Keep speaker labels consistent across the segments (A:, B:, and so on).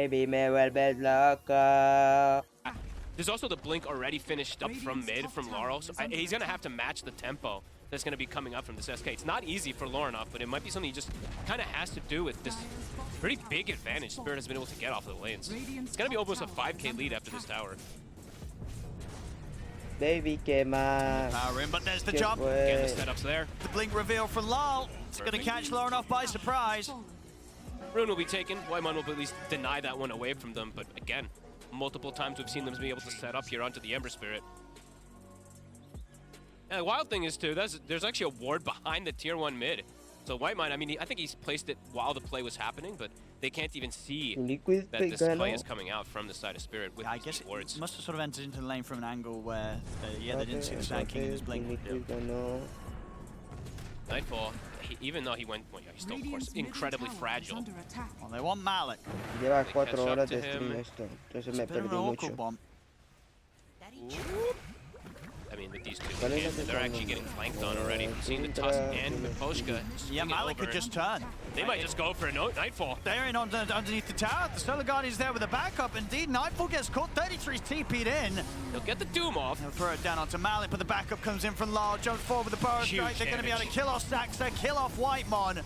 A: Baby, me vuelves loca.
B: There's also the blink already finished up from mid from Laurel, so he's going to have to match the tempo that's going to be coming up from this SK. It's not easy for Lorinov, but it might be something he just kind of has to do with this pretty big advantage Spirit has been able to get off of the lanes. It's going to be almost a 5k lead after this tower.
A: Baby, que más.
C: Power in, but there's the jump.
B: Again, the setup's there.
C: The blink reveal from Lal. It's going to catch Lorinov by surprise.
B: Rune will be taken. Wyman will at least deny that one away from them, but again, multiple times we've seen them be able to set up here onto the Ember Spirit. And the wild thing is, too, there's actually a ward behind the tier 1 mid. So Whitemine, I mean, I think he's placed it while the play was happening, but they can't even see that this play is coming out from the side of Spirit with
C: I guess
B: wards.
C: It must have sort of entered into the lane from an angle where, yeah, they didn't see the Sand King in his blink.
B: Nightfall, even though he went, well, yeah, he's still, of course, incredibly fragile.
C: Well, they want Malik.
A: Lleva 4 horas de stream esto, entonces me perdí mucho.
B: I mean, with these two, they're actually getting flanked on already. We've seen the Tusk and Miposhka.
C: Yeah, Malik could just turn.
B: They might just go for a Nightfall.
C: They're in underneath the tower. The Solar Guardian's there with a backup. Indeed, Nightfall gets caught. 33's TP'd in.
B: They'll get the Doom off.
C: They'll throw it down onto Malik, but the backup comes in from Lal. Jumps forward with the Burrow Strike. They're going to be able to kill off Saxter, kill off Whitemon.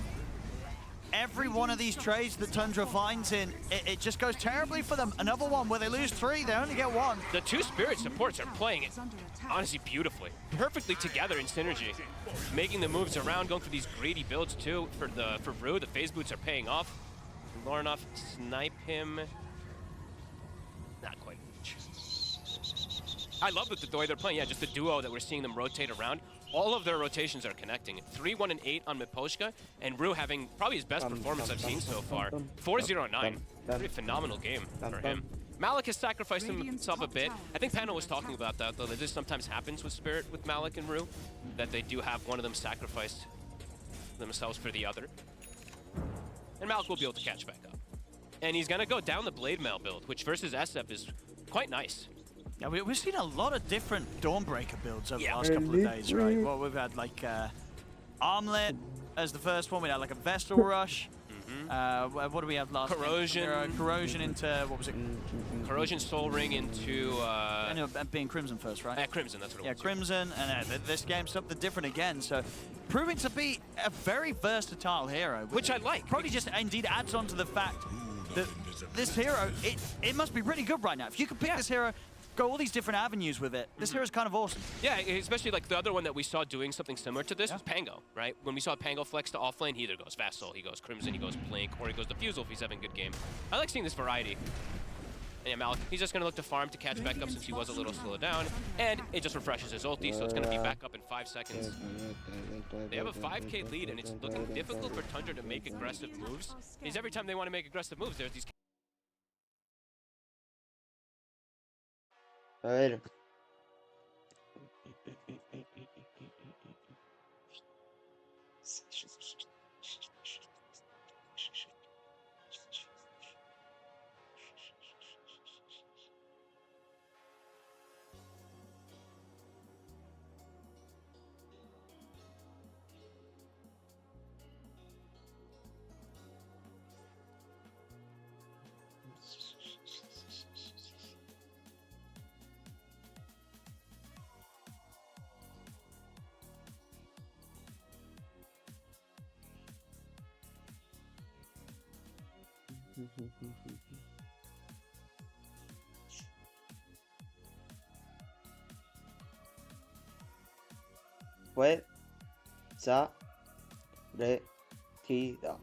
C: Every one of these trades that Tundra finds in, it just goes terribly for them. Another one where they lose 3, they only get 1.
B: The two Spirit supports are playing it, honestly, beautifully. Perfectly together in synergy. Making the moves around, going for these greedy builds, too. For Rue, the phase boots are paying off. Lorinov snipe him. Not quite. I love the way they're playing. Yeah, just the duo that we're seeing them rotate around. All of their rotations are connecting. 3, 1, and 8 on Miposhka, and Rue having probably his best performance I've seen so far. 4-0-9. Pretty phenomenal game for him. Malik has sacrificed himself a bit. I think Pano was talking about that, though, that this sometimes happens with Spirit, with Malik and Rue, that they do have one of them sacrifice themselves for the other. And Malik will be able to catch back up. And he's going to go down the Blade Mail build, which versus SF is quite nice.
C: Yeah, we've seen a lot of different Dawnbreaker builds over the last couple of days, right? Well, we've had like Armlet as the first one. We had like a Vestal Rush. What do we have last?
B: Corrosion.
C: Corrosion into, what was it?
B: Corrosion Soul Ring into...
C: being Crimson first, right?
B: Crimson, that's what it was.
C: Yeah, Crimson, and this game's something different again, so proving to be a very versatile hero.
B: Which I like.
C: Probably just indeed adds on to the fact that this hero, it must be really good right now. If you could pick this hero, go all these different avenues with it. This hero's kind of awesome. Yeah,
B: especially like the other one that we saw doing something similar to this was Pango, right? When we saw Pango flex to offlane, he either goes Vassal, he goes Crimson, he goes Blink, or he goes Diffusal if he's having a good game. I like seeing this variety. And yeah, Malik, he's just going to look to farm to catch back up since he was a little slowed down, and it just refreshes his ulti, so it's going to be back up in 5 seconds. They have a 5k lead, and it's looking difficult for Tundra to make aggressive moves, because every time they want to make aggressive moves, there's these...
A: A ver. Fue retirado.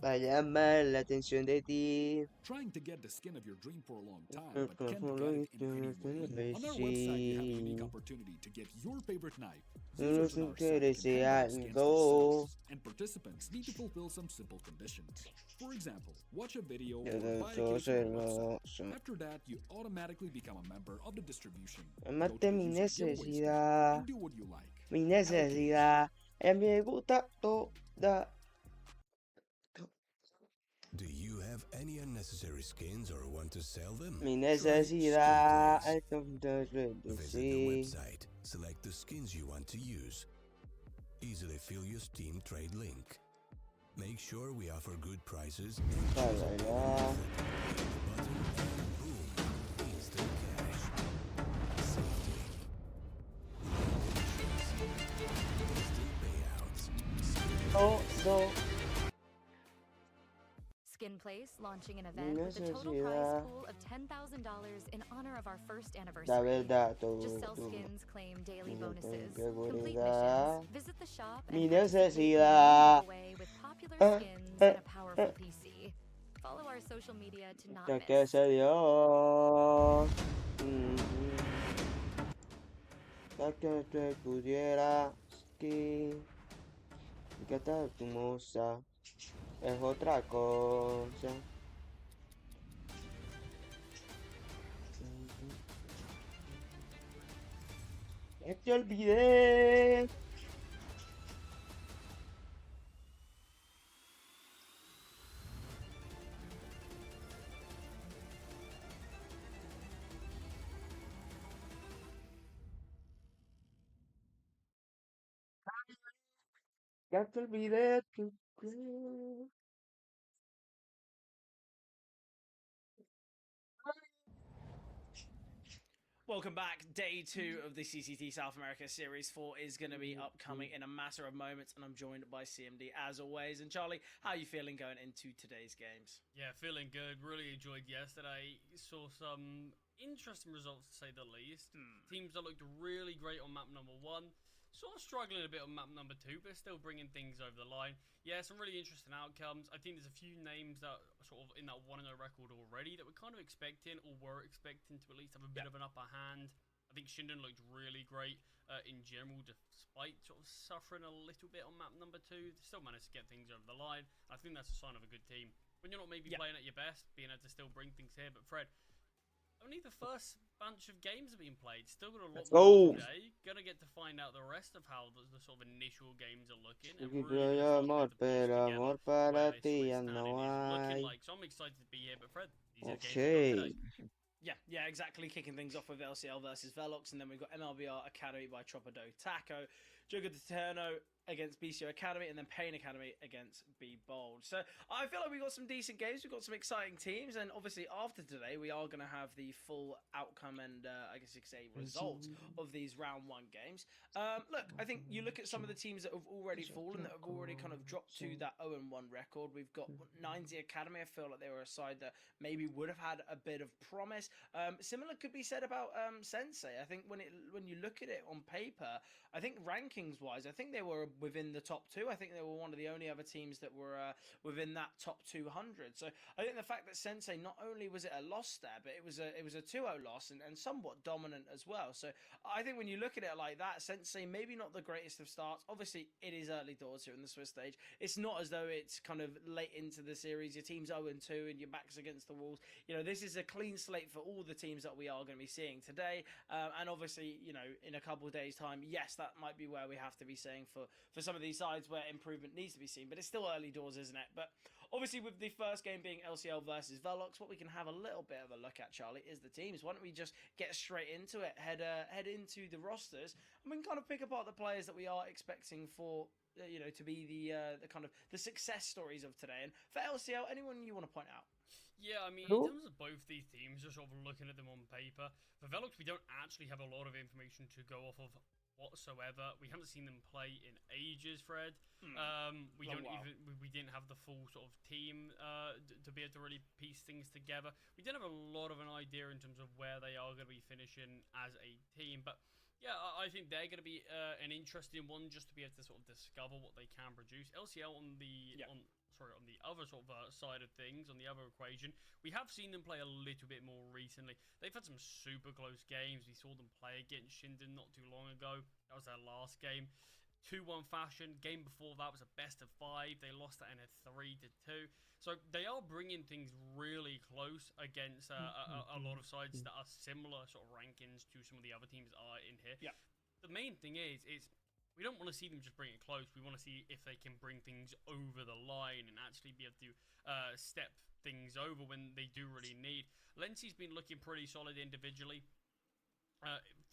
A: Para llamar la atención de ti.
D: Trying to get the skin of your dream for a long time, but can't get it in any way? On our website, you have a unique opportunity to get your favorite knife. Users on our site can hand out skins themselves, and participants need to fulfill some simple conditions. For example, watch a video or buy a case on our website. After that, you automatically become a member of the distribution. Go to the
A: Mi
D: user giveaways page
A: necesidad.
D: and do what you like.
A: Mi necesidad. Me gusta toda.
E: Do you have any unnecessary skins or want to sell them?
A: Mi
E: Try
A: necesidad.
E: Skin Place. Visit the website, select the skins you want to use. Easily fill your Steam trade link. Make sure we offer good prices and choose a button, and boom, instant cash. Safety. Instant payouts.
A: Todo.
F: Skin Place launching an event with a total prize pool of $10,000 in honor of our first
A: La
F: anniversary.
A: verdad,
F: Just sell skins, claim daily bonuses, complete
A: seguridad.
F: missions, visit the shop,
A: Mi
F: and participate in
A: necesidad.
F: a giveaway with popular skins and a powerful PC. Follow our social media to not
A: Ya que
F: miss.
A: se dio. Ya que te pudiera que tal tu moza es otra cosa. Ya te olvidé. Ya te olvidé.
G: Welcome back. Day 2 of the CCT South America Series 4 is going to be upcoming in a matter of moments, and I'm joined by CMD as always. And Charlie, how are you feeling going into today's games?
H: Yeah, feeling good. Really enjoyed yesterday. Saw some interesting results, to say the least. Teams that looked really great on map number 1. Sort of struggling a bit on map number 2, but still bringing things over the line. Yeah, some really interesting outcomes. I think there's a few names that are sort of in that 1-0 record already that we're kind of expecting, or were expecting to at least have a bit of an upper hand. I think Shinden looked really great in general, despite sort of suffering a little bit on map number 2. They still managed to get things over the line. I think that's a sign of a good team. When you're not maybe playing at your best, being able to still bring things here. But Fred, only the first bunch of games have been played. Still got a lot more today. Gonna get to find out the rest of how the sort of initial games are looking. And really
A: amor, pero amor para ti ya no hay.
H: like. So I'm excited to be here. But Fred, these are the games we've got today.
G: Yeah, exactly. Kicking things off with LCL versus Velox, and then we've got MLBR Academy by Tropido Taco. Jogo Eterno against BCO Academy, and then Pain Academy against Be Bold. So I feel like we've got some decent games, we've got some exciting teams, and obviously after today we are going to have the full outcome and I guess you could say result of these round 1 games. Look, I think you look at some of the teams that have already fallen, that have already kind of dropped to that 0-1 record. We've got 90 Academy. I feel like they were a side that maybe would have had a bit of promise. Similar could be said about Sensei. I think when you look at it on paper, I think rankings wise, I think they were within the top 2. I think they were one of the only other teams that were within that top 200. So I think the fact that Sensei, not only was it a loss there, but it was a 2-0 loss and somewhat dominant as well. So I think when you look at it like that, Sensei maybe not the greatest of starts. Obviously, it is early doors here in the Swiss stage. It's not as though it's kind of late into the series. Your team's 0-2 and your back's against the walls. You know, this is a clean slate for all the teams that we are going to be seeing today. And obviously, you know, in a couple of days' time, yes, that might be where we have to be saying for some of these sides where improvement needs to be seen. But it's still early doors, isn't it? But obviously, with the first game being LCL versus Velox, what we can have a little bit of a look at, Charlie, is the teams. Why don't we just get straight into it, head into the rosters, and we can kind of pick apart the players that we are expecting for, you know, to be the kind of the success stories of today. And for LCL, anyone you want to point out?
H: Yeah, I mean, in terms of both these teams, just sort of looking at them on paper, for Velox, we don't actually have a lot of information to go off of whatsoever. We haven't seen them play in ages, Fred. We didn't have the full sort of team to be able to really piece things together. We didn't have a lot of an idea in terms of where they are going to be finishing as a team, but yeah, I think they're going to be an interesting one just to be able to sort of discover what they can produce. LCL on the other sort of side of things, on the other equation, we have seen them play a little bit more recently. They've had some super close games. We saw them play against Shinden not too long ago. That was their last game. 2-1 fashion. Game before that was a best of 5. They lost that in a 3-2. So they are bringing things really close against a lot of sides that are similar sort of rankings to some of the other teams that are in here.
G: Yeah.
H: The main thing is we don't want to see them just bring it close. We want to see if they can bring things over the line and actually be able to step things over when they do really need. Lensi's been looking pretty solid individually.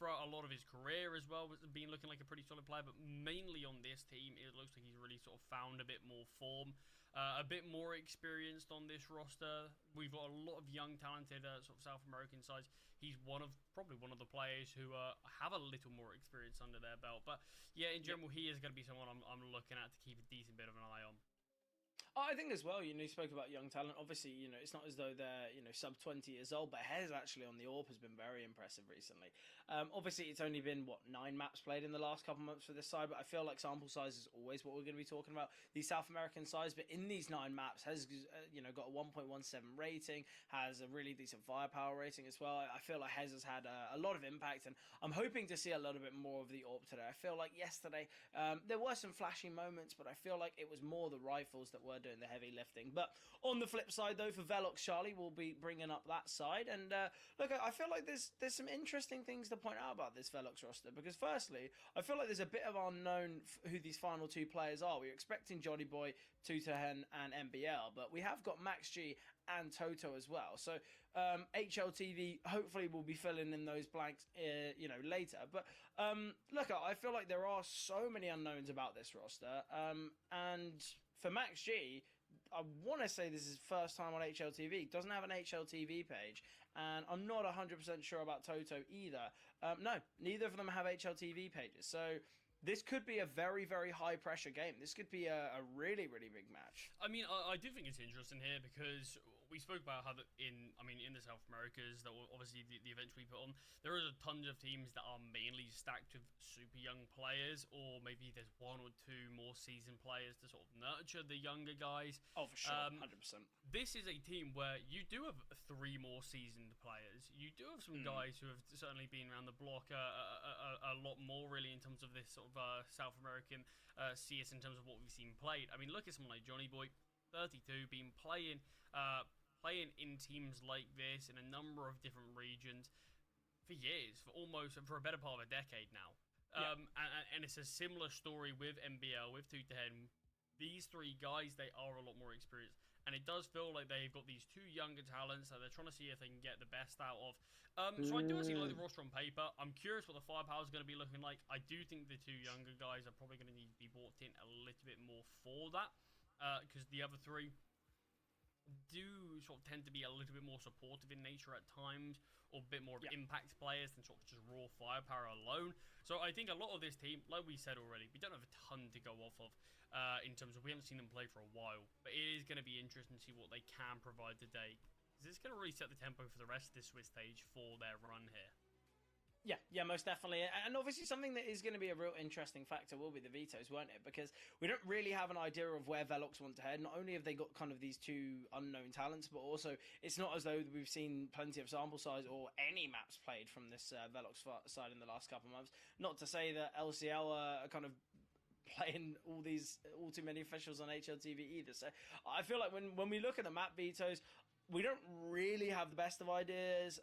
H: Throughout a lot of his career as well, been looking like a pretty solid player, but mainly on this team, it looks like he's really sort of found a bit more form, a bit more experienced on this roster. We've got a lot of young, talented sort of South American sides. He's probably one of the players who have a little more experience under their belt. But yeah, in general, he is going to be someone I'm looking at to keep a decent bit of an eye on.
G: I think as well, you know, you spoke about young talent. Obviously, you know, it's not as though they're, you know, sub 20 years old, but Hez actually on the AWP has been very impressive recently. Obviously, it's only been, 9 maps played in the last couple months for this side, but I feel like sample size is always what we're going to be talking about, these South American sides. But in these 9 maps, has, you know, got a 1.17 rating, has a really decent firepower rating as well. I feel like Hez has had a lot of impact, and I'm hoping to see a little bit more of the AWP today. I feel like yesterday, there were some flashy moments, but I feel like it was more the rifles that were doing the heavy lifting. But on the flip side, though, for Velox, Charlie will be bringing up that side. And look, I feel like there's some interesting things to point out about this Velox roster, because firstly, I feel like there's a bit of unknown who these final 2 players are. We're expecting Johnny Boy, Tutehen, and MBL, but we have got Max G and Toto as well. So HLTV hopefully will be filling in those blanks, you know, later. But look, I feel like there are so many unknowns about this roster. And for Max G, I want to say this is first time on HLTV. Doesn't have an HLTV page, and I'm not 100% sure about Toto either. No, neither of them have HLTV pages. So this could be a very, very high pressure game. This could be a really, really big match.
H: I mean, I do think it's interesting here because we spoke about how in the South Americas, that were obviously the events we put on, there is a ton of teams that are mainly stacked with super young players, or maybe there's 1 or 2 more seasoned players to sort of nurture the younger guys.
G: Oh, for sure, 100%.
H: This is a team where you do have 3 more seasoned players. You do have some guys who have certainly been around the block a lot more, really, in terms of this sort of South American CS in terms of what we've seen played. I mean, look at someone like Johnny Boy, 32, been playing in teams like this in a number of different regions for years, for a better part of a decade now. And it's a similar story with MBL, with Tutehen. These 3 guys, they are a lot more experienced. and it does feel like they've got these 2 younger talents that they're trying to see if they can get the best out of. So I do actually like the roster on paper. I'm curious what the firepower is going to be looking like. I do think the 2 younger guys are probably going to need to be brought in a little bit more for that, because the other 3 do sort of tend to be a little bit more supportive in nature at times, or a bit more of impact players than sort of just raw firepower alone. So I think a lot of this team, like we said already, we don't have a ton to go off of in terms of, we haven't seen them play for a while, but it is going to be interesting to see what they can provide today. This is going to really set the tempo for the rest of this Swiss stage for their run here.
G: Yeah, most definitely. And obviously something that is going to be a real interesting factor will be the vetoes, won't it? Because we don't really have an idea of where Velox want to head. Not only have they got kind of these 2 unknown talents, but also it's not as though we've seen plenty of sample size or any maps played from this Velox side in the last couple of months. Not to say that LCL are kind of playing all too many officials on HLTV either. So I feel like when we look at the map vetoes, we don't really have the best of ideas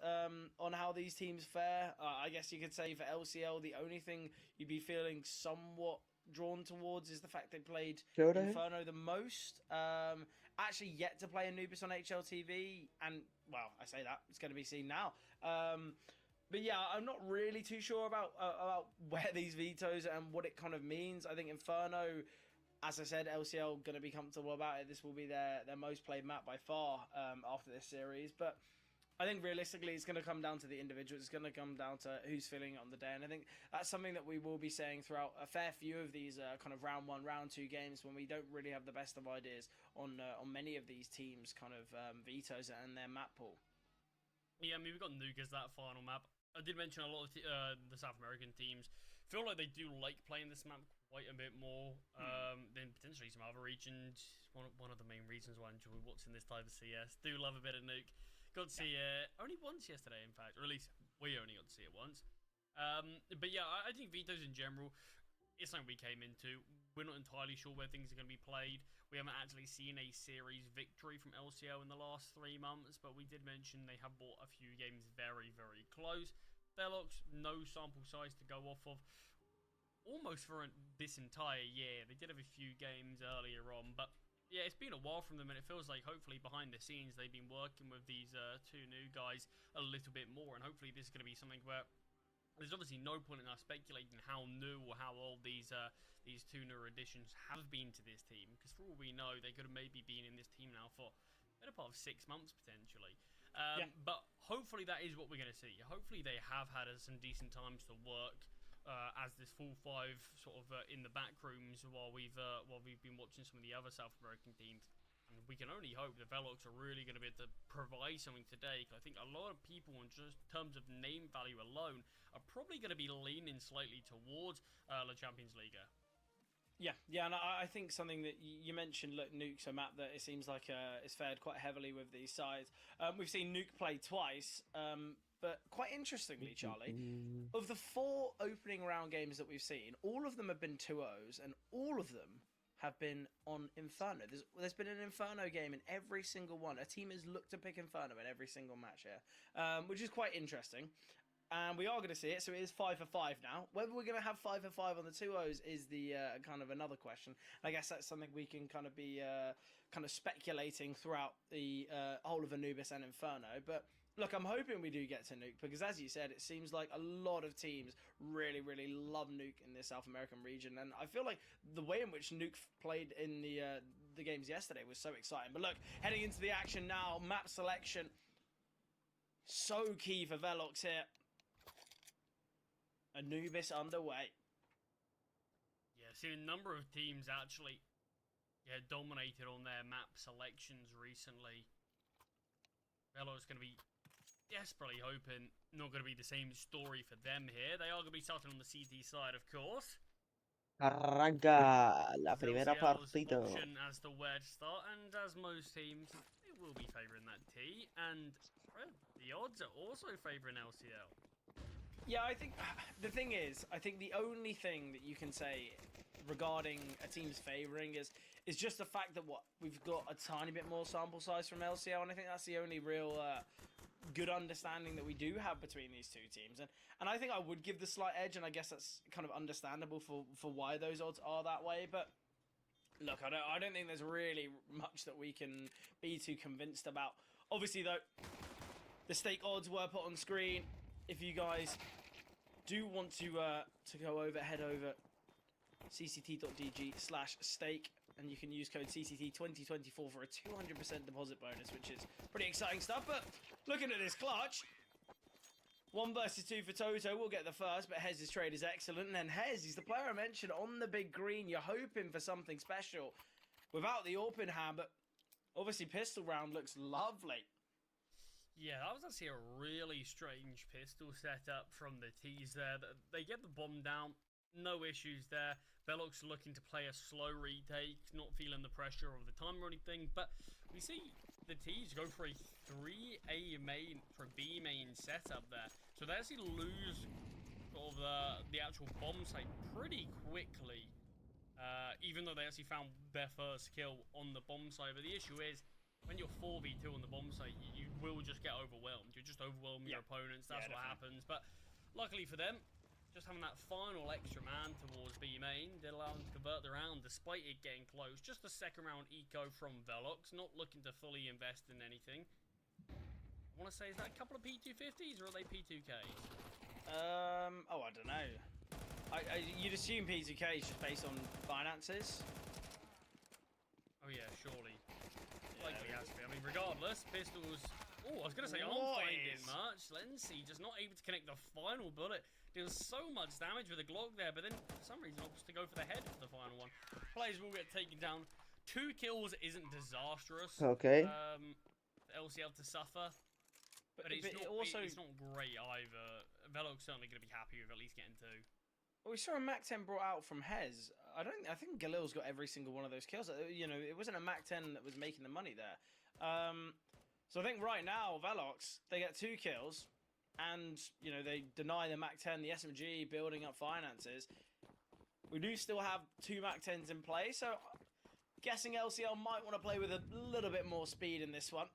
G: on how these teams fare. I guess you could say for LCL, the only thing you'd be feeling somewhat drawn towards is the fact they played Inferno the most. Actually yet to play Anubis on HLTV, and, well, I say that, it's going to be seen now. But yeah, I'm not really too sure about where these vetoes and what it kind of means. I think Inferno, as I said, LCL going to be comfortable about it. This will be their most played map by far after this series. But I think realistically, it's going to come down to the individuals. It's going to come down to who's feeling it on the day. And I think that's something that we will be saying throughout a fair few of these kind of round 1, round 2 games, when we don't really have the best of ideas on many of these teams' kind of vetoes and their map pool.
H: Yeah, I mean, we've got Nuke as that final map. I did mention a lot of the South American teams feel like they do like playing this map quite a bit more than potentially some other regions. One of the main reasons why I enjoy watching this type of CS. Do love a bit of Nuke. Got to see it only once yesterday, in fact, or at least we only got to see it once. But yeah, I think vetoes in general, it's something we came into. We're not entirely sure where things are going to be played. We haven't actually seen a series victory from LCL in the last 3 months, but we did mention they have bought a few games very, very close. Velox, no sample size to go off of almost for this entire year. They did have a few games earlier on, but yeah, it's been a while from them, and it feels like hopefully behind the scenes they've been working with these 2 new guys a little bit more, and hopefully this is going to be something where there's obviously no point in us speculating how new or how old these 2 newer additions have been to this team, because for all we know, they could have maybe been in this team now for a better part of 6 months potentially. But hopefully that is what we're going to see. Hopefully they have had some decent times to work as this full 5 sort of in the back rooms while we've been watching some of the other South American teams. And we can only hope the Velox are really going to be able to provide something today. Cause I think a lot of people, in just terms of name value alone, are probably going to be leaning slightly towards La Champions League.
G: Yeah, and I think something that you mentioned, look, Nuke's a map that it seems like it's fared quite heavily with these sides. We've seen Nuke play twice, but quite interestingly, Charlie, of the 4 opening round games that we've seen, all of them have been 2-0s, and all of them have been on Inferno. There's been an Inferno game in every single one. A team has looked to pick Inferno in every single match here, which is quite interesting. And we are going to see it, so it is 5 for 5 now. Whether we're going to have 5 for 5 on the 2-0s is the kind of another question. I guess that's something we can kind of be kind of speculating throughout the whole of Anubis and Inferno. But look, I'm hoping we do get to Nuke, because as you said, it seems like a lot of teams really, really love Nuke in this South American region. And I feel like the way in which Nuke played in the games yesterday was so exciting. But look, heading into the action now, map selection. So key for Velox here. Anubis underway.
H: Yeah, seen a number of teams actually dominated on their map selections recently. Velo's going to be desperately hoping not going to be the same story for them here. They are going to be starting on the CT side, of course.
A: Arranca la primera partida.
H: Option as to where to start, and as most teams, it will be favouring that T, and the odds are also favouring LCL.
G: Yeah, I think the thing is, I think the only thing that you can say regarding a team's favouring is just the fact that we've got a tiny bit more sample size from LCL, and I think that's the only real good understanding that we do have between these 2 teams. And I think I would give the slight edge, and I guess that's kind of understandable for why those odds are that way. But Look, I don't think there's really much that we can be too convinced about. Obviously, though, the stake odds were put on screen. If you guys do want to go over, head over cct.dg/stake, and you can use code CCT2024 for a 200% deposit bonus, which is pretty exciting stuff. But looking at this clutch, 1 versus 2 for Toto. We'll get the first, but Hez's trade is excellent. And then Hez, he's the player I mentioned on the big green. You're hoping for something special without the AWP in hand, but obviously pistol round looks lovely.
H: Yeah, that was actually a really strange pistol setup from the T's there. They get the bomb down, no issues there. Velox looking to play a slow retake, not feeling the pressure of the time or anything, but we see the T's go for a 3A main, for a B main setup there. So they actually lose sort of the actual bomb site pretty quickly, even though they actually found their first kill on the bomb site. But the issue is, when you're 4v2 on the bomb site, you will just get overwhelmed. You just overwhelm your opponents. That's what happens. But luckily for them, just having that final extra man towards B main did allow them to convert the round despite it getting close. Just a second round eco from Velox, not looking to fully invest in anything. I want to say, is that a couple of P250s or are they P2Ks?
G: Oh, I don't know. You'd assume P2K is just based on finances.
H: Oh yeah, surely. Likely has to be. I mean, regardless, pistols. Oh, I was going to say, aren't finding much. Lenzy just not able to connect the final bullet. Deals so much damage with the Glock there, but then for some reason opts to go for the head for the final one. Players will get taken down. 2 kills isn't disastrous.
A: Okay.
H: LCL to suffer. But it's not great either. Velox certainly going to be happy with at least getting 2.
G: Well, we saw a Mac 10 brought out from Hez. I think Galil's got every single one of those kills. You know, it wasn't a Mac 10 that was making the money there. So I think right now, Velox, they get 2 kills. And, you know, they deny the Mac 10, the SMG, building up finances. We do still have 2 Mac 10s in play, so guessing LCL might want to play with a little bit more speed in this one.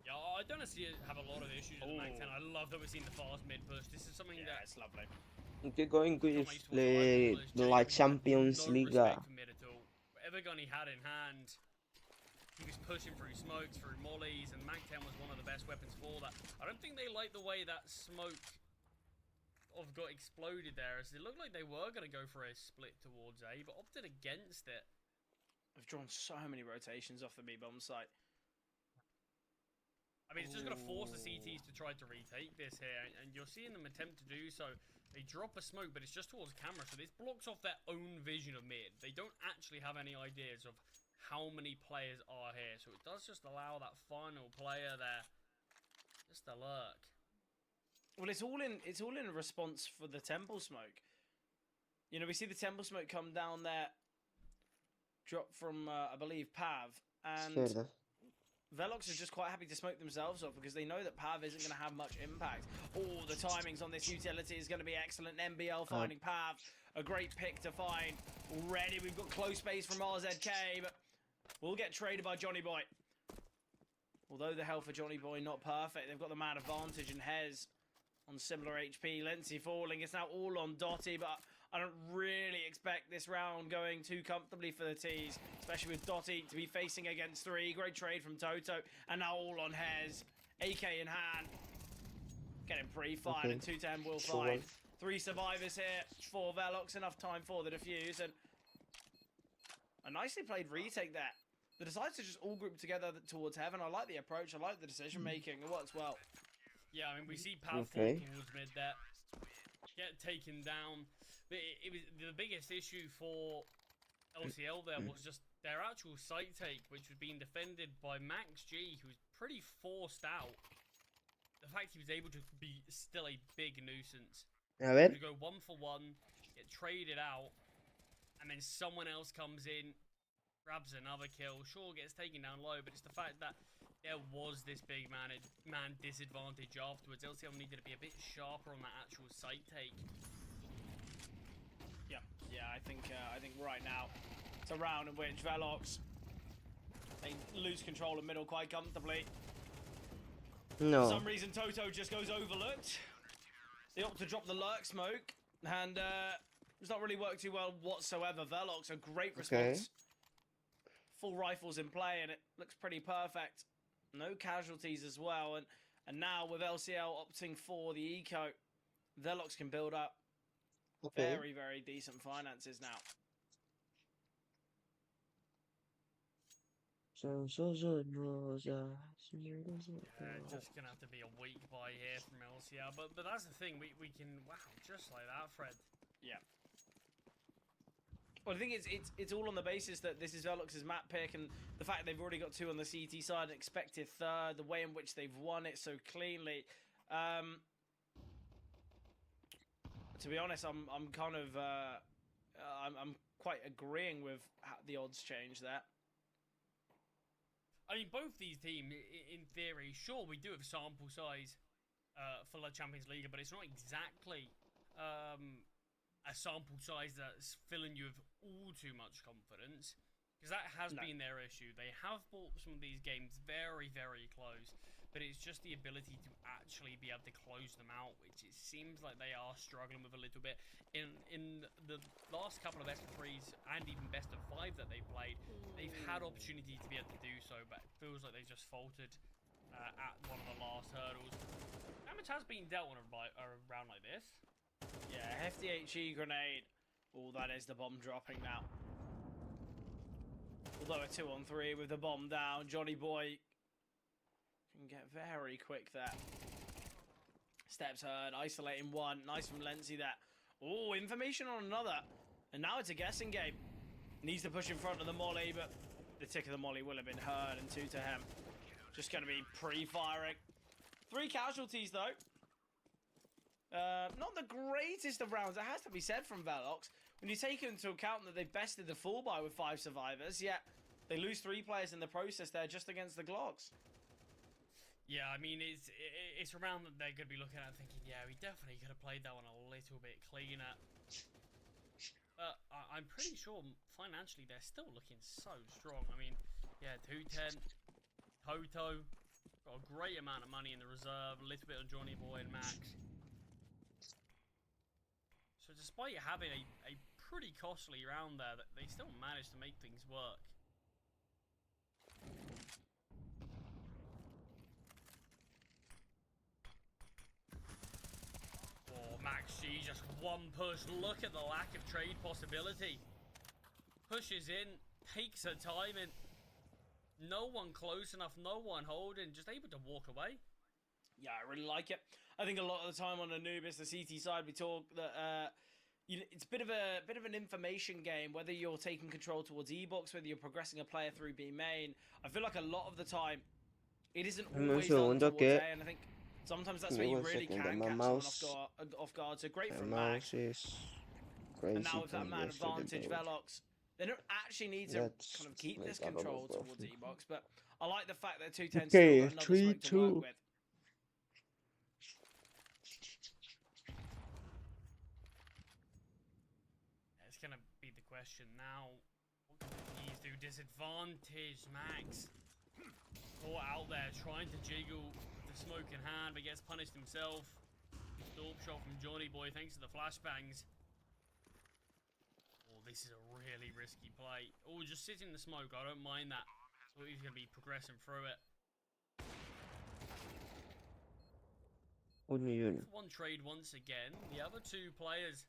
H: Yeah, I don't see it have a lot of issues with the Mac 10. I love that we're seeing the fast mid push. This is something
G: it's lovely.
A: Okay, going with the Champions League.
H: Whatever gun he had in hand, he was pushing through smokes, through mollies, and Mac 10 was one of the best weapons for that. I don't think they liked the way that smoke got exploded there, as it looked like they were going to go for a split towards A, but opted against it.
G: They've drawn so many rotations off the B-bomb site.
H: I mean, it's just going to force the CTs to try to retake this here, and you're seeing them attempt to do so. They drop a smoke, but it's just towards camera, so this blocks off their own vision of mid. They don't actually have any ideas of how many players are here, so it does just allow that final player there just to lurk.
G: Well, it's all in response for the temple smoke. You know, we see the temple smoke come down there, drop from I believe Pav, and Velox is just quite happy to smoke themselves off because they know that Pav isn't going to have much impact. Oh, the timings on this utility is going to be excellent. MBL finding Pav, a great pick to find. Already we've got close space from RZK, but we'll get traded by Johnny Boy. Although the health for Johnny Boy not perfect, they've got the man advantage, and Hez on similar HP. Lenzy falling. It's now all on Dotty, but I don't really expect this round going too comfortably for the T's, especially with Dotty to be facing against 3. Great trade from Toto, and now all on Hez. AK in hand. Getting pre-fired, and 210 will find. 3 survivors here for Velox. Enough time for the defuse, and a nicely played retake there. They decide to just all group together towards heaven. I like the approach. I like the decision making. It works well.
H: Yeah, I mean, we see Pav fall towards mid there. Get taken down. It was the biggest issue for LCL there was just their actual site take, which was being defended by Max G, who was pretty forced out. The fact he was able to be still a big nuisance. To go 1-for-1, get traded out, and then someone else comes in, grabs another kill. Sure, gets taken down low, but it's the fact that there was this big man disadvantage afterwards. LCL needed to be a bit sharper on that actual site take.
G: Yeah, I think right now it's a round in which Velox, they lose control of middle quite comfortably.
A: No.
G: For some reason, Toto just goes overlooked. They opt to drop the lurk smoke, and It's not really worked too well whatsoever. Velox, a great
A: Okay.
G: response. Full rifles in play, and it looks pretty perfect. No casualties as well, and now with LCL opting for the eco, Velox can build up
A: Okay.
G: very, very decent finances now.
H: Yeah, just gonna have to be a weak buy here from LCR, but that's the thing. We can just like that, Fred.
G: Yeah. Well, I think it's all on the basis that this is Velox's map pick, and the fact they've already got 2 on the CT side, and expected 3rd, the way in which they've won it so cleanly. To be honest, I'm kind of I'm quite agreeing with how the odds change there.
H: I mean, both these teams, in theory, sure, we do have sample size for La Champions League, but it's not exactly a sample size that's filling you with all too much confidence, because that has been their issue. They have bought some of these games very, very close, but it's just the ability to actually be able to close them out, which it seems like they are struggling with a little bit. In the last couple of best of 3s and even best of 5 that they've played, they've had opportunity to be able to do so, but it feels like they've just faltered at one of the last hurdles. Damage has been dealt on a round like this.
G: Yeah, hefty HE grenade. Oh, that is the bomb dropping now. Although a 2-on-3 with the bomb down, Johnny Boy can get very quick there. Steps heard, isolating one. Nice from Lenzi there. Oh, information on another. And now it's a guessing game. Needs to push in front of the molly, but the tick of the molly will have been heard, and 2 to him. Just going to be pre-firing. 3 casualties, though. Not the greatest of rounds, it has to be said, from Velox. When you take into account that they bested the full buy with 5 survivors, yet they lose 3 players in the process there just against the Glogs.
H: Yeah, I mean, it's a round that they're going to be looking at thinking, yeah, we definitely could have played that one a little bit cleaner. But I'm pretty sure financially they're still looking so strong. I mean, yeah, 210, Toto, got a great amount of money in the reserve, a little bit on Johnny Boy and Max. So despite having a pretty costly round there, they still managed to make things work. Oh, Max G, just one push. Look at the lack of trade possibility. Pushes in, takes her time, and no one close enough, no one holding, just able to walk away.
G: Yeah, I really like it. I think a lot of the time on Anubis, the CT side, we talk that it's a bit of an information game. Whether you're taking control towards E-Box, whether you're progressing a player through B main, I feel like a lot of the time it isn't always done towards A, and I think sometimes that's where you really can catch someone off guard. So great from Max. And now with that man advantage, Velox, they don't actually need to kind of keep this control towards E-Box, but I like the fact that 210 still got another smoke to work with.
H: It's going to be the question now. What can these do? Disadvantage, Max. Caught out there, trying to jiggle with the smoke in hand, but gets punished himself. Storm shot from Johnny Boy, thanks to the flashbangs. Oh, this is a really risky play. Oh, just sit in the smoke, I don't mind that. So he's going to be progressing through it. One trade once again. The other 2 players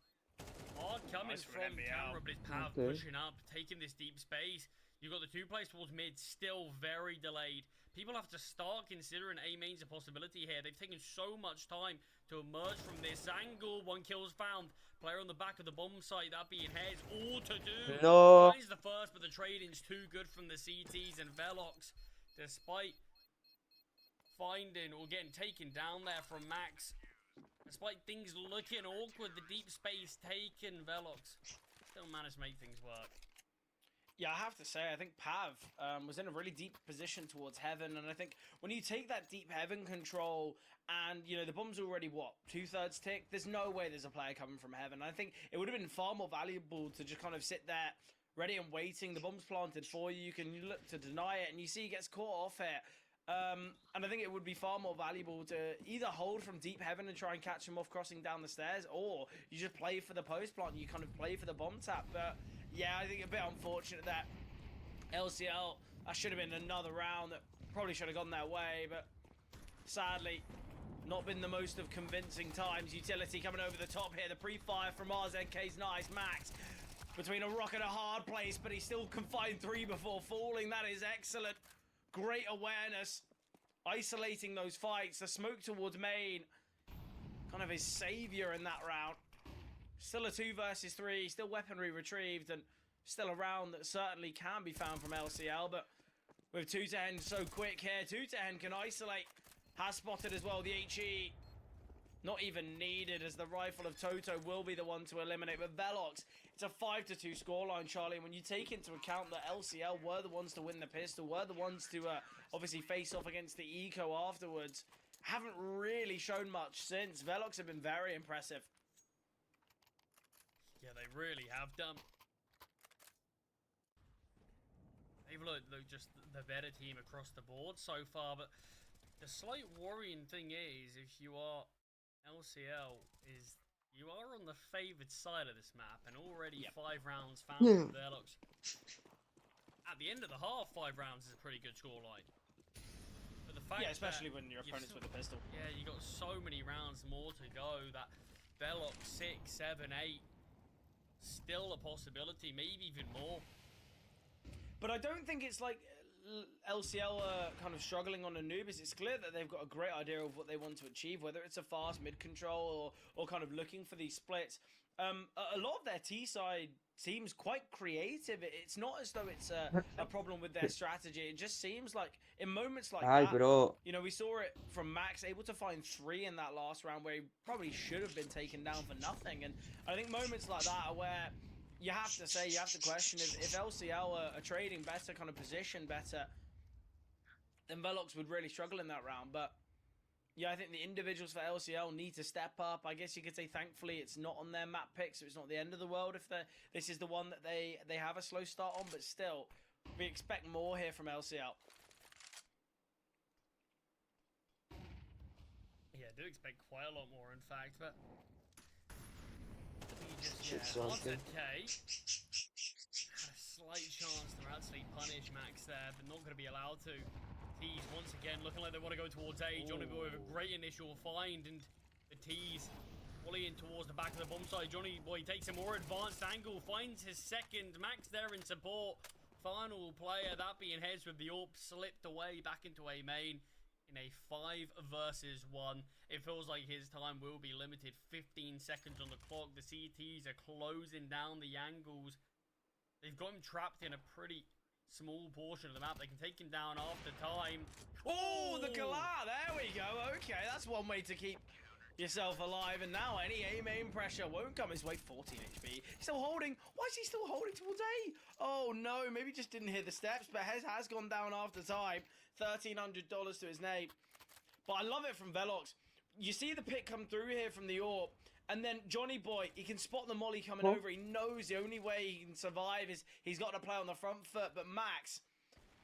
H: are coming from camera, but it's Pav pushing up, taking this deep space. You've got the 2 players towards mid, still very delayed. People have to start considering A main's a possibility here. They've taken so much time to emerge from this angle. 1 kill's found. Player on the back of the bomb site, that being heads. All to do.
A: No.
H: Finds the first, but the trading's too good from the CTs, and Velox, despite finding or getting taken down there from Max, despite things looking awkward, the deep space taken, Velox still managed to make things work.
G: Yeah, I have to say, I think Pav was in a really deep position towards Heaven, and I think when you take that deep Heaven control, and, you know, the bomb's already, what, 2/3 tick? There's no way there's a player coming from Heaven. I think it would have been far more valuable to just kind of sit there, ready and waiting. The bomb's planted for you. You can look to deny it, and you see he gets caught off here. And I think it would be far more valuable to either hold from deep heaven and try and catch him off crossing down the stairs, or you just play for the post plant and you kind of play for the bomb tap. But yeah, I think a bit unfortunate that LCL, that should have been another round that probably should have gone their way, but sadly, not been the most of convincing times. Utility coming over the top here. The pre-fire from RZK's nice. Max between a rock and a hard place, but he still can find 3 before falling. That is excellent. Great awareness. Isolating those fights. The smoke towards main. Kind of his savior in that round. Still a 2 versus 3. Still weaponry retrieved, and still a round that certainly can be found from LCL, but with 2-10 so quick here, 2-10 can isolate. Has spotted as well the HE. Not even needed, as the rifle of Toto will be the one to eliminate. But Velox, it's a 5-2 scoreline, Charlie. And when you take into account that LCL were the ones to win the pistol, were the ones to obviously face off against the Eco afterwards, haven't really shown much since. Velox have been very impressive.
H: Yeah, they really have done. They've looked just the better team across the board so far, but the slight worrying thing is, if you are LCL, is you are on the favoured side of this map, and already 5 rounds found from Velox. At the end of the half, 5 rounds is a pretty good scoreline. But the fact
G: especially when your opponent's with a pistol.
H: Yeah, you got so many rounds more to go that Velox 6, 7, 8, still a possibility, maybe even more.
G: But I don't think it's like LCL are kind of struggling on Anubis. It's clear that they've got a great idea of what they want to achieve, whether it's a fast mid control or kind of looking for these splits. A lot of their T side seems quite creative. It's not as though it's a problem with their strategy. It just seems like in moments like that,
A: bro.
G: you know, we saw it from Max, able to find 3 in that last round where he probably should have been taken down for nothing. And I think moments like that are where you have to question if LCL are trading better, kind of position better, then Velox would really struggle in that round. But yeah, I think the individuals for LCL need to step up. I guess you could say thankfully it's not on their map pick, so it's not the end of the world if this is the one that they have a slow start on, but still, we expect more here from LCL.
H: Yeah, I do expect quite a lot more, in fact, but
A: Shit's
H: RZK had a slight chance to actually punish Max there, but not going to be allowed to. Tees once again looking like they want to go towards A. Johnny Boy with a great initial find, and the Tees volleying towards the back of the bomb side. Johnny Boy takes a more advanced angle, finds his second. Max there in support. Final player, that being Heads with the AWP, slipped away back into A main in a 5 versus 1. It feels like his time will be limited. 15 seconds on the clock. The CTs are closing down the angles. They've got him trapped in a pretty small portion of the map. They can take him down after time.
G: Oh, the Galah, there we go. Okay, that's one way to keep yourself alive. And now any A main pressure won't come his way. 14 HP. He's still holding. Why is he still holding towards A? Oh no, maybe just didn't hear the steps, but Hez has gone down after time. $1,300 to his name. But I love it from Velox. You see the pick come through here from the AWP, and then Johnny Boy, he can spot the molly coming over. He knows the only way he can survive is he's got to play on the front foot. But Max,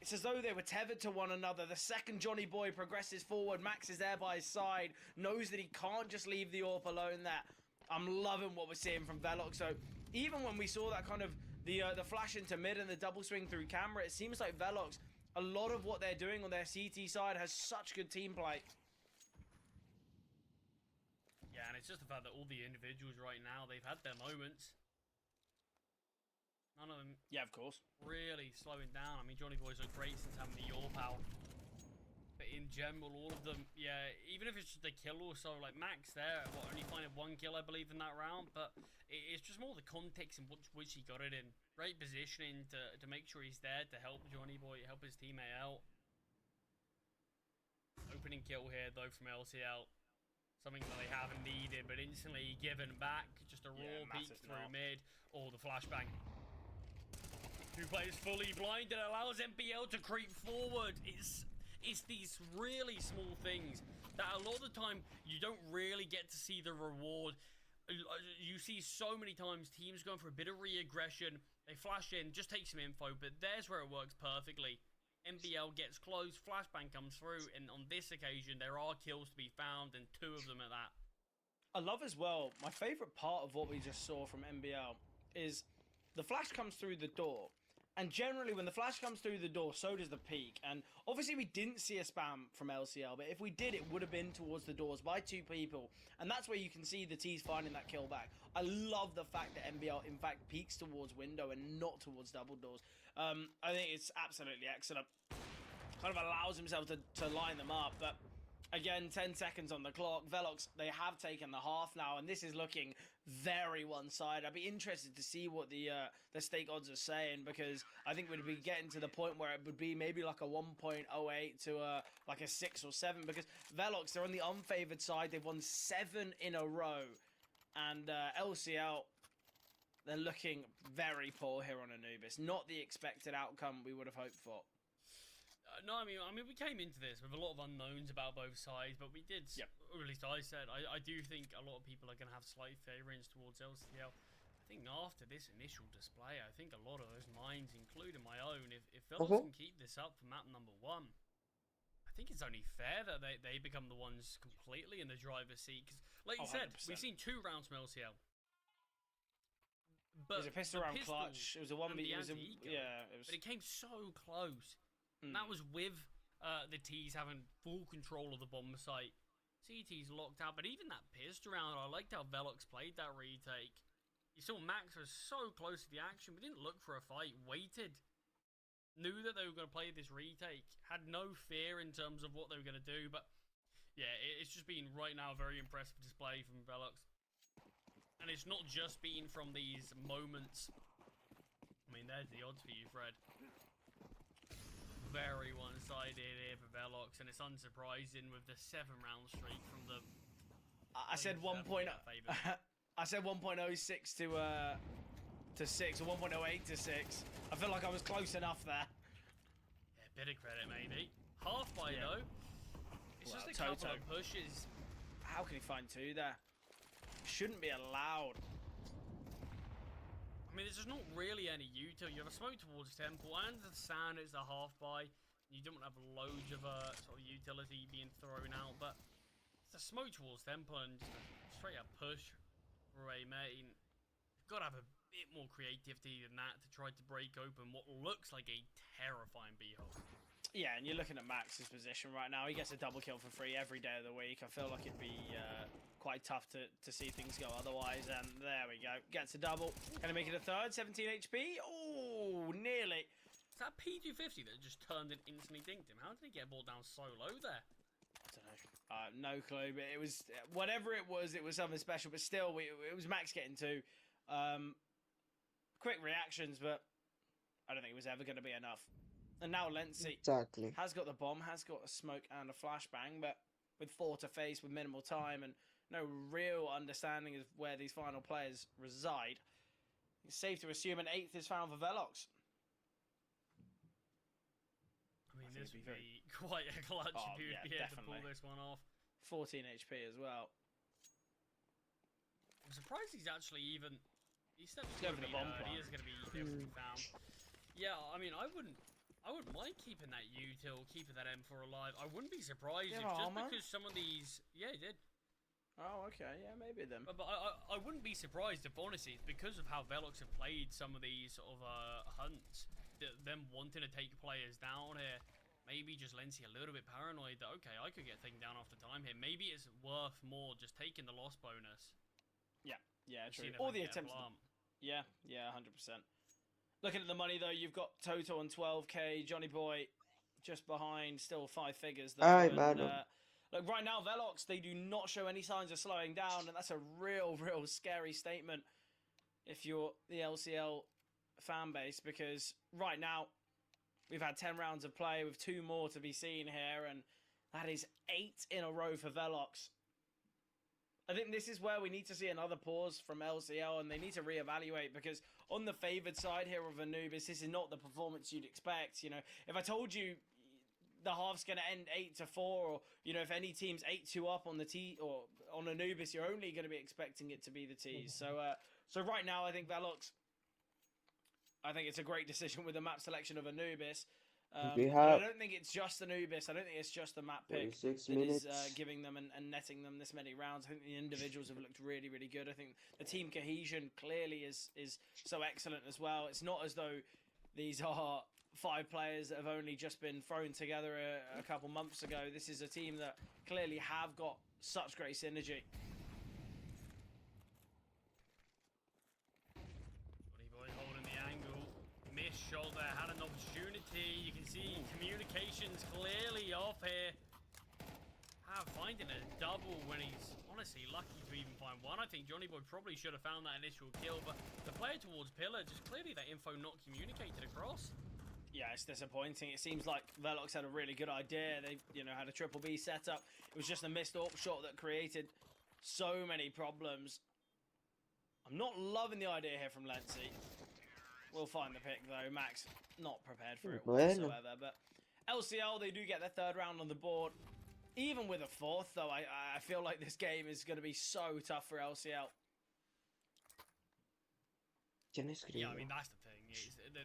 G: it's as though they were tethered to one another. The second Johnny Boy progresses forward, Max is there by his side, knows that he can't just leave the AWP alone there. I'm loving what we're seeing from Velox. So even when we saw that kind of the flash into mid and the double swing through camera, it seems like Velox, a lot of what they're doing on their CT side has such good team play.
H: Yeah, and it's just the fact that all the individuals right now, they've had their moments. None of them,
G: yeah, of course,
H: really slowing down. I mean, Johnny Boy's looked great since having the AWP out. But in general, all of them, yeah, even if it's just a kill or so, like Max there, only finding 1 kill, I believe, in that round. But it's just more the context in which he got it in. Great positioning to make sure he's there to help Johnny Boy, help his teammate out. Opening kill here, though, from LCL. Something that they haven't needed, but instantly given back. Just a raw peek through mid. Oh, the flashbang. 2 players fully blind. It allows MPL to creep forward. It's these really small things that a lot of the time you don't really get to see the reward. You see so many times teams going for a bit of re-aggression. They flash in, just take some info, but there's where it works perfectly. MBL gets close, flashbang comes through, and on this occasion, there are kills to be found, and 2 of them at that.
G: I love as well, my favourite part of what we just saw from MBL is the flash comes through the door. And generally, when the flash comes through the door, so does the peak. And obviously, we didn't see a spam from LCL, but if we did, it would have been towards the doors by 2 people. And that's where you can see the T's finding that kill back. I love the fact that MBL, in fact, peaks towards window and not towards double doors. I think it's absolutely excellent. Kind of allows himself to line them up, but again, 10 seconds on the clock. Velox, they have taken the half now, and this is looking very one-sided. I'd be interested to see what the stake odds are saying, because I think we'd be getting to the point where it would be maybe like a 1.08 to like a 6 or 7, because Velox, they're on the unfavored side. They've won 7 in a row, and LCL, they're looking very poor here on Anubis. Not the expected outcome we would have hoped for.
H: No, I mean, we came into this with a lot of unknowns about both sides, but we did, or at least I said, I do think a lot of people are going to have slight favourings towards LCL. I think after this initial display, I think a lot of those minds, including my own, if Velox can keep this up for map number 1, I think it's only fair that they become the ones completely in the driver's seat. Because, like you said,
G: 100%.
H: we've seen 2 rounds from LCL.
G: But it was a pistol round clutch. It was a 1v. Yeah, it was.
H: But it came so close. And that was with the T's having full control of the bomb site. CT's locked out, but even that pistol round, I liked how Velox played that retake. You saw Max was so close to the action, we didn't look for a fight, waited. Knew that they were going to play this retake, had no fear in terms of what they were going to do, but yeah, it's just been right now a very impressive display from Velox. And it's not just been from these moments. I mean, there's the odds for you, Fred. Very one-sided here for Velox, and it's unsurprising with the 7-round streak from the.
G: I said 1.0. I said 1.06 to 6, or 1.08 to 6. I feel like I was close enough there.
H: Yeah, bit of credit maybe. Half by though. It's just a couple of pushes.
G: How can he find 2 there? Shouldn't be allowed.
H: I mean, there's just not really any util. You have a smoke towards Temple. I understand it's a half buy. You don't have loads of sort of utility being thrown out, but it's a smoke towards Temple and just a straight up push for a main. You've got to have a bit more creativity than that to try to break open what looks like a terrifying B-hole.
G: Yeah, and you're looking at Max's position right now. He gets a double kill for free every day of the week. I feel like it'd be quite tough to see things go otherwise. And there we go. Gets a double. Gonna make it a third. 17 HP. Oh, nearly.
H: Is that P250 that just turned and instantly dinked him? How did he get ball down so low there?
G: I don't know. No clue. But it was, whatever it was something special. But still, it was Max getting 2. Quick reactions, but I don't think it was ever going to be enough. And now Lenzi has got the bomb, has got a smoke and a flashbang, but with 4 to face, with minimal time and no real understanding of where these final players reside, it's safe to assume an 8th is found for Velox.
H: I mean, this would be quite a clutch if you would be able to pull this one off.
G: 14 HP as well.
H: I'm surprised he's actually even... He's going
G: to be the bomb plant.
H: He is going to be able to be found. Yeah, I mean, I wouldn't mind keeping that util, keeping that M4 alive. I wouldn't be surprised if just because some of these... Yeah, he did.
G: Oh, okay. Yeah, maybe then.
H: But I wouldn't be surprised if, honestly, it's because of how Velox have played some of these sort of hunts, them wanting to take players down here. Maybe just Lenzi a little bit paranoid that, okay, I could get taken down after time here. Maybe it's worth more just taking the loss bonus.
G: Yeah, true. All the attempts. Yeah, 100%. Looking at the money, though, you've got Toto on 12k, Johnny Boy just behind, still 5 figures. Though, look, right now, Velox, they do not show any signs of slowing down, and that's a real scary statement if you're the LCL fan base, because right now, we've had 10 rounds of play with 2 more to be seen here, and that is 8 in a row for Velox. I think this is where we need to see another pause from LCL, and they need to reevaluate, because on the favoured side here of Anubis, this is not the performance you'd expect. You know, if I told you the half's going to end 8-4, or you know, if any team's 8-2 up on the T or on Anubis, you're only going to be expecting it to be the T's. So right now, I think Velox, I think it's a great decision with the map selection of Anubis.
A: We
G: And I
A: have
G: don't think it's just Anubis. I don't think it's just the map pick
A: 46
G: that is
A: minutes.
G: giving them and netting them this many rounds. I think the individuals have looked really, really good. I think the team cohesion clearly is so excellent as well. It's not as though these are 5 players that have only just been thrown together a couple months ago. This is a team that clearly have got such great synergy.
H: Johnny Boy holding the angle. Missed shot there, had an opportunity. You can see communications clearly off here. Finding a double when he's honestly lucky to even find one. I think Johnny Boy probably should have found that initial kill, but the player towards Pillar, just clearly that info not communicated across.
G: Yeah, it's disappointing. It seems like Velox had a really good idea. They, had a triple B setup. It was just a missed AWP shot that created so many problems. I'm not loving the idea here from Lenzi. We'll find the pick though. Max not prepared for it whatsoever. But LCL, they do get their 3rd round on the board. Even with a 4th though, I feel like this game is going to be so tough for LCL.
H: Yeah, I mean, that's the thing.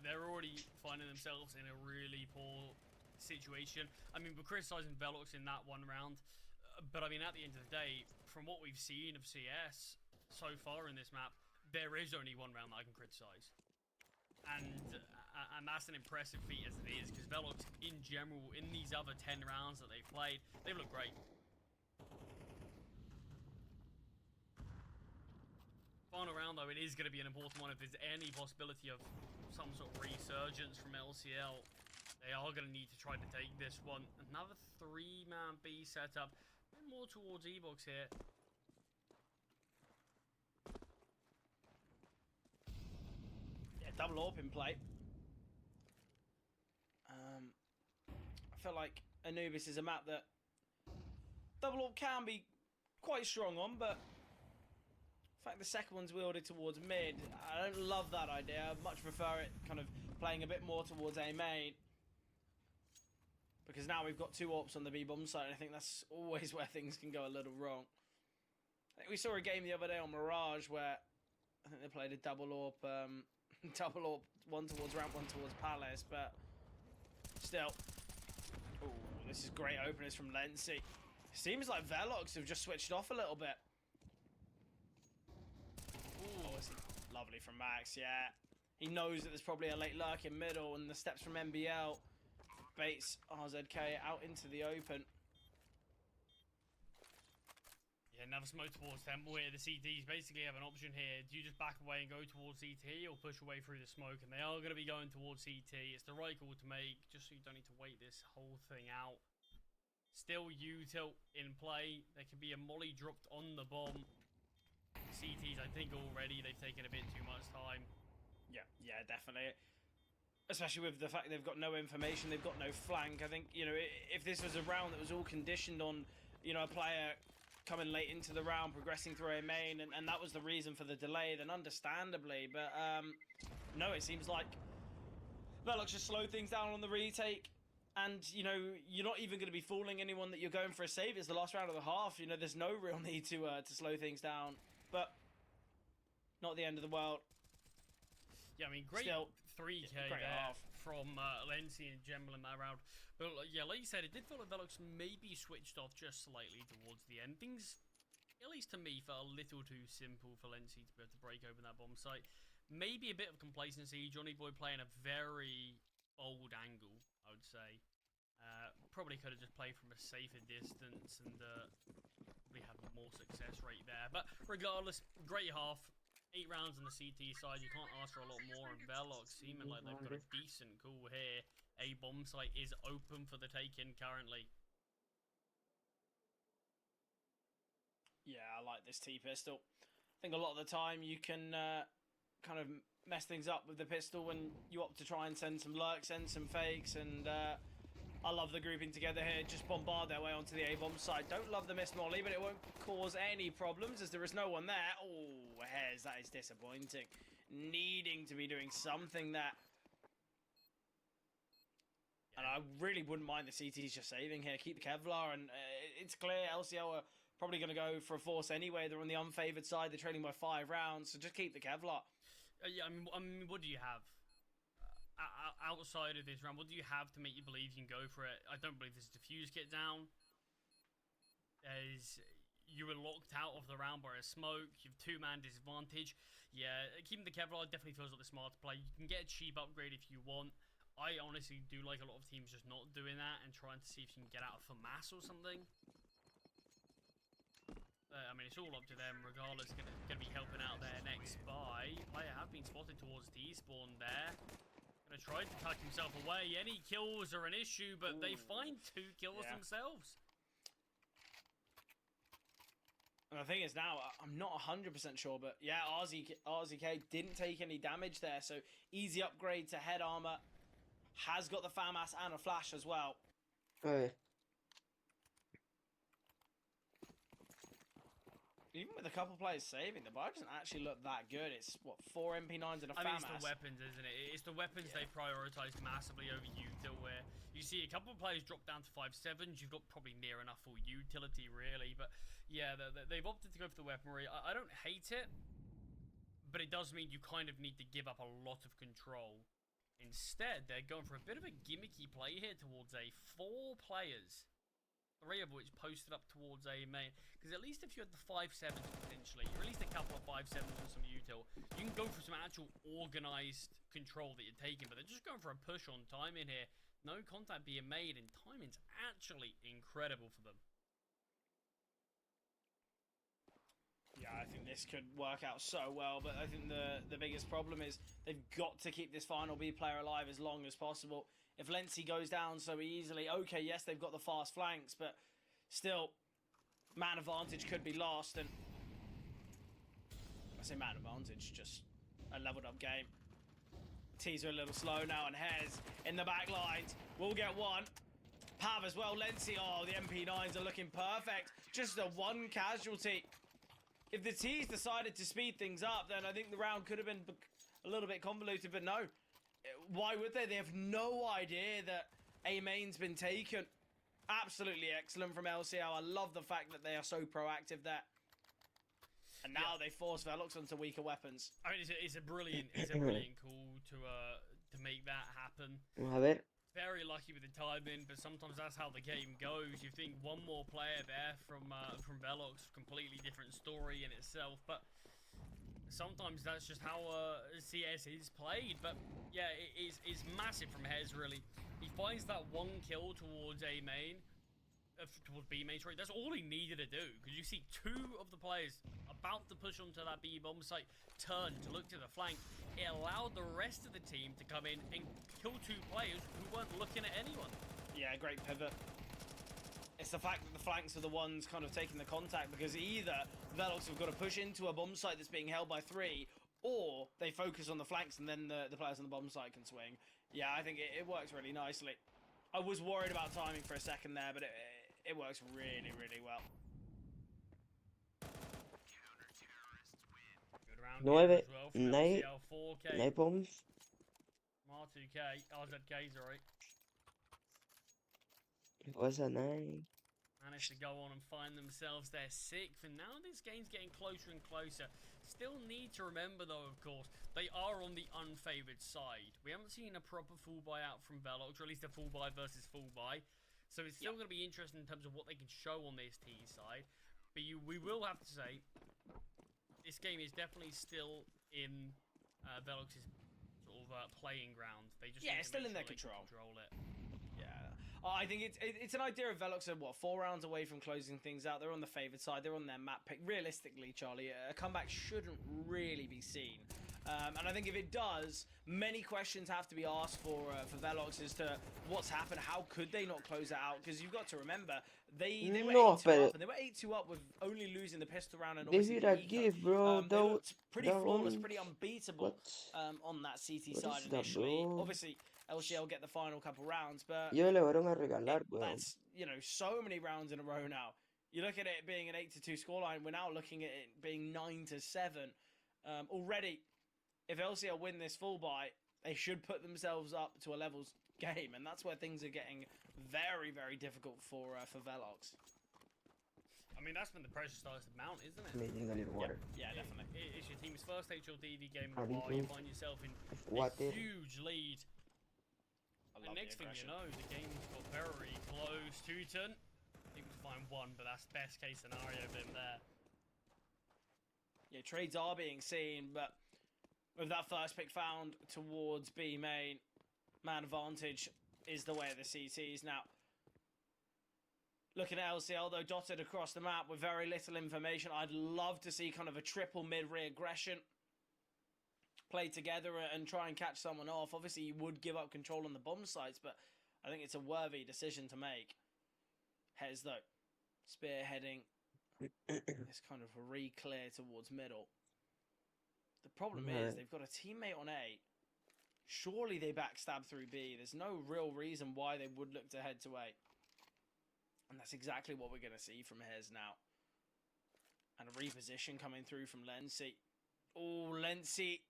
H: They're already finding themselves in a really poor situation. I mean, we're criticising Velox in that one round. But I mean, at the end of the day, from what we've seen of CS so far in this map, there is only one round that I can criticise. And that's an impressive feat as it is, because Velox, in general, in these other 10 rounds that they've played, they've looked great. Final round, though, it is going to be an important one. If there's any possibility of some sort of resurgence from LCL, they are going to need to try to take this one. Another 3-man B setup. A bit more towards Ebox here.
G: Yeah, double AWP in play. I feel like Anubis is a map that double AWP can be quite strong on, but in fact the second one's wielded towards mid. I don't love that idea. I'd much prefer it kind of playing a bit more towards A main. Because now we've got 2 AWPs on the B bomb side, and I think that's always where things can go a little wrong. I think we saw a game the other day on Mirage where I think they played a double AWP, double AWP, one towards ramp, one towards Palace, but still. Ooh, this is great openers from Lenzi. Seems like Velox have just switched off a little bit. Ooh, it's lovely from Max, yeah. He knows that there's probably a late lurk in middle, and the steps from MBL baits RZK out into the open.
H: Yeah, another smoke towards Temple here. The CTs basically have an option here. Do you just back away and go towards CT, or push away through the smoke? And they are going to be going towards CT. It's the right call to make, just so you don't need to wait this whole thing out. Still U-tilt in play. There could be a molly dropped on the bomb. CTs, I think already they've taken a bit too much time.
G: Yeah, definitely. Especially with the fact they've got no information, they've got no flank. I think, if this was a round that was all conditioned on, a player coming late into the round, progressing through a main, and that was the reason for the delay, then understandably. But, no, it seems like Velox just slowed things down on the retake. And, you're not even going to be fooling anyone that you're going for a save. It's the last round of the half. There's no real need to slow things down. But not the end of the world.
H: Yeah, I mean, great
G: Still,
H: 3k
G: great
H: there
G: half
H: from Lenzi and General in that round. But yeah, like you said, it did feel like Velox maybe switched off just slightly towards the end. Things, at least to me, felt a little too simple for Lenzi to be able to break open that bomb site. Maybe a bit of complacency. Johnny Boy playing a very bold angle, I would say. Probably could have just played from a safer distance and probably have more success rate there. But regardless, great half. 8 rounds on the CT side, you can't ask for a lot more. And Velox seeming like they've got a decent call here. A bomb site is open for the take-in currently.
G: Yeah, I like this T-pistol. I think a lot of the time you can kind of mess things up with the pistol when you opt to try and send some lurks, send some fakes, and I love the grouping together here. Just bombard their way onto the A-bomb side. Don't love the missed molly, but it won't cause any problems as there is no one there. Oh, Hez, that is disappointing. Needing to be doing something there. And I really wouldn't mind the CTs just saving here. Keep the Kevlar, and it's clear LCL are probably going to go for a force anyway. They're on the unfavoured side. They're trailing by 5 rounds, so just keep the Kevlar.
H: Yeah, I mean, what do you have? outside of this round, what do you have to make you believe you can go for it? I don't believe there's a defuse kit down. As you were locked out of the round by a smoke, you have 2-man disadvantage. Yeah, keeping the Kevlar definitely feels like the smart play. You can get a cheap upgrade if you want. I honestly do like a lot of teams just not doing that and trying to see if you can get out of FAMAS or something. I mean, it's all up to them regardless. Gonna be helping out their next buy. Player have been spotted towards T-spawn there. Gonna try to tuck himself away. Any kills are an issue, but they find 2 kills themselves.
G: And the thing is now, I'm not 100% sure, but yeah, RZK didn't take any damage there, so easy upgrade to head armor. Has got the FAMAS and a flash as well.
A: A ver.
G: Even with a couple players saving, the buy doesn't actually look that good. It's, what, 4 MP9s and a FAMAS?
H: I mean, it's the weapons, isn't it? It's the weapons they prioritized massively over util, where you see a couple of players drop down to 5.7s. You've got probably near enough full utility, really. But yeah, they've opted to go for the weaponry. I don't hate it, but it does mean you kind of need to give up a lot of control. Instead, they're going for a bit of a gimmicky play here towards A. 4 players. 3 of which posted up towards A main. Because at least if you had the 5.7s potentially, or at least a couple of 5.7s and some util, you can go for some actual organised control that you're taking. But they're just going for a push on timing here. No contact being made, and timing's actually incredible for them.
G: Yeah, I think this could work out so well, but I think the biggest problem is they've got to keep this final B player alive as long as possible. If Lency goes down so easily, okay, yes, they've got the fast flanks, but still, man advantage could be lost, and I say man advantage, just a leveled up game. T's are a little slow now, and Hez in the back lines will get one. Pav as well, Lency, oh, the MP9s are looking perfect. Just a 1 casualty. If the T's decided to speed things up, then I think the round could have been a little bit convoluted, but no. Why would they? They have no idea that A main's been taken. Absolutely excellent from LCL. I love the fact that they are so proactive there. And now they force Velox onto weaker weapons.
H: I mean, it's a brilliant call to make that happen.
A: A ver.
H: Very lucky with the timing, but sometimes that's how the game goes. You think one more player there from Velox, completely different story in itself, but sometimes that's just how CS is played. But yeah, it's massive from Hez, really. He finds that 1 kill towards A main, towards B main, sorry. That's all he needed to do, because you see 2 of the players about to push onto that B bomb site turn to look to the flank. It allowed the rest of the team to come in and kill 2 players who weren't looking at anyone.
G: Yeah, great pivot. It's the fact that the flanks are the ones kind of taking the contact, because either Velox have got to push into a bomb site that's being held by 3, or they focus on the flanks and then the players on the bomb site can swing. Yeah, I think it works really nicely. I was worried about timing for a second there, but it works really, really well.
A: 9,
H: Well
A: 9,
H: 4K.
A: 9 bombs.
H: R2K, RZK, sorry.
A: Was a 9.
H: Managed to go on and find themselves their 6th, and now this game's getting closer and closer. Still need to remember, though, of course, they are on the unfavoured side. We haven't seen a proper full buy out from Velox, or at least a full buy versus full buy. So it's still going to be interesting in terms of what they can show on this T side. But we will have to say, this game is definitely still in Velox's sort of playing ground. They just
G: it's still in their control.
H: It.
G: Yeah, I think it's an idea of Velox are, what, 4 rounds away from closing things out. They're on the favoured side. They're on their map pick. Realistically, Charlie, a comeback shouldn't really be seen. And I think if it does, many questions have to be asked for Velox as to what's happened. How could they not close it out? Because you've got to remember, they were 8-2 up, and they were 8-2 up with only losing the pistol round and obviously the
A: give, bro.
G: they looked pretty flawless, pretty unbeatable on that CT side initially. Obviously, LCL get the final couple rounds, but
A: Yo le fueron a regalar, weón.
G: that's, you know, so many rounds in a row now. You look at it being an 8-2 scoreline. We're now looking at it being 9-7 already. If LCL win this full buy, they should put themselves up to a levels game, and that's where things are getting very, very difficult for Velox.
H: I mean, that's when the pressure starts to mount, isn't it?
A: Needing a little water.
G: Yeah, definitely.
H: It's your team's first HLTV game in a while. You find yourself in a huge lead.
G: I
H: And
G: love
H: next
G: the
H: thing
G: aggression.
H: you know, the game's got very close to turn. Able to find one, but that's best case scenario for him there.
G: Yeah, trades are being seen, but with that first pick found towards B main, man advantage is the way of the CTs. Now, looking at LCL, though, dotted across the map with very little information. I'd love to see kind of a triple mid re-aggression play together and try and catch someone off. Obviously, you would give up control on the bomb sites, but I think it's a worthy decision to make. Hez, though, spearheading this kind of re-clear towards middle. The problem is they've got a teammate on A. Surely they backstab through B. There's no real reason why they would look to head to A. And that's exactly what we're going to see from Hez now. And a reposition coming through from Lency. Oh, Lency.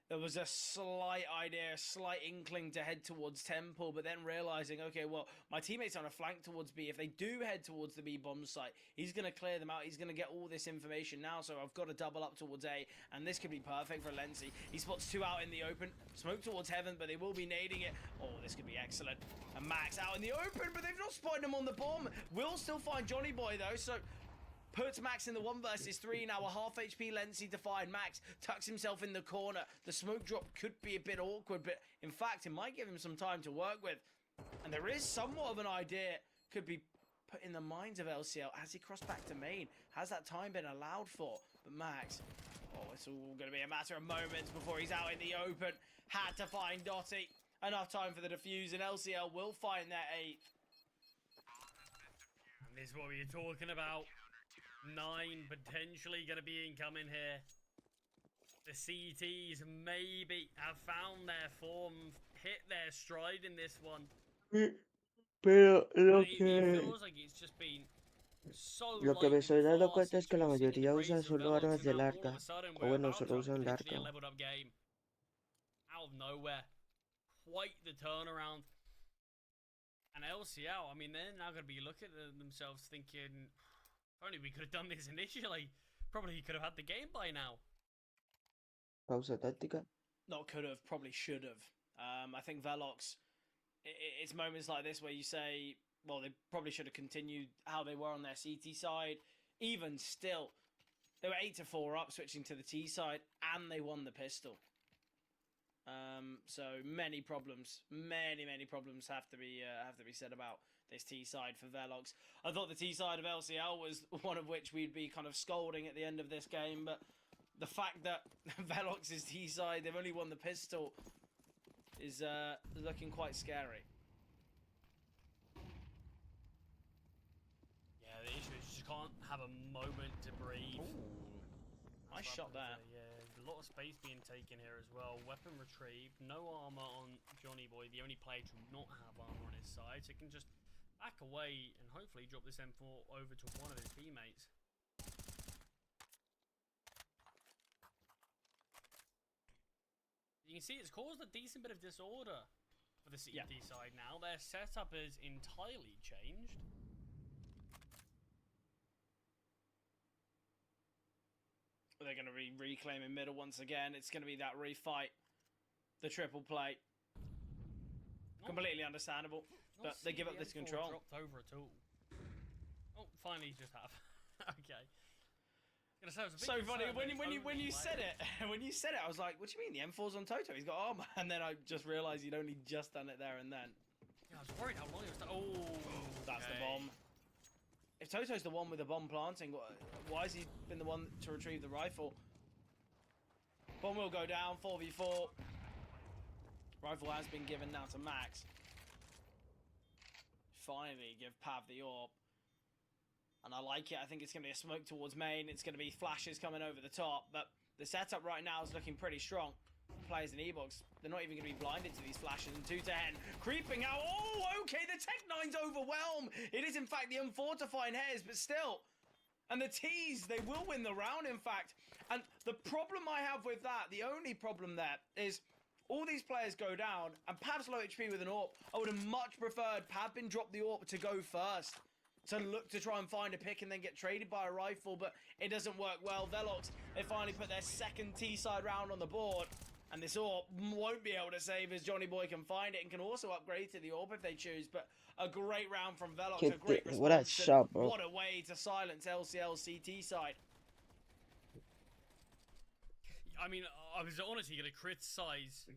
G: There was a slight idea, a slight inkling to head towards Temple, but then realizing, okay, well, my teammates are on a flank towards B. If they do head towards the B bomb site, he's going to clear them out. He's going to get all this information now, so I've got to double up towards A, and this could be perfect for Lency. He spots two out in the open, smoke towards Heaven, but they will be nading it. Oh, this could be excellent. And Max out in the open, but they've not spotted him on the bomb. Will still find Johnny Boy, though, so puts Max in the 1 versus 3. Now a half HP Lency to find. Max tucks himself in the corner. The smoke drop could be a bit awkward, but in fact, it might give him some time to work with. And there is somewhat of an idea could be put in the minds of LCL as he crossed back to main. Has that time been allowed for? But Max, oh, it's all going to be a matter of moments before he's out in the open. Had to find Dotty. Enough time for the defuse, and LCL will find their 8th.
H: And this is what we were talking about. 9 potentially going to be incoming here. The CTs maybe have found their form, hit their stride in this one.
A: Pero lo
H: It
A: que,
H: feels like it's just been so
A: lo que
H: light
A: me
H: and
A: estoy dando
H: fast
A: cuenta es
H: since
A: que la
H: we've seen
A: mayoría usa
H: integrations of
A: solo
H: Velox,
A: armas
H: and
A: de
H: now all of
A: larga.
H: a sudden
A: O
H: we're
A: bueno,
H: about
A: solo
H: to have
A: usan
H: potentially a
A: larga.
H: leveled up game. Out of nowhere. Quite the turnaround. And LCL, I mean, they're now going to be looking at themselves thinking, if only we could have done this initially. Probably could have had the game by now.
A: Pausa táctica.
G: Not could have, probably should have. I think Velox, it's moments like this where you say, well, they probably should have continued how they were on their CT side. Even still, they were 8-4 up, switching to the T side, and they won the pistol. So many problems have to be said about this T side for Velox. I thought the T side of LCL was one of which we'd be kind of scolding at the end of this game, but the fact that Velox's T side, they've only won the pistol, is looking quite scary.
H: Yeah, the issue is you just can't have a moment to breathe.
G: Nice shot there.
H: Yeah, a lot of space being taken here as well. Weapon retrieved, no armor on Johnny Boy, the only player to not have armor on his side, so he can just back away and hopefully drop this M4 over to one of his teammates. You can see it's caused a decent bit of disorder for the CT side now. Their setup is entirely changed.
G: They're going to be reclaiming middle once again. It's going to be that refight. The triple play. Completely understandable. But they give up this control.
H: Dropped over at all. Oh, finally just have. Okay.
G: So funny when you said it, I was like, "What do you mean the M4's on Toto? He's got armor." And then I just realised he'd only just done it there and then.
H: Yeah, I was worried how long it was. Oh,
G: that's the bomb. If Toto's the one with the bomb planting, why has he been the one to retrieve the rifle? Bomb will go down. 4v4. Rifle has been given now to Max. Finally, give Pav the AWP. And I like it. I think it's going to be a smoke towards main. It's going to be flashes coming over the top. But the setup right now is looking pretty strong. Players in E-Box, they're not even going to be blinded to these flashes. And 2 to Hen creeping out. Oh, okay. The Tech-9's overwhelm. It is, in fact, the M4 to find Hez, but still. And the T's, they will win the round, in fact. And the problem I have with that, the only problem there, is all these players go down, and Pav's low HP with an AWP. I would have much preferred Pav been dropped the AWP to go first. To look to try and find a pick and then get traded by a rifle, but it doesn't work well. Velox, they finally put their second T-side round on the board. And this orb won't be able to save as Johnny Boy can find it and can also upgrade to the orb if they choose. But a great round from Velox, a great response.
A: What a shot, bro.
G: What a way to silence LCL CT side.
H: I mean, I was honestly going to criticize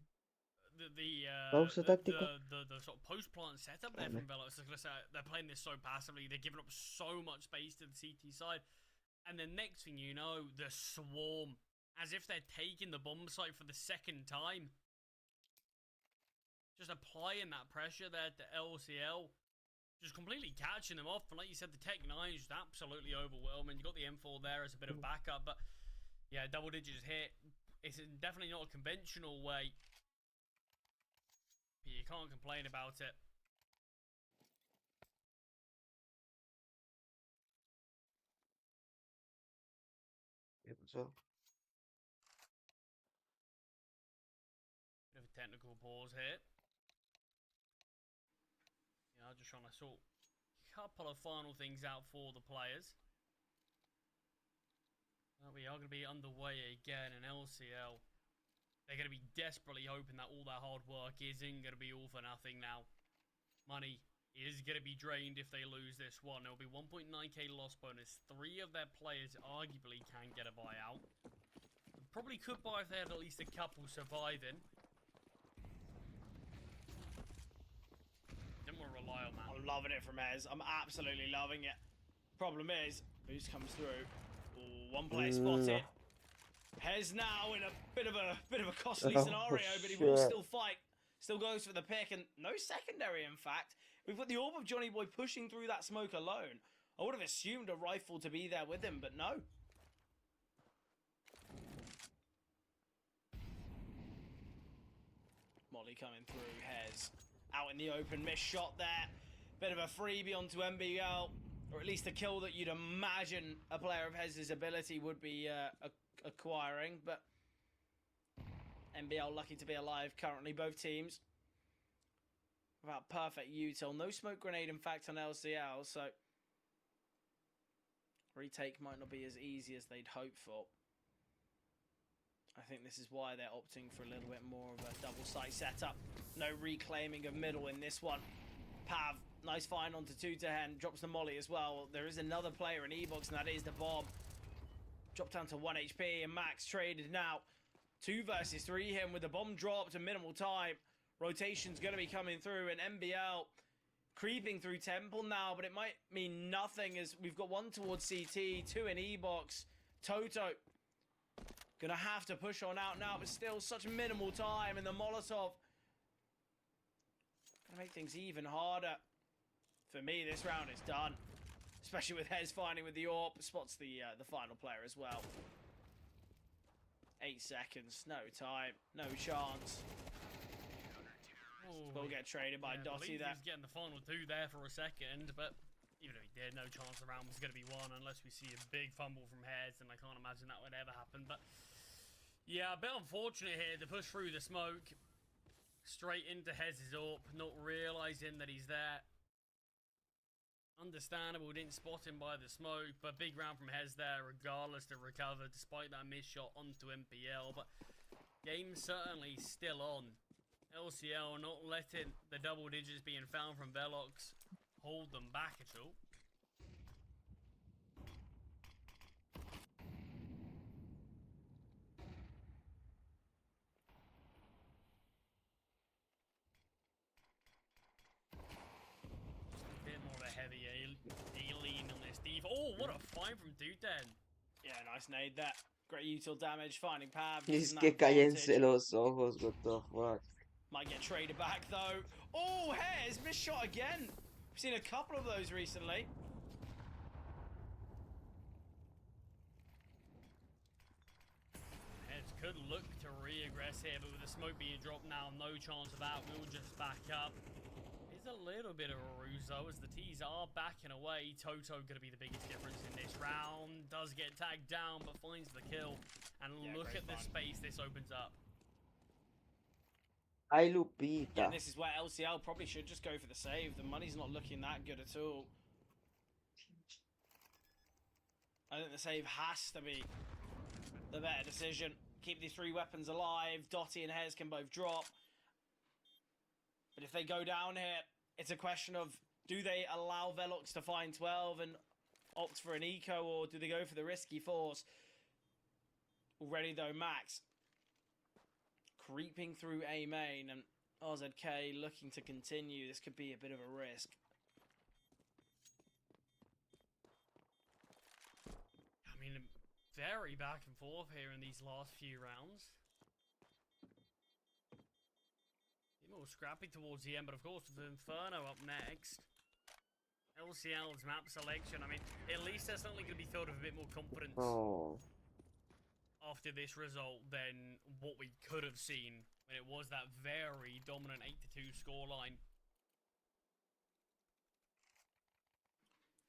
H: the sort of post-plant setup there from Velox. I was going to say they're playing this so passively. They're giving up so much space to the CT side. And then next thing you know, the swarm, as if they're taking the bomb site for the second time. Just applying that pressure there to LCL. Just completely catching them off. And like you said, the Tech 9 is just absolutely overwhelming. You got the M4 there as a bit of backup. But yeah, double digits hit. It's definitely not a conventional way. But you can't complain about it.
A: So.
H: Bit of a technical pause here. Yeah, just trying to sort a couple of final things out for the players. Well, we are going to be underway again in LCL. They're going to be desperately hoping that all that hard work isn't going to be all for nothing now. Money is going to be drained if they lose this one. There'll be 1.9k loss bonus. 3 of their players arguably can get a buyout. Probably could buy if they had at least a couple surviving. Didn't want to rely on that.
G: I'm loving it from Ez. I'm absolutely loving it. Problem is, Boost comes through. Ooh, one player spotted. Hez now in a bit of a costly scenario, but he will still fight. Still goes for the pick, and no secondary, in fact. We've got the orb of Johnny Boy pushing through that smoke alone. I would have assumed a rifle to be there with him, but no. Molly coming through, Hez out in the open, missed shot there. Bit of a freebie onto MBL, or at least a kill that you'd imagine a player of Hez's ability would be acquiring, but MBL lucky to be alive currently, both teams. About perfect util. No smoke grenade, in fact, on LCL, so retake might not be as easy as they'd hoped for. I think this is why they're opting for a little bit more of a double site setup. No reclaiming of middle in this one. Pav, nice find onto 2-10, drops the molly as well. There is another player in E-Box, and that is the bomb. Dropped down to 1 HP, and Max traded now. 2 versus 3 him with the bomb dropped and minimal time. Rotation's going to be coming through, and MBL creeping through Temple now, but it might mean nothing as we've got 1 towards CT, 2 in E-Box. Toto gonna have to push on out now, but still such minimal time, and the Molotov gonna make things even harder. For me, this round is done, especially with Hez finding with the AWP. Spots the final player as well. 8 seconds, no time, no chance.
H: Oh,
G: We'll get traded by Dotty there.
H: He's getting the final 2 there for a second, but even if he did, no chance the round was going to be won unless we see a big fumble from Hez, and I can't imagine that would ever happen. But yeah, a bit unfortunate here to push through the smoke straight into Hez's AWP, not realising that he's there. Understandable, didn't spot him by the smoke, but big round from Hez there regardless to recover despite that missed shot onto MPL. But game's certainly still on. LCL not letting the double digits being found from Velox hold them back at all. A bit more of a heavy alien on this Steve. Oh, what a find from Duden.
G: Yeah, nice nade that. Great util damage, finding Pav.
A: Es que cállense los ojos, what the fuck.
G: Might get traded back though. Oh, Hez, missed shot again. We've seen a couple of those recently.
H: Hez could look to re-aggress here, but with the smoke being dropped now, no chance of that. We'll just back up. It's a little bit of a ruse though, as the T's are backing away. Toto going to be the biggest difference in this round. Does get tagged down, but finds the kill. And yeah, look at the space this opens up.
A: Ay, Lupita.
G: Yeah, this is where LCL probably should just go for the save. The money's not looking that good at all. I think the save has to be the better decision. keep these 3 weapons alive. Dottie and Hez can both drop. But if they go down here, it's a question of, do they allow Velox to find 12 and opt for an eco, or do they go for the risky force? Already though, Max creeping through A main, and RZK looking to continue. This could be a bit of a risk.
H: I mean, very back and forth here in these last few rounds. A bit more scrappy towards the end, but of course with Inferno up next. LCL's map selection, I mean, at least they're certainly going to be filled with a bit more confidence after this result than what we could have seen when it was that very dominant 8-2 scoreline.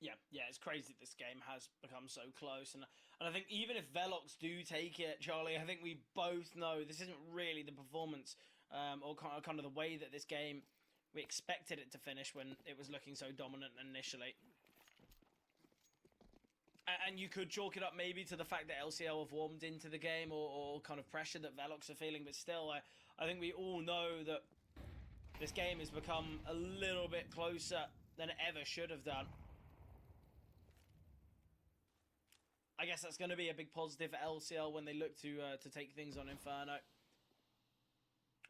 G: Yeah, it's crazy that this game has become so close, and I think even if Velox do take it, Charlie, I think we both know this isn't really the performance or kind of the way that this game, we expected it to finish when it was looking so dominant initially. And you could chalk it up maybe to the fact that LCL have warmed into the game, or kind of pressure that Velox are feeling, but still, I think we all know that this game has become a little bit closer than it ever should have done. I guess that's going to be a big positive for LCL when they look to take things on Inferno.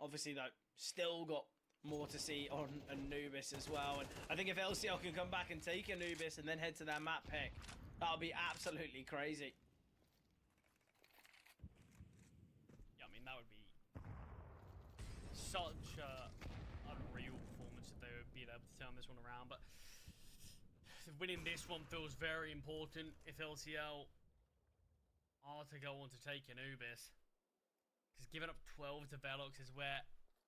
G: Obviously, though, still got more to see on Anubis as well. And I think if LCL can come back and take Anubis and then head to their map pick, that'll be absolutely crazy.
H: Yeah, I mean, that would be such a unreal performance if they would be able to turn this one around. But winning this one feels very important if LCL are to go on to take Anubis. Because giving up 12 to Velox is where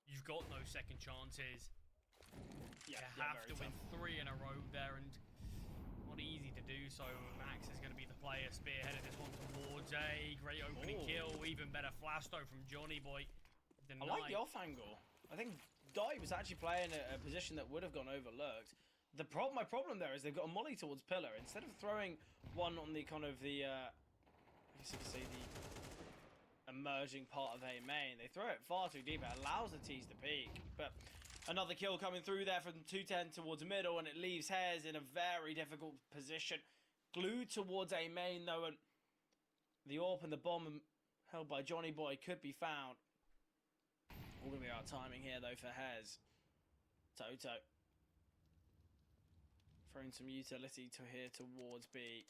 H: you've got no second chances. You have to win 3 in a row there, and not easy to do so. Max is going to be the player spearheading this one towards A. Great opening kill, even better flash though from Johnny Boy.
G: I like the off angle. I think Dai was actually playing a position that would have gone overlooked. My problem there is they've got a molly towards pillar. Instead of throwing one on the kind of the, I guess you could say the emerging part of A main, they throw it far too deep. It allows the tees to peek. But another kill coming through there from 210 towards middle, and it leaves Hez in a very difficult position. Glued towards A main though, and the AWP and the bomb held by Johnny Boy could be found. All going to be about timing here though for Hez. Toto throwing some utility to here towards B.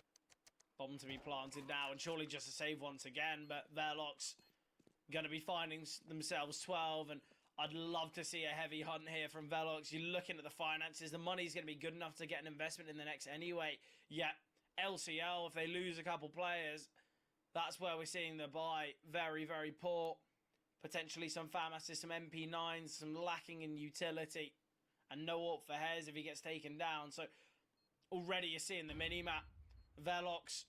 G: Bomb to be planted now, and surely just a save once again, but Velox going to be finding themselves 12, and I'd love to see a heavy hunt here from Velox. You're looking at the finances, the money's going to be good enough to get an investment in the next anyway. Yeah, LCL, if they lose a couple players, that's where we're seeing the buy very, very poor. Potentially some FAMASs, some MP9s, some lacking in utility, and no AWP for Hez if he gets taken down. So already you're seeing the mini-map. Velox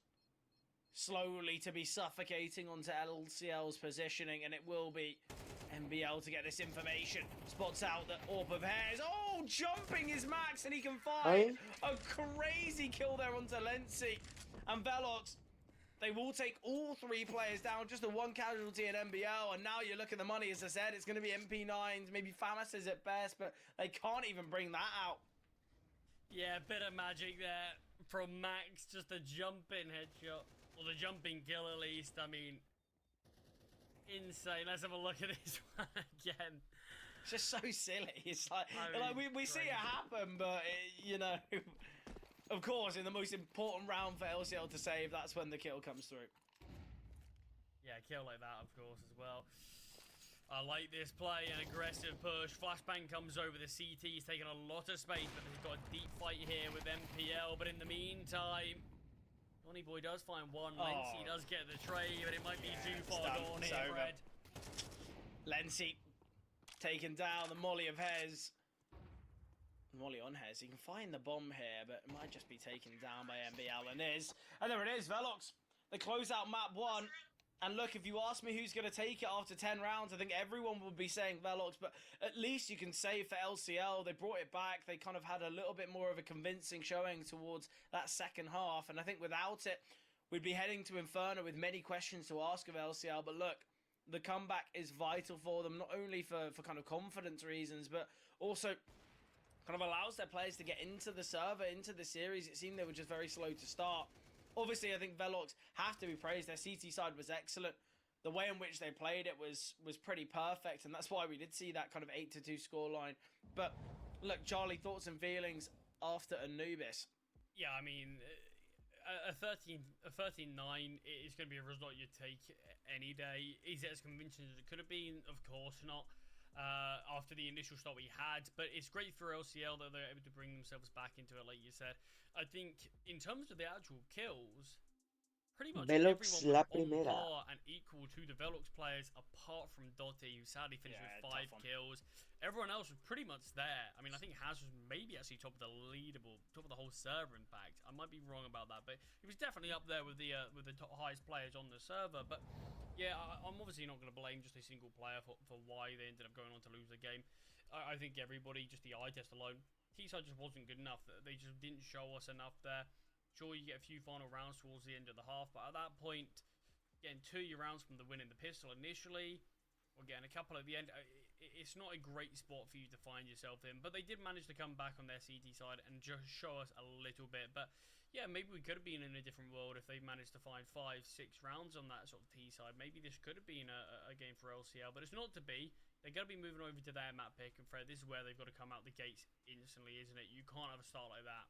G: slowly to be suffocating onto LCL's positioning, and it will be NBL to get this information. Spots out that AWP of Hez. Oh, jumping is Max, and he can find a crazy kill there onto Lency. And Velox, they will take all 3 players down, just the 1 casualty in NBL, and now you look at the money, as I said, it's going to be MP9s, maybe FAMASs at best, but they can't even bring that out.
H: Yeah, a bit of magic there from Max, just a jumping headshot, or the jumping kill at least. I mean, insane. Let's have a look at this one again.
G: It's just so silly. It's like, we see it happen, but you know, of course, in the most important round for LCL to save, that's when the kill comes through.
H: Yeah, kill like that, of course, as well. I like this play, an aggressive push. Flashbang comes over the CT. He's taking a lot of space, but he's got a deep fight here with MPL. But in the meantime, Johnny Boy does find one. Lency does get the trade, but it might be too far gone here, Fred.
G: Lency taken down, the molly of Hez. Molly on Hez. He can find the bomb here, but it might just be taken down by NBL, and is. And there it is, Velox. They close out map 1. And look, if you ask me who's going to take it after 10 rounds, I think everyone would be saying Velox, but at least you can say for LCL, they brought it back. They kind of had a little bit more of a convincing showing towards that second half. And I think without it, we'd be heading to Inferno with many questions to ask of LCL. But look, the comeback is vital for them, not only for kind of confidence reasons, but also kind of allows their players to get into the server, into the series. It seemed they were just very slow to start. Obviously, I think Velox have to be praised. Their CT side was excellent. The way in which they played it was pretty perfect, and that's why we did see that kind of 8-2 scoreline. But look, Charlie, thoughts and feelings after Anubis?
H: Yeah, I mean, a 13-9 is going to be a result you take any day. Is it as convincing as it could have been? Of course not. After the initial start we had, but it's great for LCL that they're able to bring themselves back into it, like you said. I think in terms of the actual kills, pretty much
A: Velox
H: everyone
A: la
H: was on
A: primera.
H: par and equal to the Velox players, apart from Dotti, who sadly finished with 5 kills. Everyone else was pretty much there. I mean, I think Haz was maybe actually top of the leaderboard, top of the whole server, in fact. I might be wrong about that, but he was definitely up there with the top highest players on the server. But yeah, I'm obviously not going to blame just a single player for why they ended up going on to lose the game. I think everybody, just the eye test alone, T-side just wasn't good enough. They just didn't show us enough there. Sure, you get a few final rounds towards the end of the half, but at that point, getting 2 rounds from the win in the pistol initially, or getting a couple at the end, it's not a great spot for you to find yourself in. But they did manage to come back on their CT side and just show us a little bit. But yeah, maybe we could have been in a different world if they managed to find 5-6 rounds on that sort of T side. Maybe this could have been a game for LCL, but it's not to be. They're going to be moving over to their map pick, and Fred, this is where they've got to come out the gates instantly, isn't it? You can't have a start like that.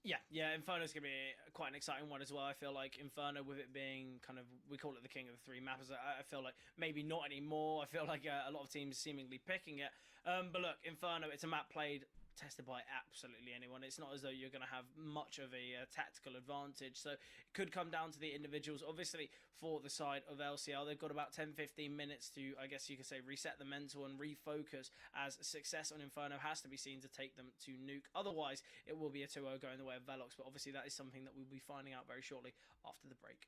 G: Yeah, Inferno's going to be quite an exciting one as well. I feel like Inferno, with it being kind of, we call it the king of the 3 mappers, I feel like maybe not anymore. I feel like a lot of teams seemingly picking it. But look, Inferno, it's a map played, tested by absolutely anyone. It's not as though you're going to have much of a tactical advantage. So it could come down to the individuals. Obviously, for the side of LCL, they've got about 10-15 minutes to, I guess you could say, reset the mental and refocus, as success on Inferno has to be seen to take them to nuke. Otherwise, it will be a 2-0 going the way of Velox. But obviously, that is something that we'll be finding out very shortly after the break.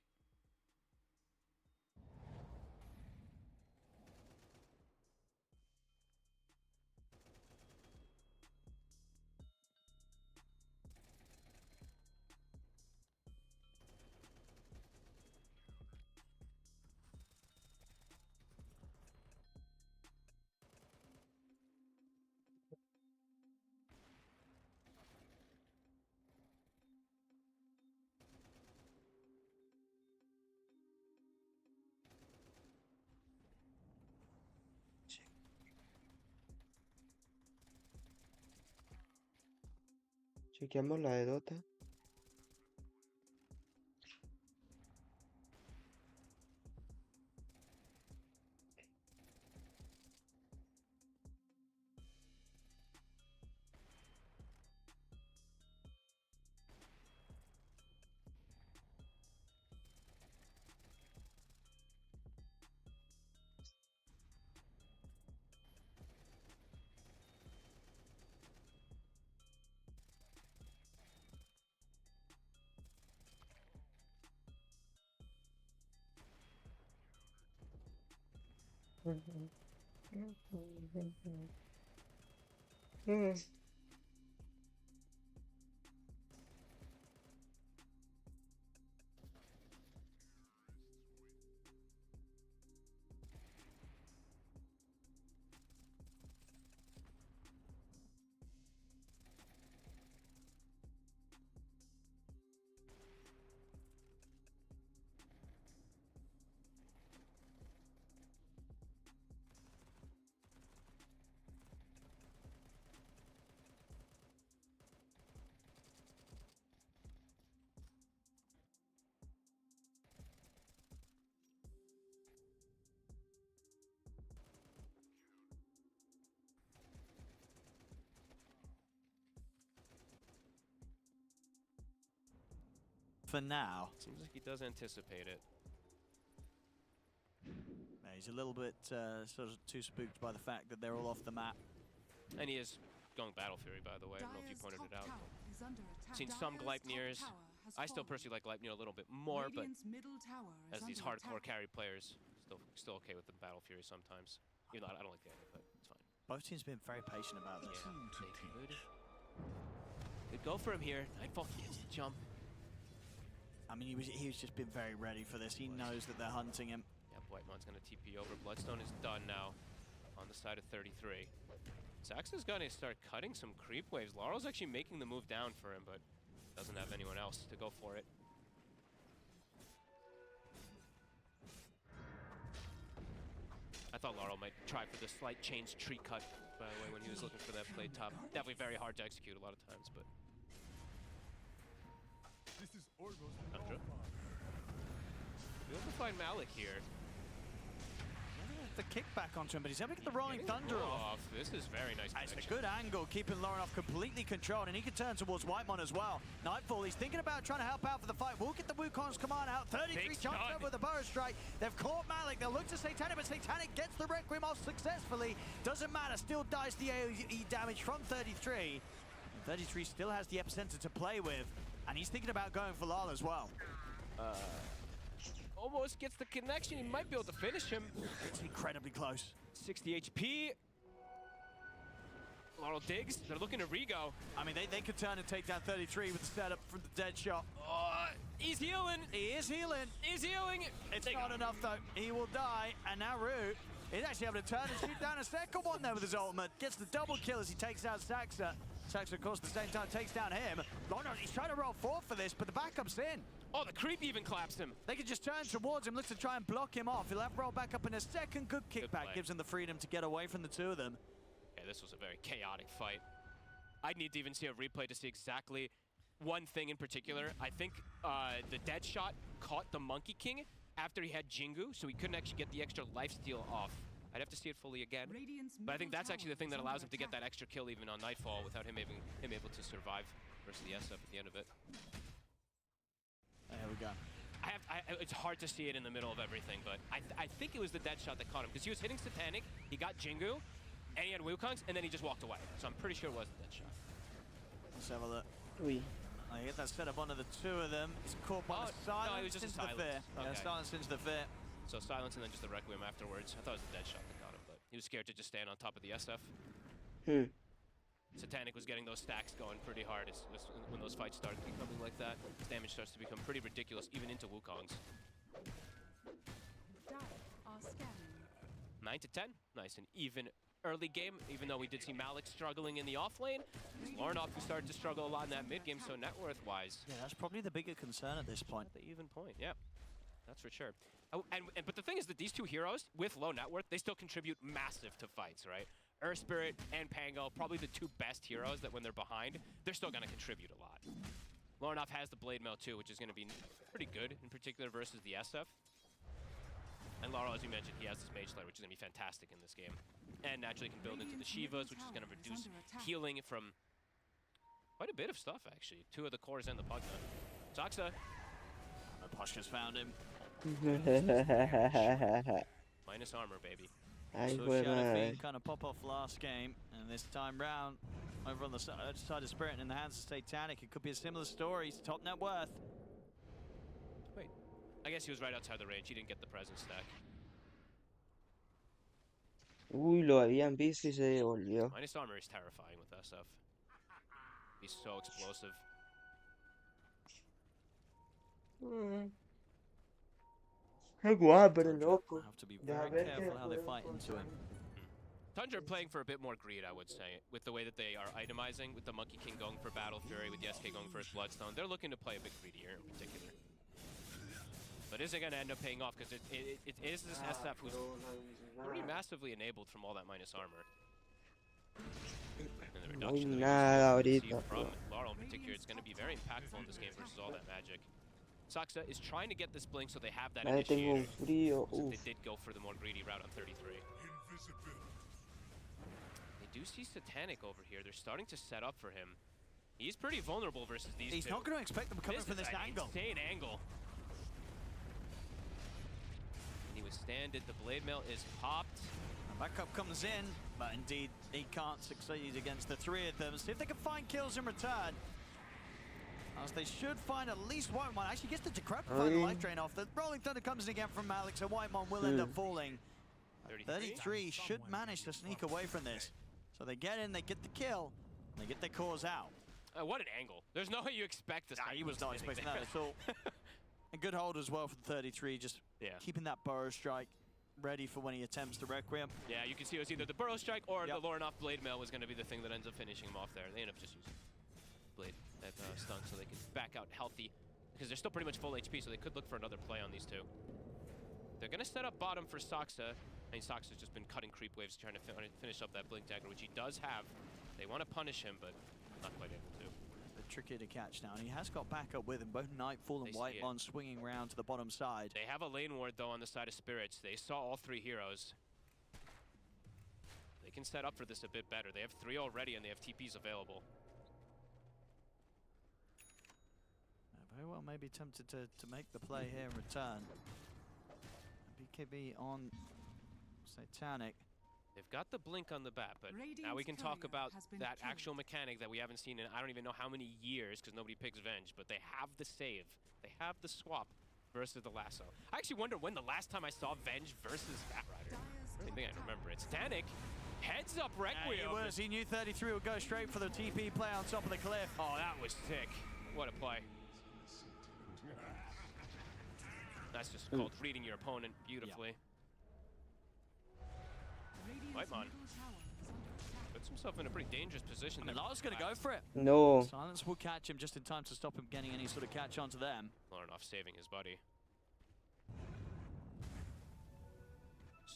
A: Chequeamos la de Dota.
C: For now.
B: Seems like he does anticipate it.
C: He's a little bit sort of too spooked by the fact that they're all off the map.
B: And he is going Battle Fury, by the way. I don't know if you pointed it out. Seen some Gleipnirs. I still personally like Gleipnir a little bit more, but as these hardcore carry players, still okay with the Battle Fury sometimes. Even though I don't like the idea, but it's fine.
C: Both teams have been very patient about this.
B: Yeah, they could go for him here. Nightfall gets the jump.
C: I mean, he was just been very ready for this. He knows that they're hunting him.
B: Yep. Whitemon's gonna TP over. Bloodstone is done now on the side of 33. Saxa's gonna start cutting some creep waves. Laurel's actually making the move down for him, but doesn't have anyone else to go for it. I thought Laurel might try for the slight change tree cut, by the way, when he was looking for that play top. Definitely very hard to execute a lot of times, but... Tundra. Be able to find Malik here.
C: The kickback onto him, but he's able to get the Rolling Thunder off.
B: This is very nice
C: It's
B: connection.
C: a good angle, keeping Lauren completely controlled, and he can turn towards Whitemon as well. Nightfall, he's thinking about trying to help out for the fight. We'll get the Wukong's command out. 33 jumps over with the Burrow Strike. They've caught Malik. They'll look to Satanic, but Satanic gets the Requiem off successfully. Doesn't matter, still dies the AoE damage from 33. And 33 still has the epicenter to play with, and he's thinking about going for Lal as well.
B: Almost gets the connection. He might be able to finish him.
C: It's incredibly close.
B: 60 HP. Laurel digs. They're looking to re-go.
C: I mean, they could turn and take down 33 with the setup from the dead shot.
B: He's healing.
C: He is healing.
B: He's healing.
C: It's not enough, though. He will die. And now Root is actually able to turn and shoot down a second one there with his ultimate. Gets the double kill as he takes out Saxa. Saxa, of course, at the same time takes down him. Lono, he's trying to roll forward for this, but the backup's in.
B: Oh, the creep even claps him.
C: They can just turn towards him, look to try and block him off. He'll have roll back up in a second. Good kickback gives him the freedom to get away from the two of them.
B: Yeah, this was a very chaotic fight. I'd need to even see a replay to see exactly one thing in particular. I think the dead shot caught the Monkey King after he had Jingu, so he couldn't actually get the extra lifesteal off. I'd have to see it fully again. But I think that's actually the thing that allows him to get that extra kill even on Nightfall without him able to survive versus the SF at the end of it.
C: There we go.
B: It's hard to see it in the middle of everything, but I think it was the dead shot that caught him because he was hitting Satanic, he got Jingu, and he had Wukongs, and then he just walked away. So I'm pretty sure it was the dead shot.
C: Let's have a look.
A: Oui.
C: I get that set up onto the two of them. He's caught by the silence.
B: No, he was just
C: into
B: a
C: the
B: silence.
C: fear.
B: Okay.
C: Yeah, silence into the fear.
B: So silence and then just the Requiem afterwards. I thought it was the dead shot that got him, but he was scared to just stand on top of the SF. Satanic was getting those stacks going pretty hard when those fights started becoming like that. His damage starts to become pretty ridiculous, even into Wukong's. 9 to 10. Nice and even early game, even though we did see Malik struggling in the off lane. Lornoff who started to struggle a lot in that mid game, so net worth wise.
C: Yeah, that's probably the bigger concern at this point.
B: The even point, yeah. That's for sure. Oh, but the thing is that these two heroes, with low net worth, they still contribute massive to fights, right? Earth Spirit and Pango, probably the two best heroes that when they're behind, they're still going to contribute a lot. Lornoff has the Blade Mail too, which is going to be pretty good, in particular versus the SF. And Laurel, as you mentioned, he has this Mage Slayer, which is going to be fantastic in this game. And naturally can build into the Shivas, which is going to reduce healing from quite a bit of stuff, actually. 2 of the cores and the Pugna. Saxa.
C: Poshka's found him.
B: Minus armor, baby.
C: So Shadow Fiend kind of pop off last game, and this time round, over on the side of Spirit in the hands of Satanic, it could be a similar story. He's top net worth.
B: Wait, I guess he was right outside the range. He didn't get the presence stack.
A: Uy, lo habían visto y se devolvió.
B: Minus armor is terrifying with SF. He's so explosive.
A: Pero loco.
C: Have to be very careful how they fight into him.
B: Tundra playing for a bit more greed, I would say, with the way that they are itemizing, with the Monkey King going for Battle Fury, with the SK going for his Bloodstone. They're looking to play a bit greedier in particular. But is it going to end up paying off? Because it is this SF who's pretty massively enabled from all that minus armor. And the reduction that we see from Laurel in particular, it's going to be very impactful in this game versus all that magic. Saxa is trying to get this blink so they have that initiator. They did go for the more greedy route on 33. They do see Satanic over here. They're starting to set up for him. He's pretty vulnerable versus these two.
C: He's not going to expect them coming from this angle.
B: Insane angle. He withstanded. The Blade Mail is popped.
C: Backup comes in, but indeed he can't succeed against the 3 of them. See if they can find kills in return. As they should find at least Whitemon. Actually gets the Decrepit find the life drain off. The Rolling Thunder comes in again from Malik, so Whitemon will end up falling. 33 should manage to sneak away from this. So they get in, they get the kill, and they get their cores out.
B: What an angle. There's no way you expect this.
C: He was not expecting that at all. And good hold as well for the 33, just
B: Yeah.
C: keeping that burrow strike ready for when he attempts the Requiem.
B: Yeah, you can see it was either the Burrow Strike or the Lornoff Blade Mail was going to be the thing that ends up finishing him off there. They end up just using Blade that stun so they can back out healthy because they're still pretty much full HP, so they could look for another play on these two. They're going to set up bottom for Saksa. I mean, Saksa's just been cutting creep waves trying to finish up that Blink Dagger, which he does have. They want to punish him, but not quite able to.
C: But tricky to catch now, and he has got backup with him. Both Nightfall and Whitemon swinging around to the bottom side.
B: They have a lane ward, though, on the side of Spirits. They saw all 3 heroes. They can set up for this a bit better. They have 3 already, and they have TPs available.
C: Very well may be tempted to make the play here in return. BKB on Satanic.
B: They've got the blink on the bat, but now we can talk about that actual mechanic that we haven't seen in I don't even know how many years because nobody picks Venge, but they have the save. They have the swap versus the lasso. I actually wonder when the last time I saw Venge versus Bat Rider. I think I remember it. Static, heads up Requiem.
C: Yeah, he knew 33 would go straight for the TP play on top of the cliff.
B: Oh, that was sick. What a play. That's just called reading your opponent beautifully. Whitemon puts himself in a pretty dangerous position.
C: I mean, Lara's going to go for it.
A: No.
C: Silence will catch him just in time to stop him getting any sort of catch onto them.
B: Lornoff saving his buddy.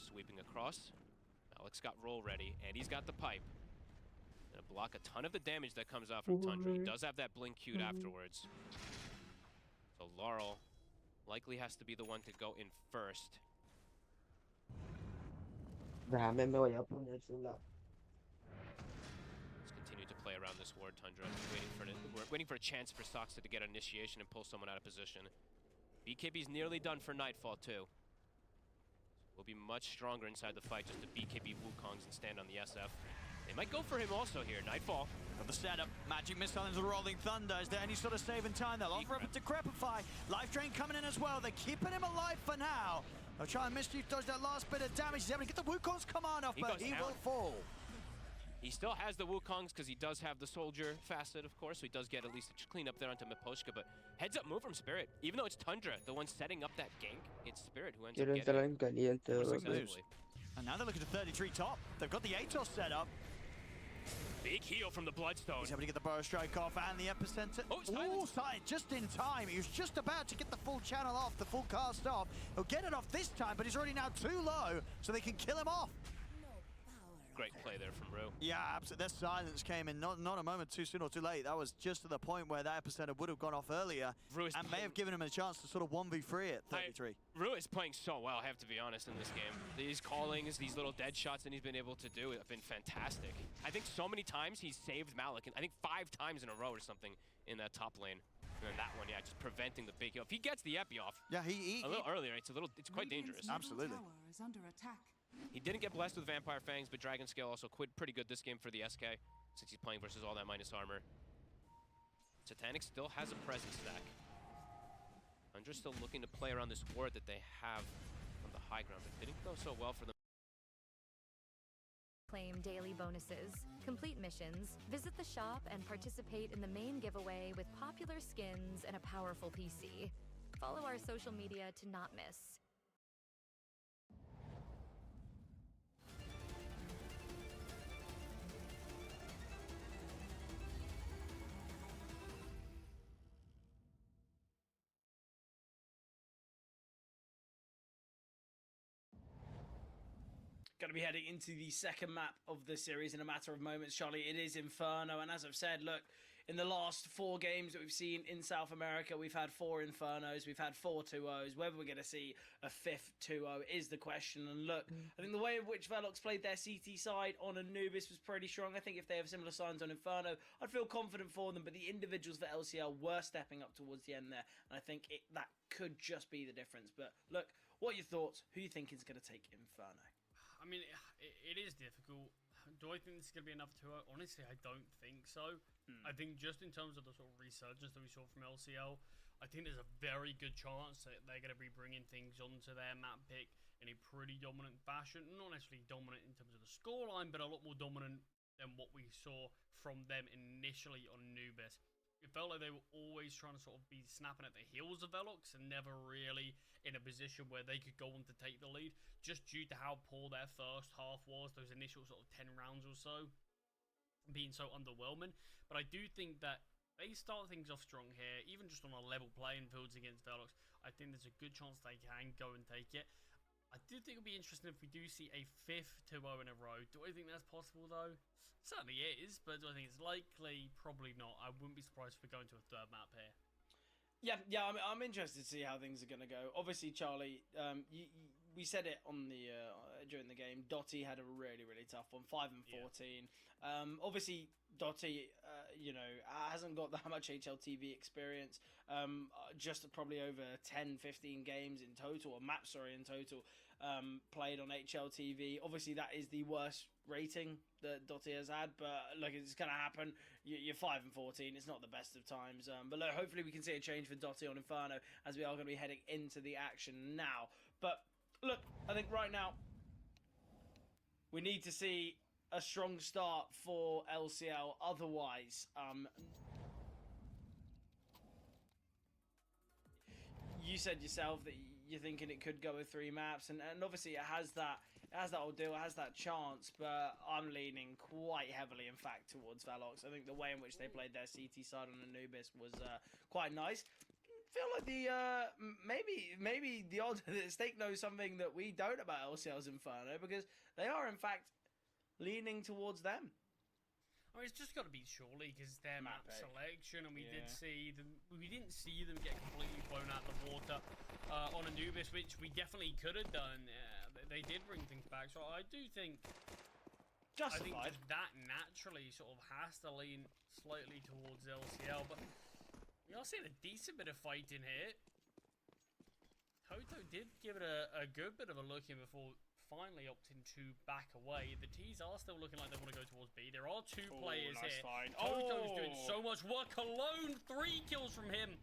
B: Sweeping across. Alex got roll ready, and he's got the pipe. Gonna block a ton of the damage that comes out from Tundra. He does have that blink queued afterwards. So Laurel likely has to be the one to go in first.
A: Me voy a poner su lado.
B: Let's continue to play around this ward, Tundra. We're waiting for a chance for Soxa to get an initiation and pull someone out of position. BKB's nearly done for Nightfall, too. We'll be much stronger inside the fight just to BKB Wukongs and stand on the SF. They might go for him also here. Nightfall.
C: Got the setup. Magic Missile into the Rolling Thunder. Is there any sort of save in time? They'll offer up a Decrepify. Life Drain coming in as well. They're keeping him alive for now. They'll try and Mischief dodge that last bit of damage. He's able to get the Wukong's command off, but he will fall.
B: He still has the Wukongs because he does have the Soldier facet, of course, so he does get at least a clean up there onto Miposhka, but heads up move from Spirit. Even though it's Tundra, the one setting up that gank, it's Spirit who ends up getting it.
A: Caliente.
C: And now they're looking to 33 top. They've got the Atos set up.
B: Big heal from the Bloodstone.
C: He's able to get the Burrow Strike off and the Epicenter.
B: Oh,
C: Silence just in time. He was just about to get the full channel off, the full cast off. He'll get it off this time, but he's already now too low, so they can kill him off.
B: Great play there from Rue.
C: Yeah, absolutely. Their silence came in not a moment too soon or too late. That was just to the point where that Epicenter would have gone off earlier and may have given him a chance to sort of 1v3 at 33.
B: Rue is playing so well, I have to be honest, in this game. These callings, these little dead shots that he's been able to do have been fantastic. I think so many times he's saved Malik, and I think 5 times in a row or something in that top lane. And then that one, yeah, just preventing the big heal. If he gets the epi off
C: a
B: little earlier, it's quite dangerous.
C: Absolutely.
I: Is under attack.
B: He didn't get blessed with Vampire Fangs, but Dragon Scale also quit pretty good this game for the SK, since he's playing versus all that minus armor. Satanic still has a presence stack. Tundra's still looking to play around this ward that they have on the high ground, but didn't go so well for them.
F: Claim daily bonuses, complete missions, visit the shop, and participate in the main giveaway with popular skins and a powerful PC. Follow our social media to not miss.
G: Going to be heading into the second map of the series in a matter of moments, Charlie. It is Inferno, and as I've said, look, in the last 4 games that we've seen in South America, we've had 4 Infernos, we've had 4 2-0s. Whether we're going to see a 5th 2-0 is the question. And look, I think the way in which Velox played their CT side on Anubis was pretty strong. I think if they have similar signs on Inferno, I'd feel confident for them, but the individuals for LCL were stepping up towards the end there, and I think that could just be the difference. But look, what are your thoughts? Who are you thinking is going to take Inferno?
H: I mean, it is difficult. Do I think this is going to be enough to... Honestly, I don't think so. I think just in terms of the sort of resurgence that we saw from LCL, I think there's a very good chance that they're going to be bringing things onto their map pick in a pretty dominant fashion. Not necessarily dominant in terms of the scoreline, but a lot more dominant than what we saw from them initially on Anubis. it felt like they were always trying to sort of be snapping at the heels of Velox and never really in a position where they could go on to take the lead, just due to how poor their first half was, those initial sort of 10 rounds or so, being so underwhelming. But I do think that they start things off strong here, even just on a level playing fields against Velox. I think there's a good chance they can go and take it. I do think it'll be interesting if we do see a 5th 2-0 in a row. Do I think that's possible, though? Certainly is, but do I think it's likely? Probably not. I wouldn't be surprised if we go into a 3rd map here.
G: Yeah, I'm interested to see how things are going to go. Obviously, Charlie, we said it on the during the game. Dotty had a really, really tough one, 5 and 14. Yeah. Obviously, Dotty, hasn't got that much HLTV experience. Just probably over 10, 15 games in total, or maps, sorry, in total, played on HLTV. Obviously, that is the worst rating that Dotty has had, but look, it's going to happen. You're 5 and 14. It's not the best of times, but look, hopefully we can see a change for Dotty on Inferno, as we are going to be heading into the action now. But look, I think right now we need to see a strong start for LCL. Otherwise, you said yourself that you're thinking it could go with 3 maps, and obviously it has that old deal, it has that chance, but I'm leaning quite heavily, in fact, towards Velox. I think the way in which they played their CT side on Anubis was quite nice. Feel like the maybe the odd Stake knows something that we don't about LCL's Inferno, because they are in fact leaning towards them.
H: I mean, it's just got to be surely, because their map selection, and we didn't see them get completely blown out of the water on Anubis, which we definitely could have done. They did bring things back, so I do think
G: justified.
H: I think just that naturally sort of has to lean slightly towards LCL, but we are seeing a decent bit of fighting here. Toto did give it a good bit of a look in before finally opting to back away. The T's are still looking like they want to go towards B. There are 2 players
G: nice
H: here.
G: Find.
H: Toto's doing so much work alone. 3 kills from him.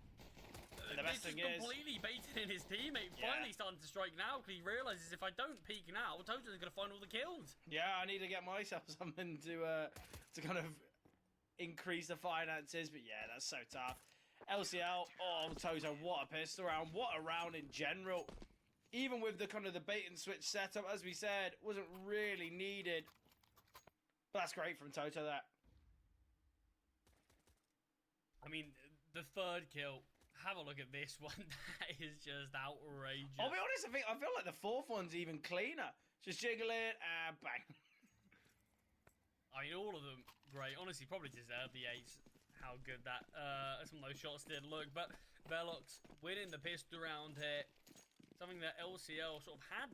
G: The best thing is
H: completely baiting in his teammate. Finally starting to strike now, because he realizes if I don't peek now, Toto's going to find all the kills.
G: Yeah, I need to get myself something to kind of increase the finances. But yeah, that's so tough. LCL, Toto, what a pistol round. What a round in general. Even with the kind of the bait and switch setup, as we said, wasn't really needed. But that's great from Toto, that.
H: I mean, the 3rd kill. Have a look at this one. That is just outrageous.
G: I'll be honest, I feel like the 4th one's even cleaner. Just jiggle it and bang.
H: I mean, all of them great. Honestly, probably deserve the 8s. How good that some of those shots did look. But Velox winning the pistol round here. Something that LCL sort of had,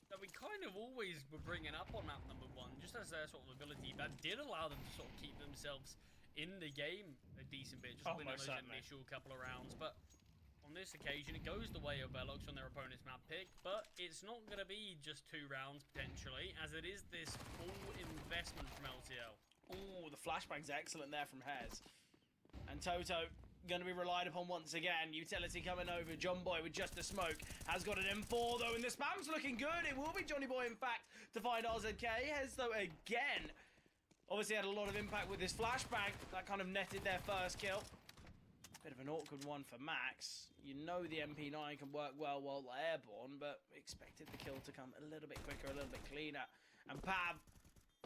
H: that we kind of always were bringing up on map number 1, just as their sort of ability. That did allow them to sort of keep themselves in the game a decent bit, just winning those initial couple of rounds. But on this occasion, it goes the way of Velox on their opponent's map pick, but it's not going to be just 2 rounds, potentially, as it is this full investment from LCL.
G: Oh, the flashbang's excellent there from Hez. And Toto going to be relied upon once again. Utility coming over. John Boy with just a smoke has got an M4 though, and the spam's looking good. It will be Johnny Boy, in fact, to find RZK. Hez though again. Obviously had a lot of impact with this flashbang. That kind of netted their first kill. Bit of an awkward one for Max. You know the MP9 can work well while airborne, but expected the kill to come a little bit quicker, a little bit cleaner. And Pav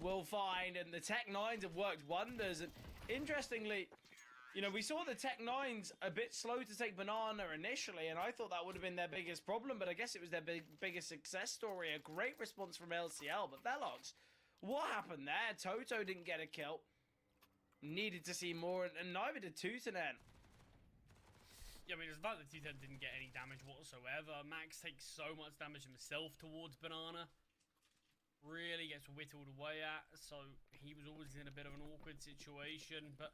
G: will find, and the Tech 9s have worked wonders. And interestingly, you know, we saw the Tech 9s a bit slow to take Banana initially, and I thought that would have been their biggest problem, but I guess it was their biggest success story. A great response from LCL, but Velox, what happened there? Toto didn't get a kill. Needed to see more, and neither did Tutanen.
H: Yeah, I mean, it's about that Tutanen didn't get any damage whatsoever. Max takes so much damage himself towards Banana. Really gets whittled away at, so he was always in a bit of an awkward situation. But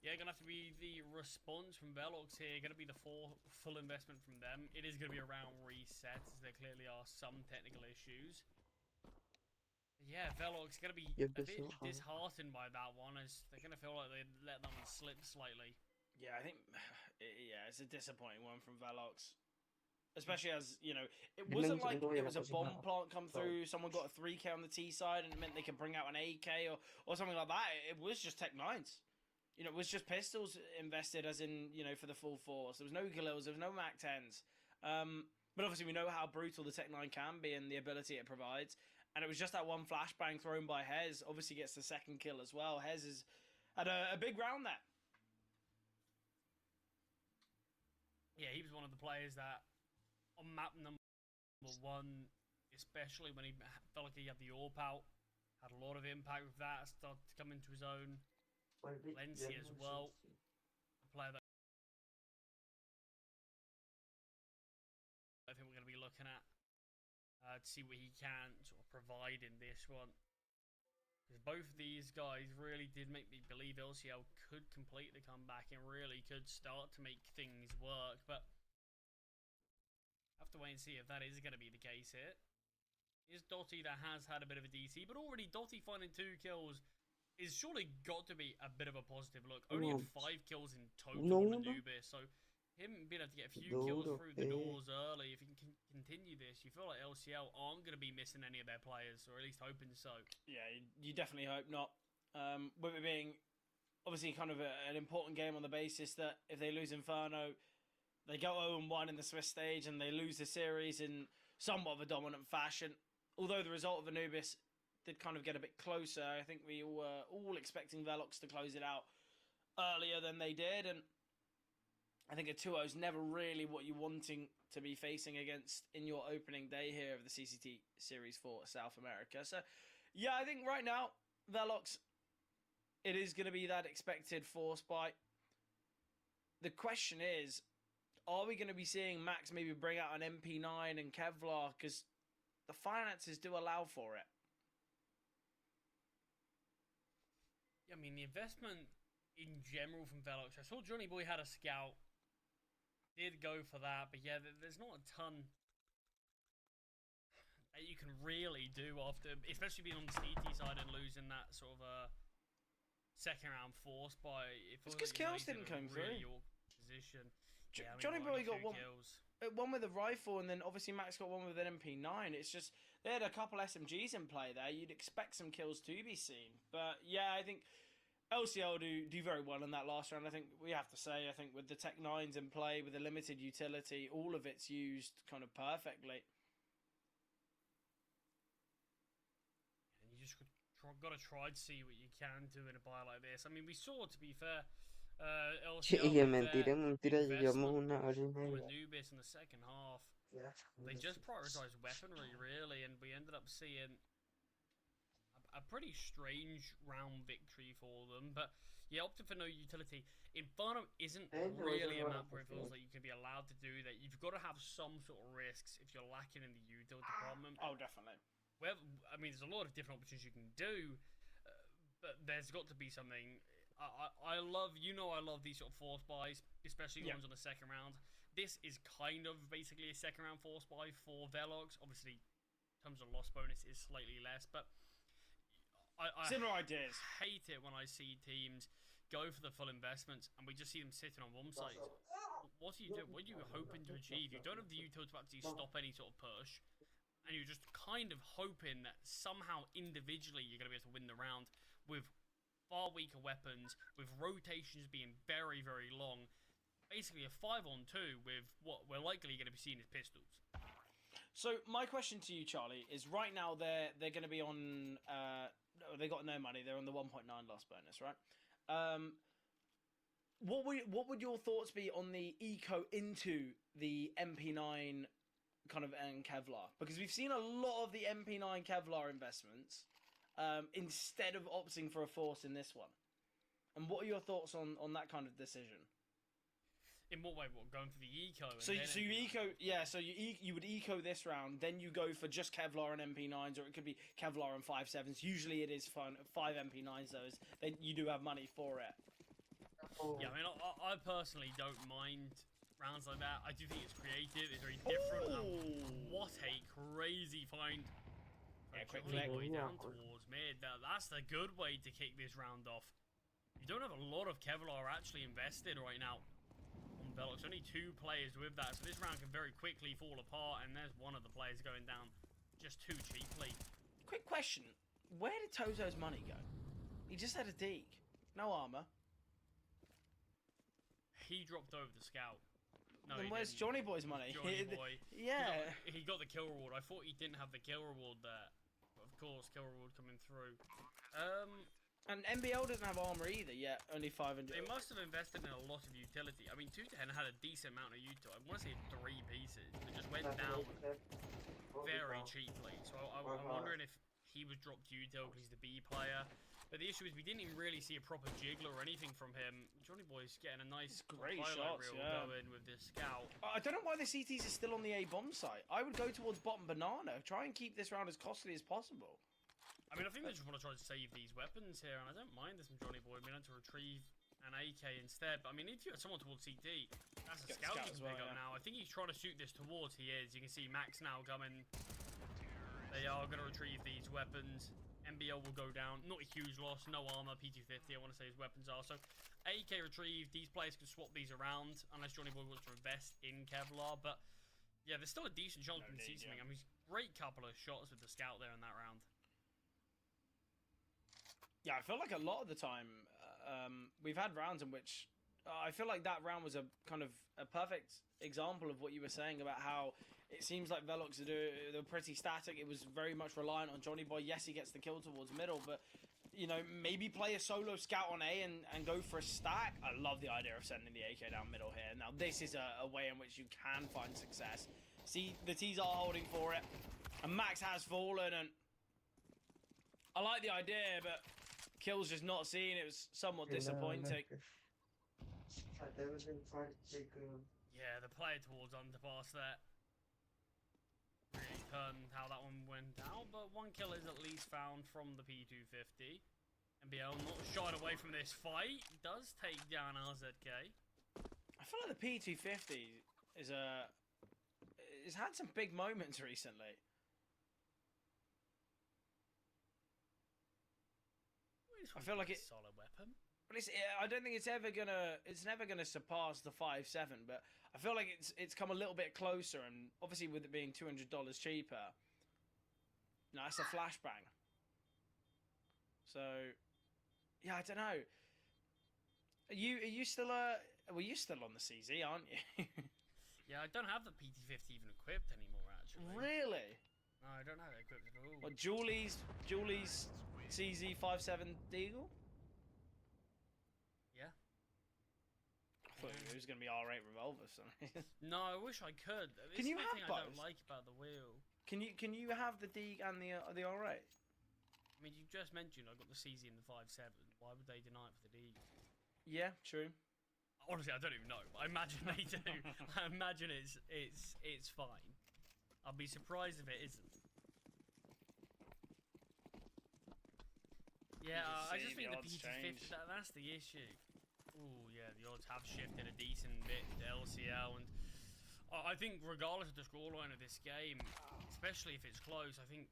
H: yeah, gonna have to be the response from Velox here. Gonna be the full investment from them. It is gonna be a round reset, as there clearly are some technical issues. Yeah, Velox gonna be a bit disheartened by that one, as they're gonna feel like they let that one slip slightly.
G: Yeah, I think, yeah, it's a disappointing one from Velox. Especially as, you know, it wasn't like it was a bomb plant come through, someone got a 3k on the T side and it meant they could bring out an AK or something like that. It was just Tech 9s. you know, was just pistols invested, as in, you know, for the full force. There was no kills, there was no Mac 10s. But obviously we know how brutal the Tech 9 can be and the ability it provides. And it was just that one flashbang thrown by Hez. Obviously gets the second kill as well. Hez has had a big round there.
H: Yeah, he was one of the players that on map number 1, especially when he felt like he had the AWP out, had a lot of impact with that, started to come into his own. Lency as well, a player that I think we're going to be looking at to see what he can sort of provide in this one. Because both of these guys really did make me believe LCL could completely come back and really could start to make things work. But have to wait and see if that is going to be the case here. Is Dotty that has had a bit of a DC, but already Dotty finding 2 kills is surely got to be a bit of a positive look. Only had 5 kills in total with Anubis, so him being able to get a few kills through the doors early, if he can continue this, you feel like LCL aren't going to be missing any of their players, or at least hoping so. Yeah,
G: you definitely hope not. With it being obviously kind of an important game on the basis that if they lose Inferno, they go 0-1 in the Swiss stage and they lose the series in somewhat of a dominant fashion. Although the result of Anubis did kind of get a bit closer, I think we were all expecting Velox to close it out earlier than they did, and I think a 2-0 is never really what you're wanting to be facing against in your opening day here of the CCT Series 4 South America. So, yeah, I think right now, Velox, it is going to be that expected force bite. The question is, are we going to be seeing Max maybe bring out an MP9 and Kevlar? Because the finances do allow for it.
H: Yeah, I mean, the investment in general from Velox, I saw Johnny Boy had a scout. Did go for that, but yeah, there's not a ton that you can really do after, especially being on the CT side and losing that sort of a second round force by.
G: It's because kills didn't come through.
H: Your position. Yeah, I mean,
G: Johnny Boy got
H: kills.
G: One with a rifle, and then obviously Max got one with an MP9. It's just they had a couple SMGs in play there. You'd expect some kills to be seen, but yeah, I think LCL do very well in that last round. I think we have to say, I think with the Tech 9s in play, with the limited utility, all of it's used kind of perfectly.
H: And you just got to try to see what you can do in a buy like this. I mean, we saw, to be fair, LCL
A: mentira, llevamos una hora y media.
H: Anubis in the second half. They just prioritized weaponry, really, and we ended up seeing a pretty strange round victory for them. But yeah, opted for no utility. Inferno isn't really a map where it feels like you can be allowed to do that. You've got to have some sort of risks if you're lacking in the util department.
G: Oh, definitely.
H: Well, I mean, there's a lot of different options you can do, but there's got to be something. I love these sort of force buys, especially the ones on the second round. This is kind of basically a second round force buy for Velox. Obviously, in terms of loss bonus is slightly less, but I
G: similar ideas.
H: Hate it when I see teams go for the full investments and we just see them sitting on one site. What are you doing? What are you hoping to achieve? You don't have the utility to actually stop any sort of push, and you're just kind of hoping that somehow individually you're going to be able to win the round with far weaker weapons, with rotations being very, very long. Basically a 5-on-2 with what we're likely going to be seeing as pistols.
G: So my question to you, Charlie, is right now they're going to be on. They got no money. They're on the 1.9 loss bonus, right? What would your thoughts be on the eco into the MP9 kind of and Kevlar? Because we've seen a lot of the MP9 Kevlar investments instead of opting for a force in this one. And what are your thoughts on that kind of decision?
H: In what way? What, going for the eco?
G: So you eco, yeah. So you would eco this round, then you go for just Kevlar and MP9s, or it could be Kevlar and 5.7s. Usually it is 5 MP9s. Those then you do have money for it.
H: Yeah, I mean, I personally don't mind rounds like that. I do think it's creative. It's very different. What a crazy find!
G: Yeah, quick flick.
H: Down towards mid. That's the good way to kick this round off. You don't have a lot of Kevlar actually invested right now. Velox, only 2 players with that, so this round can very quickly fall apart, and there's one of the players going down just too cheaply.
G: Quick question, where did Tozo's money go? He just had a deke, no armor.
H: he dropped over the scout. No,
G: then
H: he
G: where's
H: didn't.
G: Johnny Boy's money?
H: Johnny Boy.
G: Yeah.
H: He got the kill reward. I thought he didn't have the kill reward there. But of course, kill reward coming through.
G: And NBL doesn't have armor either yet. Only 500.
H: They must have invested in a lot of utility. I mean, 210 had a decent amount of utility. I want to say 3 pieces. It just went down very cheaply. So I'm wondering if he was dropped util because he's the B player. But the issue is we didn't even really see a proper jiggler or anything from him. Johnny Boy's getting a nice
G: great
H: highlight
G: shots,
H: reel going with this scout.
G: I don't know why the CTs are still on the A bomb site. I would go towards bottom banana. Try and keep this round as costly as possible.
H: I mean, I think they just want to try to save these weapons here, and I don't mind this from Johnny Boy being able to retrieve an AK instead. But I mean, if you have someone towards CT, that's a scout you can pick up now. I think he's trying to shoot this towards. He is. You can see Max now coming. They are going to retrieve these weapons. NBL will go down. Not a huge loss. No armor. P250, I want to say his weapons are. So, AK retrieved. These players can swap these around unless Johnny Boy wants to invest in Kevlar. But, yeah, there's still a decent chance we can see something. I mean, great couple of shots with the scout there in that round.
G: Yeah, I feel like a lot of the time we've had rounds in which I feel like that round was a kind of a perfect example of what you were saying about how it seems like Velox they're pretty static. It was very much reliant on Johnny Boy. Yes, he gets the kill towards middle, but you know, maybe play a solo scout on A and go for a stack. I love the idea of sending the AK down middle here. Now, this is a way in which you can find success. See, the T's are holding for it, and Max has fallen, and I like the idea, but Kill's just not seen. It was somewhat disappointing.
H: Yeah, the player towards underpass there. Really turned how that one went down, but one kill is at least found from the P250. NBL not shied away from this fight. Does take down RZK.
G: I feel like the P250 has had some big moments recently. I feel like it's
H: solid weapon.
G: But I don't think it's never gonna surpass the 5.7. But I feel like it's come a little bit closer, and obviously with it being $200 cheaper, no, it's a flashbang. So, yeah, I don't know. Are you still well, you're still on the CZ, aren't you?
H: Yeah, I don't have the PT50 even equipped anymore, actually.
G: Really?
H: No, I don't have it equipped at all.
G: What, Julie's CZ 5.7 Deagle?
H: Yeah.
G: I thought it was going to be R8 revolver or something.
H: No, I wish I could. This
G: Can you
H: is the
G: have
H: thing
G: both?
H: I don't like about the wheel.
G: Can you have the Deag and the R8?
H: I mean, you just mentioned I got the CZ and the 5.7. Why would they deny it for the D?
G: Yeah, true.
H: Honestly, I don't even know. I imagine they do. I imagine it's fine. I'll be surprised if it isn't. Yeah, I just think the PT50, that's the issue. Ooh, yeah, the odds have shifted a decent bit to LCL, and I think regardless of the scoreline of this game, especially if it's close, I think,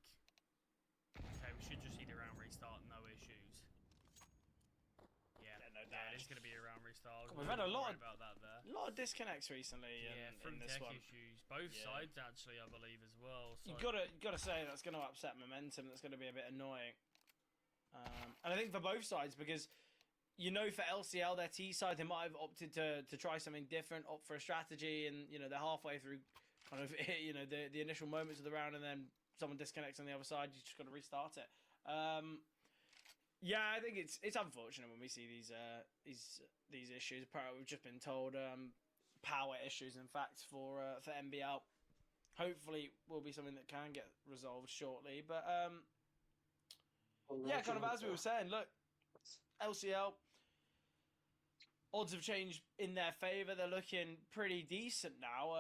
H: okay, we should just see the round restart, no issues. Yeah, no doubt. It's going to be a round restart.
G: We've had a lot
H: about that there.
G: A lot of disconnects recently.
H: Yeah, from
G: in this
H: tech
G: one.
H: issues, both sides actually, I believe as well. So.
G: You gotta say that's going to upset momentum. That's going to be a bit annoying. And I think for both sides, because you know, for LCL, their T side, they might have opted to try something different, opt for a strategy, and you know they're halfway through, kind of you know the initial moments of the round, and then someone disconnects on the other side. You just got to restart it. Yeah, I think it's unfortunate when we see these issues. Apparently, we've just been told power issues, in fact, for NBL. Hopefully, will be something that can get resolved shortly. But yeah, kind of as we were saying, look, LCL odds have changed in their favour. They're looking pretty decent now.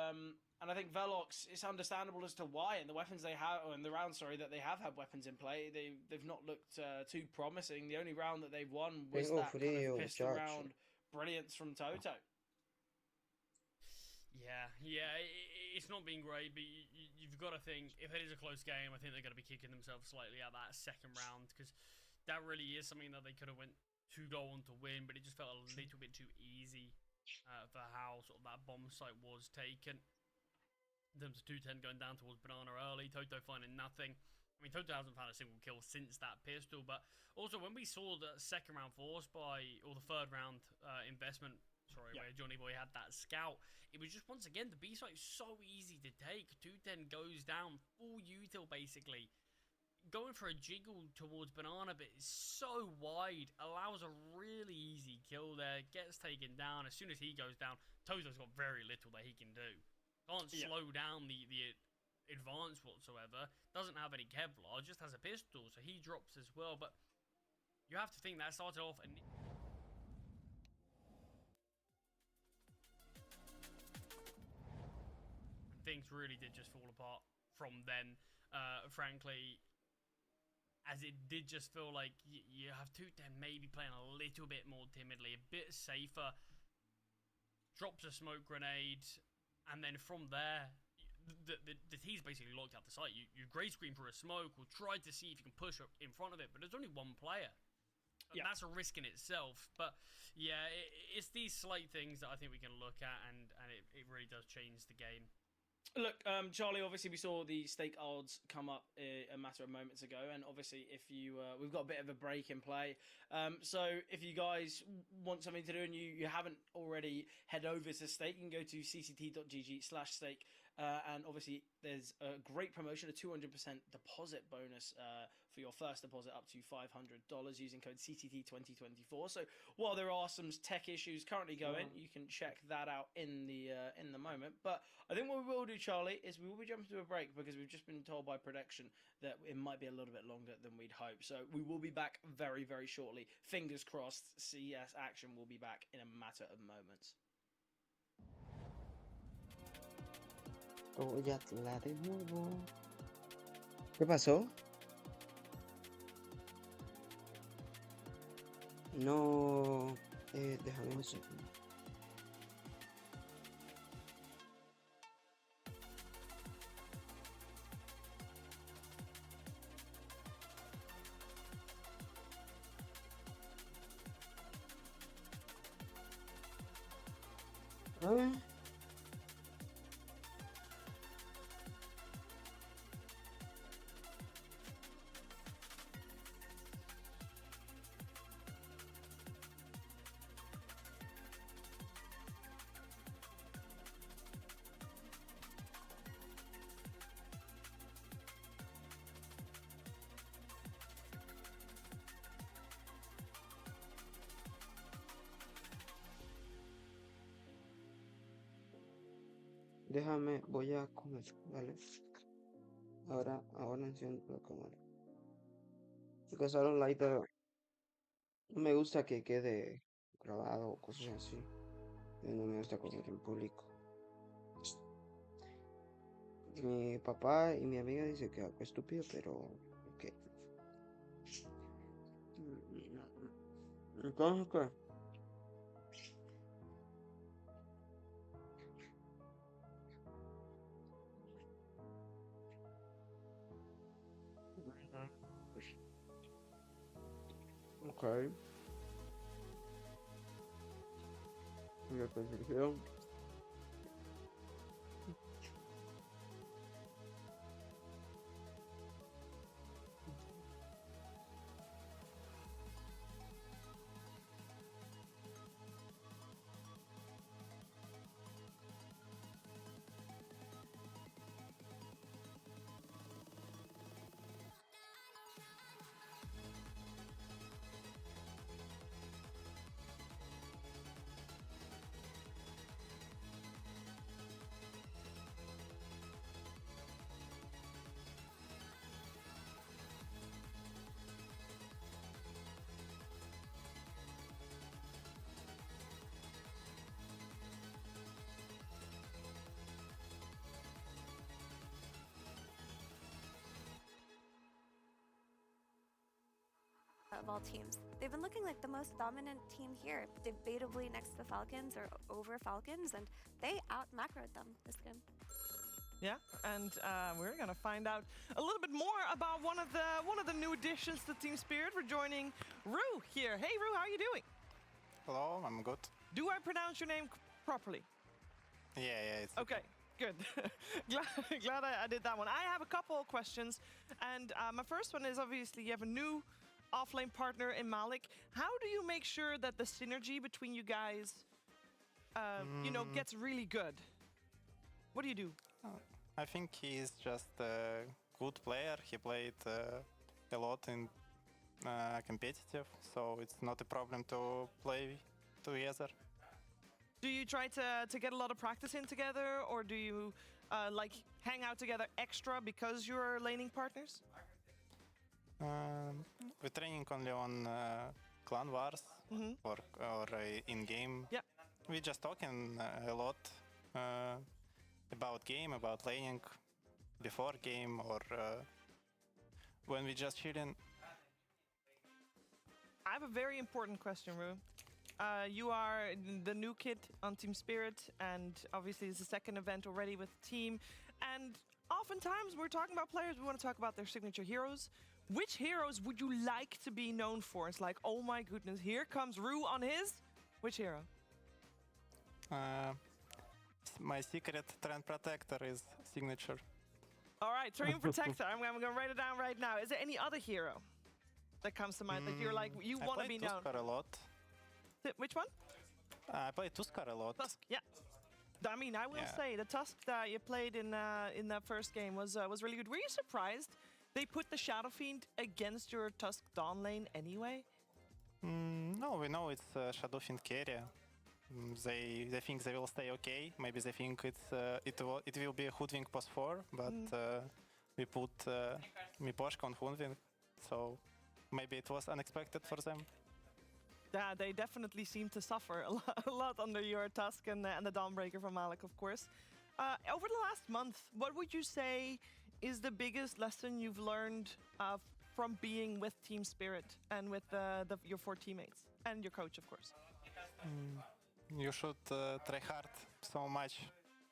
G: And I think Velox, it's understandable as to why. And the weapons they have, or in the round, sorry, that they have had weapons in play, they've not looked too promising. The only round that they've won was that kind of pistol round brilliance from Toto.
H: Yeah, it's not been great, but you've got to think, if it is a close game, I think they're going to be kicking themselves slightly at that second round, because that really is something that they could have went to go on to win, but it just felt a little bit too easy for how sort of that bomb site was taken. In terms of 210 going down towards Banana early, Toto finding nothing. I mean, Toto hasn't found a single kill since that pistol, but also when we saw the second round force buy, or the third round investment sorry, where Johnny Boy had that scout. It was just, once again, the B site is so easy to take. 210 goes down, full util basically. Going for a jiggle towards Banana Bit is so wide, allows a really easy kill there, gets taken down. As soon as he goes down, Tozo's got very little that he can do. Can't slow down the advance whatsoever, doesn't have any Kevlar, just has a pistol, so he drops as well. But you have to think that started off and things really did just fall apart from then, frankly, as it did just feel like you have 210 maybe playing a little bit more timidly, a bit safer, drops a smoke grenade, and then from there, the T's basically locked out the site. You grey screen for a smoke, or tried to see if you can push up in front of it, but there's only one player. And that's a risk in itself. But yeah, it's these slight things that I think we can look at, and it really does change the game.
G: Look, Charlie, obviously we saw the stake odds come up a matter of moments ago, and obviously if you we've got a bit of a break in play, so if you guys want something to do and you haven't already, head over to stake. You can go to cct.gg/stake, and obviously there's a great promotion, a 200% deposit bonus for your first deposit up to $500 using code CCT2024. So while there are some tech issues currently going, you can check that out in the moment. But I think what we will do, Charlie, is we will be jumping to a break because we've just been told by production that it might be a little bit longer than we'd hope. So we will be back very, very shortly. Fingers crossed, CS Action will be back in a matter of moments.
A: Oh, ya la de nuevo. ¿Qué pasó? No, déjame un segundo. Déjame, voy a comer, ¿vale? Ahora enciendo la cámara. Because I don't like the... No me gusta que quede grabado o cosas así. No me gusta comer en público. Mi papá y mi amiga dicen que hago estúpido, pero... Ok. Entonces, ¿qué? Ok. La percepción.
I: Of all teams. They've been looking like the most dominant team here, debatably next to the Falcons or over Falcons, and they out-macroed them this game.
J: Yeah, and we're gonna find out a little bit more about one of the new additions to Team Spirit. We're joining Rue here. Hey Rue, how are you doing?
K: Hello, I'm good.
J: Do I pronounce your name properly?
K: Yeah, it's
J: okay. Good. glad I did that one. I have a couple of questions, and my first one is obviously you have a new offlane partner in Malik. How do you make sure that the synergy between you guys gets really good? What do you do?
K: I think he's just a good player. He played a lot in competitive, so it's not a problem to play together.
J: Do you try to get a lot of practice in together, or do you hang out together extra because you're laning partners?
K: We're training only on clan wars or in game.
J: Yeah.
K: We just talking a lot about game, about laning before game, or when we just chilling.
J: I have a very important question, Ru. You are the new kid on Team Spirit, and obviously it's the second event already with the team. And oftentimes we're talking about players, we want to talk about their signature heroes. Which heroes would you like to be known for? It's like, oh my goodness, here comes Ru on his. Which hero?
K: My secret trend protector is signature.
J: All right, Train Protector. I'm going to write it down right now. Is there any other hero that comes to mind that you're like, you want to be known?
K: I play Tuskar a lot.
J: Which one?
K: I play Tuskar a lot.
J: Tusk, yeah. I mean, I will say the Tusk that you played in that first game was really good. Were you surprised they put the Shadow Fiend against your Tusk Dawn lane anyway?
K: No, we know it's Shadow Fiend carry. They think they will stay okay. Maybe they think it will be a Hoodwink post 4, but we put Miposhka on Hoodwink, so maybe it was unexpected for them.
J: Yeah, they definitely seem to suffer a lot under your Tusk and the Dawnbreaker from Malik, of course. Over the last month, what would you say is the biggest lesson you've learned from being with Team Spirit and with your 4 teammates and your coach, of course?
K: You should try hard so much.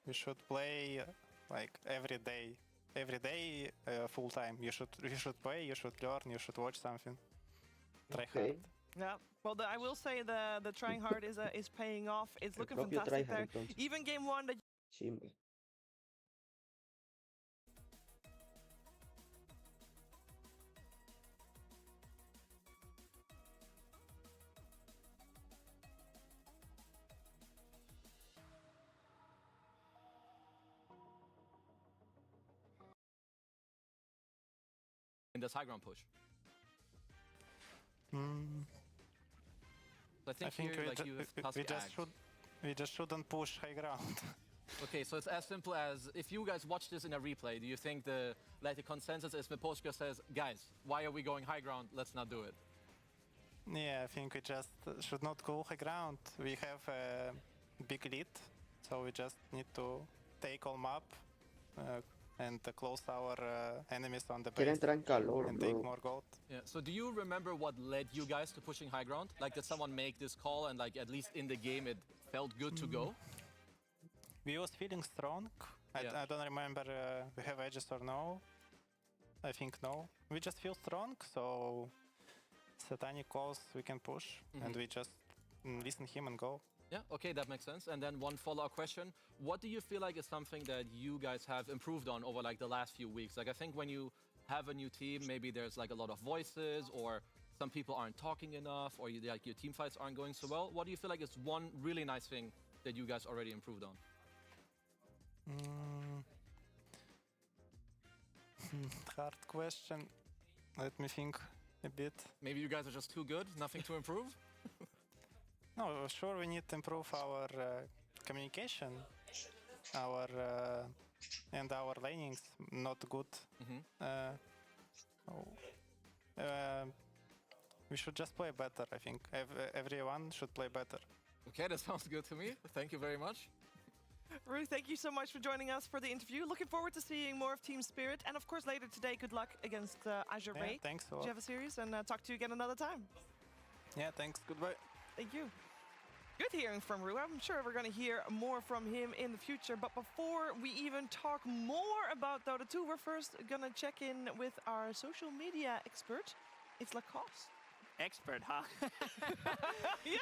K: You should play like every day, full time. You should play. You should learn. You should watch something. Try hard.
J: Yeah. Well, I will say the trying hard is paying off. It's looking fantastic there. Even game 1 that.
L: In this high ground push. I think here, like, you have
K: we just shouldn't push high ground.
L: Okay, so it's as simple as, if you guys watch this in a replay, do you think the consensus is Miposhka says, guys, why are we going high ground? Let's not do it.
K: Yeah, I think we just should not go high ground. We have a big lead, so we just need to take all map and close our enemies on the base and take more gold.
L: Yeah. So do you remember what led you guys to pushing high ground? Like, did someone make this call and, like, at least in the game it felt good to go?
K: We was feeling strong. I don't remember we have edges or no. I think no. We just feel strong, so Satanic calls we can push, and we just listen him and go.
L: Yeah, okay, that makes sense. And then one follow-up question. What do you feel like is something that you guys have improved on over, like, the last few weeks? Like, I think when you have a new team, maybe there's, like, a lot of voices, or some people aren't talking enough, or like your team fights aren't going so well. What do you feel like is one really nice thing that you guys already improved on?
K: Hard question. Let me think a bit.
L: Maybe you guys are just too good, nothing to improve?
K: No, sure, we need to improve our communication, our lanings not good. We should just play better, I think. Everyone should play better.
L: Okay, that sounds good to me. Thank you very much.
J: Ruth, thank you so much for joining us for the interview. Looking forward to seeing more of Team Spirit. And of course, later today, good luck against Azure Ray.
K: Thanks a lot.
J: Did you have a series? And talk to you again another time.
K: Yeah, thanks. Goodbye.
J: Thank you. Good hearing from Ru. I'm sure we're going to hear more from him in the future. But before we even talk more about Dota 2, we're first going to check in with our social media expert. It's Lacoste.
M: Expert, huh?
J: Yeah.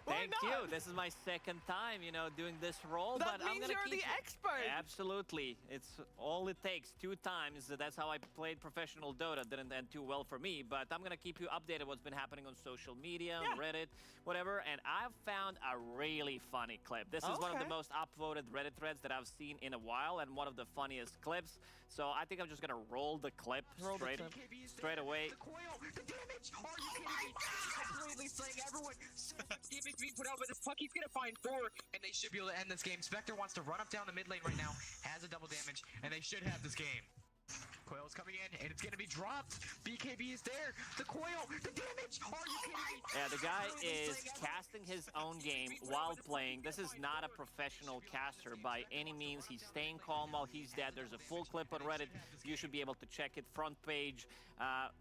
J: Why
M: Thank
J: not?
M: you. This is my second time, doing this role.
J: That
M: but I'm
J: means
M: gonna
J: you're
M: keep
J: the expert.
M: Absolutely. It's all it takes. 2 times. That's how I played professional Dota. Didn't end too well for me, but I'm gonna keep you updated what's been happening on social media, on Reddit, whatever. And I've found a really funny clip. This is one of the most upvoted Reddit threads that I've seen in a while, and one of the funniest clips. So I think I'm just gonna roll the clip straight away.
N: The coil, the damage! Are you kidding me? Completely slaying everyone. So much damage being put out by this puck. He's gonna find 4, and they should be able to end this game. Spectre wants to run up down the mid lane right now, has a double damage, and they should have this game. Coil is coming in, and it's gonna be dropped. BKB is there. The coil, the damage! Are you kidding me?
M: Yeah, the guy is casting his own game while playing. This is not a professional caster by any means. He's staying calm while he's dead. There's a full clip on Reddit. You should be able to check it, front page.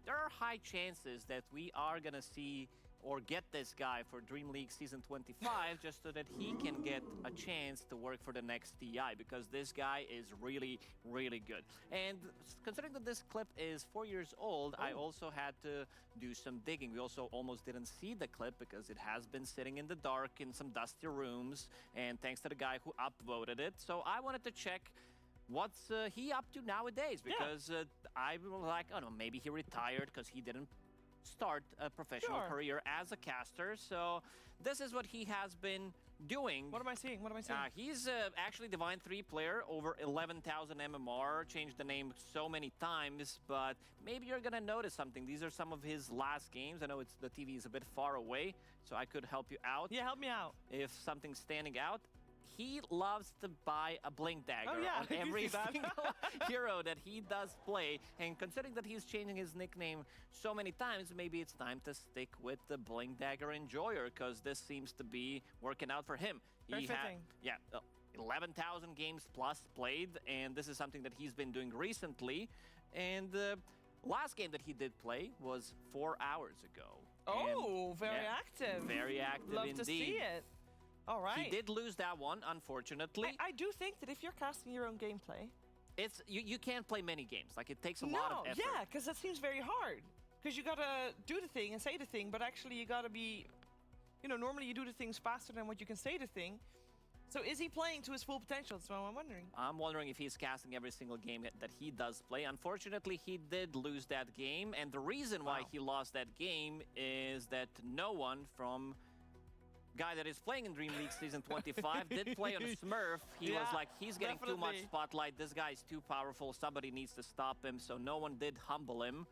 M: There are high chances that we are gonna see or get this guy for Dream League Season 25 just so that he can get a chance to work for the next TI, because this guy is really, really good. And considering that this clip is 4 years old, I also had to do some digging. We also almost didn't see the clip because it has been sitting in the dark in some dusty rooms, and thanks to the guy who upvoted it. So I wanted to check what's he up to nowadays, because I was like, oh no, maybe he retired because he didn't start a professional career as a caster. So this is what he has been doing.
J: What am I seeing?
M: He's actually Divine 3 player, over 11,000 MMR, changed the name so many times, but maybe you're gonna notice something. These are some of his last games. I know the TV is a bit far away, so I could help you out.
J: Yeah, help me out.
M: If something's standing out. He loves to buy a blink dagger on every single hero that he does play. And considering that he's changing his nickname so many times, maybe it's time to stick with the blink dagger enjoyer, because this seems to be working out for him.
J: Very fitting.
M: 11,000 games plus played, and this is something that he's been doing recently. And the last game that he did play was 4 hours ago.
J: Oh, very active.
M: Very active
J: Love
M: indeed.
J: to see it. All right.
M: He did lose that one, unfortunately.
J: I do think that if you're casting your own gameplay,
M: it's you can't play many games. Like, it takes a lot of effort.
J: Yeah, because that seems very hard. Because you gotta do the thing and say the thing, but actually you gotta be, normally you do the things faster than what you can say the thing. So is he playing to his full potential? That's what I'm wondering.
M: I'm wondering if he's casting every single game that he does play. Unfortunately, he did lose that game, and the reason why he lost that game is that no one from guy that is playing in Dream League Season 25 did play on Smurf. He was like, he's getting too much spotlight. This guy's too powerful. Somebody needs to stop him. So no one did humble him.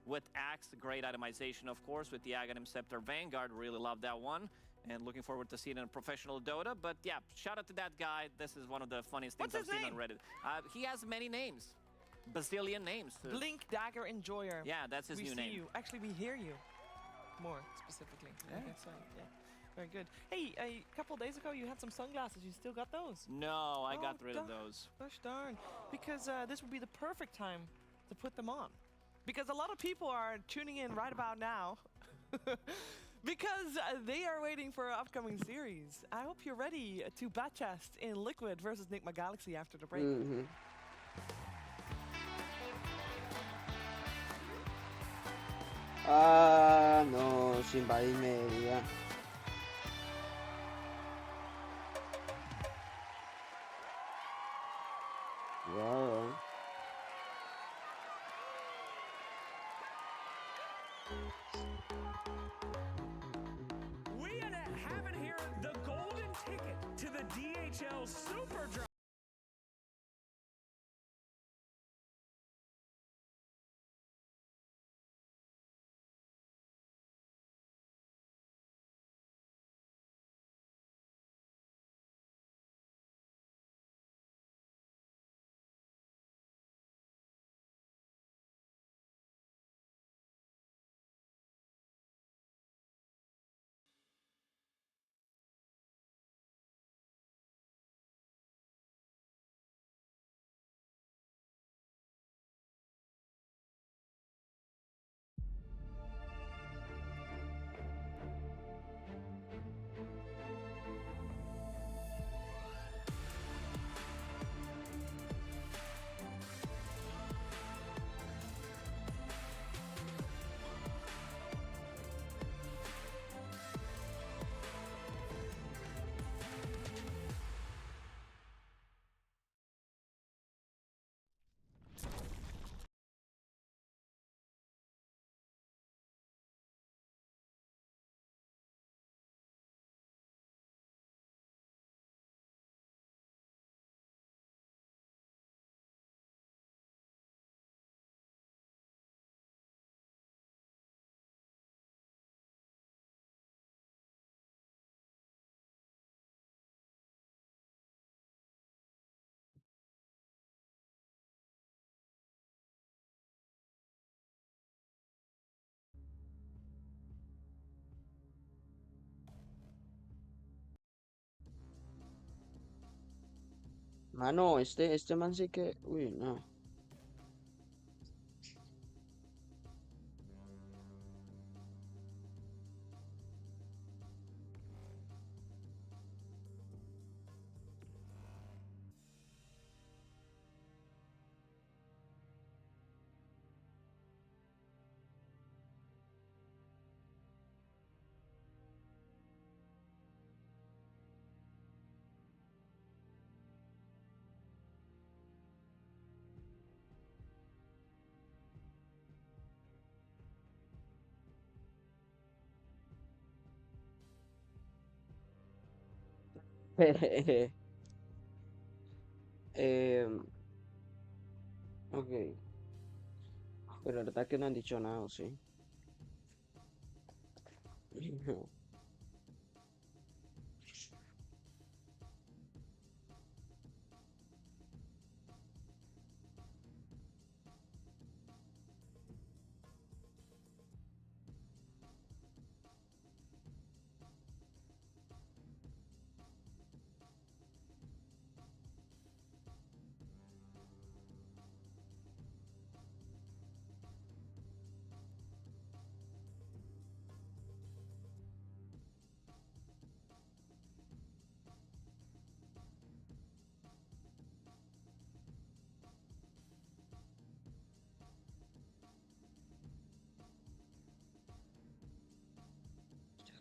M: With Axe, great itemization, of course, with the Aghanim Scepter Vanguard. Really love that one. And looking forward to seeing it in professional Dota. But yeah, shout out to that guy. This is one of the funniest things I've seen on Reddit. He has many names. Bazillion names.
J: Blink Dagger Enjoyer.
M: Yeah, that's his new name.
J: We see you. Actually, we hear you. More specifically. Yeah. Yeah. Very good. Hey, a couple days ago you had some sunglasses. You still got those?
M: No, I got rid of those.
J: Gosh darn. Because this would be the perfect time to put them on. Because a lot of people are tuning in right about now. Because they are waiting for our upcoming series. I hope you're ready to bat test in Liquid versus Nigma Galaxy after the break.
A: Ah, no, sin media. Wow.
O: We have it here, the golden ticket to the DHL Super Drive.
A: Mano, este man sí que. Uy, no. Em, ok. Pero la verdad que no han dicho nada, ¿o sí?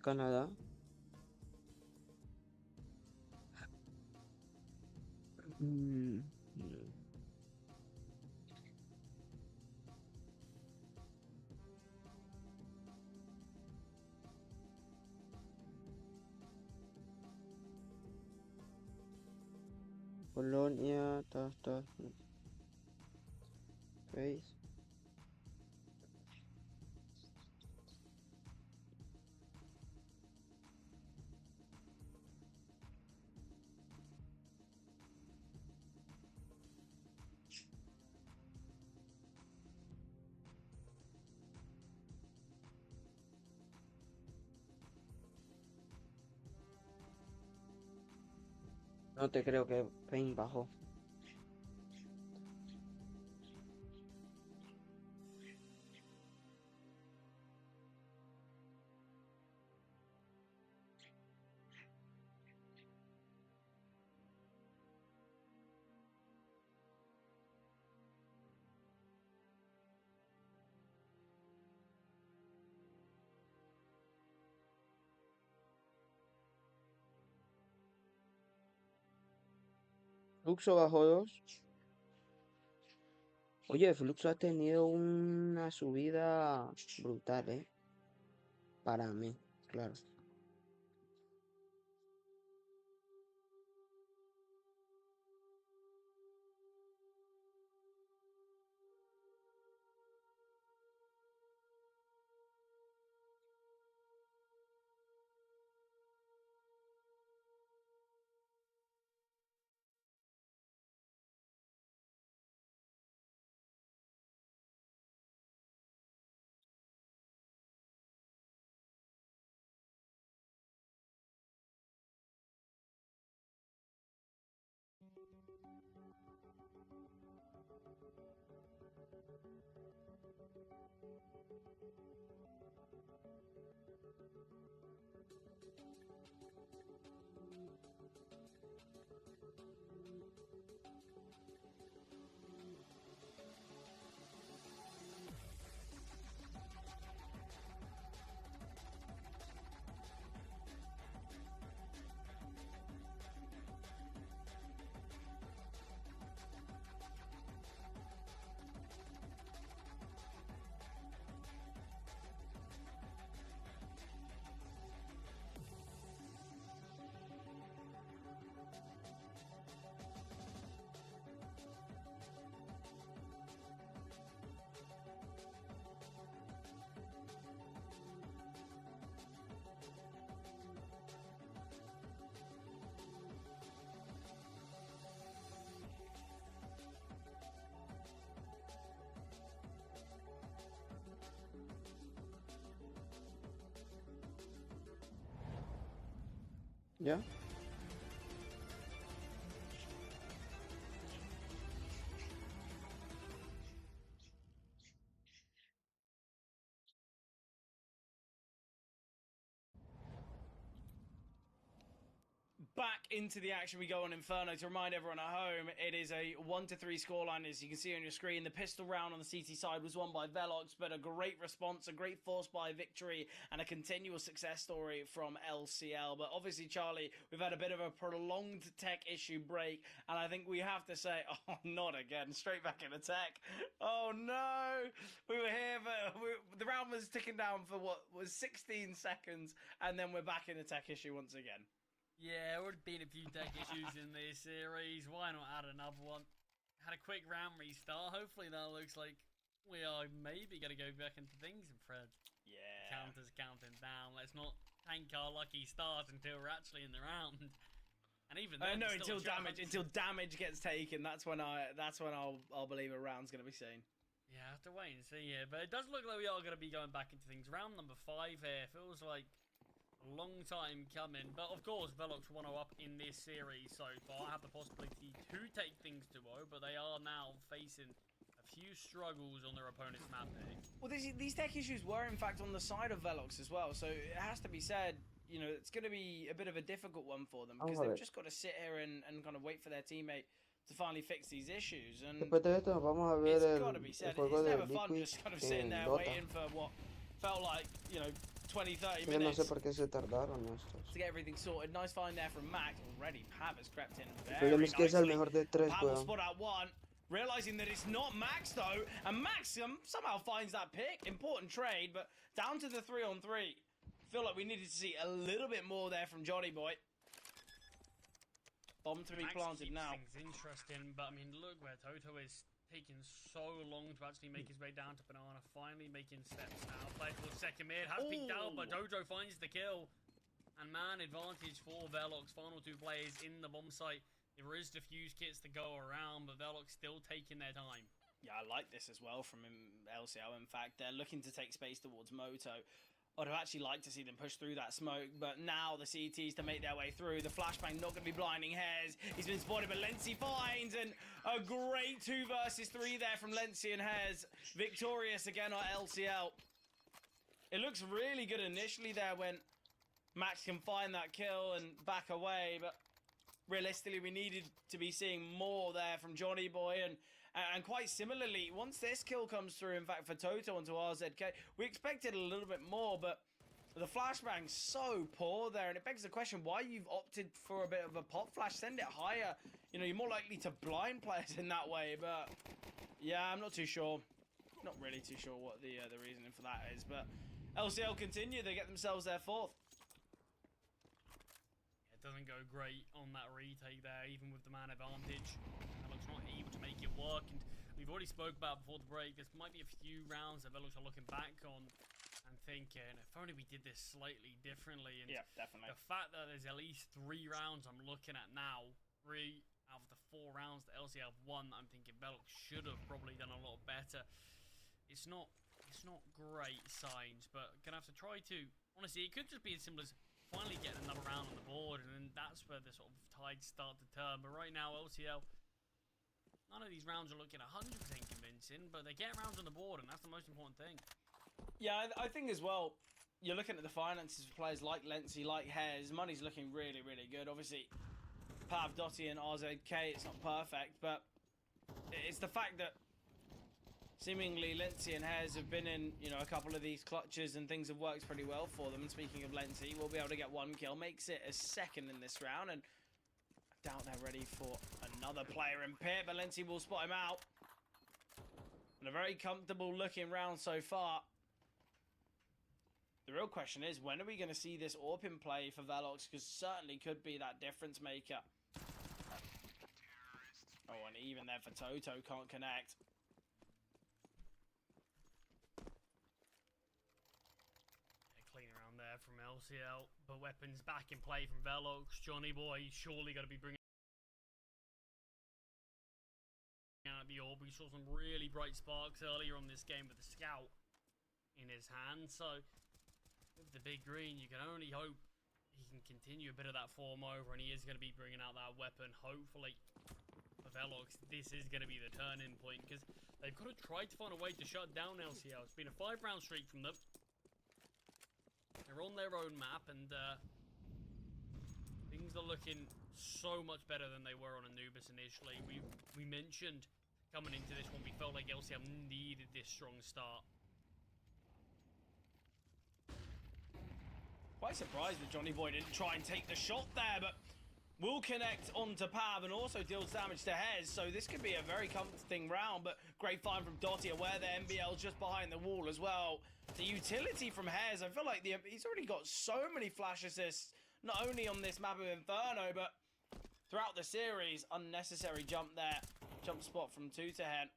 A: Canadá. Mm, Polonia, ta, ¿veis? No te creo que Pain bajó. Fluxo bajó 2. Oye, Fluxo ha tenido una subida brutal, ¿eh? Para mí, claro. ¿Ya?
G: back into the action we go on Inferno. To remind everyone at home, it is a 1-3 scoreline, as you can see on your screen. The pistol round on the CT side was won by Velox, but a great response, a great force by victory, and a continual success story from LCL. But obviously, Charlie, we've had a bit of a prolonged tech issue break, and I think we have to say, oh, not again, straight back into tech. Oh no, we were here, but the round was ticking down for what was 16 seconds, and then we're back in the tech issue once again.
H: Yeah, we've been a few tech issues in this series. Why not add another one? Had a quick round restart. Hopefully that looks like we are maybe going to go back into things, Fred.
G: Yeah.
H: Counter's counting down. Let's not tank our lucky start until we're actually in the round. And even then,
G: no, until damage gets taken. That's when I'll believe a round's going to be seen.
H: Yeah, I have to wait and see here. But it does look like we are going to be going back into things. Round number 5 here feels like a long time coming, but of course Velox 1-0 up in this series so far. Have the possibility to take things to 0, but they are now facing a few struggles on their opponent's map here.
G: Well, these tech issues were in fact on the side of Velox as well, so it has to be said, you know, it's going to be a bit of a difficult one for them because they've just got to sit here and kind of wait for their teammate to finally fix these issues. And
A: Después de esto vamos a ver
G: it's got to be said,
A: el juego
G: it's
A: de
G: never fun
A: Liquid
G: just kind of sitting
A: en
G: there
A: Dota.
G: waiting for what felt like, you know, 20-30
A: Que no
G: minutes
A: sé por qué se tardaron estos.
G: to get everything sorted. Nice find there from Max. Already Pav has crept in
A: El
G: very
A: problema es que es el
G: nicely.
A: mejor de tres,
G: Pav will
A: weón.
G: spot out one, realizing that it's not Max though, and Max somehow finds that pick. Important trade, but down to the 3-on-3. Feel like we needed to see a little bit more there from Johnny Boy. Bomb to be
H: Max
G: planted
H: keeps
G: now.
H: Things interesting, but I mean, look where Toto is taking so long to actually make his way down to Banana. Finally making steps now. Play for second mid, has peeked out, but Toto finds the kill. And man, advantage for Velox. Final 2 players in the bomb site. There is defuse kits to go around, but Velox still taking their time.
G: Yeah, I like this as well from LCL. In fact, they're looking to take space towards Moto. I'd have actually liked to see them push through that smoke, but now the CTs to make their way through. The flashbang not going to be blinding Hez. He's been spotted, but Lency finds, and a great 2 versus 3 there from Lency and Hez. Victorious again at LCL. It looks really good initially there when Max can find that kill and back away, but realistically we needed to be seeing more there from Johnny Boy, and quite similarly, once this kill comes through, in fact, for Toto onto RZK, we expected a little bit more, but the flashbang's so poor there, and it begs the question why you've opted for a bit of a pop flash. Send it higher. You know, you're more likely to blind players in that way, but yeah, I'm not too sure. Not really too sure what the reasoning for that is, but LCL continue. They get themselves their 4th.
H: It doesn't go great on that retake there, even with the man advantage. Velox not able to make it work, and we've already spoke about before the break, this might be a few rounds that Velox are looking back on and thinking, if only we did this slightly differently. And
G: yeah, definitely.
H: The fact that there's at least 3 rounds I'm looking at now, 3 out of the 4 rounds that LCL have won, I'm thinking Velox should have probably done a lot better. It's not great signs, but gonna have to try to, honestly, it could just be as simple as finally getting another round on the board, and then that's where the sort of tides start to turn. But right now, LCL, none of these rounds are looking 100% convincing, but they get rounds on the board, and that's the most important thing.
G: Yeah, I think as well, you're looking at the finances for players like Lency, like Hez. Money's looking really, really good. Obviously, Pav, Dotty, and RZK, it's not perfect, but it's the fact that seemingly Lency and Hez have been in, you know, a couple of these clutches and things have worked pretty well for them. And speaking of Lency, we'll be able to get 1 kill, makes it a 2nd in this round, and I doubt they're ready for another player in pit, but Lency will spot him out. And a very comfortable looking round so far. The real question is, when are we going to see this AWP in play for Velox? Because certainly could be that difference maker. Oh, and even there for Toto, can't connect.
H: Clean around there from LCL, but weapons back in play from Velox. Johnny Boy surely going to be bringing out the AWP. We saw some really bright sparks earlier on this game with the scout in his hand, so with the big green, you can only hope he can continue a bit of that form over, and he is going to be bringing out that weapon, hopefully. For Velox, this is going to be the turning point, because they've got to try to find a way to shut down LCL. It's been a 5-round streak from them. They're on their own map, and things are looking so much better than they were on Anubis initially. We mentioned coming into this one, we felt like LCL needed this strong start.
G: Quite surprised that Johnny Boy didn't try and take the shot there, but will connect onto Pav and also deals damage to Hez, so this could be a very comforting round, but great find from Dottie, aware that MBL's just behind the wall as well. The utility from Hez, I feel like he's already got so many flash assists, not only on this map of Inferno, but throughout the series. Unnecessary jump there. Jump spot from Tutehen.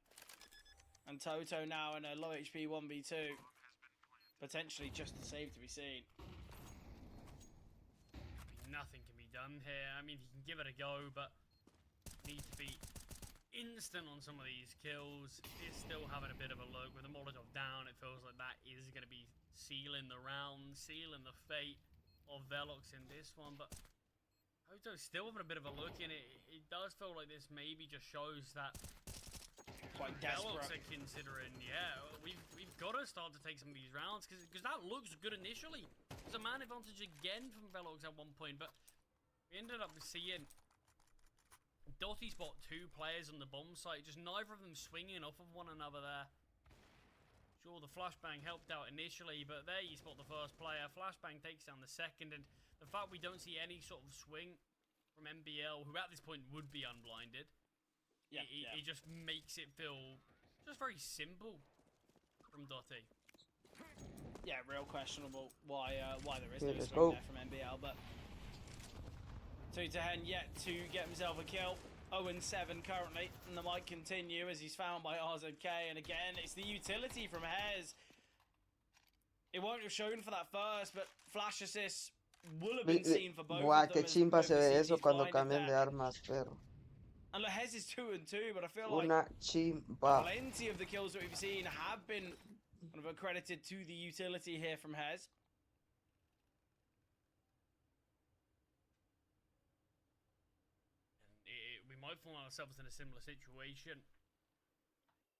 G: And Toto now in a low HP 1v2. Potentially just a save to be seen.
H: Nothing can be done here. I mean, he can give it a go, but need to be instant on some of these kills. Is still having a bit of a look with the Molotov down. It feels like that is going to be sealing the round, sealing the fate of Velox in this one. But Toto's still having a bit of a look in it. It does feel like this maybe just shows that
G: quite
H: Velox
G: desperate.
H: are considering, yeah, we've got to start to take some of these rounds because that looks good initially. There's a man advantage again from Velox at one point, but we ended up seeing Dottie spot two players on the bomb site, just neither of them swinging off of one another there. Sure, the flashbang helped out initially, but there you spot the first player. Flashbang takes down the second, and the fact we don't see any sort of swing from MBL, who at this point would be unblinded, it just makes it feel just very simple from Dottie.
G: Yeah, real questionable why there is
A: Okay,
G: no
A: let's
G: swing
A: go.
G: there from MBL, but Tutehen yet to get himself a kill. 0-7 currently, and the might continue as he's found by RZK, and again, it's the utility from Hez. It won't have shown for that first, but flash assists will have been seen for both
A: Buah,
G: of them.
A: qué
G: as
A: chimba
G: both
A: se
G: the
A: ve eso
G: CTs
A: cuando
G: blinded
A: cambian de
G: there.
A: armas, pero
G: And look, Hez is 2-2, but I feel like
A: una chimba.
G: plenty of the kills that we've seen have been kind of accredited to the utility here from Hez.
H: We might find ourselves in a similar situation,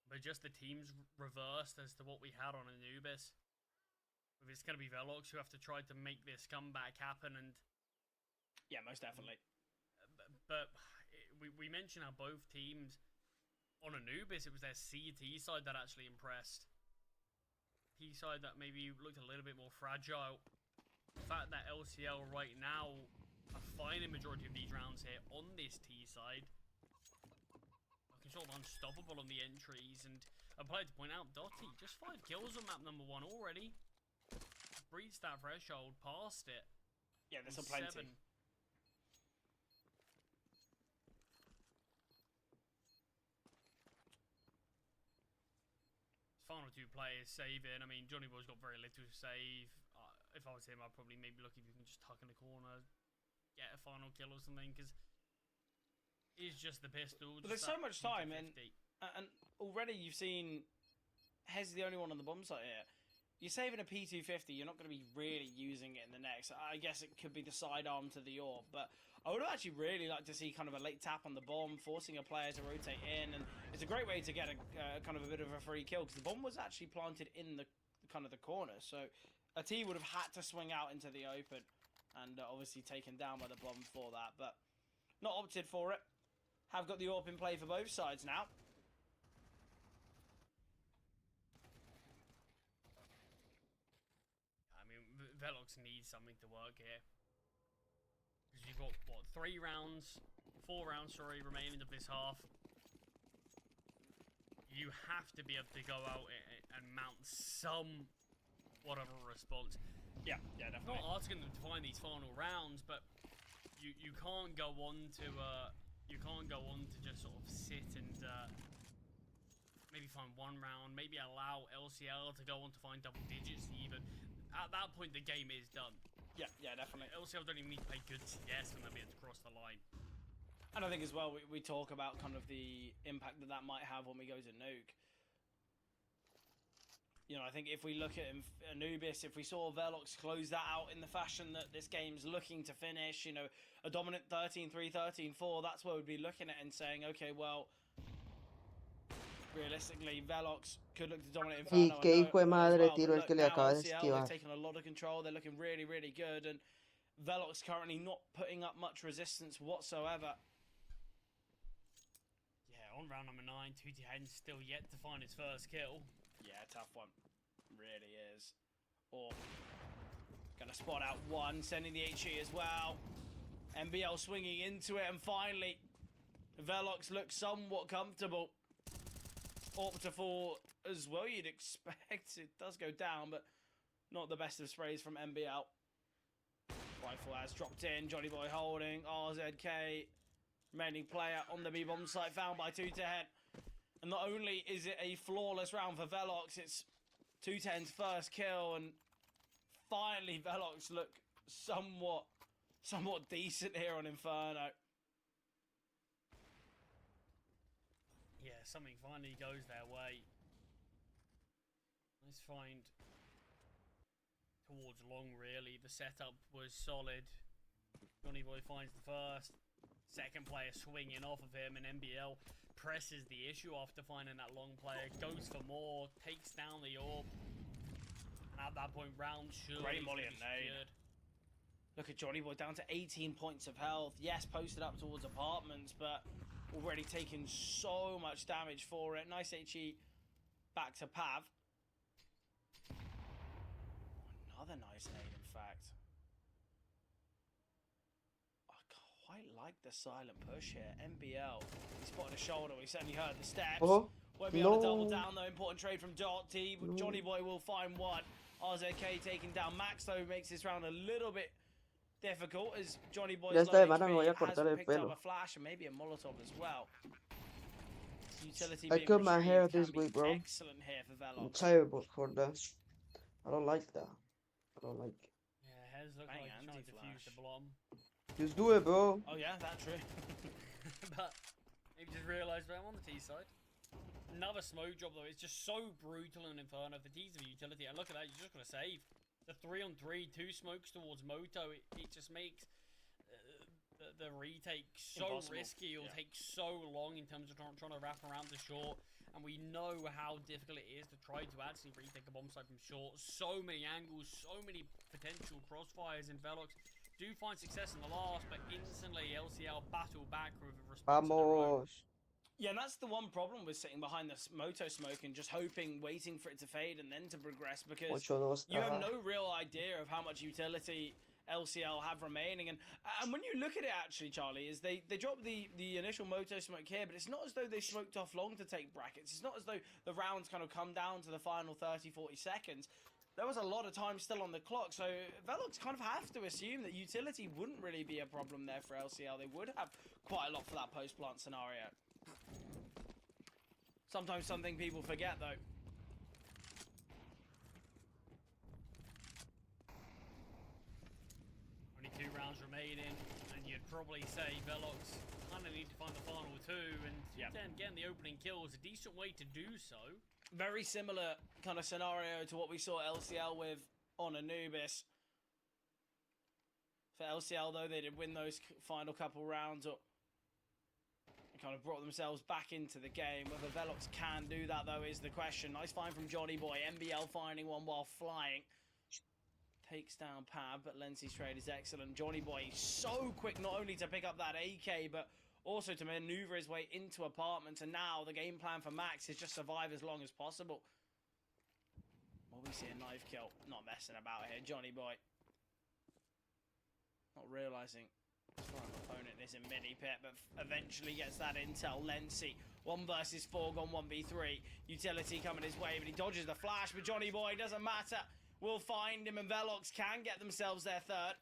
H: but just the teams reversed as to what we had on Anubis. If it's going to be Velox who have to try to make this comeback happen, and
G: yeah, most definitely.
H: But we mentioned how both teams on Anubis, it was their CT side that actually impressed. T side that maybe looked a little bit more fragile. The fact that LCL right now are finding majority of these rounds here on this T side, looking sort of unstoppable on the entries, and a player to point out, Dottie, just 5 kills on map number 1 already. Breached that threshold, past it.
G: Yeah, there's some plenty.
H: 7. Final 2 players saving. I mean, Johnny Boy's got very little to save. If I was him, I'd probably maybe look if you can just tuck in the corner, get a final kill or something, because it's just the pistol.
G: But there's so much time, and already you've seen Hez the only one on the bomb site here. You're saving a P250, you're not going to be really using it in the next. I guess it could be the sidearm to the AWP, but I would actually really like to see kind of a late tap on the bomb, forcing a player to rotate in, and it's a great way to get a kind of a bit of a free kill, because the bomb was actually planted in the kind of the corner, so a T would have had to swing out into the open, and obviously taken down by the bomb for that, but not opted for it. Have got the AWP in play for both sides now.
H: Velox needs something to work here. Because you've got, what, 4 rounds, remaining of this half. You have to be able to go out and mount some whatever response.
G: Yeah, definitely.
H: Not asking them to find these final rounds, but you can't go on to just sort of sit and maybe find 1 round, maybe allow LCL to go on to find double digits even. At that point, the game is done.
G: Yeah, definitely.
H: LCL don't even need to play good CS when they'll be able to cross the line.
G: And I think as well, we talk about kind of the impact that might have when we go to Nuke. You know, I think if we look at Anubis, if we saw Velox close that out in the fashion that this game's looking to finish, you know, a dominant 13-3, 13-4, that's where we'd be looking at and saying, okay, well, realistically, Velox could look to dominate Inferno.
A: Y qué hijo de madre tiro el que le acaba de
G: LCL,
A: esquivar.
G: they've taken a lot of control. They're looking really, really good. And Velox currently not putting up much resistance whatsoever.
H: Yeah, on round number 9, 2T still yet to find his first kill.
G: Yeah, tough one. Really is. Or gonna spot out one, sending the HE as well. NBL swinging into it, and finally, Velox looks somewhat comfortable. Optifor as well, you'd expect. It does go down, but not the best of sprays from NBL. Rifle has dropped in, Johnny Boy holding, RZK, remaining player on the B-bomb site, found by 210. And not only is it a flawless round for Velox, it's 210's first kill, and finally Velox look somewhat decent here on Inferno.
H: Yeah, something finally goes their way. Let's find towards long, really. The setup was solid. Johnny Boy finds the first. Second player swinging off of him, and NBL presses the issue after finding that long player. Goes for more, takes down the orb. And at that point, round should
G: Great molly and nade. Look at Johnny Boy down to 18 points of health. Yes, posted up towards apartments, but already taken so much damage for it. Nice HE back to Pav. Another nice nade, in fact. I quite like the silent push here. NBL, he spotted a shoulder. We certainly heard the steps. Won't be able to double down, though. Important trade from Dot-T. Johnny Boy will find one. RZK taking down Max, though, makes this round a little bit difficult as Johnny Boy's
A: Ya está de mana, me voy a
G: has
A: cortar el
G: picked up
A: pelo.
G: a flash and maybe a Molotov as well. Utility
A: I
G: being
A: cut my hair
G: retrieved can
A: this
G: be
A: week, bro.
G: excellent here for
A: I'm
G: Velox.
A: terrible for that. I don't like that. I don't like it.
H: Yeah, Hez looked like he's trying to defuse the bomb.
A: Just do it, bro.
G: Oh yeah, that's true.
H: But maybe just realised that I'm on the T side. Another smoke job though, it's just so brutal in Inferno. If the T's of utility, and look at that, you just got to save. The 3-on-3, 2 smokes towards Moto, it just makes the retake so
G: Impossible.
H: risky. It'll take so long in terms of trying to wrap around the short. And we know how difficult it is to try to actually retake a bomb site from short. So many angles, so many potential crossfires in Velox. Do find success in the last, but instantly LCL battle back with a response.
A: Vamos.
G: Yeah, and that's the one problem with sitting behind the Moto smoke and just hoping, waiting for it to fade and then to progress, because you have no real idea of how much utility LCL have remaining. And when you look at it, actually, Charlie, is they dropped the initial Moto smoke here, but it's not as though they smoked off long to take brackets. It's not as though the rounds kind of come down to the final 30, 40 seconds. There was a lot of time still on the clock, so Velox kind of have to assume that utility wouldn't really be a problem there for LCL. They would have quite a lot for that post-plant scenario. Sometimes something people forget, though.
H: 22 rounds remaining, and you'd probably say Velox kind of need to find the final two, and then getting the opening kill is a decent way to do so.
G: Very similar kind of scenario to what we saw LCL with on Anubis. For LCL, though, they did win those final couple rounds, or kind of brought themselves back into the game. Whether Velox can do that, though, is the question. Nice find from Johnny Boy. NBL finding one while flying. Takes down Pab, but Lenzy's trade is excellent. Johnny Boy so quick, not only to pick up that AK, but also to maneuver his way into apartments. And now the game plan for Max is just survive as long as possible. Well, we see a knife kill. Not messing about here. Johnny Boy not realising his final opponent is in mini-pit, but eventually gets that intel. Lenzy, 1 versus 4, gone 1v3. Utility coming his way, but he dodges the flash. But Johnny Boy, doesn't matter. We'll find him, and Velox can get themselves their third.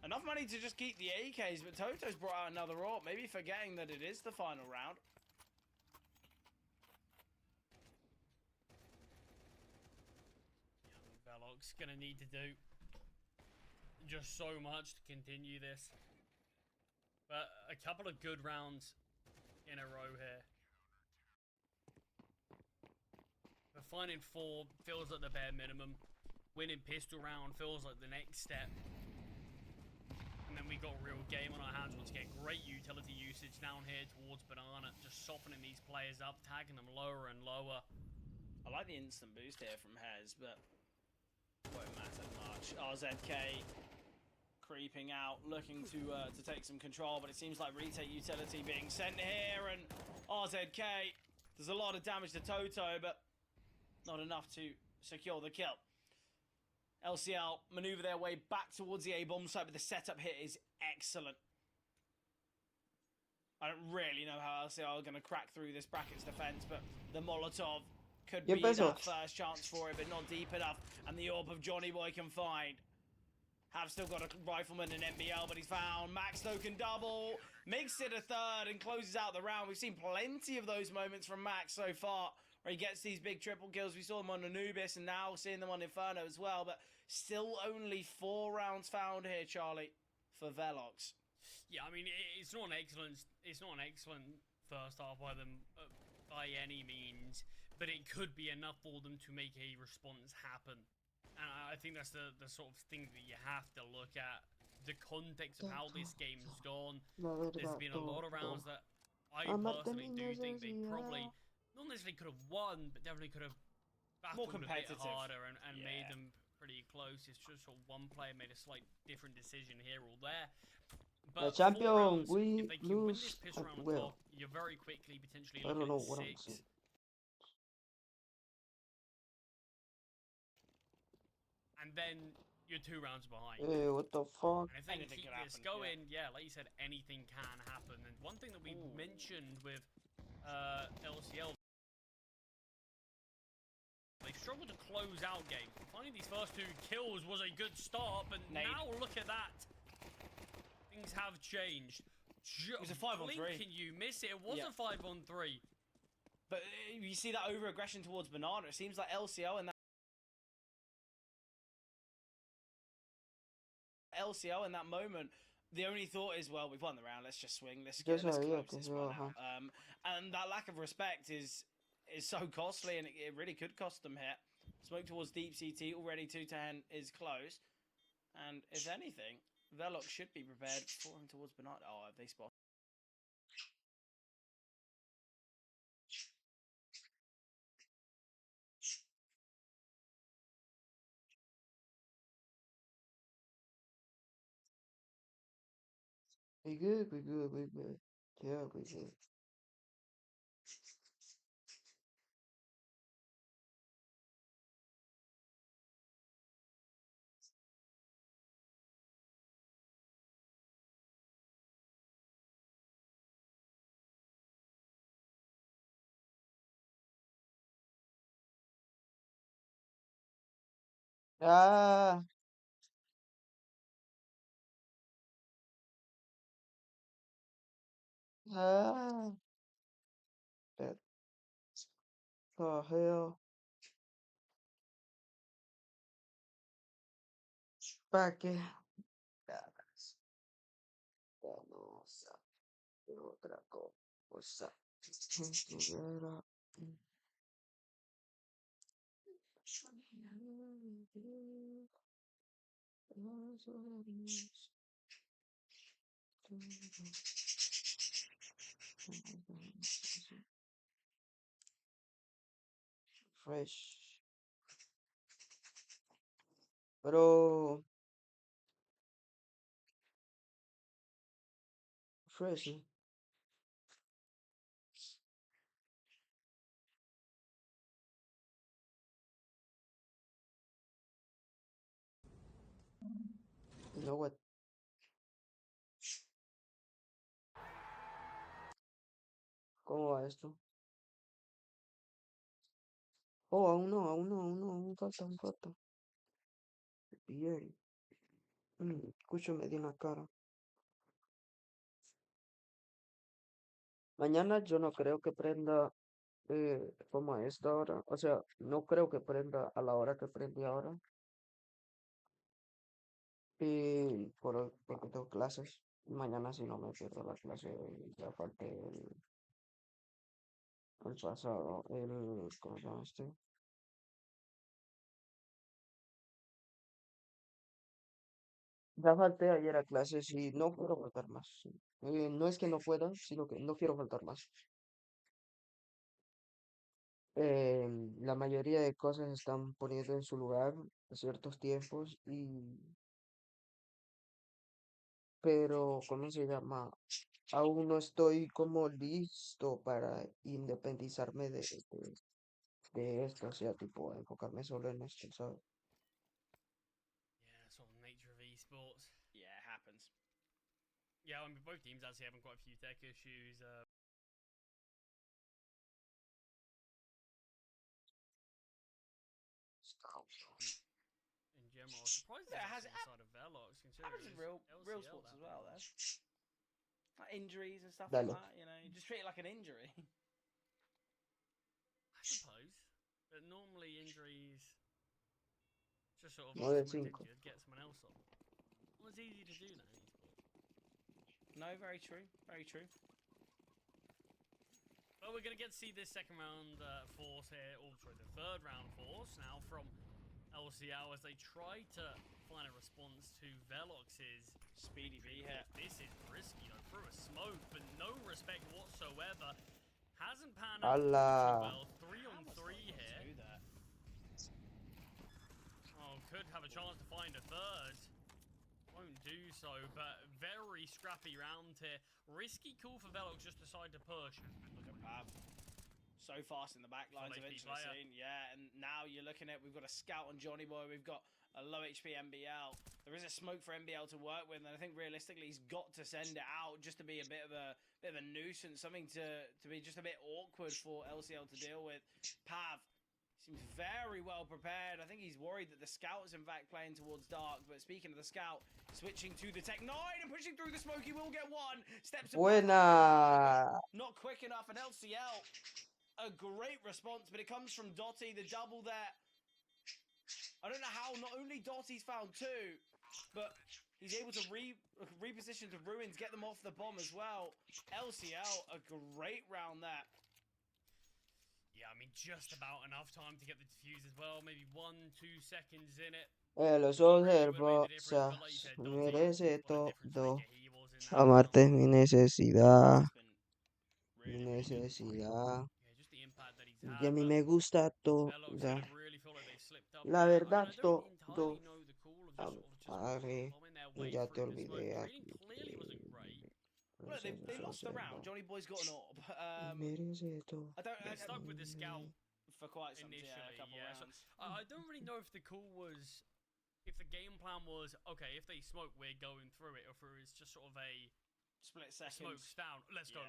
G: Enough money to just keep the AKs, but Toto's brought out another AWP, maybe forgetting that it is the final round.
H: Velox gonna need to do just so much to continue this. But a couple of good rounds in a row here. But finding 4 feels like the bare minimum. Winning pistol round feels like the next step. And then we got a real game on our hands once again. Great utility usage down here towards Banana. Just softening these players up, tagging them lower and lower.
G: I like the instant boost here from Hez, but won't matter much. RZK creeping out, looking to take some control, but it seems like retake utility being sent here, and RZK does a lot of damage to Toto, but not enough to secure the kill. LCL maneuver their way back towards the A-bomb site, but the setup here is excellent. I don't really know how LCL are going to crack through this bracket's defense, but the Molotov could be that first chance for it, but not deep enough. And the AWP of Johnny Boy can find. Have still got a rifleman in NBL, but he's found. Max can double, makes it a third, and closes out the round. We've seen plenty of those moments from Max so far, where he gets these big triple kills. We saw them on Anubis, and now seeing them on Inferno as well, but still only 4 rounds found here, Charlie, for Velox.
H: Yeah, I mean, it's not an excellent first half by them by any means, but it could be enough for them to make a response happen. And I think that's the sort of thing that you have to look at. The context of how this game's gone. There's been a lot of rounds that I personally do think they probably, not necessarily could have won, but definitely could have battled a bit harder and made them pretty close. It's just sort of one player made a slight different decision here or there. But
A: the champion,
H: rounds,
A: we
H: if they can win
A: lose
H: this piss
A: at
H: round
A: will.
H: top, you're very quickly potentially
A: I
H: looking
A: don't know
H: at
A: what I'm
H: 6.
A: saying.
H: And then you're 2 rounds behind.
A: Hey, what the fuck?
H: And if they keep this going, like you said, anything can happen. And one thing that we mentioned with LCL, they struggled to close out games. Finding these first 2 kills was a good start, but now look at that. Things have changed.
G: It was a 5-on-3.
H: Can you miss it? It was a 5-on-3.
G: But you see that over-aggression towards Banana. It seems like LCL in that moment, the only thought is, well, we've won the round. Let's just swing. Let's close this one out. And that lack of respect is so costly, and it really could cost them here. Smoke towards Deep CT, already 2-10 is close. And if anything, Velox should be prepared for him towards Bernard. Oh, have they spotted?
A: We good, we good, we good. Yeah, we good. Ah. Ah. That the hell. Back in. Vamos a ver otra cosa. Fresh. Pero fresh, ¿eh? You know what? ¿Cómo va esto? Oh, aún no, aún no, aún no, aún falta, aún falta. Bien. Escucho me dio una cara. Mañana yo no creo que prenda como a esta hora. O sea, no creo que prenda a la hora que prende ahora. Y porque tengo clases. Mañana si no me pierdo la clase, ya falté el pasado, ¿cómo se llama este? Ya falté ayer a clases y no quiero faltar más. No es que no pueda, sino que no quiero faltar más. La mayoría de cosas se están poniendo en su lugar a ciertos tiempos pero ¿cómo se llama? Aún no estoy como listo para independizarme de esto, o sea, tipo, enfocarme solo en esto, ¿sabes?
H: Yeah, sort of nature of esports.
G: Yeah, it happens.
H: Yeah, I mean, both teams actually having quite a few tech issues. In general, surprised
G: Yeah,
H: it's actually on the side of Velox, considering
G: happens in
H: it's
G: real
H: LCL
G: sports
H: that
G: as well, though.
H: much.
G: Like injuries and stuff like
A: Dale,
G: that, you know, you just treat it like an injury.
H: I suppose. But normally injuries just sort of
A: no de
H: automatically
A: 5.
H: just get someone else on. Well, it's easy to do now in esports.
G: No, very true, very true.
H: Well, we're going to get to see this second round force here, or sorry, the third round force now from LCL as they try to find a response to Velox's
G: Speedy B hit.
H: This is risky, though, through a smoke, but no respect whatsoever. Hasn't panned out too
A: ¡Hala!
H: well. 3-on-3 here. Oh, could have a chance to find a third. Won't do so, but very scrappy round here. Risky call for Velox, just decide to push.
G: Look at Pav. So fast in the back lines eventually seen. Yeah, and now you're looking at, we've got a scout on Johnny Boy, we've got a low HP MBL. There is a smoke for MBL to work with, and I think realistically he's got to send it out just to be a bit of a nuisance, something to be just a bit awkward for LCL to deal with. Pav seems very well prepared. I think he's worried that the scout is in fact playing towards dark, but speaking of the scout, switching to the Tech 9 and pushing through the smoke, he will get one. Steps
A: Buena.
G: not quick enough, and LCL, a great response, but it comes from Dotty, the double there. I don't know how not only Dotty's found two, but he's able to reposition to Ruins, get them off the bomb as well. LCL, a great round there.
H: Yeah, I mean, just about enough time to get the defuse as well. Maybe 1-2 seconds in it.
A: Los observo, merece todo. Amarte es mi necesidad. Mi necesidad. Y a mí me gusta todo. La verdad, todo. Ya te olvidé aquí.
G: Well, they lost the round. Johnny Boy's got an orb.
A: Merece todo.
H: They stuck with the scout
G: for quite some
H: initially.
G: A couple rounds.
H: So, I don't really know if the call was, if the game plan was, okay, if they smoke, we're going through it, or if it's just sort of a
G: split seconds.
H: Smokes down. Let's go.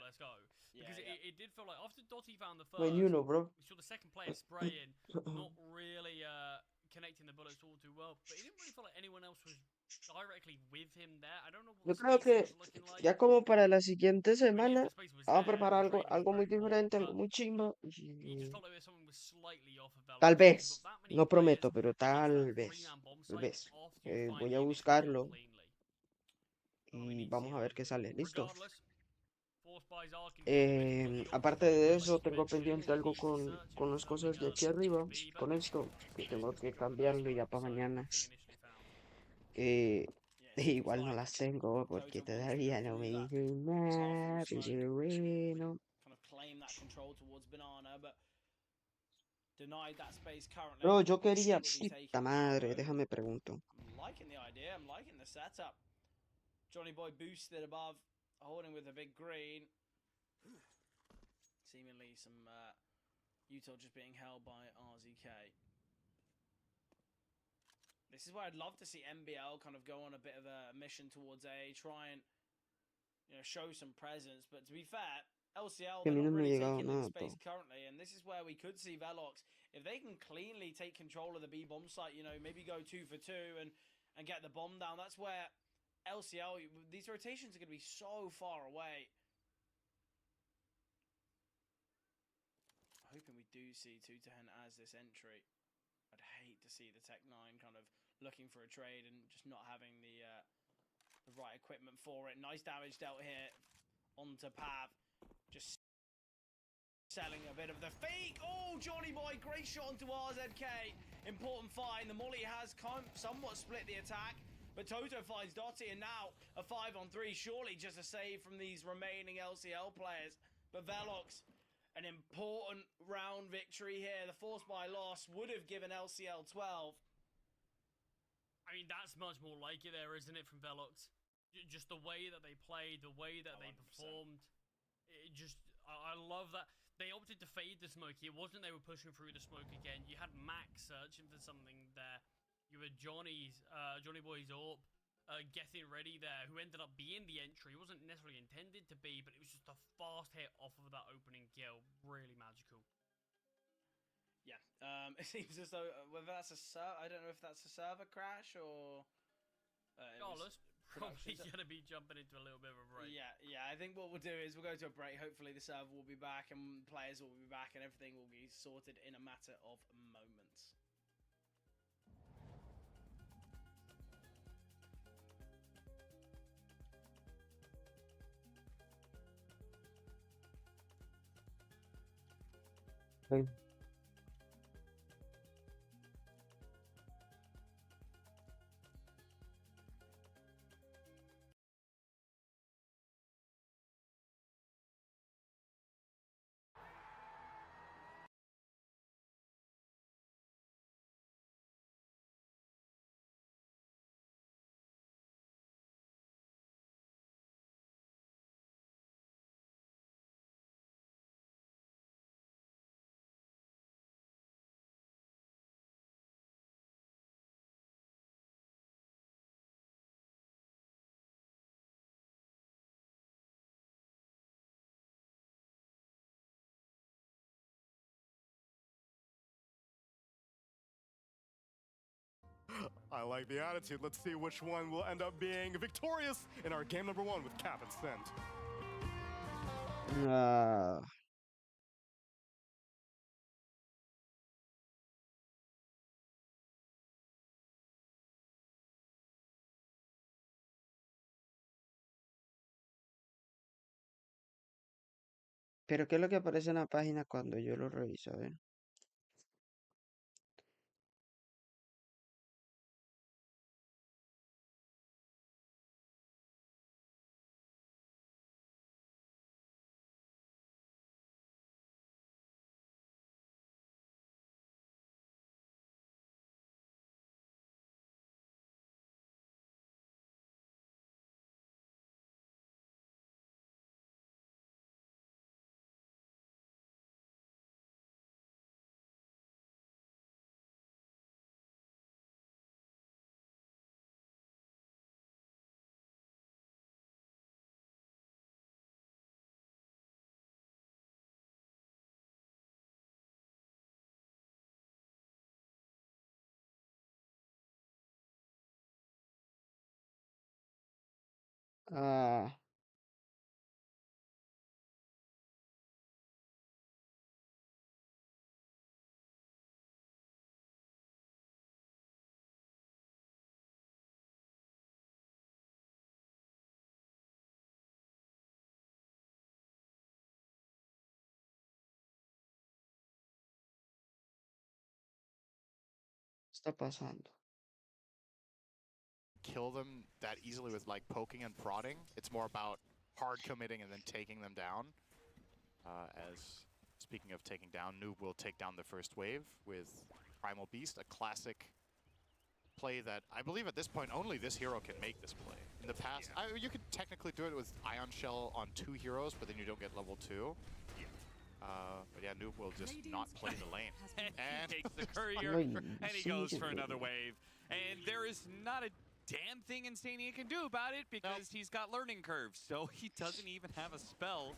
H: Because it did feel like after Dotty found the first,
A: When you know, bro.
H: we saw the second player spraying, not really connecting the bullets all too well. But it didn't really feel like anyone else was directly with him there. I don't know what
A: Yo creo que ya como para la siguiente semana vamos a preparar algo muy diferente, algo muy chimbo. Tal vez, no prometo, pero tal vez. Voy a buscarlo y vamos a ver qué sale. Listo. Aparte de eso, tengo pendiente algo con las cosas de aquí arriba, con esto, que tengo que cambiarlo ya para mañana. Igual no las tengo porque todavía no me dicen nada, pero bueno. Bro, yo quería... Puta madre, déjame pregunto.
G: I'm liking the idea, I'm liking the setup. Johnny Boy boosted above, holding with a big green. Seemingly some util just being held by RZK. This is where I'd love to see MBL kind of go on a bit of a mission towards A, try and show some presence. But to be fair, LCL, they're not really taking in space currently, and this is where we could see Velox, if they can cleanly take control of the B bomb site, maybe go 2 for 2 and get the bomb down. That's where LCL, these rotations are going to be so far away. Hoping we do see 2-10 as this entry. I'd hate to see the Tech 9 kind of looking for a trade and just not having the right equipment for it. Nice damage dealt here onto Pav. Just selling a bit of the fake. Oh, Johnny Boy, great shot onto RZK. Important find. The Molly has somewhat split the attack, but Toto finds Dotty, and now a 5-on-3. Surely just a save from these remaining LCL players. But Velox, an important round victory here. The force by loss would have given LCL 12.
H: I mean, that's much more like it there, isn't it, from Velox? just the way that they played, the way that they
G: 100%.
H: performed. It just, I love that. They opted to fade the smoke. It wasn't they were pushing through the smoke again. You had Max searching for something there. You had Johnny Boy's AWP getting ready there, who ended up being the entry. It wasn't necessarily intended to be, but it was just a fast hit off of that opening kill. Really magical.
G: Yeah, it seems as though whether that's I don't know if that's a server crash or.
H: Carlos probably
G: production.
H: going to be jumping into a little bit of a break.
G: Yeah. I think what we'll do is we'll go to a break. Hopefully, the server will be back and players will be back and everything will be sorted in a matter of moments.
P: I like the attitude. Let's see which one will end up being victorious in our game number 1 with Cap and Scent.
A: Pero ¿qué es lo que aparece en la página cuando yo lo reviso? A ver. Ah, ¿qué está pasando?
Q: Kill them that easily with like poking and prodding. It's more about hard committing and then taking them down. As speaking of taking down, Noob will take down the first wave with Primal Beast, a classic play that I believe at this point only this hero can make this play. In the past, you could technically do it with Ion Shell on 2 heroes, but then you don't get level 2. But yeah, Noob will just not play the lane.
R: And he takes the courier, and he goes for another wave. And there is not a damn thing Insania can do about it because he's got learning curves, so he doesn't even have a spell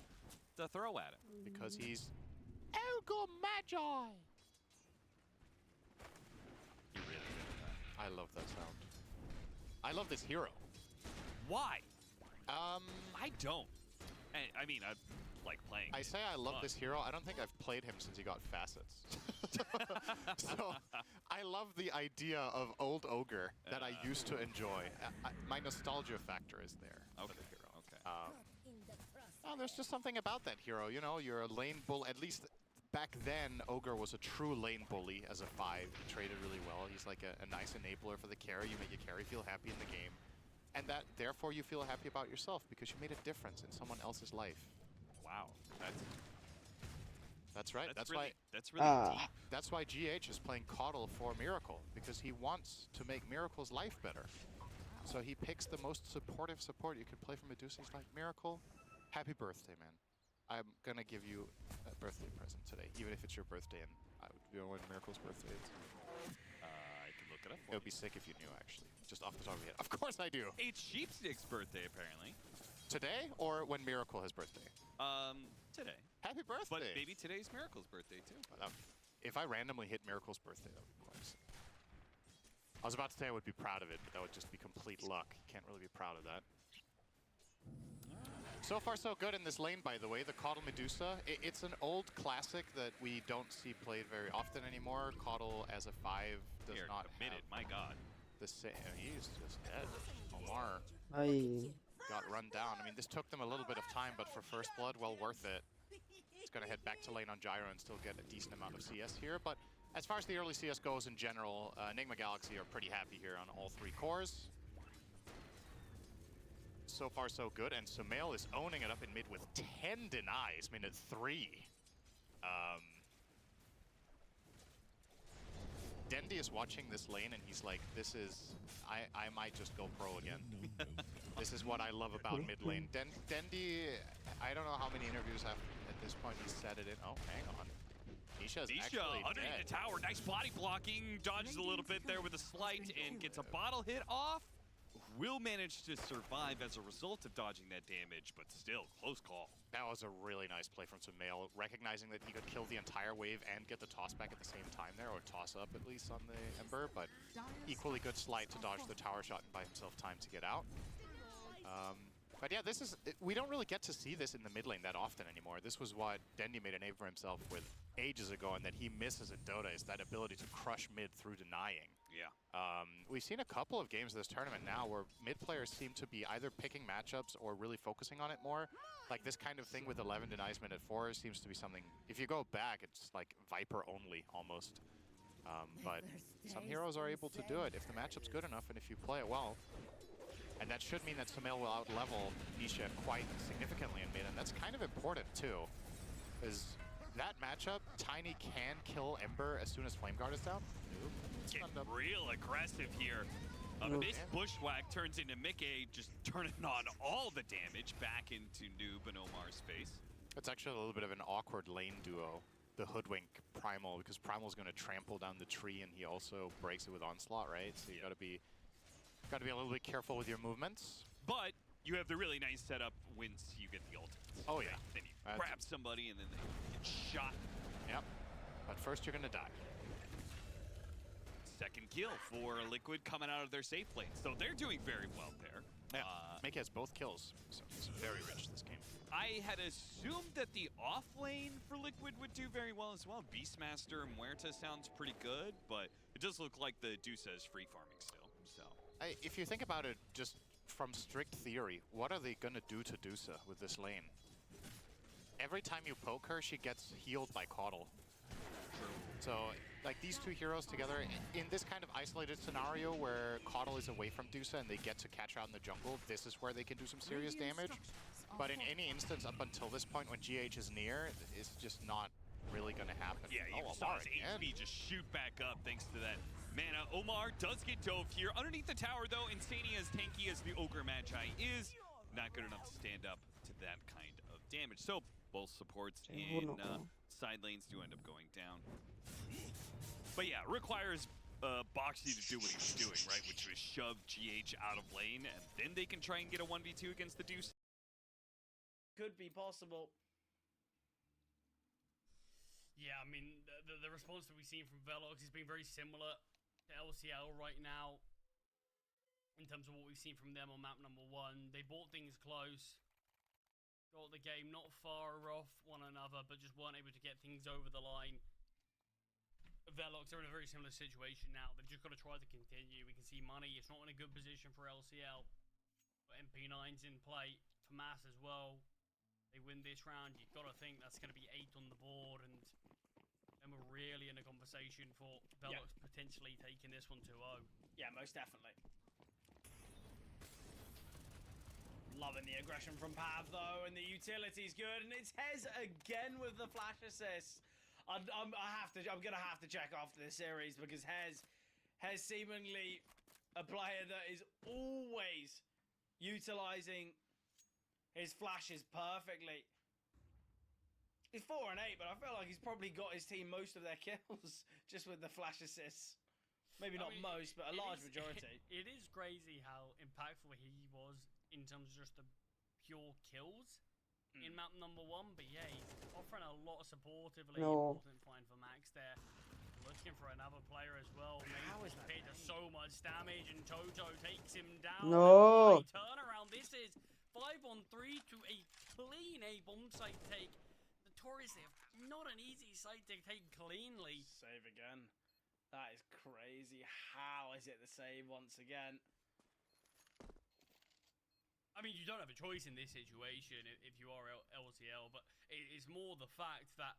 R: to throw at him.
Q: Because he's Elgo Magi!
R: He really did that.
Q: I love that sound. I love this hero.
R: Why? I don't. I mean, I like playing.
Q: I say I love this hero. I don't think I've played him since he got facets. So I love the idea of old ogre that I used to enjoy. My nostalgia factor is there for the hero.
R: Okay.
Q: There's just something about that hero. You know, you're a lane bull. At least back then, ogre was a true lane bully as a 5. He traded really well. He's like a nice enabler for the carry. You make your carry feel happy in the game. And that, therefore, you feel happy about yourself because you made a difference in someone else's life.
R: Wow.
Q: That's right. That's
R: really,
Q: why.
R: That's really deep.
Q: That's why GH is playing Coddle for Miracle, because he wants to make Miracle's life better. So he picks the most supportive support you can play from Medusa. He's like, Miracle, happy birthday, man. I'm gonna give you a birthday present today, even if it's your birthday and I would know when Miracle's birthday is.
R: I can look it up.
Q: It would be sick if you knew, actually. Just off the top of your head. Of course I do.
R: It's Sheepstick's birthday, apparently.
Q: Today or when Miracle has birthday?
R: Today.
Q: Happy birthday.
R: But maybe today's Miracle's birthday, too.
Q: If I randomly hit Miracle's birthday, that would be quite sick. I was about to say I would be proud of it, but that would just be complete luck. Can't really be proud of that. So far, so good in this lane, by the way. The Caudle Medusa. It's an old classic that we don't see played very often anymore. Caudle as a 5 does not
R: committed, my god.
Q: The same. He's just dead. Omar got run down. I mean, this took them a little bit of time, but for first blood, well worth it. It's going to head back to lane on Gyro and still get a decent amount of CS here. But as far as the early CS goes in general, Enigma Galaxy are pretty happy here on all 3 cores. So far, so good. And Sumail is owning it up in mid with 10 denies, minute 3. Dendi is watching this lane and he's like, this is... I might just go pro again. This is what I love about mid lane. Dendi, I don't know how many interviews have at this point he's said it in. Oh, hang on. Nisha's actually
R: underneath
Q: dead.
R: the tower. Nice body blocking. Dodges a little bit there with a slight and gets a bottle hit off. Will manage to survive as a result of dodging that damage, but still, close call.
Q: That was a really nice play from Sumail, recognizing that he could kill the entire wave and get the toss back at the same time there, or toss up at least on the Ember, but equally good sleight to dodge the tower shot and buy himself time to get out. But yeah, this is, we don't really get to see this in the mid lane that often anymore. This was what Dendi made a name for himself with ages ago, and that he misses in Dota is that ability to crush mid through denying.
R: Yeah.
Q: We've seen a couple of games this tournament now where mid players seem to be either picking matchups or really focusing on it more. Like this kind of thing with 11 denies minute 4 seems to be something, if you go back, it's like Viper only almost. But some heroes are able to do it if the matchup's good enough and if you play it well. And that should mean that Sumail will out-level Nisha quite significantly in mid, and that's kind of important too. Because that matchup, Tiny can kill Ember as soon as Flame Guard is down. Nope.
R: Getting real aggressive here. This Bushwhack turns into Mickey, just turning on all the damage back into Noob and Omar's face.
Q: It's actually a little bit of an awkward lane duo. The Hoodwink Primal, because Primal's going to trample down the tree and he also breaks it with Onslaught, right? So you gotta be a little bit careful with your movements.
R: But you have the really nice setup once you get the ultimate.
Q: Oh yeah.
R: Then you grab somebody and then they get shot.
Q: Yep. But first you're gonna die.
R: Second kill for Liquid coming out of their safe lane. So they're doing very well there.
Q: Yeah. Mickey has both kills, so he's very rich this game.
R: I had assumed that the off lane for Liquid would do very well as well. Beastmaster and Muerta sounds pretty good, but it does look like the Dusa is free farming still. So
Q: if you think about it just from strict theory, what are they gonna do to Dusa with this lane? Every time you poke her, she gets healed by Caudle. So, like, these two heroes together, in this kind of isolated scenario where Caudle is away from Dusa and they get to catch her out in the jungle, this is where they can do some serious damage. But in any instance up until this point when GH is near, it's just not really going to happen.
R: Yeah, you saw his HP just shoot back up thanks to that mana. Omar does get dove here. Underneath the tower, though, Insania, as tanky as the Ogre Magi is, not good enough to stand up to that kind of damage. So, both supports in side lanes do end up going down. But yeah, requires Boxy to do what he was doing, right? Which was shove GH out of lane, and then they can try and get a 1v2 against the Deuce.
G: Could be possible.
H: Yeah, I mean, the response that we've seen from Velox has been very similar to LCL right now. In terms of what we've seen from them on map number 1. They bought things close. Got the game not far off one another, but just weren't able to get things over the line. Velox are in a very similar situation now. They've just got to try to continue. We can see Money, it's not in a good position for LCL. But MP9's in play for Mass as well. They win this round, you've got to think that's going to be 8 on the board, and then we're really in a conversation for Velox potentially taking this one 2-0.
G: Yeah, most definitely. Loving the aggression from Pav though, and the utility's good, and it's Hez again with the flash assist. I'm gonna have to check after this series because Hez seemingly a player that is always utilizing his flashes perfectly. He's 4 and 8, but I feel like he's probably got his team most of their kills just with the flash assists. Maybe not most, but a large majority.
H: It is crazy how impactful he was in terms of just the pure kills in map number 1. But yeah, he's offering a lot of supportively important find for Max there. Looking for another player as well.
G: How is that?
H: Does so much damage, and Toto takes him down.
A: No.
H: Turnaround. This is 5-on-3 to a clean A bomb site take. Notoriously, not an easy site to take cleanly.
G: Save again. That is crazy. How is it the save once again?
H: I mean, you don't have a choice in this situation if you are LCL, but it's more the fact that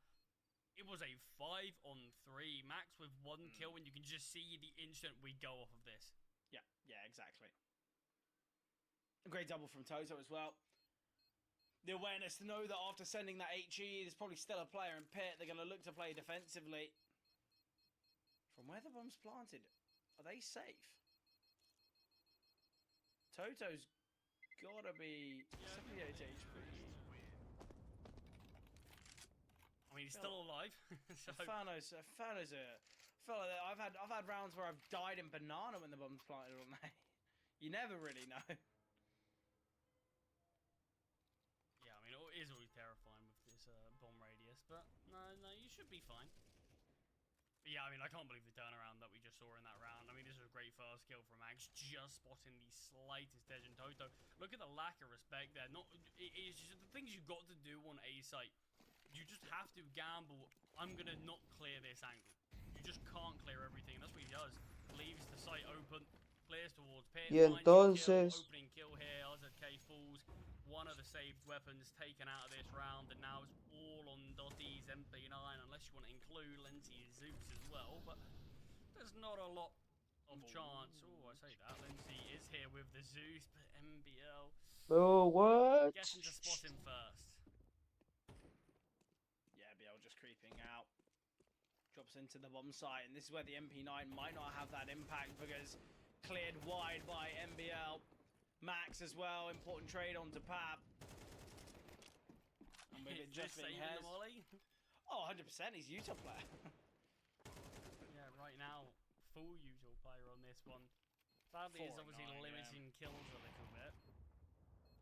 H: it was a 5-on-3 Max with 1 kill, and you can just see the instant we go off of this.
G: Yeah, exactly. A great double from Toto as well. The awareness to know that after sending that HE, there's probably still a player in pit. They're going to look to play defensively. From where the bomb's planted, are they safe? Toto's got to be 78 HP.
H: I mean, he's still alive. So.
G: Inferno's a fella that I've had rounds where I've died in banana when the bomb's planted on me. You never really know.
H: Yeah, I mean, it is always terrifying with this bomb radius, but no, you should be fine. But yeah, I mean, I can't believe the turnaround that we just saw in that round. I mean, this was a great first kill from Max, just spotting the slightest edge in Toto. Look at the lack of respect there. It's just the things you've got to do on A site. You just have to gamble. I'm going to not clear this angle. You just can't clear everything. And that's what he does. Leaves the site open. Clears towards pit.
A: Y entonces...
H: Opening kill here. RZK falls. One of the saved weapons taken out of this round. And now it's all on Dotty's MP9. Unless you want to include Lindsay's Zeus as well. But there's not a lot of chance. Oh, I say that. Lindsay is here with the Zeus. But MBL...
A: Oh, what?
H: Guessing to spot him first.
G: Just creeping out, drops into the bomb site, and this is where the MP9 might not have that impact because cleared wide by MBL. Max as well, important trade onto Pab. And with it just being Hez. Oh, 100%, he's Utah player.
H: Yeah, right now, full Utah player on this one. Sadly, it's obviously limiting kills a little bit.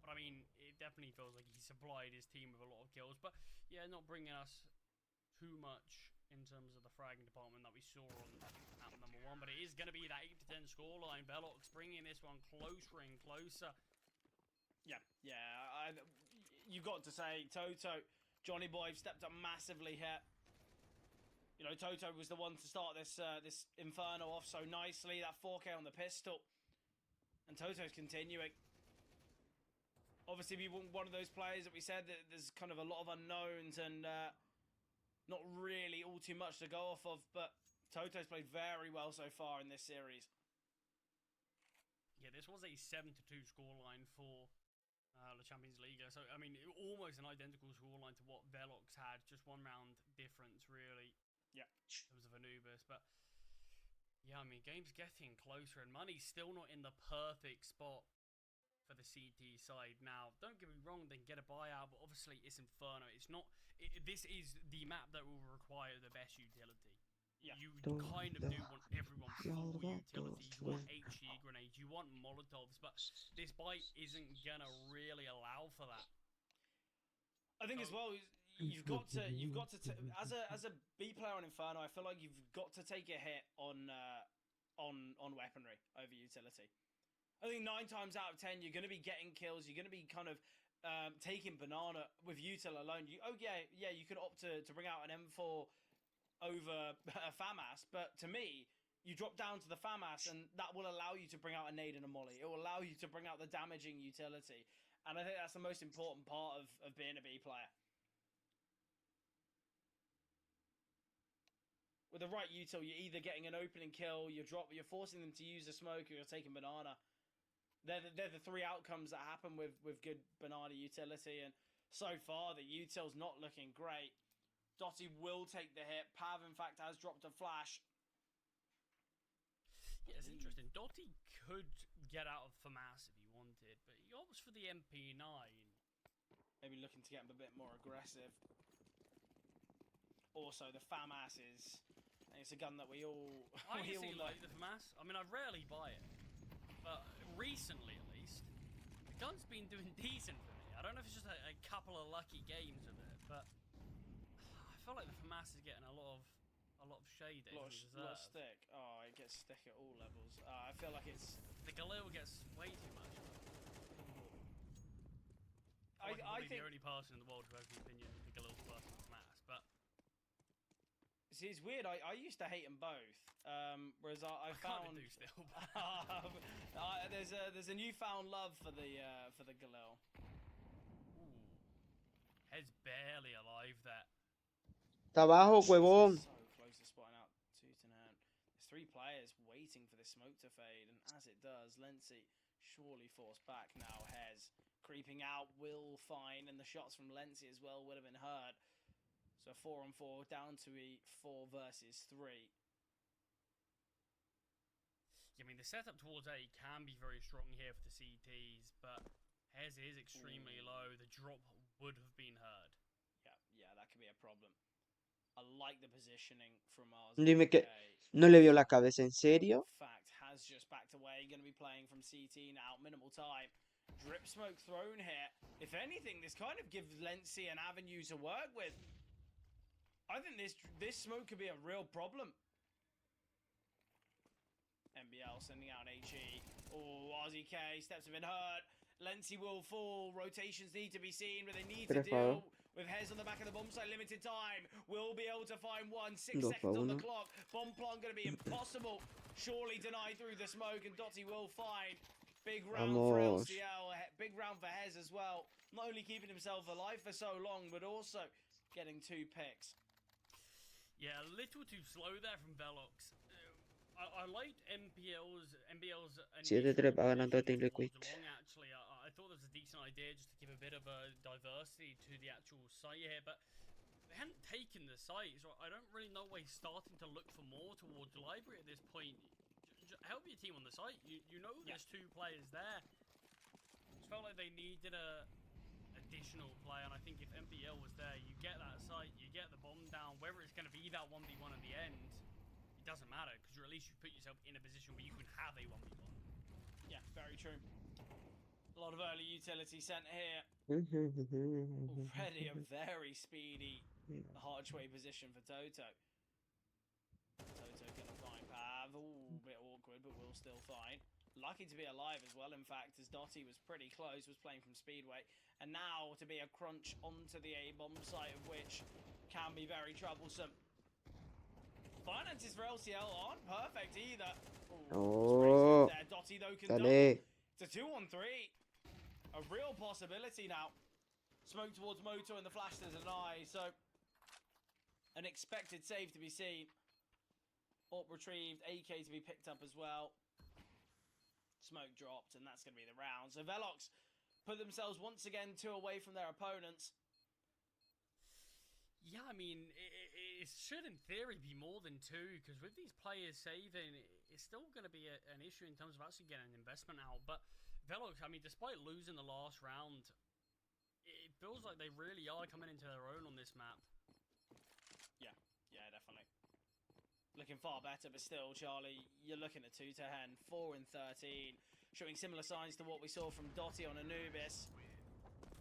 H: But I mean, it definitely feels like he supplied his team with a lot of kills. But yeah, not bringing us too much in terms of the fragging department that we saw on map number 1, but it is going to be that 8-10 scoreline. Velox bringing this one closer and closer.
G: Yeah, you've got to say, Toto, Johnny Boy stepped up massively here. You know, Toto was the one to start this Inferno off so nicely, that 4K on the pistol. And Toto's continuing. Obviously, we want one of those players that we said that there's kind of a lot of unknowns and not really all too much to go off of, but Toto's played very well so far in this series.
H: Yeah, this was a 7-2 scoreline for the Champions League. So, I mean, almost an identical scoreline to what Velox had, just 1 round difference, really.
G: Yeah.
H: In terms of Anubis, but yeah, I mean, game's getting closer, and money's still not in the perfect spot for the CT side. Now, don't get me wrong, they can get a buyout, but obviously it's Inferno. It's not... this is the map that will require the best utility.
G: Yeah.
H: You kind of do want everyone full utility. You want HE grenades, you want Molotovs, but this bite isn't gonna really allow for that.
G: I think as well, you've got to as a B player on Inferno, I feel like you've got to take a hit on weaponry over utility. I think 9 times out of 10, you're going to be getting kills. You're going to be kind of taking banana with util alone. You could opt to bring out an M4 over a FAMAS, but to me, you drop down to the FAMAS, and that will allow you to bring out a nade and a molly. It will allow you to bring out the damaging utility, and I think that's the most important part of being a B player. With the right util, you're either getting an opening kill, you're forcing them to use a smoke, or you're taking banana. They're the 3 outcomes that happen with good banana utility, and so far the util's not looking great. Dotty will take the hit. Pav, in fact, has dropped a flash.
H: Yeah, it's interesting. Dotty could get out of FAMAS if he wanted, but he for the MP9.
G: Maybe looking to get him a bit more aggressive. Also, the FAMAS is... It's a gun that we all...
H: I
G: we all
H: actually
G: know.
H: like the FAMAS. I mean, I rarely buy it. But recently, at least, the gun's been doing decent for me. I don't know if it's just a couple of lucky games of it, but I feel like the FAMAS is getting a lot of shade that it
G: lot
H: doesn't
G: of
H: deserve.
G: stick. Oh, it gets stick at all levels. I feel like it's...
H: The Galil gets way too much.
G: I
H: I'm
G: think...
H: the only person in the world who has the opinion that the Galil's worse than the FAMAS, but...
G: See, it's weird. I used to hate them both. Whereas I found...
H: kind of do still.
G: there's a newfound love for the Galil.
H: Head's barely alive there.
A: Está abajo, huevón.
G: So close to spotting out Tutanen. There's 3 players waiting for this smoke to fade, and as it does, Lenzi surely forced back now. Hez creeping out will find, and the shots from Lenzi as well would have been heard. So 4-on-4 down to a 4 versus 3.
H: Yeah, I mean, the setup towards A can be very strong here for the CTs, but Hez is extremely low. The drop would have been heard.
G: Yeah, that could be a problem. I like the positioning from ours.
A: Dime que no le vio la cabeza, ¿en serio?
G: Fact has just backed away. Going to be playing from CT now. Minimal time. Drip smoke thrown here. If anything, this kind of gives Lenzi an avenue to work with. I think this smoke could be a real problem. MBL sending out an HE. Oh, RZK steps have been hurt. Lenzi will fall. Rotations need to be seen, but they need to deal with Hez on the back of the bomb site. Limited time. Will be able to find one. 6 seconds on the clock. Bomb plant going to be impossible. Surely denied through the smoke, and Dotty will find. Big round for LCL. Big round for Hez as well. Not only keeping himself alive for so long, but also getting 2 picks.
H: Yeah, a little too slow there from Velox. I liked MBL's
A: 7-3 va ganando Team Liquid.
H: actually. I thought it was a decent idea just to give a bit of a diversity to the actual site here, but they hadn't taken the site, so I don't really know why he's starting to look for more towards the library at this point. Help your team on the site. You know there's 2 players there. It felt like they needed a additional play, and I think if MBL was there, you get that site, you get the bomb down, whether it's going to be that 1v1 at the end, it doesn't matter, because at least you put yourself in a position where you can have a 1v1.
G: Yeah, very true. A lot of early utility sent here. Already a very speedy archway position for Toto. Toto gonna find Pav. Ooh, a bit awkward, but will still find. Lucky to be alive as well, in fact, as Dotty was pretty close, was playing from Speedway. And now to be a crunch onto the A-bomb site, of which can be very troublesome. Finances for LCL aren't perfect either.
A: Oh,
G: Dotty, though, can double. It's a 2-on-3. A real possibility now. Smoke towards Moto and the flash to deny, so an expected save to be seen. Orp retrieved, AK to be picked up as well. Smoke dropped, and that's going to be the round. So Velox put themselves once again 2 away from their opponents.
H: Yeah, I mean, it should in theory be more than 2, because with these players saving, it's still going to be an issue in terms of actually getting an investment out. But Velox, I mean, despite losing the last round, it feels like they really are coming into their own on this map.
G: Yeah, definitely. Looking far better, but still, Charlie, you're looking at 2-10, 4-13, showing similar signs to what we saw from Dotty on Anubis.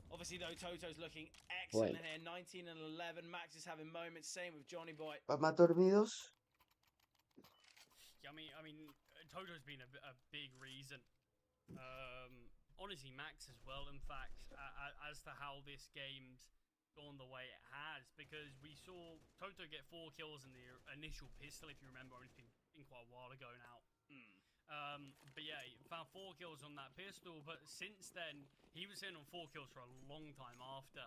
G: Obviously, though, Toto's looking excellent here, 19-11. Max is having moments, same with Johnny Boy.
A: ¿Más dormidos?
H: Yeah, I mean, Toto's been a big reason. Honestly, Max as well, in fact, as to how this game's gone the way it has, because we saw Toto get 4 kills in the initial pistol, if you remember. It's been quite a while ago now. But yeah, he found 4 kills on that pistol, but since then, he was in on 4 kills for a long time after.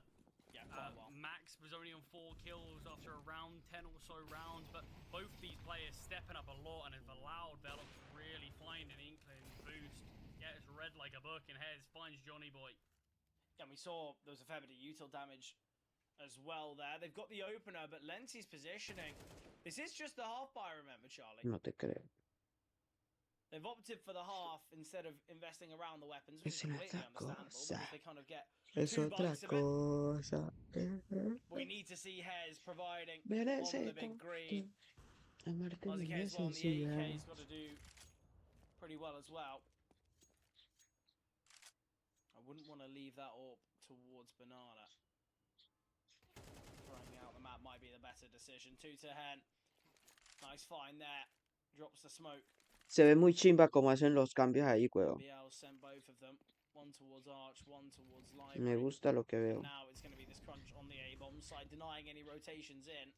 G: Yeah, quite a while.
H: Max was only on 4 kills after around 10 or so rounds, but both these players stepping up a lot and have allowed Velox to really find an inkling boost. Yeah, it's red like a book, and Hez finds Johnny Boy.
G: And we saw there was a fair bit of util damage as well there. They've got the opener, but Lenzi's positioning. This is just the half buy, remember, Charlie?
A: No te creo.
G: They've opted for the half instead of investing around the weapons, which is
A: Es
G: completely
A: otra
G: understandable
A: cosa.
G: because they kind of get
A: Es
G: 2
A: otra
G: bites of it.
A: cosa.
G: We need to see Hez providing
A: Merece
G: on the big green.
A: amarte
G: Ozzy
A: mi
G: as well on the 80k.
A: necesidad.
G: He's got to do pretty well as well. I wouldn't want to leave that up towards Banana. Throwing out the map might be the better decision. 2 to Hen. Nice find there. Drops the smoke.
A: Se ve muy chimba como hacen los cambios ahí, weón.
G: BL sent both of them. One towards Arch, one towards
A: Me
G: Library.
A: gusta lo que veo.
G: And now it's going to be this crunch on the A-bomb side, denying any rotations in.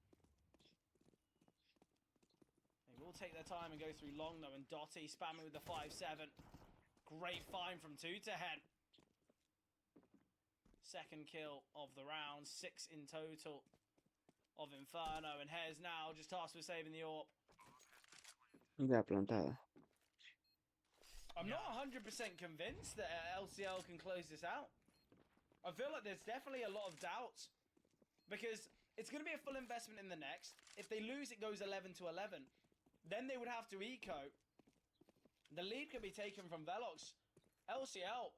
G: They will take their time and go through long though, and Dotty spamming with the 5-7. Great find from 2 to Hen. Second kill of the round, 6 in total of Inferno, and Hez now just tasked with saving the AWP.
A: Ya plantada.
G: I'm not 100% convinced that LCL can close this out. I feel like there's definitely a lot of doubts because it's going to be a full investment in the next. If they lose, it goes 11 to 11. Then they would have to eco. The lead could be taken from Velox. LCL,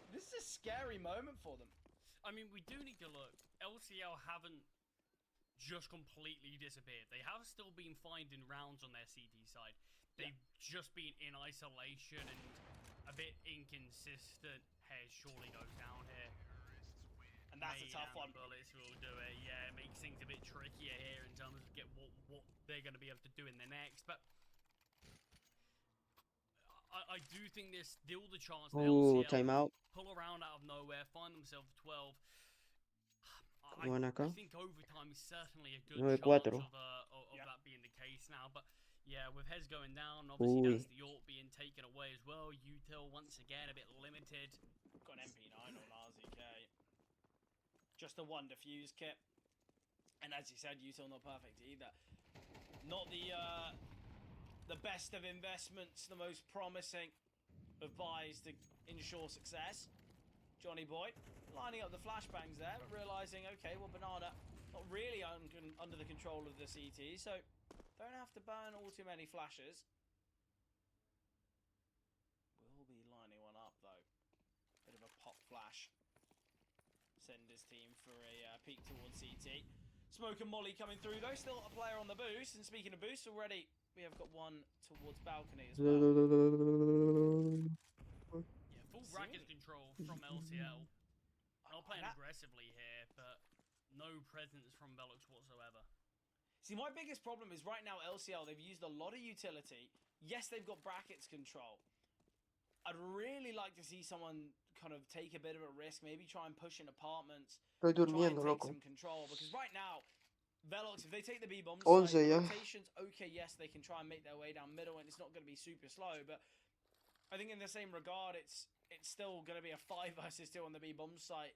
G: this is a scary moment for them.
H: I mean, we do need to look. LCL haven't just completely disappeared. They have still been finding rounds on their CT side. They've just been in isolation and a bit inconsistent. Hair surely goes down here.
G: And that's a tough one.
H: Bullets will do it. Yeah, it makes things a bit trickier here in terms of get what they're going to be able to do in the next. But I do think there's still the chance that
A: Ooh,
H: LCL
A: timeout.
H: pull around out of nowhere, find themselves 12.
A: Bueno
H: I
A: acá.
H: think overtime is certainly a good
A: 9-4.
H: chance of that being the case now. But yeah, with Hez going down, obviously that's the AWP being taken away as well. Util once again a bit limited.
G: Got an MP9 on RZK. Just a 1 defuse kit. And as you said, Util not perfect either. Not the best of investments, the most promising of buys to ensure success. Johnny Boy lining up the flashbangs there, but realizing, okay, well, Banana not really under the control of the CT, so don't have to burn all too many flashes. Will be lining one up though. Bit of a pop flash. Send his team for a peek towards CT. Smoke and Molly coming through though. Still a player on the boost. And speaking of boosts already, we have got one towards balcony as well.
H: Yeah, full bracket control from LCL. Not playing aggressively here, but no presence from Velox whatsoever.
G: See, my biggest problem is right now LCL, they've used a lot of utility. Yes, they've got brackets control. I'd really like to see someone kind of take a bit of a risk, maybe try and push in apartments,
A: Estoy
G: try and
A: durmiendo,
G: take
A: loco.
G: some control. Because right now, Velox, if they take the B-bombs,
A: 11 ya.
G: rotations, okay, yes, they can try and make their way down middle, and it's not going to be super slow, but I think in the same regard, it's still going to be a 5 versus 2 on the B-bomb site.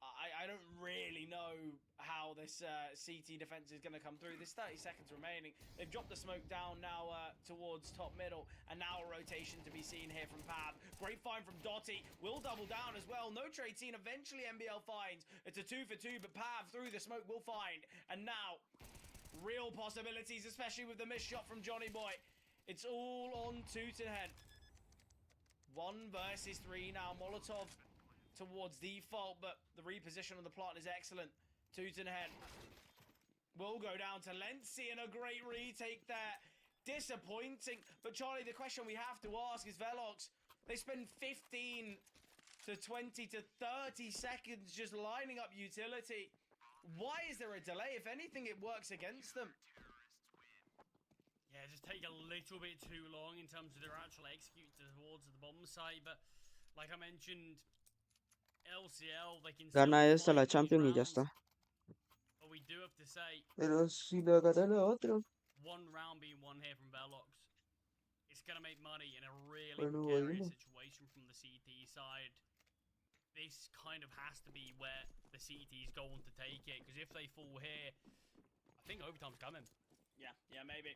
G: I don't really know how this CT defense is going to come through. There's 30 seconds remaining. They've dropped the smoke down now towards top middle, and now a rotation to be seen here from Pav. Great find from Dotty. Will double down as well. No trade seen. Eventually MBL finds. It's a 2 for 2, but Pav through the smoke will find. And now, real possibilities, especially with the missed shot from Johnny Boy. It's all on 2 to 10. 1 versus 3 now. Molotov towards default, but the reposition on the plot is excellent. 2 to 10. Will go down to Lenzi and a great retake there. Disappointing. But Charlie, the question we have to ask is Velox. They spend 15 to 20 to 30 seconds just lining up utility. Why is there a delay? If anything, it works against them.
H: Yeah, just take a little bit too long in terms of their actual execute towards the bomb site, but like I mentioned, LCL, they can
A: Gana
H: still
A: esta la
H: find these
A: Champions y ya
H: rounds,
A: está.
H: but we do have to say,
A: Pero si la gana la otra.
H: one round being won here from Velox, it's going to make money in a really
A: Bueno,
H: precarious
A: bueno.
H: situation from the CT side. This kind of has to be where the CT's going to take it, because if they fall here, I think overtime's coming.
G: Yeah, maybe.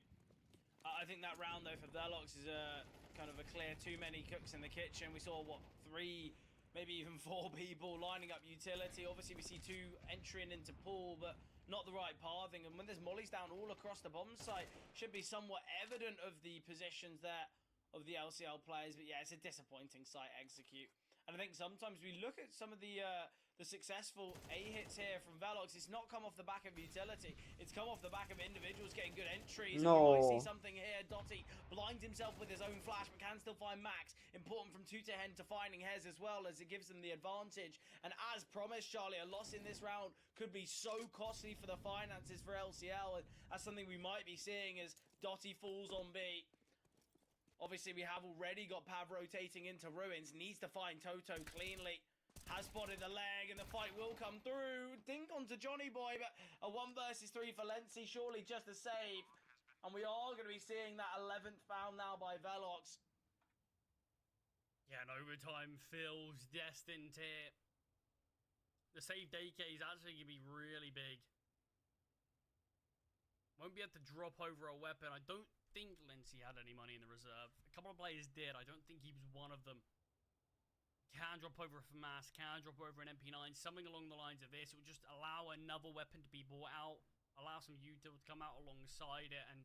G: I think that round though for Velox is a kind of a clear too many cooks in the kitchen. We saw, what, 3, maybe even 4 people lining up utility. Obviously we see 2 entering into pool, but not the right pathing. And when there's mollies down all across the bomb site, should be somewhat evident of the positions there of the LCL players. But yeah, it's a disappointing site execute. And I think sometimes we look at some of the successful A-hits here from Velox. It's not come off the back of utility. It's come off the back of individuals getting good entries.
A: No.
G: And we might see something here. Dotty blinds himself with his own flash, but can still find Max. Important from 2 to Hen to finding Hez as well, as it gives them the advantage. And as promised, Charlie, a loss in this round could be so costly for the finances for LCL. And that's something we might be seeing as Dotty falls on B. Obviously, we have already got Pav rotating into Ruins. Needs to find Toto cleanly. Has spotted the leg, and the fight will come through. Dink onto Johnny Boy, but a 1 versus 3 for Lenzi. Surely just a save. And we are going to be seeing that 11th found now by Velox.
H: Yeah, and overtime feels destined here. The save DK is actually going to be really big. Won't be able to drop over a weapon. I don't think Lindsay had any money in the reserve. A couple of players did. I don't think he was one of them. Can drop over a FAMAS, can drop over an MP9, something along the lines of this. It would just allow another weapon to be brought out, allow some util to come out alongside it, and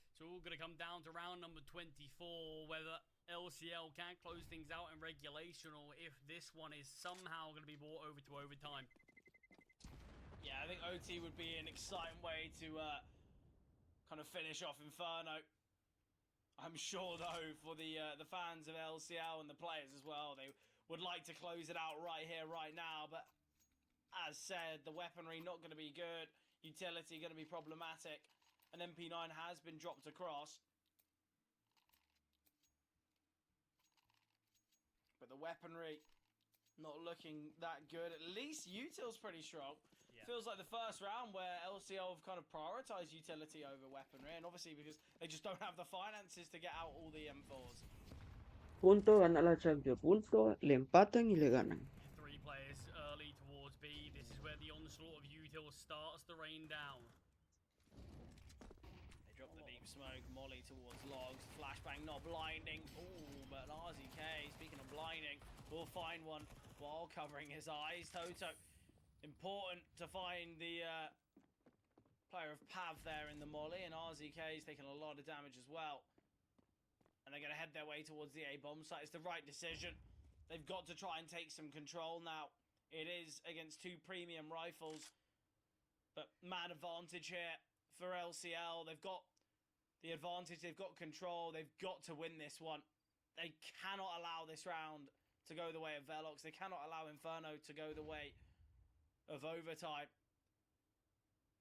H: it's all going to come down to round number 24, whether LCL can close things out in regulation or if this one is somehow going to be brought over to overtime.
G: Yeah, I think OT would be an exciting way to kind of finish off Inferno. I'm sure, though, for the fans of LCL and the players as well, they would like to close it out right here, right now. But as said, the weaponry not going to be good. Utility going to be problematic. An MP9 has been dropped across. But the weaponry not looking that good. At least util's pretty strong. Yeah. Feels like the first round where LCL have kind of prioritized utility over weaponry. And obviously because they just don't have the finances to get out all the M4s.
A: Punto, gana la Champions. Punto, le empatan y le ganan.
H: 3 players early towards B. This is where the onslaught of util starts to rain down.
G: They drop the deep smoke. Molly towards logs. Flashbang not blinding. Ooh, but RZK, speaking of blinding, will find one while covering his eyes. Toto, important to find the player of Pav there in the molly, and RZK is taking a lot of damage as well. And they're going to head their way towards the A bomb site. It's the right decision. They've got to try and take some control now. It is against 2 premium rifles, but man advantage here for LCL. They've got the advantage, they've got control, they've got to win this one. They cannot allow this round to go the way of Velox. They cannot allow Inferno to go the way of overtime.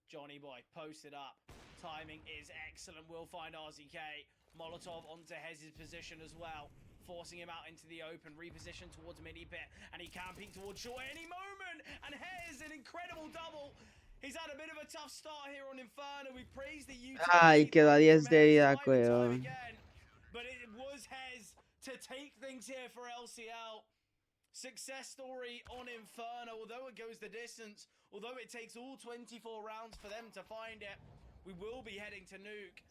G: Johnny Boy posted up. Timing is excellent. We'll find RZK. Molotov onto Hez's position as well, forcing him out into the open, reposition towards mini pit, and he can peek towards short any moment. And Hez, an incredible double. He's had a bit of a tough start here on Inferno. We praised the utility.
A: Ay, queda 10 de vida, weón.
G: But it was Hez to take things here for LCL. Success story on Inferno, although it goes the distance, although it takes all 24 rounds for them to find it, we will be heading to Nuke.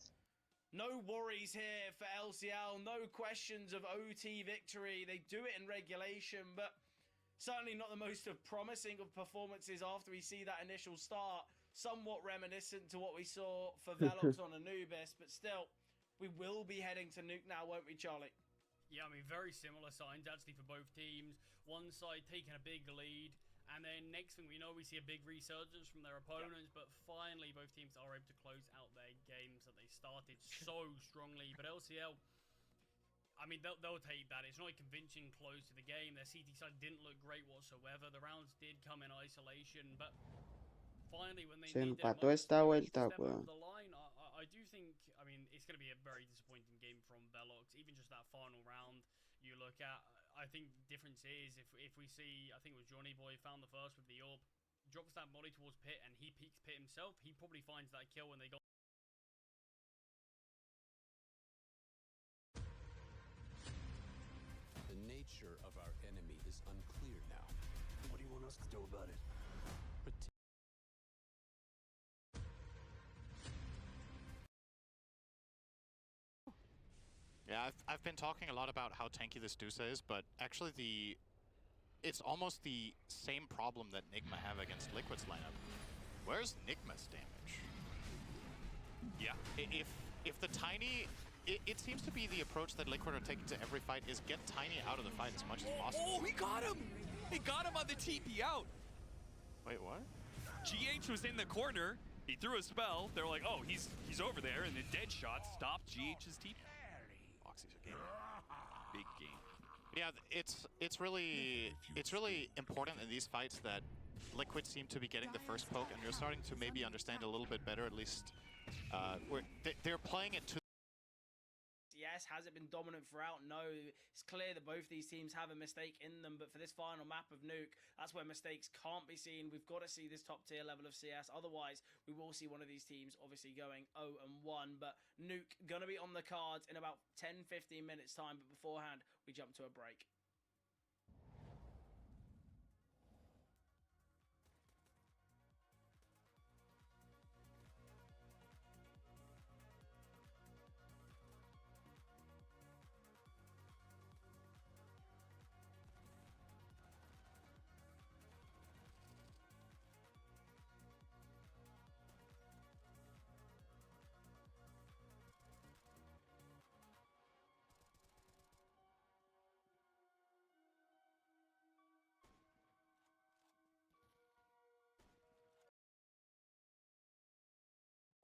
G: No worries here for LCL, no questions of OT victory. They do it in regulation, but certainly not the most promising of performances after we see that initial start. Somewhat reminiscent to what we saw for Velox on Anubis, but still, we will be heading to Nuke now, won't we, Charlie?
H: Yeah, I mean, very similar signs actually for both teams. One side taking a big lead, and then next thing we know, we see a big resurgence from their opponents, but finally both teams are able to close out their games that they started so strongly. But LCL, I mean, they'll take that. It's not a convincing close to the game. Their CT side didn't look great whatsoever. The rounds did come in isolation, but finally when they
A: Se empató esta vuelta, weón.
H: the line, I do think, I mean, it's going to be a very disappointing game from Velox. Even just that final round you look at, I think the difference is if we see, I think it was Johnny Boy found the first with the orb, drops that molly towards pit, and he peeks pit himself, he probably finds that kill when they got.
E: The nature of our enemy is unclear now. What do you want us to do about it?
Q: Yeah, I've been talking a lot about how tanky this Dusa is, but actually it's almost the same problem that Nigma have against Liquid's lineup, Where's Nigma's damage?
R: Yeah.
Q: If the Tiny... It seems to be the approach that Liquid are taking to every fight is get Tiny out of the fight as much as possible.
R: Oh, he got him! He got him on the TP out.
Q: Wait, what?
R: GH was in the corner. He threw a spell. They're like, oh, he's over there, and the dead shot stopped GH's TP.
Q: Foxy's a gamer.
R: Big game.
Q: Yeah, it's really important in these fights that Liquid seem to be getting the first poke, and you're starting to maybe understand a little bit better, at least. They're playing it to.
G: Yes, has it been dominant throughout? No. It's clear that both these teams have a mistake in them, but for this final map of Nuke, that's where mistakes can't be seen. We've got to see this top tier level of CS. Otherwise, we will see one of these teams obviously going 0-1. But Nuke going to be on the cards in about 10-15 minutes time. But beforehand, we jump to a break.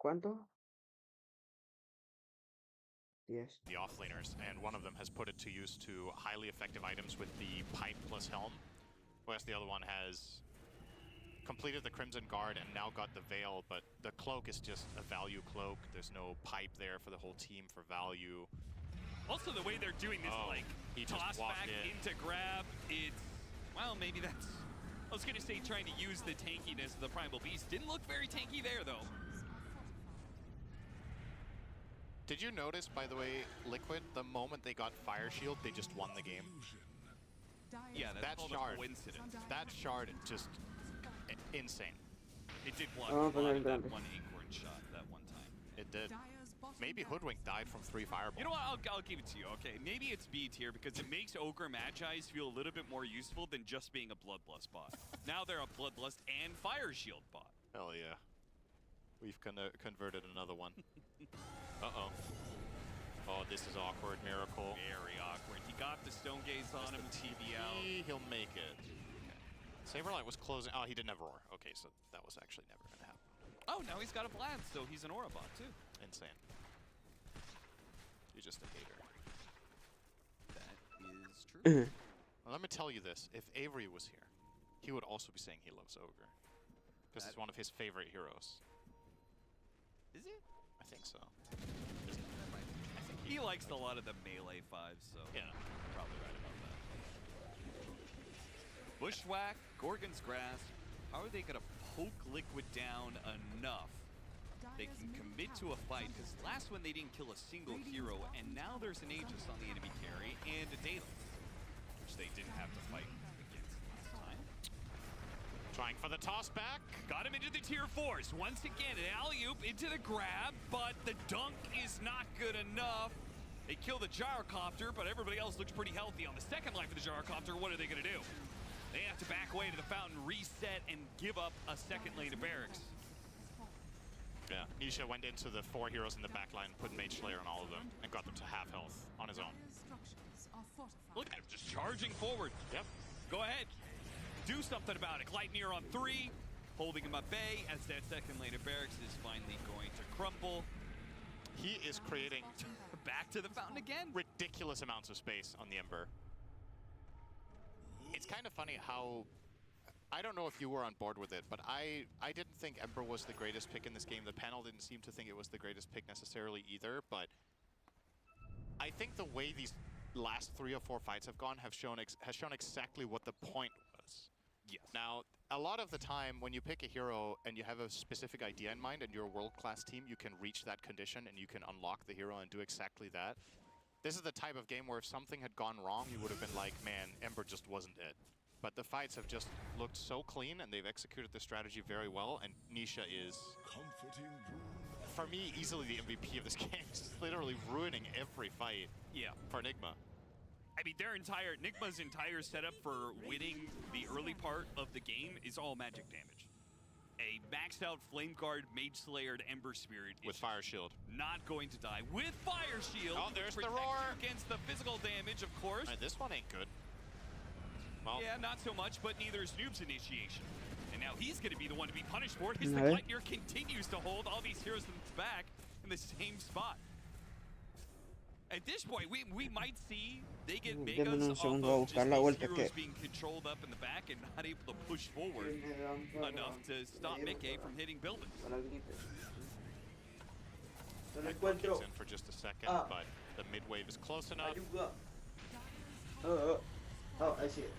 A: ¿Cuánto? 10.
Q: The offlaners, and one of them has put it to use to highly effective items with the pipe plus helm, whereas the other one has completed the Crimson Guard and now got the Veil, but the cloak is just a value cloak. There's no pipe there for the whole team for value.
R: Also, the way they're doing this, like, toss back into grab, it's, well, maybe that's, I was going to say trying to use the tankiness of the Primal Beast. Didn't look very tanky there, though.
Q: Did you notice, by the way, Liquid, the moment they got Fire Shield, they just won the game?
R: Yeah, that's called a coincidence.
Q: That shard, just insane.
R: It did block a lot of that one Acorn shot that one time.
Q: It did. Maybe Hoodwink died from 3 fireballs.
R: You know what? I'll give it to you. Okay, maybe it's B tier because it makes Ogre Magi's feel a little bit more useful than just being a Bloodlust bot. Now they're a Bloodlust and Fire Shield bot.
Q: Hell yeah. We've converted another one. Uh-oh. Oh, this is awkward. Miracle.
R: Very awkward. He got the Stone Gaze on him. TB out.
Q: He'll make it. Okay. Saberlight was closing. Oh, he didn't have Roar. Okay, so that was actually never going to happen.
R: Oh, now he's got a Blast, so he's an Aura bot, too.
Q: Insane. You're just a hater.
R: That is true.
Q: Well, let me tell you this. If Avery was here, he would also be saying he loves Ogre. Because it's one of his favorite heroes.
R: Is it?
Q: I think so.
R: He likes a lot of the melee 5s, so
Q: yeah,
R: probably right about that. Bushwhack, Gorgon's Grasp. How are they going to poke Liquid down enough they can commit to a fight? Because last one they didn't kill a single hero, and now there's an Aegis on the enemy carry and a Daedalus, which they didn't have to fight against last time.
Q: Trying for the toss back.
R: Got him into the tier 4s. Once again, an alley-oop into the grab, but the dunk is not good enough. They kill the gyrocopter, but everybody else looks pretty healthy. On the second life of the gyrocopter, what are they going to do? They have to back away to the fountain, reset, and give up a second lane to barracks.
Q: Yeah, Nisha went into the 4 heroes in the backline, put Mage Slayer on all of them, and got them to half health on his own.
R: Look at him just charging forward.
Q: Yep.
R: Go ahead. Do something about it. Gleipnir on 3, holding him at bay as that second lane of barracks is finally going to crumble.
Q: He is creating
R: back to the fountain again.
Q: Ridiculous amounts of space on the Ember. It's kind of funny how, I don't know if you were on board with it, but I didn't think Ember was the greatest pick in this game. The panel didn't seem to think it was the greatest pick necessarily either, but I think the way these last 3 or 4 fights have gone has shown exactly what the point was.
R: Yes.
Q: Now, a lot of the time when you pick a hero and you have a specific idea in mind and you're a world-class team, you can reach that condition and you can unlock the hero and do exactly that. This is the type of game where if something had gone wrong, you would have been like, man, Ember just wasn't it. But the fights have just looked so clean and they've executed the strategy very well, and Nisha is, for me, easily the MVP of this game. She's literally ruining every fight for Enigma.
R: I mean, Nigma's entire setup for winning the early part of the game is all magic damage. a maxed out Flame Guard, Mage Slayer, Ember Spirit
Q: with Fire Shield.
R: Not going to die with Fire Shield.
Q: Oh, there's the
R: protect
Q: roar
R: you against the physical damage, of course.
Q: This one ain't good. Well,
R: yeah, not so much, but neither is Noob's initiation. And now he's going to be the one to be punished for it. His
A: No.
R: Lightyear continues to hold all these heroes back in the same spot. At this point, we might see they get
A: Deme
R: megas
A: un
R: off
A: segundo a
R: of just
A: buscar la
R: these
A: vuelta,
R: heroes
A: que
R: being controlled up in the back and not able to push forward enough to stop Mickey from hitting buildings.
A: No lo
Q: Ekman
A: encuentro.
Q: gets in for just a second,
A: Ah.
Q: but the mid wave is close enough.
A: Ayuda. Oh, I see it.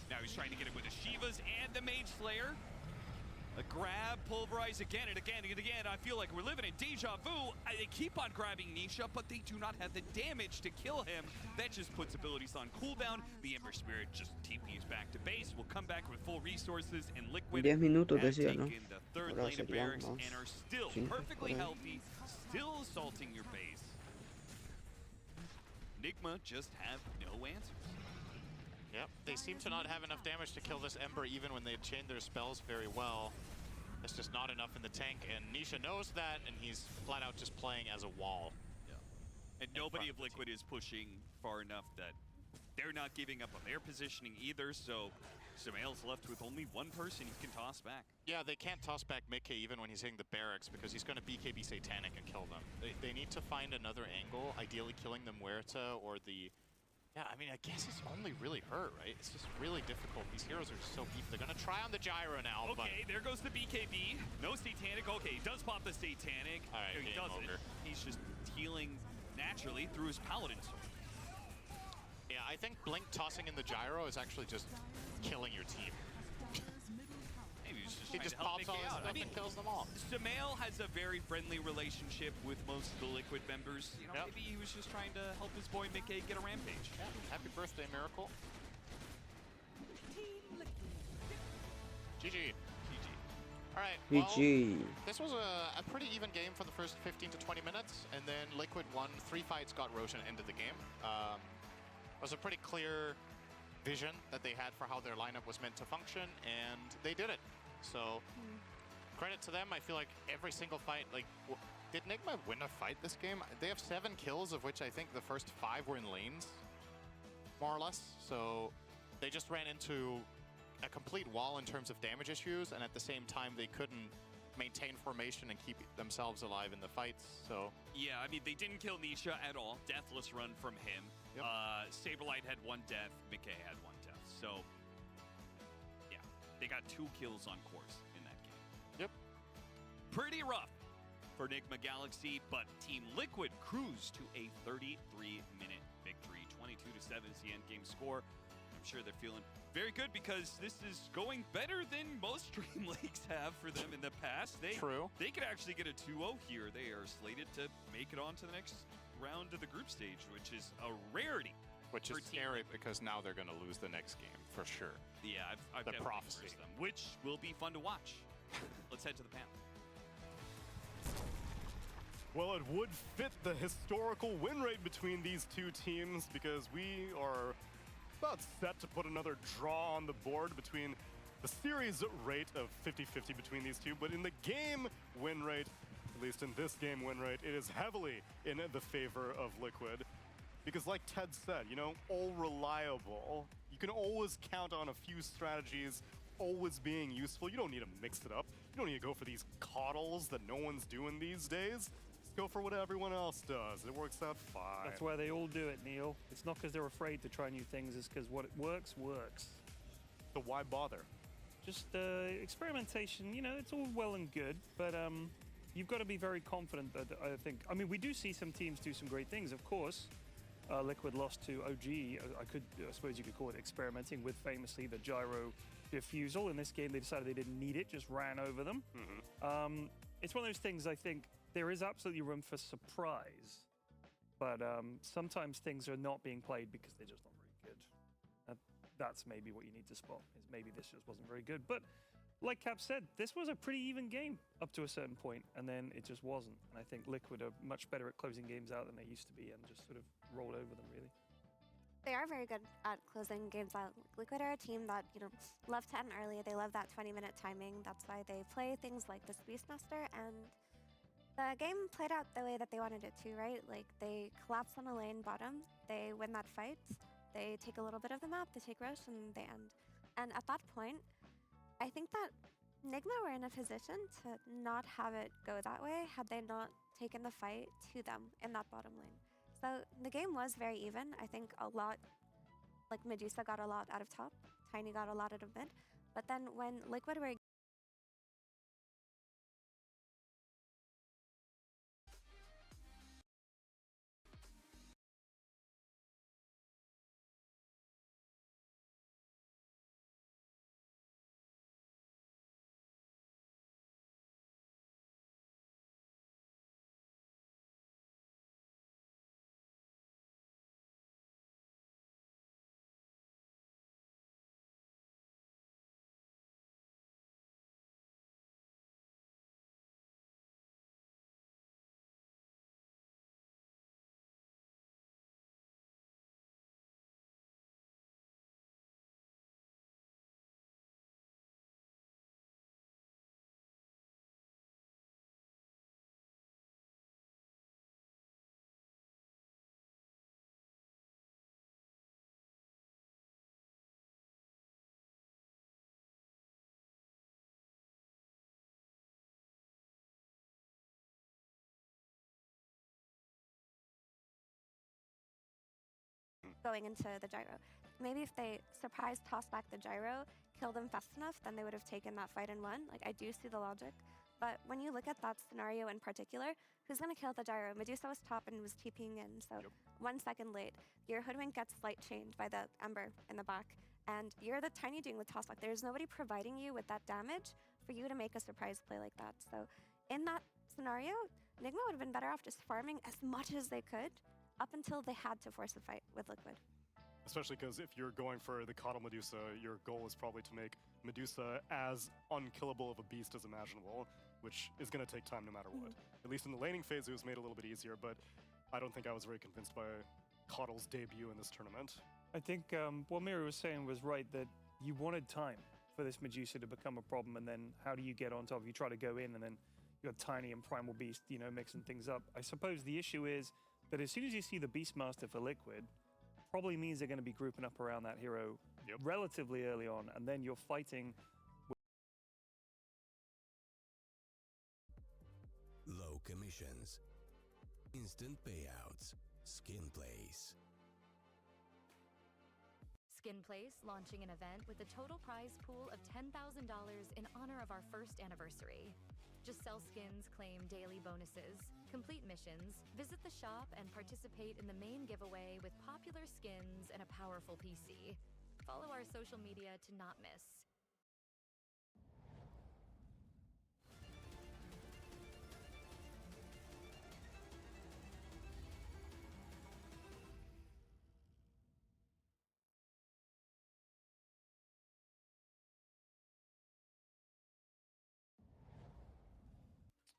R: Now he's trying to get it with the Shivas and the Mage Slayer. A grab, pulverize again and again and again. I feel like we're living in deja vu. They keep on grabbing Nisha, but they do not have the damage to kill him. That just puts abilities on cooldown. The Ember Spirit just TPs back to base. Will come back with full resources, and Liquid
A: 10 minutos
R: have
A: decía, ¿no?
R: taken the third
A: Ahora
R: lane of
A: serían
R: barracks
A: más
R: and are still
A: 5
R: perfectly
A: por ahí.
R: healthy, still assaulting your base. Nigma just have no answers.
Q: Yep, they seem to not have enough damage to kill this Ember even when they chain their spells very well. It's just not enough in the tank, and Nisha knows that, and he's flat out just playing as a wall.
R: And nobody of Liquid is pushing far enough that they're not giving up on their positioning either, so Samael's left with only one person he can toss back.
Q: Yeah, they can't toss back Mickey even when he's hitting the barracks because he's going to BKB Satanic and kill them. They need to find another angle, ideally killing the Muerta or the... Yeah, I mean, I guess it's only really her, right? It's just really difficult. These heroes are so beefy. They're going to try on the Gyro now,
R: Okay, there goes the BKB. No Satanic. Okay, he does pop the Satanic.
Q: All right,
R: he
Q: game
R: doesn't.
Q: over.
R: He's just healing naturally through his Paladin sword.
Q: Yeah, I think Blink tossing in the Gyro is actually just killing your team.
R: Maybe he's just
Q: He
R: trying
Q: just
R: to help
Q: pops all
R: Mickey
Q: his
R: out.
Q: stuff and kills them all.
R: Samael has a very friendly relationship with most of the Liquid members. You know,
Q: Yep.
R: maybe he was just trying to help his boy Mickey get a rampage.
Q: Yeah, happy birthday, Miracle. GG.
R: GG.
Q: All right,
A: GG.
Q: well, this was a pretty even game for the first 15 to 20 minutes, and then Liquid won. 3 fights got Roshan ended the game. It was a pretty clear vision that they had for how their lineup was meant to function, and they did it. So, credit to them. I feel like every single fight, like, did Nigma win a fight this game? They have 7 kills, of which I think the first 5 were in lanes, more or less. So, they just ran into a complete wall in terms of damage issues, and at the same time, they couldn't maintain formation and keep themselves alive in the fights. So,
R: Yeah, I mean, they didn't kill Nisha at all. Deathless run from him.
Q: Yep.
R: Saberlight had 1 death. Mickey had 1 death. So, yeah, they got 2 kills on course in that game.
Q: Yep.
R: Pretty rough for Nigma Galaxy, but Team Liquid cruised to a 33-minute victory. 22-7 is the end game score. I'm sure they're feeling very good because this is going better than most Dream Leagues have for them in the past.
Q: True.
R: They could actually get a 2-0 here. They are slated to make it on to the next round of the group stage, which is a rarity.
Q: which is scary because now they're going to lose the next game for sure.
R: Yeah, I've
Q: The
R: definitely
Q: prophecy.
R: versed them, which will be fun to watch. Let's head to the panel.
P: Well, it would fit the historical win rate between these two teams because we are about set to put another draw on the board between the series rate of 50-50 between these two, but in the game win rate, at least in this game win rate, it is heavily in the favor of Liquid. Because like Ted said, you know, all reliable. You can always count on a few strategies always being useful. You don't need to mix it up. You don't need to go for these coddles that no one's doing these days. Just go for what everyone else does. It works out fine.
S: That's why they all do it, Neil. It's not because they're afraid to try new things, it's because what works, works.
P: So why bother?
S: Just experimentation, you know, it's all well and good, but you've got to be very confident that I mean, we do see some teams do some great things, of course. Liquid lost to OG. I suppose you could call it experimenting with famously the gyro diffusal. In this game, they decided they didn't need it, just ran over them. It's one of those things, I think, there is absolutely room for surprise, but sometimes things are not being played because they're just not very good. That's maybe what you need to spot, is maybe this just wasn't very good. But like Cap said, this was a pretty even game up to a certain point, and then it just wasn't. And I think Liquid are much better at closing games out than they used to be and just sort of rolled over them, really.
I: They are very good at closing games out. Liquid are a team that, love to end early. They love that 20-minute timing. That's why they play things like this Beastmaster, and the game played out the way that they wanted it to, right? Like, they collapse on a lane bottom, they win that fight, they take a little bit of the map, they take Roche, and they end. And at that point, I think that Nigma were in a position to not have it go that way had they not taken the fight to them in that bottom lane. So the game was very even. I think a lot, like Medusa got a lot out of top, Tiny got a lot out of mid, but then when Liquid were going into the gyro. Maybe if they surprise toss back the gyro, kill them fast enough, then they would have taken that fight and won. Like, I do see the logic. But when you look at that scenario in particular, who's going to kill the gyro? Medusa was top and was TPing in, so 1 second late. Your Hoodwink gets light chained by the Ember in the back, and you're the Tiny doing the toss back. There's nobody providing you with that damage for you to make a surprise play like that. So in that scenario, Nigma would have been better off just farming as much as they could up until they had to force a fight with Liquid.
P: Especially because if you're going for the Coddle Medusa, your goal is probably to make Medusa as unkillable of a beast as imaginable, which is going to take time no matter what. At least in the laning phase, it was made a little bit easier, but I don't think I was very convinced by Coddle's debut in this tournament.
S: I think what Mira was saying was right, that you wanted time for this Medusa to become a problem, and then how do you get on top? You try to go in, and then you got Tiny and Primal Beast, mixing things up. I suppose the issue is that as soon as you see the Beastmaster for Liquid, probably means they're going to be grouping up around that hero relatively early on, and then you're fighting with
E: Low commissions, instant payouts, skin plays.
F: Skin Place launching an event with a total prize pool of $10,000 in honor of our first anniversary. Just sell skins, claim daily bonuses, complete missions, visit the shop, and participate in the main giveaway with popular skins and a powerful PC. Follow our social media to not miss.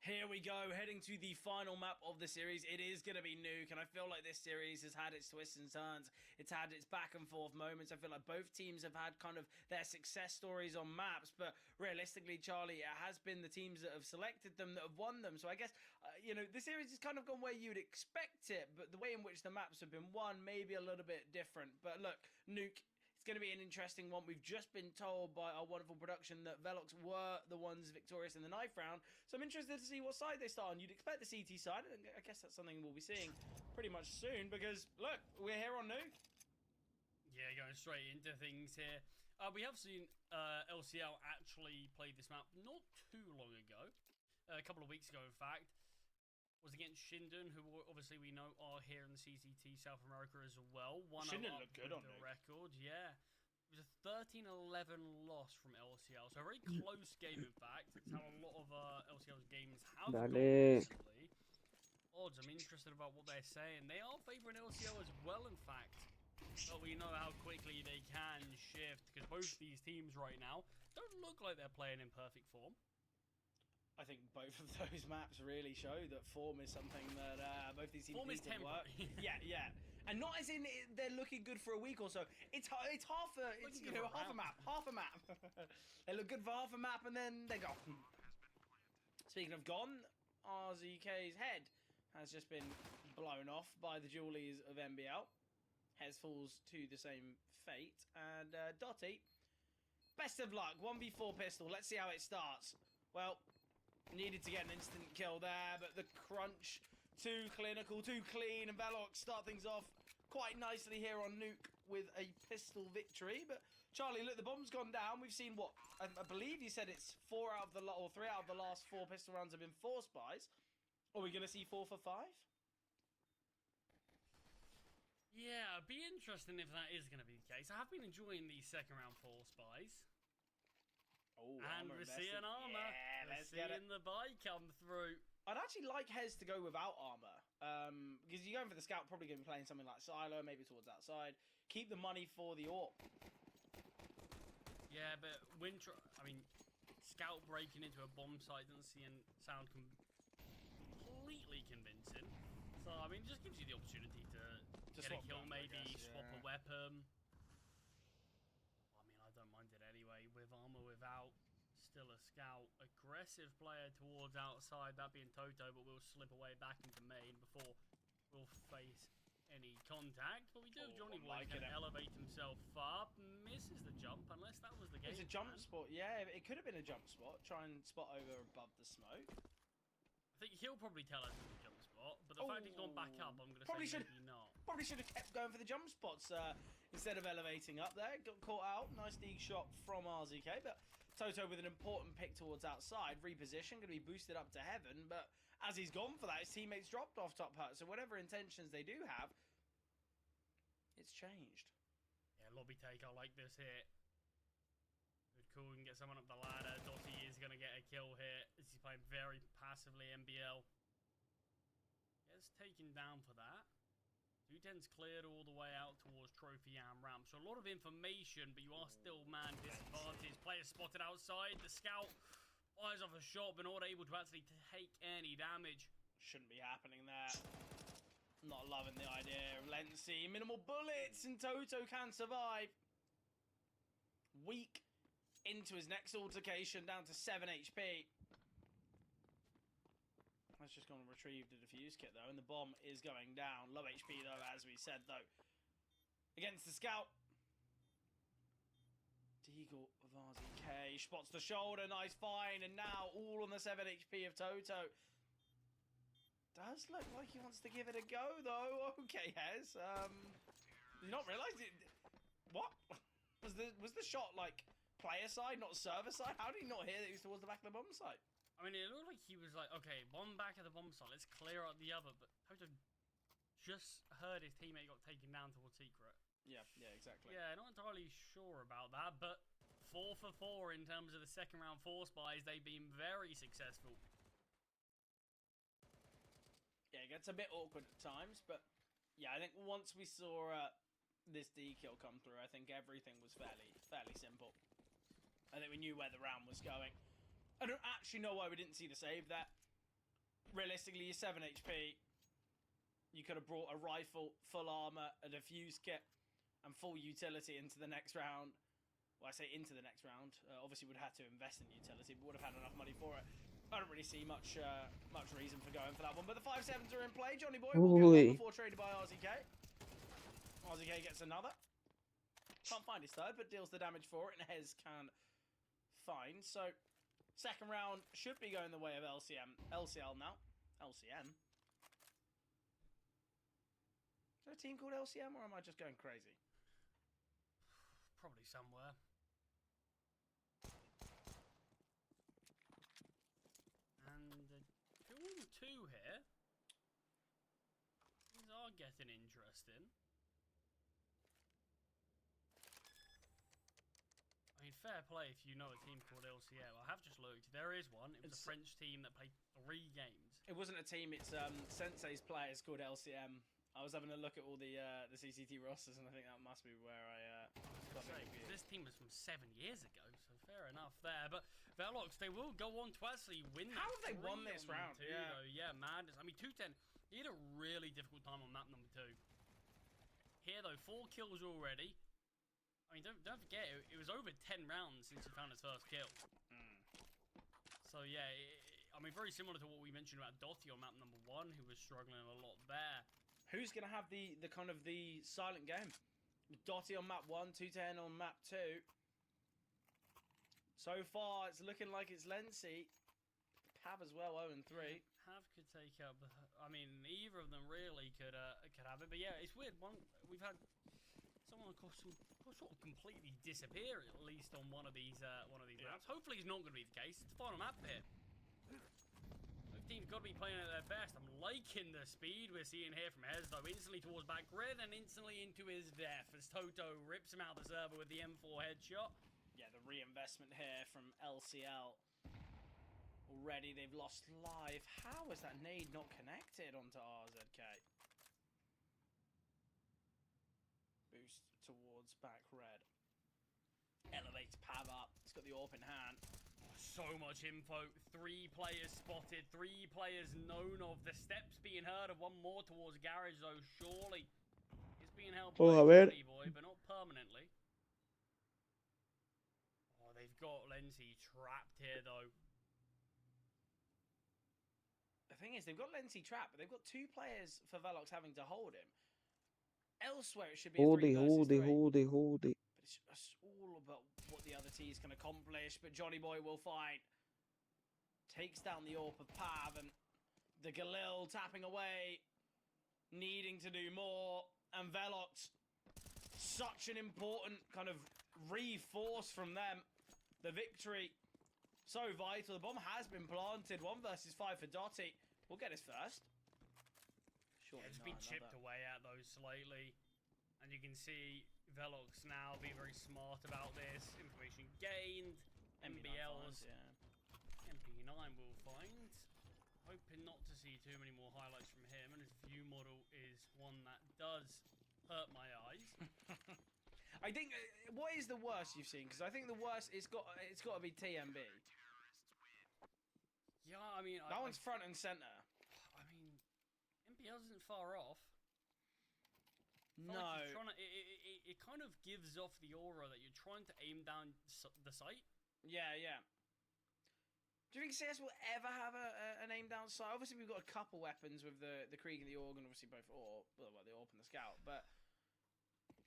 G: Here we go, heading to the final map of the series. It is going to be Nuke, and I feel like this series has had its twists and turns. It's had its back and forth moments. I feel like both teams have had kind of their success stories on maps, but realistically, Charlie, it has been the teams that have selected them that have won them. So I guess, the series has kind of gone where you'd expect it, but the way in which the maps have been won may be a little bit different. But look, Nuke, it's going to be an interesting one. We've just been told by our wonderful production that Velox were the ones victorious in the knife round. So I'm interested to see what side they start on. You'd expect the CT side. I guess that's something we'll be seeing pretty much soon because, look, we're here on Nuke.
H: Yeah, going straight into things here. We have seen LCL actually play this map not too long ago. A couple of weeks ago, in fact. Was against Shinden, who obviously we know are here in the CCT South America as well.
G: Shinden looked good on
H: the record, yeah. It was a 13-11 loss from LCL, so a very close game, in fact. It's how a lot of LCL's games have gone recently. Odds, I'm interested about what they're saying. They are favouring LCL as well, in fact. But we know how quickly they can shift, because both these teams right now don't look like they're playing in perfect form.
G: I think both of those maps really show that form is something that both these teams
H: form is
G: need to work.
H: temporary.
G: Yeah. And not as in they're looking good for a week or so. It's half a half a map. They look good for half a map and then they're gone. Speaking of gone, RZK's head has just been blown off by the Jewelies of NBL. Hez falls to the same fate. And Dotty, best of luck. 1v4 pistol. Let's see how it starts. Well, needed to get an instant kill there, but the crunch, too clinical, too clean, and Velox start things off quite nicely here on Nuke with a pistol victory. But Charlie, look, the bomb's gone down. We've seen what I believe you said it's 3 out of the last 4 pistol rounds have been forced buys. Are we going to see 4 for 5?
H: Yeah, it'd be interesting if that is going to be the case. I have been enjoying these second round force buys.
G: Oh,
H: and we're seeing armor.
G: Yeah,
H: we're seeing the buy come through.
G: I'd actually like Hez to go without armor. Because you're going for the scout, probably going to be playing something like Silo, maybe towards outside. Keep the money for the AWP.
H: Yeah, but I mean, scout breaking into a bomb site doesn't sound completely convincing. So, I mean, it just gives you the opportunity to get a kill, maybe swap a weapon. I mean, I don't mind it anyway. With armor, without, still a scout. Aggressive player towards outside, that being Toto, but we'll slip away back into main before we'll face any contact. But we do have Johnny Boy can elevate himself far. Misses the jump, unless that was the game.
G: It's a jump spot, yeah. It could have been a jump spot. Try and spot over above the smoke.
H: I think he'll probably tell us it's a jump spot, but the fact he's gone back up, I'm going to say maybe not.
G: Probably should have kept going for the jump spots instead of elevating up there. Got caught out. Nice deep shot from RZK, but Toto with an important pick towards outside. Reposition, going to be boosted up to heaven, but as he's gone for that, his teammates dropped off top hut. So whatever intentions they do have, it's changed.
H: Yeah, lobby take. I like this hit. Good call. We can get someone up the ladder. Dotty is going to get a kill here as he's playing very passively NBL. Gets taken down for that. 210's cleared all the way out towards Trophy and Ramp. So a lot of information, but you are still man disadvantaged. Player spotted outside. The scout fires off a shot, but not able to actually take any damage.
G: Shouldn't be happening there. Not loving the idea of Lency. Minimal bullets, and Toto can survive. Weak into his next altercation, down to 7 HP. That's just gone and retrieved the defuse kit, though, and the bomb is going down. Low HP, though, as we said, though. Against the scout. Deagle of RZK spots the shoulder, nice find, and now all on the 7 HP of Toto. Does look like he wants to give it a go, though. Okay, Hez. Did you not realise it? What? Was the shot, like, player side, not server side? How did he not hear that he was towards the back of the bomb site?
H: I mean, it looked like he was like, okay, one back of the bomb site, let's clear out the other, but Toto just heard his teammate got taken down towards Secret.
G: Yeah, exactly.
H: Yeah, not entirely sure about that, but 4 for 4 in terms of the second round force buys, they've been very successful.
G: Yeah, it gets a bit awkward at times, but yeah, I think once we saw this D kill come through, I think everything was fairly simple. I think we knew where the round was going. I don't actually know why we didn't see the save there. Realistically, you're 7 HP. You could have brought a rifle, full armor, a defuse kit, and full utility into the next round. Well, I say into the next round. Obviously, we'd have had to invest in utility, but would have had enough money for it. I don't really see much reason for going for that one. But the 5-7s are in play. Johnny Boy will go on before traded by RZK. RZK gets another. Can't find his third, but deals the damage for it, and Hez can find. So, second round should be going the way of LCL now. LCM. Is there a team called LCM, or am I just going crazy?
H: Probably somewhere. And 2-on-2 here. These are getting interesting. I mean, fair play if you know a team called LCM. I have just looked. There is one. It was a French team that played 3 games.
G: It wasn't a team. It's Sensei's players called LCM. I was having a look at all the CCT rosters, and I think that must be where I got the confused.
H: This team was from 7 years ago, so fair enough there. But Velox, they will go on to actually win.
G: How have they won this round?
H: Yeah, madness. I mean, 210. He had a really difficult time on map number 2. Here, though, 4 kills already. I mean, don't forget, it was over 10 rounds since he found his first kill. So, yeah, I mean, very similar to what we mentioned about Dotty on map number 1, who was struggling a lot there.
G: Who's going to have the kind of the silent game? Dotty on map 1, 210 on map 2. So far, it's looking like it's Lency. Pav as well, 0-3.
H: Pav could take up. I mean, either of them really could have it. But yeah, it's weird. We've had someone sort of completely disappear, at least on one of these maps. Hopefully, it's not going to be the case. It's the final map here. Both teams got to be playing at their best. I'm liking the speed we're seeing here from Hez, though. Instantly towards back red and instantly into his death as Toto rips him out of the server with the M4 headshot.
G: Yeah, the reinvestment here from LCL. Already they've lost live. How is that nade not connected onto RZK? Boost towards back red. Elevates Pav up. He's got the AWP in hand.
H: So much info. 3 players spotted. 3 players known of. The steps being heard of. One more towards garage, though. Surely it's being held by Johnny Boy, but not permanently. Oh, they've got Lency trapped here, though.
G: The thing is, they've got Lency trapped, but they've got 2 players for Velox having to hold him. Elsewhere, it should be a 3 versus 3. But it's all about what the other teams can accomplish. But Johnny Boy will fight. Takes down the AWP of Pav, and the Galil tapping away, needing to do more. And Velox, such an important kind of reforce from them. The victory, so vital. The bomb has been planted. 1 versus 5 for Dotty. We'll get his first.
H: It's been chipped away at, though, slightly. And you can see Velox now being very smart about this. Information gained. MBLs. MP9 will find. Hoping not to see too many more highlights from him. And his view model is one that does hurt my eyes.
G: I think, what is the worst you've seen? Because I think the worst, it's got to be TMB.
H: Yeah, I mean...
G: That one's front and center.
H: I mean, MPL isn't far off.
G: No.
H: Like it kind of gives off the aura that you're trying to aim down the sight.
G: Yeah, yeah. Do you think CS will ever have an aim down sight? Obviously, we've got a couple weapons with the Krieg and the Org, and obviously both the AWP and the Scout, but...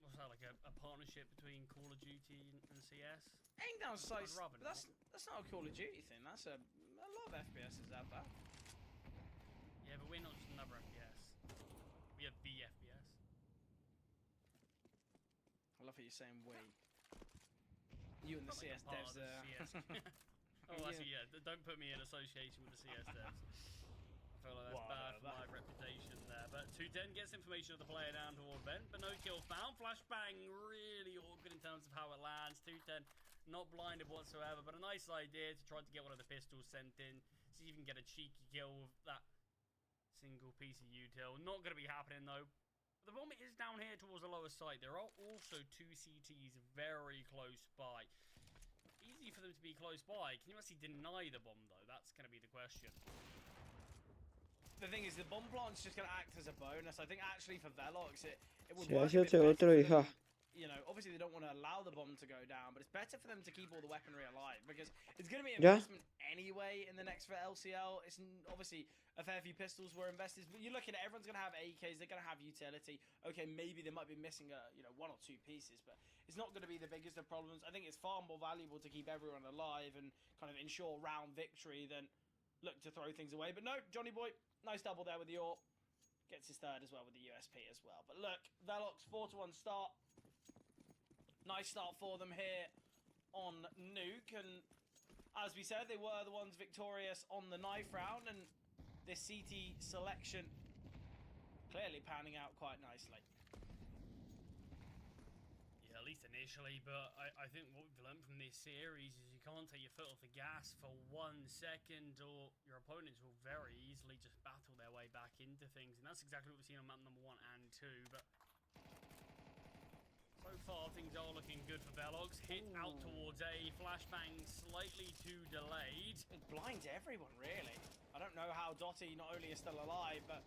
H: What's that, like a partnership between Call of Duty and CS?
G: Aim down sight, that's not a Call of Duty thing. That's a lot of FPSs have that.
H: Yeah, but we're not just another FPS. We have the FPS.
G: I love how you're saying we. You and the CS devs there.
H: Oh, actually, yeah. Don't put me in association with the CS devs. I feel like that's bad for my reputation there. But 210 gets information of the player down toward Ben, but no kill found. Flashbang really awkward in terms of how it lands. 210 not blinded whatsoever, but a nice idea to try to get one of the pistols sent in. See if you can get a cheeky kill with that single piece of util. Not going to be happening though. The bomb is down here towards the lower side. There are also 2 CTs very close by. Easy for them to be close by. Can you actually deny the bomb though? That's going to be the question.
G: The thing is, the bomb plant's just going to act as a bonus. I think actually for Velox, it would work a bit better for them. You know, obviously they don't want to allow the bomb to go down, but it's better for them to keep all the weaponry alive because it's going to be investment anyway in the next for LCL. It's obviously a fair few pistols were invested, but you're looking at everyone's going to have AKs, they're going to have utility. Okay, maybe they might be missing 1 or 2 pieces, but it's not going to be the biggest of problems. I think it's far more valuable to keep everyone alive and kind of ensure round victory than look to throw things away. But no, Johnny Boy, nice double there with the AWP. Gets his third as well with the USP as well. But look, Velox 4-1 start. Nice start for them here on Nuke, and as we said, they were the ones victorious on the knife round, and this CT selection clearly panning out quite nicely.
H: Yeah, at least initially, but I think what we've learned from this series is you can't take your foot off the gas for 1 second, or your opponents will very easily just battle their way back into things, and that's exactly what we've seen on map number 1 and 2, but... So far, things are looking good for Velox. Hit out towards A. Flashbang slightly too delayed.
G: It blinds everyone, really. I don't know how Dotty not only is still alive, but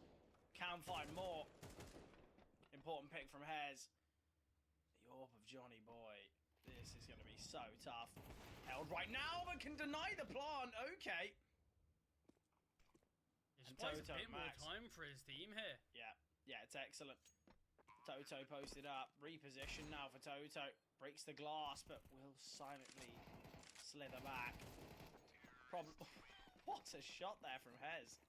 G: can find more. It important pick from Hez. The orb of Johnny Boy. This is going to be so tough. Held right now, but can deny the plant. Okay.
H: Just buys a bit more time for his team here.
G: Yeah, it's excellent. Toto posted up. Reposition now for Toto. Breaks the glass, but will silently slither back. What a shot there from Hez.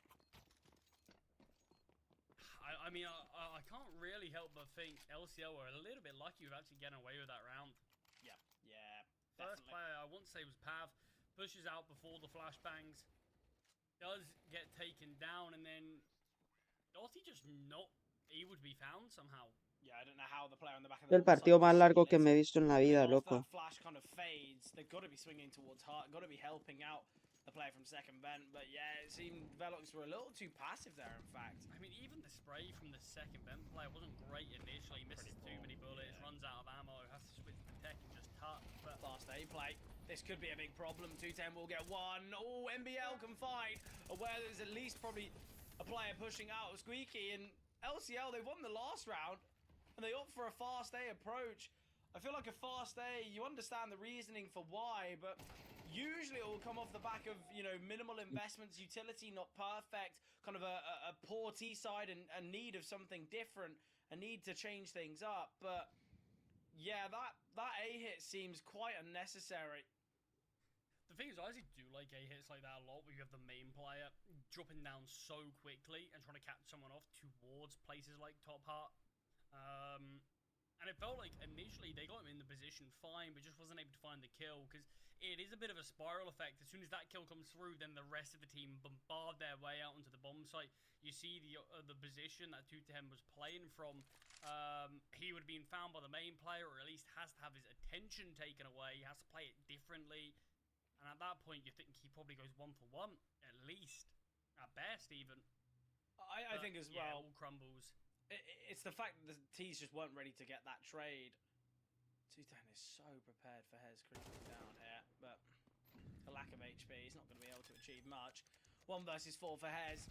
H: I mean, I can't really help but think LCL were a little bit lucky with actually getting away with that round.
G: Yeah,
H: First
G: definitely.
H: player, I want to say, was Pav. Pushes out before the flashbangs. Does get taken down, and then Dotty just not able to be found somehow.
G: Yeah, I don't know how the player on the back of the
A: El partido más largo que me he visto en la vida, loco.
G: That flash kind of fades. They've got to be swinging towards Hart. Got to be helping out the player from second vent. But yeah, it seemed Velox were a little too passive there, in fact.
H: I mean, even the spray from the second vent player wasn't great initially. Misses too many bullets, runs out of ammo, has to switch to tech and just touch. But
G: fast A play. This could be a big problem. 210 will get one. Oh, NBL can find. Where there's at least probably a player pushing out of Squeaky. And LCL, they won the last round. And they opt for a fast A approach. I feel like a fast A, you understand the reasoning for why, but usually it will come off the back of, you know, minimal investments, utility not perfect, kind of a poor T side and a need of something different, a need to change things up. But yeah, that A hit seems quite unnecessary.
H: the thing is, I actually do like A hits like that a lot, where you have the main player dropping down so quickly and trying to catch someone off towards places like top heart. And it felt like initially they got him in the position fine, but just wasn't able to find the kill, because it is a bit of a spiral effect. As soon as that kill comes through, then the rest of the team bombard their way out onto the bomb site. You see the position that 210 was playing from. He would have been found by the main player, or at least has to have his attention taken away. He has to play it differently. And at that point, you think he probably goes 1-for-1, at least. At best, even.
G: I think as
H: yeah,
G: well.
H: It all crumbles.
G: It's the fact that the T's just weren't ready to get that trade. 210 is so prepared for Hez creeping down here, but the lack of HP, he's not going to be able to achieve much. 1 versus 4 for Hez.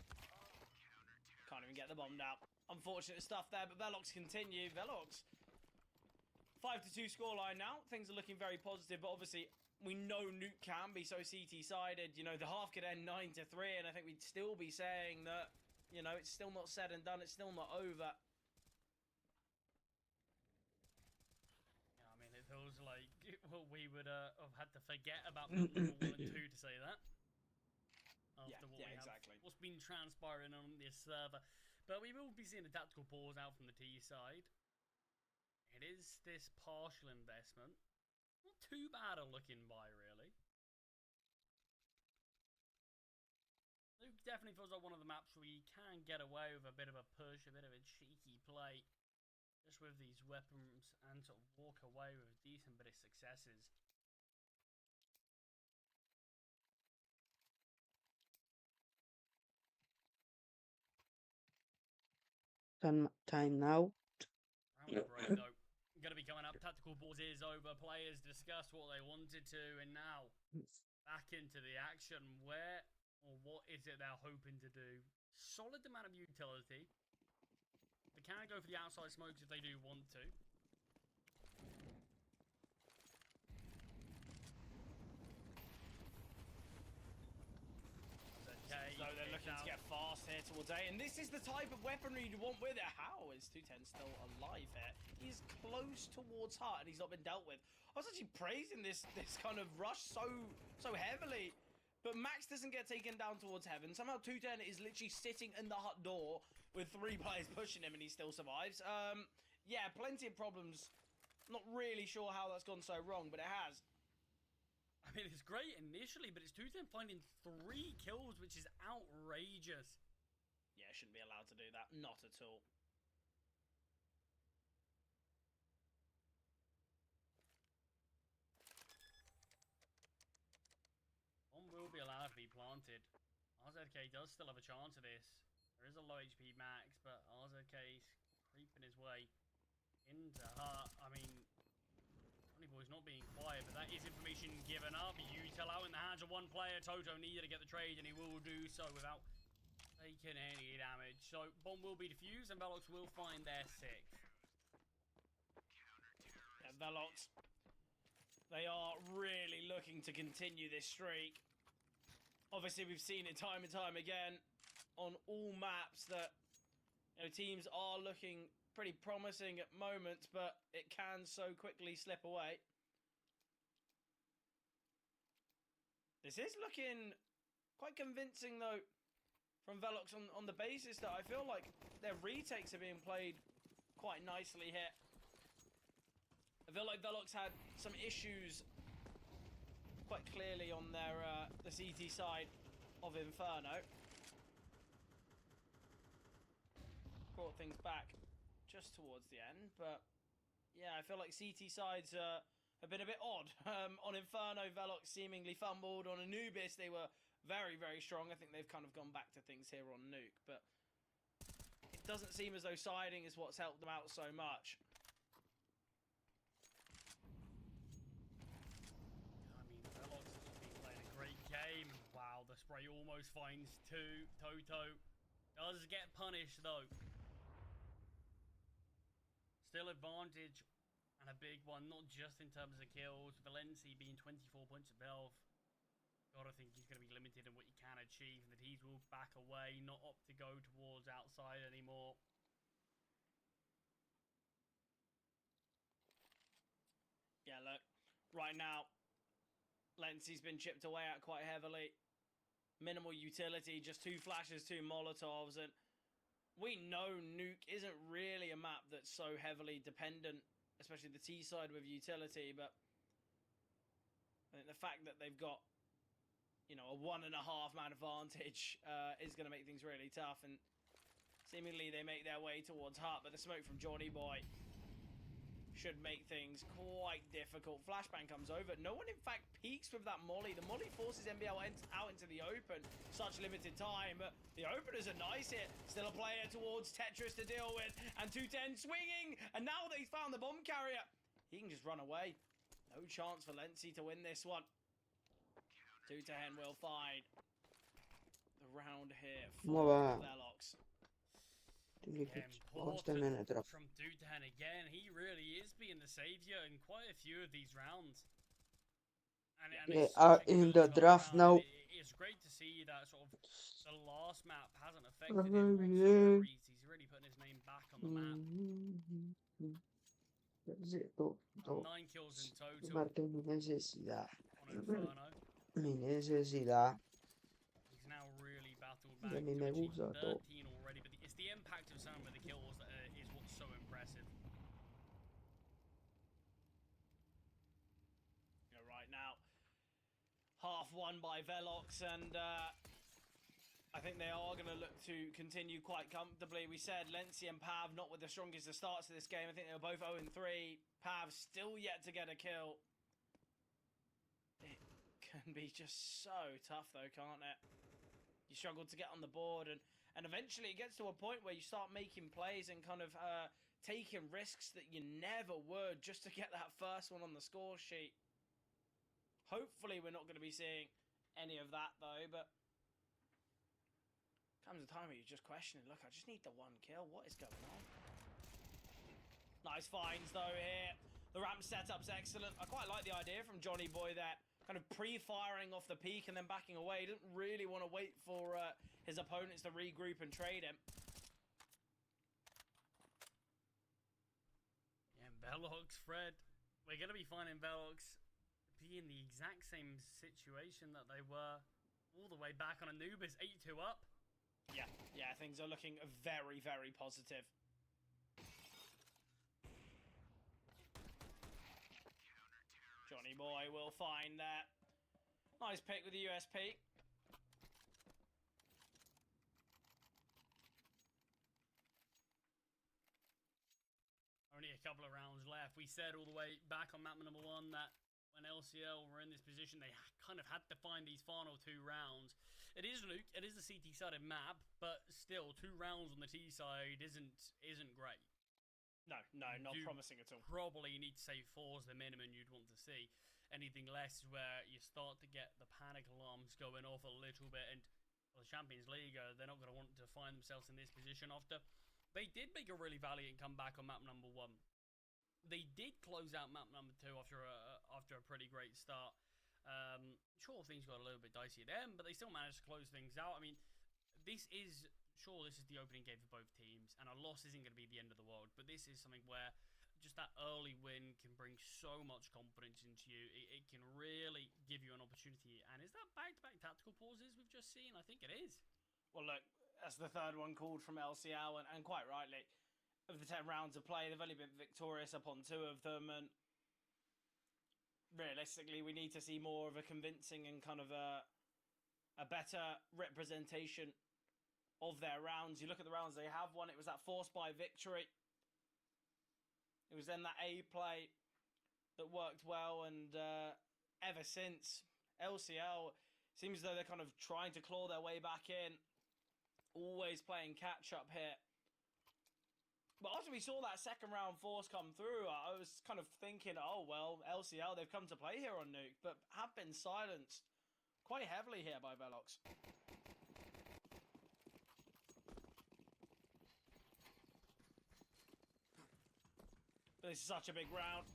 G: Can't even get the bomb out. Unfortunate stuff there, but Velox continue. Velox, 5-2 scoreline now. Things are looking very positive, but obviously we know Nuke can be so CT-sided. You know, the half could end 9-3, and I think we'd still be saying that, you know, it's still not said and done. It's still not over.
H: Yeah, I mean, it feels like we would have had to forget about number 1 and 2 to say that. After
G: exactly.
H: What's been transpiring on this server. But we will be seeing a tactical pause out from the T side. It is this partial investment. Not too bad a looking buy, really. It definitely feels like one of the maps where you can get away with a bit of a push, a bit of a cheeky play. Just with these weapons and sort of walk away with a decent bit of successes.
A: Time now.
H: Round break, though. Going to be coming up. Tactical pause is over. Players discussed what they wanted to, and now back into the action. Where or what is it they're hoping to do? Solid amount of utility. They can go for the outside smokes if they do want to. Okay,
G: So they're looking to get fast here towards A, and this is the type of weaponry you want with it. How is 210 still alive here? He's close towards Hart, and he's not been dealt with. I was actually praising this kind of rush so heavily, but Max doesn't get taken down towards heaven. Somehow 210 is literally sitting in the hut door with 3 players pushing him, and he still survives. Yeah, plenty of problems. Not really sure how that's gone so wrong, but it has.
H: I mean, it's great initially, but it's 210 finding 3 kills, which is outrageous.
G: Yeah, shouldn't be allowed to do that. Not at all.
H: One will be allowed to be planted. RZK does still have a chance of this. There is a low HP max, but RZK's creeping his way into Hart. I mean, Boy's not being quiet, but that is information given up. Utel out in the hands of 1 player. Toto needed to get the trade, and he will do so without taking any damage. So, bomb will be defused, and Velox will find their 6th.
G: Velox, they are really looking to continue this streak. Obviously, we've seen it time and time again on all maps that teams are looking pretty promising at moments, but it can so quickly slip away. This is looking quite convincing, though, from Velox on the basis that I feel like their retakes are being played quite nicely here. I feel like Velox had some issues quite clearly on their the CT side of Inferno. Brought things back just towards the end, but yeah, I feel like CT sides have been a bit odd. On Inferno, Velox seemingly fumbled. On Anubis, they were very, very strong. I think they've kind of gone back to things here on Nuke, but it doesn't seem as though siding is what's helped them out so much.
H: I mean, Velox has been playing a great game. Wow, the spray almost finds two. Toto does get punished, though. Still advantage, and a big one, not just in terms of kills. Valencia being 24 points of health. Gotta think he's going to be limited in what he can achieve. That he's will back away, not opt to go towards outside anymore.
G: Yeah, look, right now, Lency's been chipped away at quite heavily. Minimal utility, just 2 flashes, 2 Molotovs, and we know Nuke isn't really a map that's so heavily dependent, especially the T side with utility, but I think the fact that they've got, a 1.5 man advantage is going to make things really tough, and seemingly they make their way towards Hut, but the smoke from Johnny Boy should make things quite difficult. Flashbang comes over. No one, in fact, peeks with that molly. The molly forces NBL out into the open. Such limited time, but the openers are nice hit. Still a player towards Tetris to deal with, and 210 swinging, and now that he's found the bomb carrier, he can just run away. No chance for Lency to win this one. 210 will find the round here for Velox.
H: From Dutan again, he really is being the saviour in quite a few of these rounds. And
A: They are in the draft now.
H: It's great to see that sort of the last map hasn't affected him whatsoever. He's really putting his name back on the map. 9 kills in total.
A: Marca mi necesidad.
H: On Inferno.
A: Mi necesidad.
H: He's now really battled back
A: De mi
H: to
A: me
H: achieve
A: gusta todo.
H: 13 already, but it's the impact of some of the kills that is what's so impressive.
G: Right now, half won by Velox, and I think they are going to look to continue quite comfortably. We said Lency and Pav not with the strongest of starts to this game. I think they were both 0-3. Pav still yet to get a kill. It can be just so tough though, can't it? You struggle to get on the board, and eventually it gets to a point where you start making plays and kind of taking risks that you never would just to get that first one on the score sheet. Hopefully we're not going to be seeing any of that though, but comes a time where you're just questioning, look, I just need the 1 kill. What is going on? Nice finds though here. The ramp setup's excellent. I quite like the idea from Johnny Boy there. Kind of pre-firing off the peak and then backing away. He didn't really want to wait for his opponents to regroup and trade him.
H: Yeah, Velox, Fred. We're going to be finding Velox be in the exact same situation that they were all the way back on Anubis, 8-2 up.
G: Yeah, things are looking very, very positive. Johnny Boy will find that. Nice pick with the USP.
H: Only a couple of rounds left. We said all the way back on map number 1 that when LCL were in this position, they kind of had to find these final 2 rounds. It is Nuke, it is a CT-sided map, but still, 2 rounds on the T side isn't great.
G: No, not promising at all.
H: Probably need to say 4 is the minimum you'd want to see. Anything less is where you start to get the panic alarms going off a little bit, and the Champions League, they're not going to want to find themselves in this position after they did make a really valiant comeback on map number 1. they did close out map number 2 after a pretty great start. Sure, things got a little bit dicey at the end, but they still managed to close things out. I mean, this is the opening game for both teams, and a loss isn't going to be the end of the world, but this is something where just that early win can bring so much confidence into you. It can really give you an opportunity. And is that back-to-back tactical pauses we've just seen? I think it is.
G: Well, look, that's the third one called from LCL, and quite rightly. Of the 10 rounds of play, they've only been victorious upon 2 of them, and realistically, we need to see more of a convincing and kind of a better representation of their rounds. You look at the rounds they have won, it was that forced by victory. It was then that A play that worked well, and ever since, LCL seems as though they're kind of trying to claw their way back in, always playing catch-up here. But after we saw that second round force come through, I was kind of thinking, oh, well, LCL, they've come to play here on Nuke, but have been silenced quite heavily here by Velox. This is such a big round.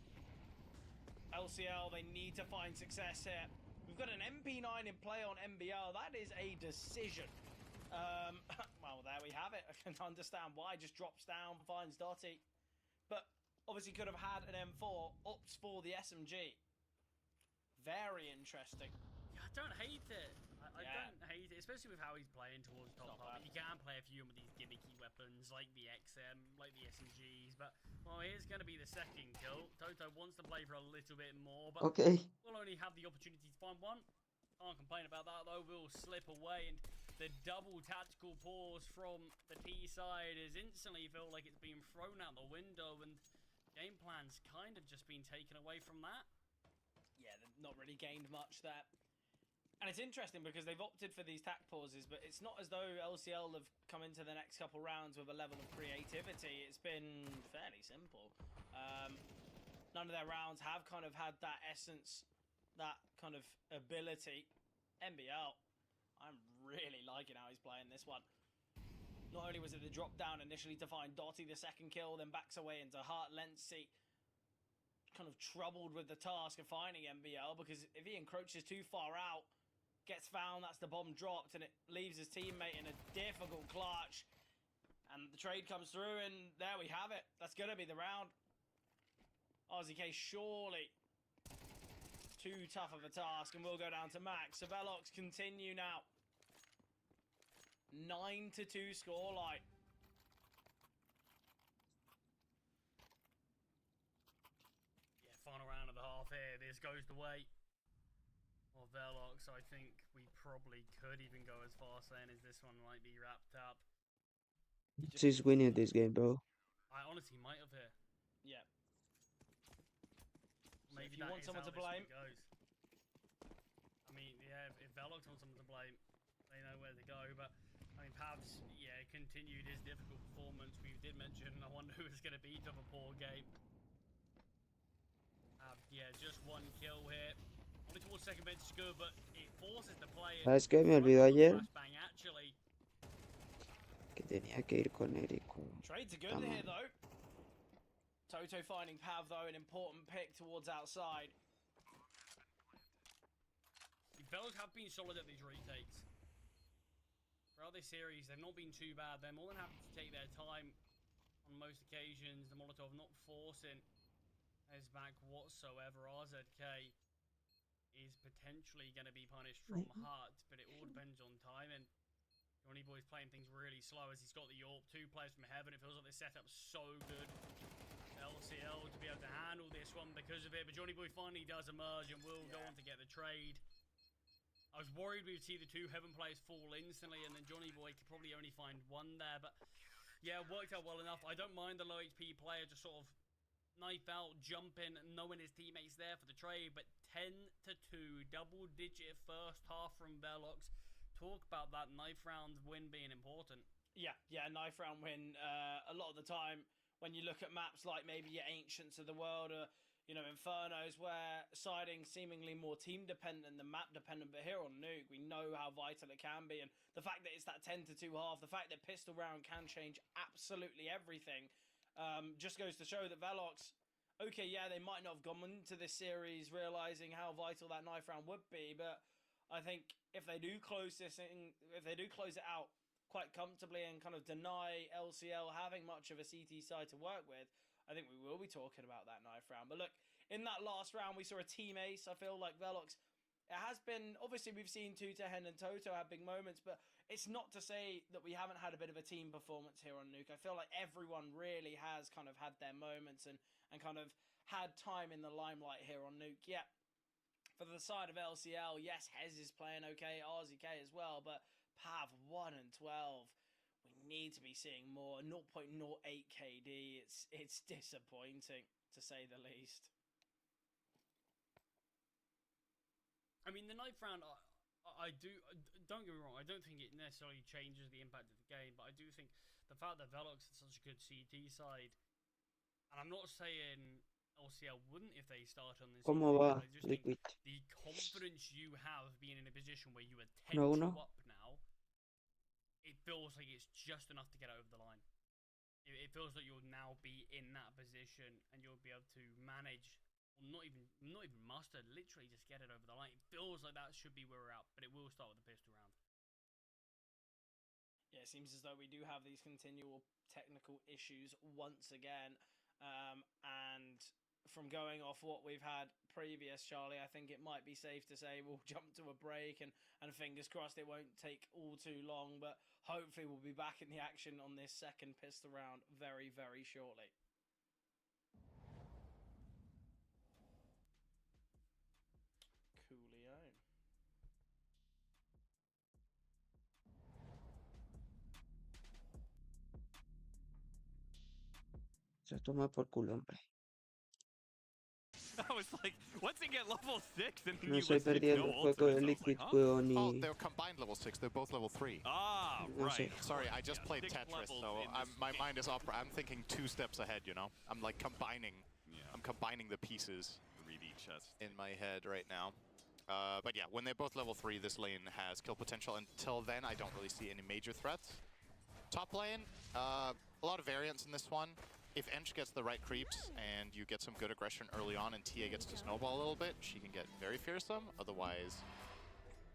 G: LCL, they need to find success here. We've got an MP9 in play on MBL. That is a decision. Well, there we have it. I can understand why. Just drops down, finds Dotty. But obviously could have had an M4, opts for the SMG. Very interesting.
H: Yeah, I don't hate it. I don't hate it, especially with how he's playing towards top half. You can play a few of these gimmicky weapons like the XM, like the SMGs, but well, here's going to be the second kill. Toto wants to play for a little bit more, but we'll only have the opportunity to find one. Can't complain about that though. We'll slip away, and the double tactical pause from the T side is instantly feel like it's been thrown out the window, and game plan's kind of just been taken away from that.
G: Yeah, they've not really gained much there. And it's interesting because they've opted for these tac pauses, but it's not as though LCL have come into the next couple rounds with a level of creativity. It's been fairly simple. None of their rounds have kind of had that essence, that kind of ability. MBL, I'm really liking how he's playing this one. Not only was it the drop down initially to find Dotty, the second kill, then backs away into Heart Lency. Kind of troubled with the task of finding MBL, because if he encroaches too far out, gets found, that's the bomb dropped, and it leaves his teammate in a difficult clutch. And the trade comes through, and there we have it. That's going to be the round. RZK surely too tough of a task, and we'll go down to Max. So Velox continue now. 9-2 scoreline.
H: Yeah, final round of the half here. This goes the way of Velox. I think we probably could even go as far saying as this one might be wrapped up.
A: She's winning this game, bro.
H: I honestly might have here.
G: Yeah.
H: Maybe
G: so if you want someone to blame,
H: goes. I mean, yeah, if Velox wants someone to blame, they know where to go. But I mean, Pavs, yeah, continued his difficult performance. We did mention, I wonder who was going to beat up a poor game. Yeah, just one kill here. Only towards second bench is good, but it forces the player.
A: ¿Sabes qué? Me olvidó ayer que tenía que ir con Erico.
G: Trades are good here, though. Toto finding Pav, though, an important pick towards outside.
H: The Bells have been solid at these retakes. Throughout this series, they've not been too bad. They're more than happy to take their time on most occasions. The Molotov not forcing his back whatsoever. RZK is potentially going to be punished from Heart, but it all depends on timing. Johnny Boy's playing things really slow as he's got the AWP. 2 players from Heaven. It feels like this setup's so good. LCL to be able to handle this one because of it, but Johnny Boy finally does emerge and will go on to get the trade. I was worried we would see the 2 Heaven players fall instantly, and then Johnny Boy could probably only find 1 there, but yeah, it worked out well enough. I don't mind the low HP player just sort of knife out, jump in, knowing his teammates there for the trade, but 10-2, double-digit first half from Velox. Talk about that knife round win being important.
G: Yeah, knife round win. A lot of the time, when you look at maps like maybe your Ancients of the world, or Infernos, where siding seemingly more team dependent than map dependent, but here on Nuke, we know how vital it can be, and the fact that it's that 10-2 half, the fact that pistol round can change absolutely everything, just goes to show that Velox okay, yeah, they might not have gone into this series realizing how vital that knife round would be, but I think if they do close this in, if they do close it out quite comfortably and kind of deny LCL having much of a CT side to work with, I think we will be talking about that knife round. But look, in that last round, we saw a team ace. I feel like Velox, it has been, obviously we've seen Tutehen and Toto have big moments, but it's not to say that we haven't had a bit of a team performance here on Nuke. I feel like everyone really has kind of had their moments and kind of had time in the limelight here on Nuke. Yeah, for the side of LCL, yes, Hez is playing okay, RZK as well, but Pav 1 and 12, we need to be seeing more. 0.08 KD, it's disappointing, to say the least.
H: I mean, the knife round, I do, don't get me wrong, I don't think it necessarily changes the impact of the game, but I do think the fact that Velox is such a good CT side, and I'm not saying LCL wouldn't if they start on this
A: ¿Cómo
H: CT,
A: va,
H: but I just think
A: Liquid?
H: the confidence you have being in a position where you are
A: 1-1.
H: 10-2 up now, it feels like it's just enough to get over the line. It feels like you'll now be in that position and you'll be able to manage, or not even muster, literally just get it over the line. It feels like that should be where we're at, but it will start with the pistol round.
G: Yeah, it seems as though we do have these continual technical issues once again. And from going off what we've had previous, Charlie, I think it might be safe to say we'll jump to a break and fingers crossed it won't take all too long, but hopefully we'll be back in the action on this second pistol round very, very shortly. Coolio.
A: Se toma por culo, hombre.
R: I was like, once they get level 6 and
A: No
R: you
A: estoy
R: listed
A: perdiendo
R: no
A: el juego de
R: ultimates, I was like,
A: Liquid,
R: huh?
A: juego
Q: Oh,
A: ni...
Q: they're combined level 6. They're both level 3.
R: Ah,
A: No
R: right.
A: sé.
Q: Sorry, I just
R: Yeah,
Q: played
R: 6
Q: Tetris,
R: levels
Q: so
R: in this
Q: my
R: game.
Q: mind is I'm thinking 2 steps ahead, you know? I'm like combining.
R: Yeah.
Q: I'm combining the pieces
R: 3D chest.
Q: in my head right now. But yeah, when they're both level 3, this lane has kill potential. Until then, I don't really see any major threats. Top lane, a lot of variance in this one. If Ench gets the right creeps and you get some good aggression early on and TA gets to snowball a little bit, she can get very fearsome. Otherwise,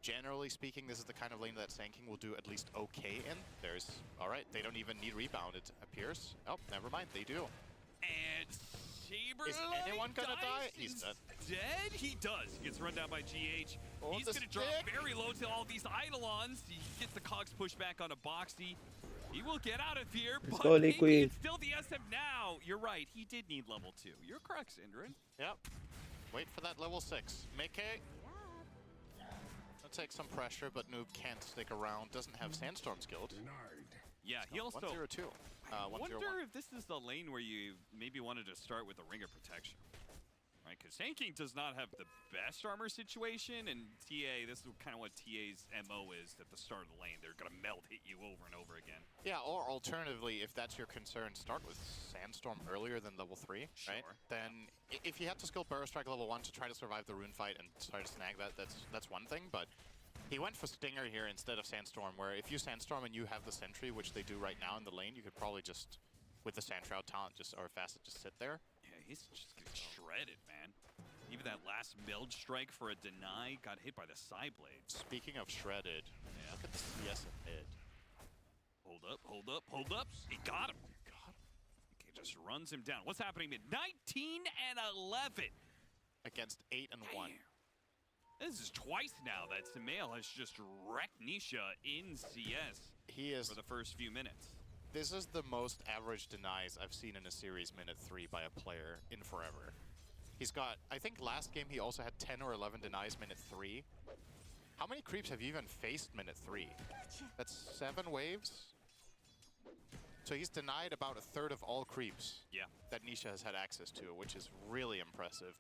Q: generally speaking, this is the kind of lane that Sanking will do at least okay in. There's, alright, they don't even need rebound, it appears. Oh, never mind, they do.
R: And Saber
Q: Is anyone gonna die? He's dead.
R: Dead? He does. He gets run down by GH.
Q: Oh,
R: He's
Q: the
R: going to drop
Q: stick.
R: very low to all these Eidolons. He gets the cogs pushed back onto Boxy. He will get out of here,
A: Let's
R: but
A: go,
R: maybe
A: Liquid.
R: it's still the SM now. You're right. He did need level 2. You're correct, Syndrin.
Q: Yep. Wait for that level 6. Meke. I'll take some pressure, but Noob can't stick around. Doesn't have Sandstorm's guild.
R: Yeah, he also...
Q: 1-0-2.
R: I
Q: 1-0-1.
R: wonder if this is the lane where you maybe wanted to start with a Ring of Protection. Right, because Sanking does not have the best armor situation, and TA, this is kind of what TA's MO is at the start of the lane. They're going to melt hit you over and over again.
Q: Yeah, or alternatively, if that's your concern, start with Sandstorm earlier than level 3, right? Then, if you had to skill Burrow Strike level 1 to try to survive the rune fight and try to snag that, that's one thing, but he went for Stinger here instead of Sandstorm, where if you Sandstorm and you have the Sentry, which they do right now in the lane, you could probably just, with the Sandshroud talent, or Facet, just sit there.
R: Yeah, he's just getting shredded, man. Even that last meld strike for a deny got hit by the side blade.
Q: Speaking of shredded, look at the CS in mid.
R: Hold up, hold up, hold up. He got him. Okay, just runs him down. What's happening mid? 19 and 11.
Q: Against 8 and 1.
R: This is twice now that Sumail has just wrecked Nisha in CS
Q: He is
R: for the first few minutes.
Q: This is the most average denies I've seen in a series minute 3 by a player in forever. He's got, I think last game he also had 10 or 11 denies minute 3. How many creeps have you even faced minute 3? That's 7 waves? So he's denied about a third of all creeps that Nisha has had access to, which is really impressive.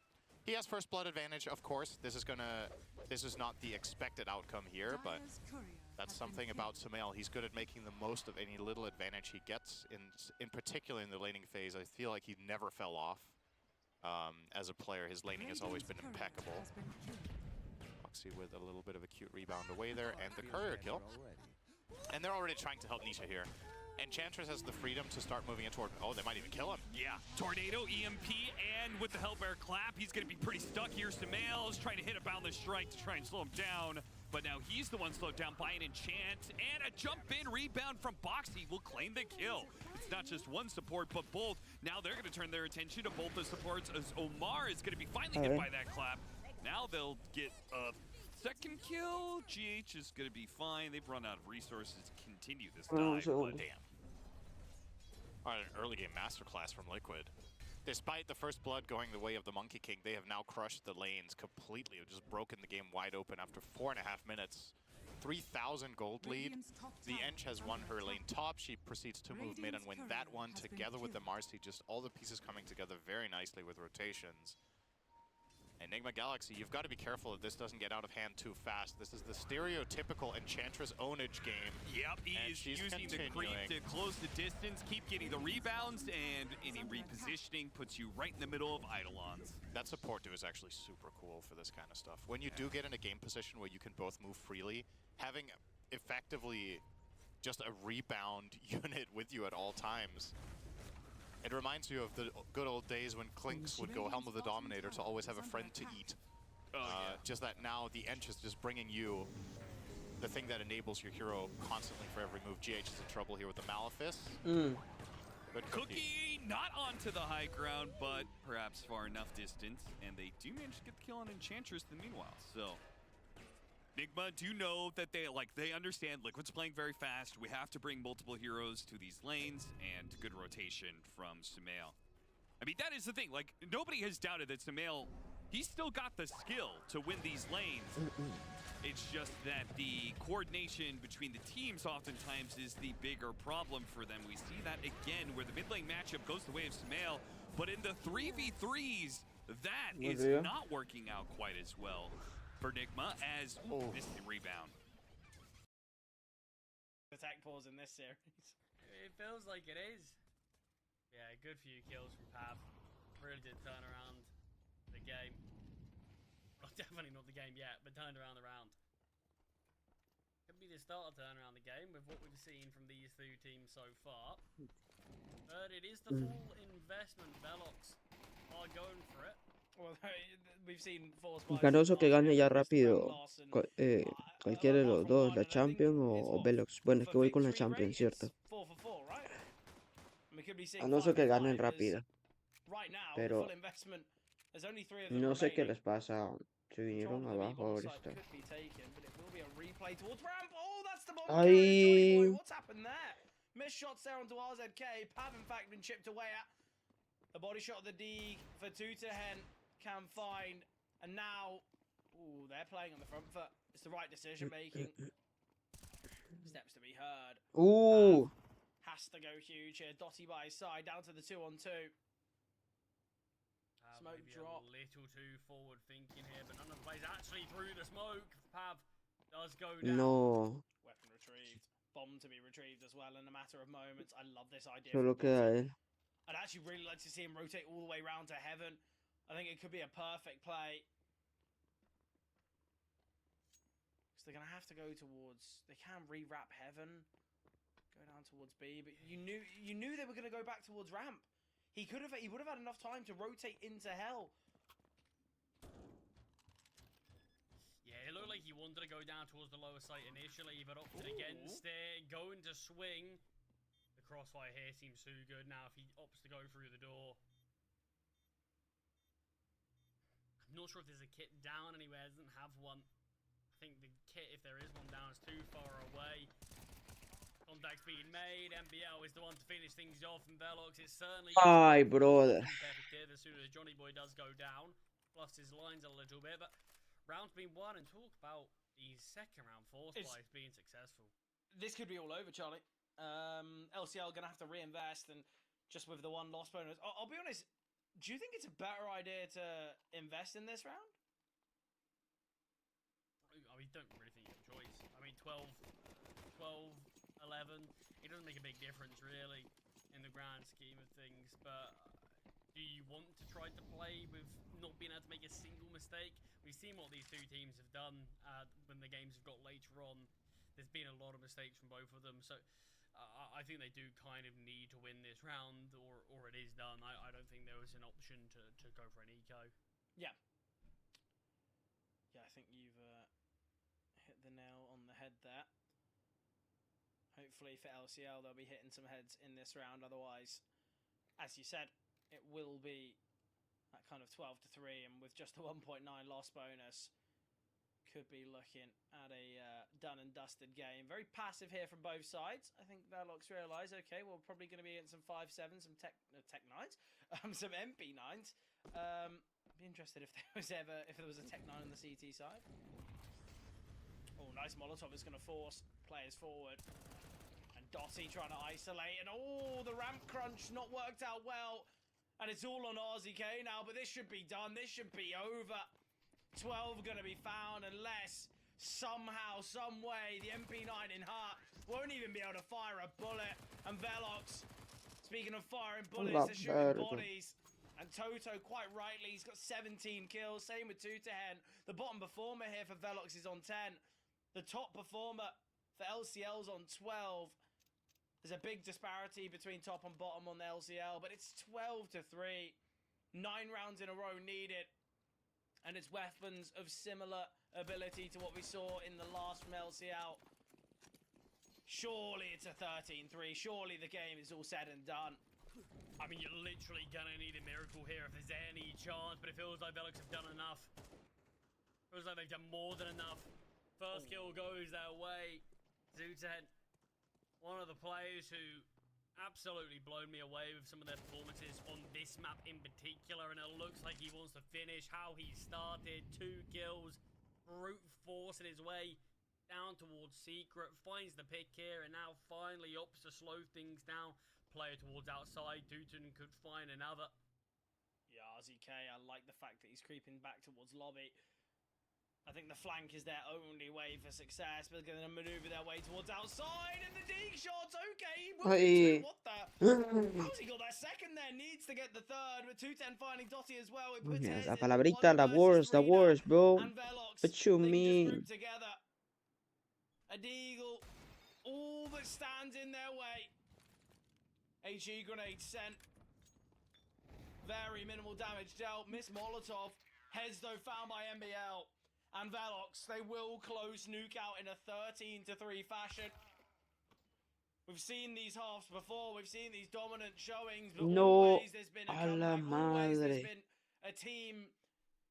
Q: He has first blood advantage, of course. This is not the expected outcome here, but that's something about Sumail. He's good at making the most of any little advantage he gets, in particular in the laning phase. I feel like he never fell off. As a player, his laning has always been impeccable. Foxy with a little bit of a cute rebound away there, and the courier kill. And they're already trying to help Nisha here. Enchantress has the freedom to start moving it toward... Oh, they might even kill him.
R: Yeah, Tornado, EMP, and with the Hellbear Clap, he's going to be pretty stuck here. Sumail's trying to hit a Boundless Strike to try and slow him down, but now he's the one slowed down by an Enchant, and a jump-in rebound from Boxy will claim the kill. It's not just one support, but both. Now they're going to turn their attention to both the supports, as Omar is going to be finally hit by that clap. Now they'll get a second kill. GH is going to be fine. They've run out of resources to continue this dive, but damn.
Q: All right, an early game masterclass from Liquid. Despite the first blood going the way of the Monkey King, they have now crushed the lanes completely. They've just broken the game wide open after 4.5 minutes. 3,000 gold lead. The Ench has won her lane top. She proceeds to move mid and win that one together with the Marcy. Just all the pieces coming together very nicely with rotations. Enigma Galaxy, you've got to be careful that this doesn't get out of hand too fast. This is the stereotypical Enchantress ownage game.
R: Yep, he is using the creep to close the distance, keep getting the rebounds, and any repositioning puts you right in the middle of Eidolons.
Q: That support do is actually super cool for this kind of stuff. When you do get in a game position where you can both move freely, having effectively just a rebound unit with you at all times. It reminds you of the good old days when Clinks would go Helm of the Dominator to always have a friend to eat. Just that now the Ench is just bringing you the thing that enables your hero constantly for every move. GH is in trouble here with the Malefice. Good
R: Cookie not onto the high ground, but perhaps far enough distance, and they do manage to get the kill on Enchantress in the meanwhile. So Enigma do know that they understand Liquid's playing very fast. We have to bring multiple heroes to these lanes, and good rotation from Sumail. I mean, that is the thing. Like, nobody has doubted that Sumail, he's still got the skill to win these lanes. It's just that the coordination between the teams oftentimes is the bigger problem for them. We see that again, where the mid lane matchup goes the way of Sumail, but in the 3v3s, that is not working out quite as well for Enigma, as missed the rebound.
G: Attack pause in this series.
H: It feels like it is. Yeah, good few kills from Pav. Really did turn around the game. Well, definitely not the game yet, but turned around the round. Could be the start of turn around the game with what we've seen from these two teams so far. But it is the full investment. Velox are going for it.
G: Well, we've seen
A: Ganoso que gane ya rápido. Cualquiera de los dos, la Champions o Velox. Bueno, es que voy con la Champions, ¿cierto? Ganoso que ganen rápido. Pero no sé qué les pasa. Se vinieron abajo ahora está. Ay.
G: Missed shots there onto RZK. Pav, in fact, been chipped away at. The body shot of the D for 2 to Hen can find. And now, ooh, they're playing on the front foot. It's the right decision making. Steps to be heard.
A: Ooh.
G: Has to go huge here. Dotty by his side, down to the 2-on-2. Smoke drop.
H: A little too forward thinking here, but none of the plays actually through the smoke. Pav does go down.
A: No.
G: Weapon retrieved. Bomb to be retrieved as well in a matter of moments. I love this idea.
A: Solo queda él.
G: I'd actually really like to see him rotate all the way around to Heaven. I think it could be a perfect play. Because they're going to have to go towards... They can re-wrap Heaven. Go down towards B. But you knew they were going to go back towards ramp. He would have had enough time to rotate into Hell.
H: Yeah, it looked like he wanted to go down towards the lower site initially, but opted against it. Going to swing. The crossfire here seems too good now if he opts to go through the door. I'm not sure if there's a kit down anywhere. It doesn't have one. I think the kit, if there is one down, is too far away. Contact's being made. MBL is the one to finish things off, and Velox is certainly
A: brother.
H: competitive as soon as Johnny Boy does go down. Plus his lines a little bit, but round's been won, and talk about the second round force plays being successful.
G: This could be all over, Charlie. LCL gonna have to reinvest, and just with the one loss bonus, I'll be honest. Do you think it's a better idea to invest in this round?
H: I mean, don't really think you have a choice. I mean, 12, 11, it doesn't make a big difference, really, in the grand scheme of things, but do you want to try to play with not being able to make a single mistake? We've seen what these two teams have done when the games have got later on. There's been a lot of mistakes from both of them, so I think they do kind of need to win this round, or it is done. I don't think there was an option to go for an eco.
G: Yeah. Yeah, I think you've hit the nail on the head there. Hopefully for LCL, they'll be hitting some heads in this round. Otherwise, as you said, it will be that kind of 12-3, and with just a 1.9 loss bonus, could be looking at a done and dusted game. Very passive here from both sides. I think Velox realise, okay, we're probably going to be getting some 5-7s, some Tech 9s, some MP 9s. I'd be interested if there was a Tech 9 on the CT side. Oh, nice Molotov is going to force players forward. And Dotty trying to isolate, and the ramp crunch not worked out well. And it's all on RZK now, but this should be done. This should be over. 12 going to be found unless somehow, some way, the MP9 in Heart won't even be able to fire a bullet. And Velox, speaking of firing bullets, they're shooting bodies. And Toto, quite rightly, he's got 17 kills. Same with 210. The bottom performer here for Velox is on 10. The top performer for LCL's on 12. There's a big disparity between top and bottom on the LCL, but it's 12-3. 9 rounds in a row needed. And it's weapons of similar ability to what we saw in the last from LCL. Surely it's a 13-3. Surely the game is all said and done.
H: I mean, you're literally gonna need a miracle here if there's any chance, but it feels like Velox have done enough. Feels like they've done more than enough. First kill goes their way. Zuten, one of the players who absolutely blown me away with some of their performances on this map in particular, and it looks like he wants to finish how he started. 2 kills, brute forcing his way down towards Secret, finds the pick here, and now finally opts to slow things down. Player towards outside, Dutton could find another.
G: Yeah, RZK, I like the fact that he's creeping back towards lobby. I think the flank is their only way for success, but they're going to maneuver their way towards outside, and the dig shot's okay. What the? How's he got that second there? Needs to get the third, with 210 finding Dotty as well. It puts
A: La palabrita, the worst, bro. What you mean?
G: Together. A deagle, all that stands in their way. HE grenade sent. Very minimal damage dealt. Miss Molotov. Heads though found by MBL. And Velox, they will close Nuke out in a 13-3 fashion. We've seen these halves before. We've seen these dominant showings. But always there's been a comeback. Always there's been a team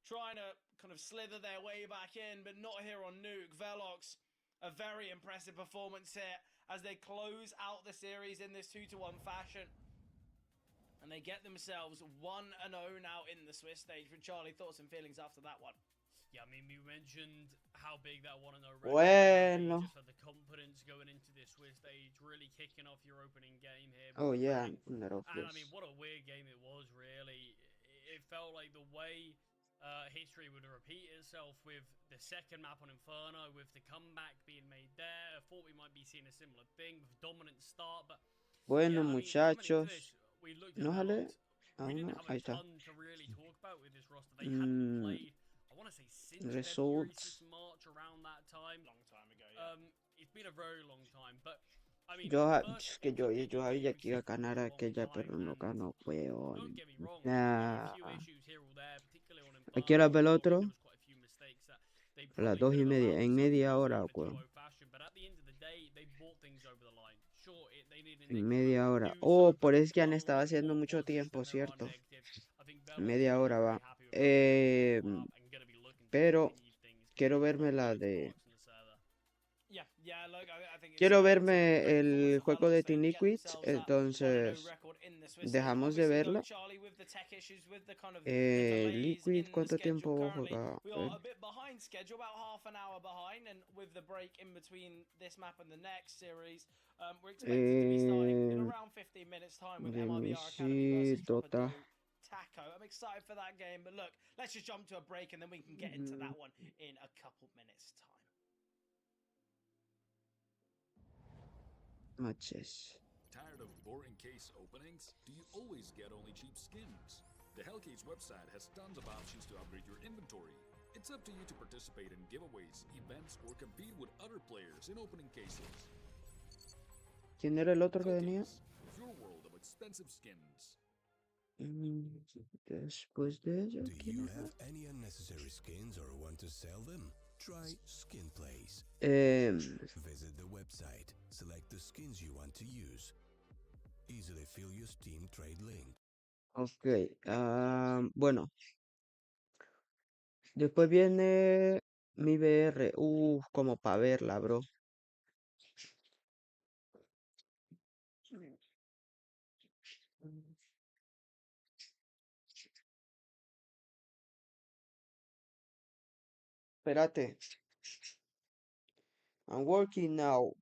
G: trying to kind of slither their way back in, but not here on Nuke. Velox, a very impressive performance here as they close out the series in this 2-1 fashion. And they get themselves 1-0 now in the Swiss stage. For Charlie, thoughts and feelings after that one?
H: Yeah, I mean, we mentioned how big that 1-0
A: Bueno.
H: Just had the confidence going into this Swiss stage, really kicking off your opening game here.
A: Oh yeah,
H: and I mean, what a weird game it was, really. It felt like the way history would repeat itself with the second map on Inferno, with the comeback being made there. I thought we might be seeing a similar thing with dominant start, but
A: bueno, muchachos. No jale. Ahí está.
H: To really talk about with this roster. They hadn't played, I want to say, since
A: Results.
H: March, around that time. Long time ago, yeah. It's been a very long time, but I mean,
A: Es que yo sabía que iba a ganar aquella, pero no ganó, weón. Nah. ¿A qué hora ve el otro? A las 2:30, en media hora, weón. En media hora. Oh, por eso que han estado haciendo mucho tiempo, ¿cierto? Media hora va. Pero quiero verme la de... Quiero verme el juego de Team Liquid, entonces dejamos de verla. Liquid, ¿cuánto tiempo va a jugar? Dota.
G: I'm excited for that game, but look, let's just jump to a break and then we can get into that one in a couple minutes' time.
A: Matches.
D: Tired of boring case openings? Do you always get only cheap skins? The Hellcase website has tons of options to upgrade your inventory. It's up to you to participate in giveaways, events, or compete with other players in opening cases.
A: ¿Quién era el otro que venía?
D: Your world of expensive skins.
A: Después de eso,
E: Do
A: ¿quién
E: you
A: era?
E: have any unnecessary skins or want to sell them? Try Skin Place. Visit the website, select the skins you want to use. Easily fill your Steam trade link.
A: Ok, bueno. Después viene mi VR. Como para verla, bro. Espérate. I'm working now.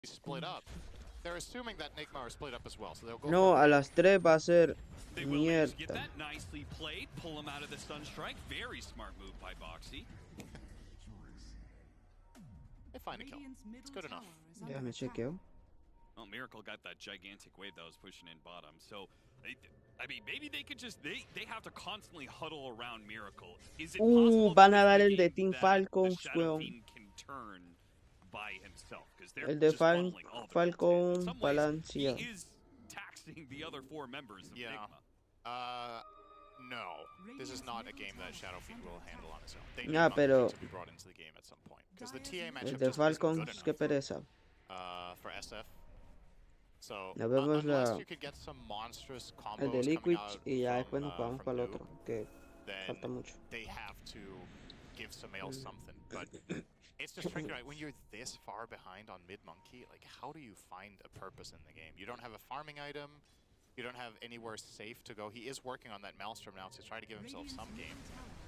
Q: Split up. They're assuming that Nigma are split up as well, so they'll go
A: No,
Q: for
A: a las 3 va a ser
R: They will manage to get
A: mierda.
R: that nicely played, pull him out of the Sunstrike. Very smart move by Boxy.
Q: They find a kill. It's good enough.
A: Déjame chequeo.
R: Well, Miracle got that gigantic wave that was pushing in bottom. So, I mean, maybe they could just, they have to constantly huddle around Miracle. Is it possible
A: Van a
R: that
A: dar
R: this
A: el de
R: game
A: Team
R: that
A: Falcons,
R: the Shadow
A: weón.
R: Fiend can turn by himself? Because they're
A: El de
R: just funneling all the
A: Falcon
R: In some ways, he
A: Palancia.
R: is taxing the other 4 members of Nigma.
Q: No. This is not a game that Shadow Fiend will handle on its own. They need
A: Nah,
Q: Monkey
A: pero
Q: to be brought into the game at some point. Because the TA
A: el
Q: matchup
A: de
Q: just isn't good
A: Falcons,
Q: enough
A: qué pereza.
Q: for SF. So,
A: Nos vemos
Q: unless you could get some monstrous
A: el de
Q: combos coming
A: Liquid
Q: out
A: y ya
Q: from,
A: después nos vamos para el otro, que
Q: then
A: falta mucho.
Q: they have to give Sumail something. But it's just tricky, right? When you're this far behind on mid-monkey, like, how do you find a purpose in the game? You don't have a farming item. You don't have anywhere safe to go. He is working on that Maelstrom now to try to give himself some game.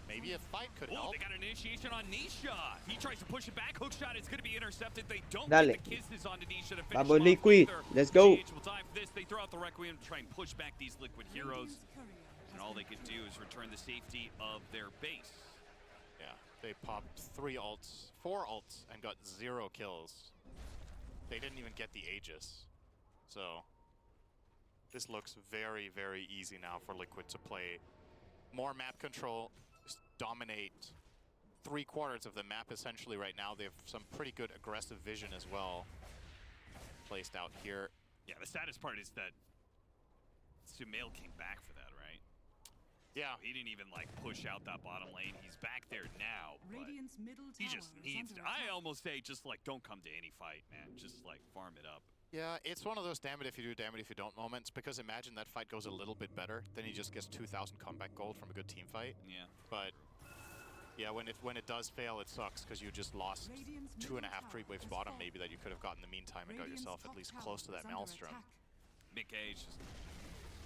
Q: Maybe a fight could
R: Oh,
Q: help.
R: they got an initiation on Nisha. He tries to push it back. Hookshot is going to be intercepted. They don't
A: Dale.
R: get the kisses onto Nisha to finish
A: Vamos,
R: him off
A: Liquid.
R: either.
A: Let's go.
R: GH will die for this. They throw out the Requiem to try and push back these Liquid heroes. And all they can do is return the safety of their base.
Q: Yeah, they popped 4 ults, and got 0 kills. They didn't even get the Aegis. So, this looks very, very easy now for Liquid to play. More map control, just dominate 3/4 of the map essentially right now. They have some pretty good aggressive vision as well placed out here.
R: Yeah, the saddest part is that Sumail came back for that, right?
Q: Yeah.
R: He didn't even like push out that bottom lane. He's back there now, but he just needs to. I almost say just like don't come to any fight, man. Just like farm it up.
Q: Yeah, it's one of those damn it if you do, damn it if you don't moments, because imagine that fight goes a little bit better, then he just gets 2,000 comeback gold from a good team fight.
R: Yeah.
Q: But yeah, when it does fail, it sucks, because you just lost 2.5 creep waves bottom maybe that you could have gotten in the meantime and got yourself at least close to that Maelstrom.
R: Mick Age just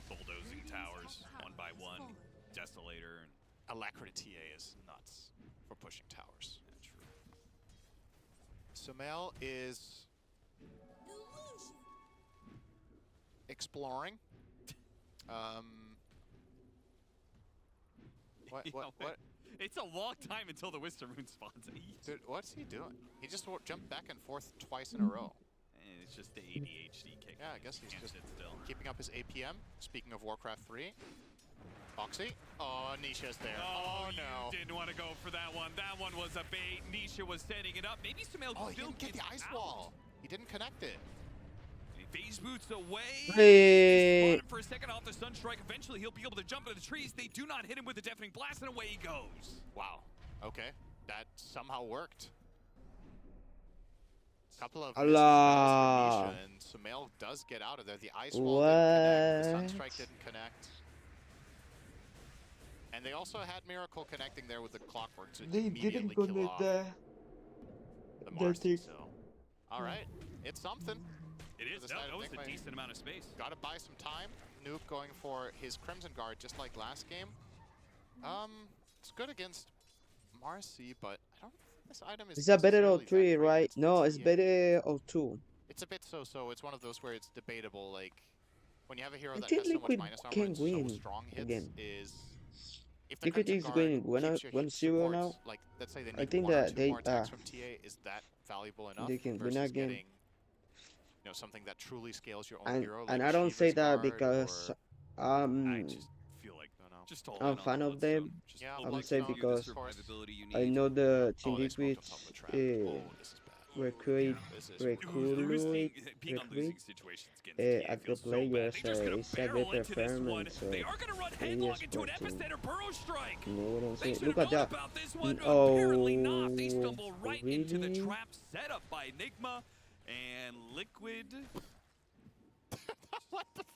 R: bulldozing towers one by one. Desolator and
Q: Alacrity TA is nuts for pushing towers. Yeah, true. Sumail is exploring. What?
R: It's a long time until the Wisdom Rune spawns.
Q: Dude, what's he doing? He just jumped back and forth twice in a row.
R: And it's just the ADHD kick.
Q: Yeah, I guess he's
R: Can't
Q: just
R: sit still.
Q: keeping up his APM. Speaking of Warcraft 3. Foxy. Oh, Nisha's there. Oh, no.
R: You didn't want to go for that one. That one was a bait. Nisha was setting it up. Maybe Sumail
Q: Oh, he
R: still
Q: didn't get the
R: gets
Q: ice
R: out.
Q: wall. He didn't connect it.
R: Phase boots away.
A: Hey.
R: Spotted for a second off the Sunstrike. Eventually, he'll be able to jump into the trees. They do not hit him with a deafening blast, and away he goes.
Q: Wow. Okay. That somehow worked. Couple of
A: Allah.
Q: and Sumail does get out of there. The ice wall didn't connect. The Sunstrike didn't connect. And they also had Miracle connecting there with the Clockwork to immediately kill off the Marston. So, all right, it's something.
R: It is. That was a decent amount of space.
Q: Got to buy some time. Nuke going for his Crimson Guard just like last game. It's good against Marcy, but I don't think this item is.
A: It's a better O3, right? No, it's better O2.
Q: It's a bit so. It's one of those where it's debatable. Like when you have a hero
A: I
Q: that
A: think
Q: has so much
A: Liquid
Q: minus armor
A: can
Q: and so
A: win
Q: strong hits
A: again.
Q: is. If the
A: Liquid
Q: Crimson
A: is
Q: Guard
A: winning
Q: keeps your hit
A: 1-0
Q: supports,
A: now.
Q: like let's say they
A: I
Q: need
A: think
Q: one or
A: that
Q: two more attacks from TA, is that valuable enough
A: they can win
Q: versus
A: again.
Q: getting, something that truly scales your own hero?
A: And
Q: like
A: I don't say
Q: Shiva's
A: that
Q: Guard
A: because
R: I just feel like just all
A: I'm fan of them.
Q: Yeah,
A: I'm saying because
R: survivability you
A: I
R: need.
A: know the Team
Q: they smoked
A: Liquid
Q: on top of the trap.
A: recruit at the players, so it's a good performance. So
O: They are going to run headlong into an epicenter burrow strike.
A: you know what I'm
O: They
A: saying?
O: should
A: Look
O: have
A: at
O: known
A: that.
O: about this one, but
A: Oh,
O: apparently not. They stumble right into the
A: really?
O: trap set up by Enigma and Liquid.
Q: What the fuck?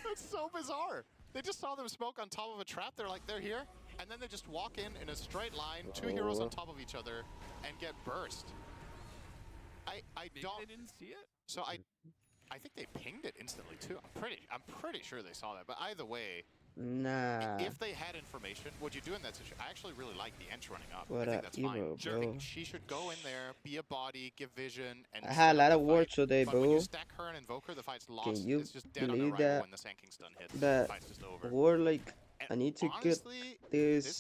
Q: That's so bizarre. They just saw them smoke on top of a trap. They're like, they're here. And then they just walk in a straight line, two heroes on top of each other, and get burst.
R: Maybe they didn't see it.
Q: So I think they pinged it instantly too. I'm pretty sure they saw that. But either way,
A: nah.
Q: if they had information, what you do in that situation? I actually really like the Ench running up.
A: What
Q: I
A: a
Q: think that's
A: hero,
Q: fine.
A: bro.
Q: I think she should go in there, be a body, give vision, and
A: I had a lot of
Q: fight.
A: work today,
Q: But when you
A: bro.
Q: stack her and Invoker, the fight's lost.
A: Can you
Q: it's just dead on
A: believe
Q: arrival
A: that?
Q: when the Sanking's done hits. The
A: That
Q: fight's just over.
A: war, like, I need to
Q: honestly,
A: get this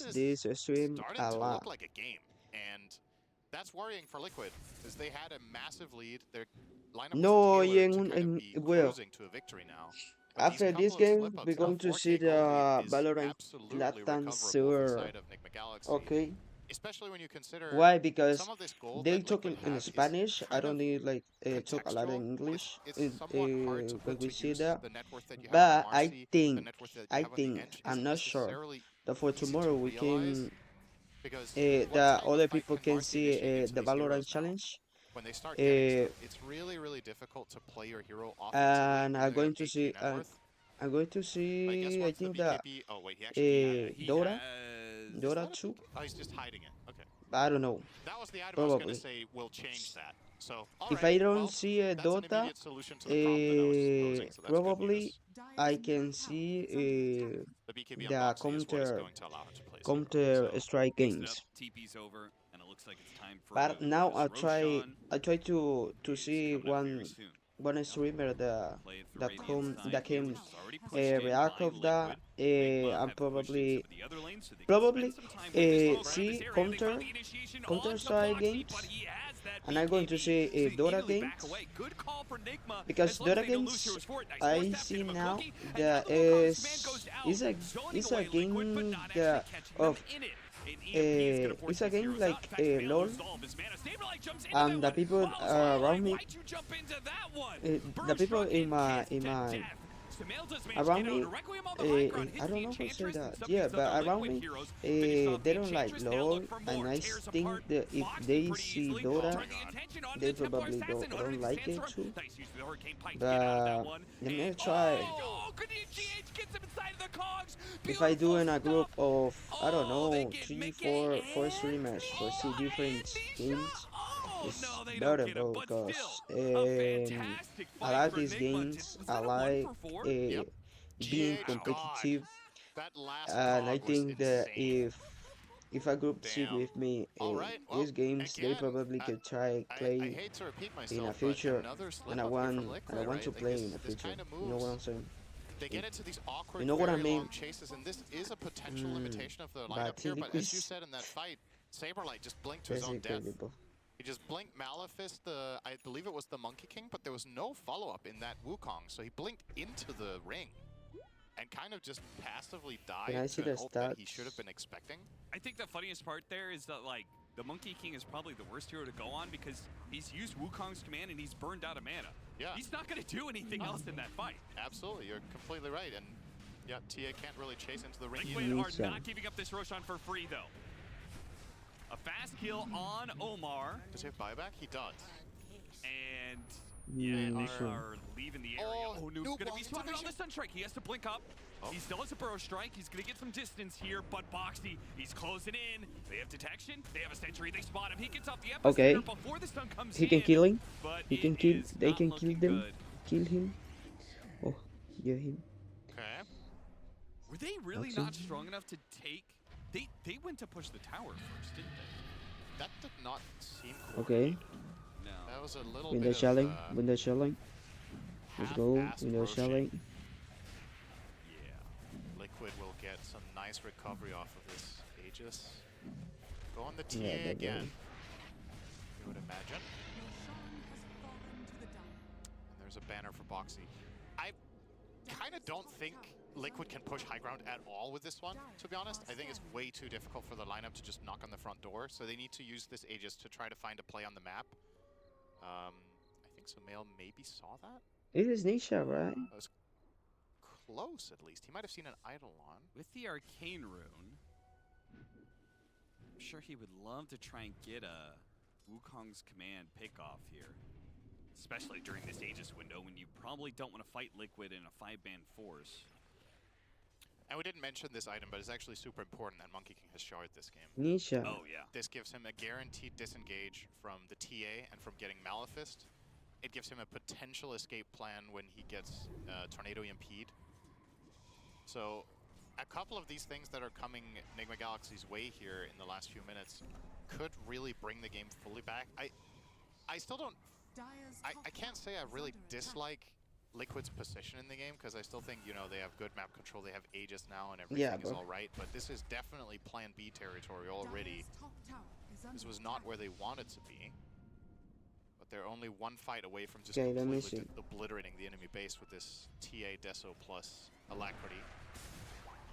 A: stream
Q: starting
A: a
Q: to
A: lot.
Q: look like a game, and that's worrying for Liquid, because they had a massive lead. Their lineup
A: No,
Q: was
A: y
Q: tailored
A: en,
Q: to kind of
A: en
Q: be
A: well,
Q: cruising to a victory now. But
A: after
Q: these
A: this
Q: couple of
A: game,
Q: slip-ups,
A: we're going to
Q: 4K
A: see the
Q: gold is
A: Valorant
Q: absolutely
A: Latin
Q: recoverable
A: server.
Q: for the side of Enigma Galaxy.
A: Okay.
Q: Especially when you consider
A: Why? Because
Q: some of this gold
A: they
Q: that
A: talk
Q: Liquid
A: in
Q: have is
A: Spanish. I
Q: kind
A: don't
Q: of
A: need like talk a lot in
Q: contextual.
A: English.
Q: It's somewhat hard to
A: When
Q: put
A: we
Q: to
A: see
Q: use
A: that.
Q: the net worth that you have
A: But
Q: on Marcy, the net worth that you have on the Ench
A: I'm
Q: isn't
A: not sure
Q: necessarily
A: that for
Q: easy to
A: tomorrow we
Q: realize,
A: can
Q: because
A: that
Q: what type
A: other
Q: of fight
A: people
Q: can
A: can
Q: Marcy
A: see
Q: initiate into
A: the
Q: these heroes
A: Valorant
Q: now?
A: challenge.
Q: When they start getting stuff, it's really difficult to play your hero offensively
A: And
Q: when
A: I'm
Q: they
A: going
Q: have
A: to
Q: 8K
A: see.
Q: net worth.
A: I'm going to
Q: But I guess
A: see. I
Q: once the
A: think that
Q: BKB, oh wait, he actually
A: Dora,
Q: is
A: Dora
Q: that a
A: 2.
Q: oh, he's just hiding it. Okay.
A: I don't know.
Q: That was the item I was
A: Probably.
Q: gonna say will change that. So
A: If
Q: alright,
A: I don't
Q: well,
A: see a
Q: that's an
A: Dota,
Q: immediate solution to the problem that I was posing, so that's good
A: probably
Q: news.
A: I can see
Q: The BKB
A: the
Q: unboxing is what is going to allow him to play
A: counter strike
R: Mix it up,
A: games.
R: TP's over, and it looks like it's time for
A: But
R: a
A: now
R: move, 'cause
A: I try to see
R: coming up very soon.
A: one streamer that
R: Radiant's
A: can
R: is already pushed in
A: react
R: by
A: of that.
R: Liquid.
A: I'm probably
R: the other lane so they can spend some time with this
A: see
R: area. They found the
A: counter strike games, and I'm going to see Dota games because Dota games I see now that is a game that of it's a game like LOL, and the people around me, the people in my around me, I don't know how to say that. Yeah, but around me, they don't like LOL, and I think that if they see Dota, they probably don't like it too. But let me try. If I do in a group of, I don't know, 3, 4 streamers for see different games, it's better, bro, because I like these games. I like being competitive, and I think that if a group sit with me these games, they probably could try play in the future, and I want to play in the future. You know what I'm saying?
Q: They get into these awkward,
A: You know what I
Q: very
A: mean?
Q: long chases, and this is a potential limitation of the
A: but
Q: lineup here. But as you
A: Liquid's
Q: said in that fight, Saberlight just blinked to his own death.
A: incredible.
Q: He just blinked Maleficent, I believe it was the Monkey King, but there was no follow-up in that Wukong, so he blinked into the ring and kind of just passively
A: Can I
Q: died
A: see
Q: to
A: the
Q: hope that he
A: stats?
Q: should have been expecting.
R: I think the funniest part there is that, like, the Monkey King is probably the worst hero to go on because he's used Wukong's command and he's burned out of mana.
Q: Yeah.
R: He's not going to do anything else in that fight.
Q: Absolutely, you're completely right. And yeah, TA can't really chase into the ring
R: Liquid
Q: either.
R: are not giving up this Roshan for free, though. A fast kill on Omar.
Q: Does he have buyback? He does.
R: And yeah, they
A: sure.
R: are leaving the area. Oh, Noob's gonna be spotted on the Sunstrike. He has to blink up. He still has a Burrow Strike. He's gonna get some distance here, but Boxy, he's closing in. They have detection. They have a sentry. They spot him. He gets off the epicenter
A: Okay.
R: before the stun comes
A: He
R: in.
A: can kill him.
R: But
A: He can
R: it
A: kill.
R: is
A: They
R: not
A: can kill
R: looking
A: them.
R: good.
A: Kill him. Oh, yeah, him.
Q: Okay.
R: Were they really
A: Boxy.
R: not strong enough to take? They went to push the tower first, didn't they?
Q: That did not seem
A: Okay.
R: No.
Q: That was a little
A: Window
Q: bit
A: shelling.
Q: of
A: Window shelling. Let's go.
Q: half-assed
A: Window
Q: roaching.
A: shelling.
Q: Yeah. Liquid will get some nice recovery off of this Aegis. Go on the TA
A: Yeah, they
Q: again.
A: will.
Q: You would imagine. And there's a banner for Boxy. I kind of don't think Liquid can push high ground at all with this one, to be honest. I think it's way too difficult for the lineup to just knock on the front door, so they need to use this Aegis to try to find a play on the map. I think Sumail maybe saw that.
A: It is Nisha, right?
Q: That was close, at least. He might have seen an Eidolon.
R: With the Arcane Rune, I'm sure he would love to try and get a Wukong's command pick off here. Especially during this Aegis window when you probably don't want to fight Liquid in a 5-man force.
Q: And we didn't mention this item, but it's actually super important that Monkey King has shard this game.
A: Nisha.
R: Oh, yeah.
Q: This gives him a guaranteed disengage from the TA and from getting Malefist. It gives him a potential escape plan when he gets Tornado EMP'd. So a couple of these things that are coming Enigma Galaxy's way here in the last few minutes could really bring the game fully back. I still don't... I can't say I really dislike Liquid's position in the game, because I still think, you know, they have good map control, they have Aegis now, and everything is all right, but this is definitely Plan B territory already. This was not where they wanted to be, but they're only one fight away from just completely obliterating the enemy base with this TA Deso plus Alacrity.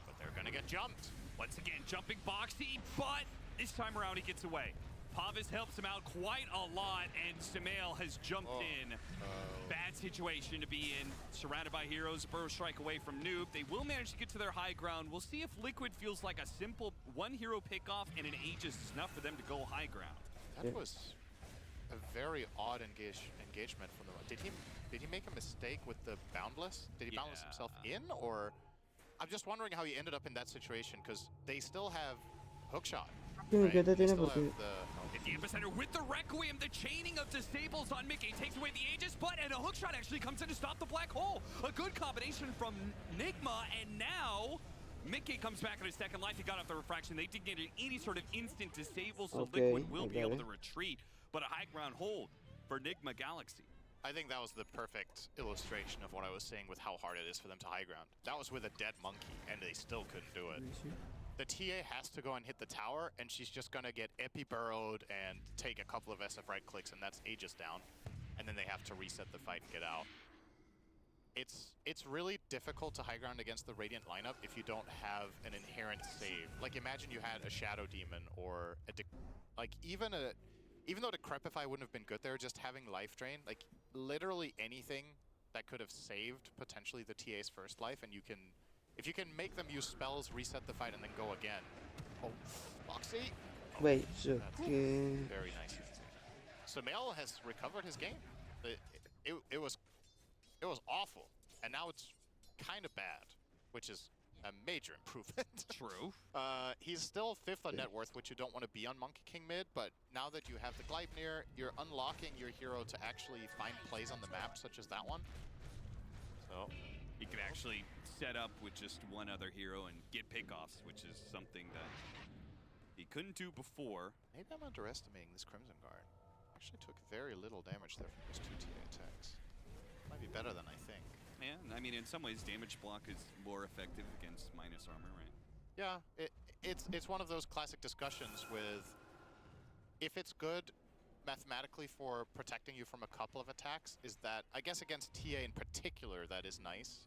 Q: But they're gonna get jumped.
R: Once again, jumping Boxy, but this time around he gets away. Pavis helps him out quite a lot, and Sumail has jumped in. Bad situation to be in. Surrounded by heroes, Burrow Strike away from Noob. They will manage to get to their high ground. We'll see if Liquid feels like a simple one hero pickoff and an Aegis is enough for them to go high ground.
Q: That was a very odd engagement from the... Did he make a mistake with the Boundless? Did he boundless himself in, or... I'm just wondering how he ended up in that situation, because they still have Hookshot. Right? They still have
R: At the epicenter with the Requiem, the chaining of disables on Mickey takes away the Aegis, but and a hookshot actually comes in to stop the black hole. A good combination from Nigma, and now Mickey comes back on his second life. He got off the refraction. They didn't get any sort of instant disable, so Liquid will be able to retreat, but a high ground hold for Nigma Galaxy.
Q: I think that was the perfect illustration of what I was saying with how hard it is for them to high ground. That was with a dead monkey, and they still couldn't do it. The TA has to go and hit the tower, and she's just gonna get epi-burrowed and take a couple of SF right clicks, and that's Aegis down. And then they have to reset the fight and get out. It's really difficult to high ground against the Radiant lineup if you don't have an inherent save. Like, imagine you had a Shadow Demon or a even though Decrepify wouldn't have been good there, just having Life Drain, like literally anything that could have saved potentially the TA's first life, and if you can make them use spells, reset the fight, and then go again. Oh, Boxy! Oh,
A: Wait, so...
Q: Very nice. Sumail has recovered his game. It was awful, and now it's kind of bad, which is a major improvement.
R: True.
Q: He's still 5th on net worth, which you don't want to be on Monkey King mid, but now that you have the Gleipnir, you're unlocking your hero to actually find plays on the map, such as that one. So...
R: He could actually set up with just one other hero and get pickoffs, which is something that he couldn't do before.
Q: Maybe I'm underestimating this Crimson Guard. Actually took very little damage there from those 2 TA attacks. Might be better than I think.
R: Yeah, I mean, in some ways, damage block is more effective against minus armor, right?
Q: Yeah, it's one of those classic discussions with if it's good mathematically for protecting you from a couple of attacks, is that, I guess against TA in particular, that is nice.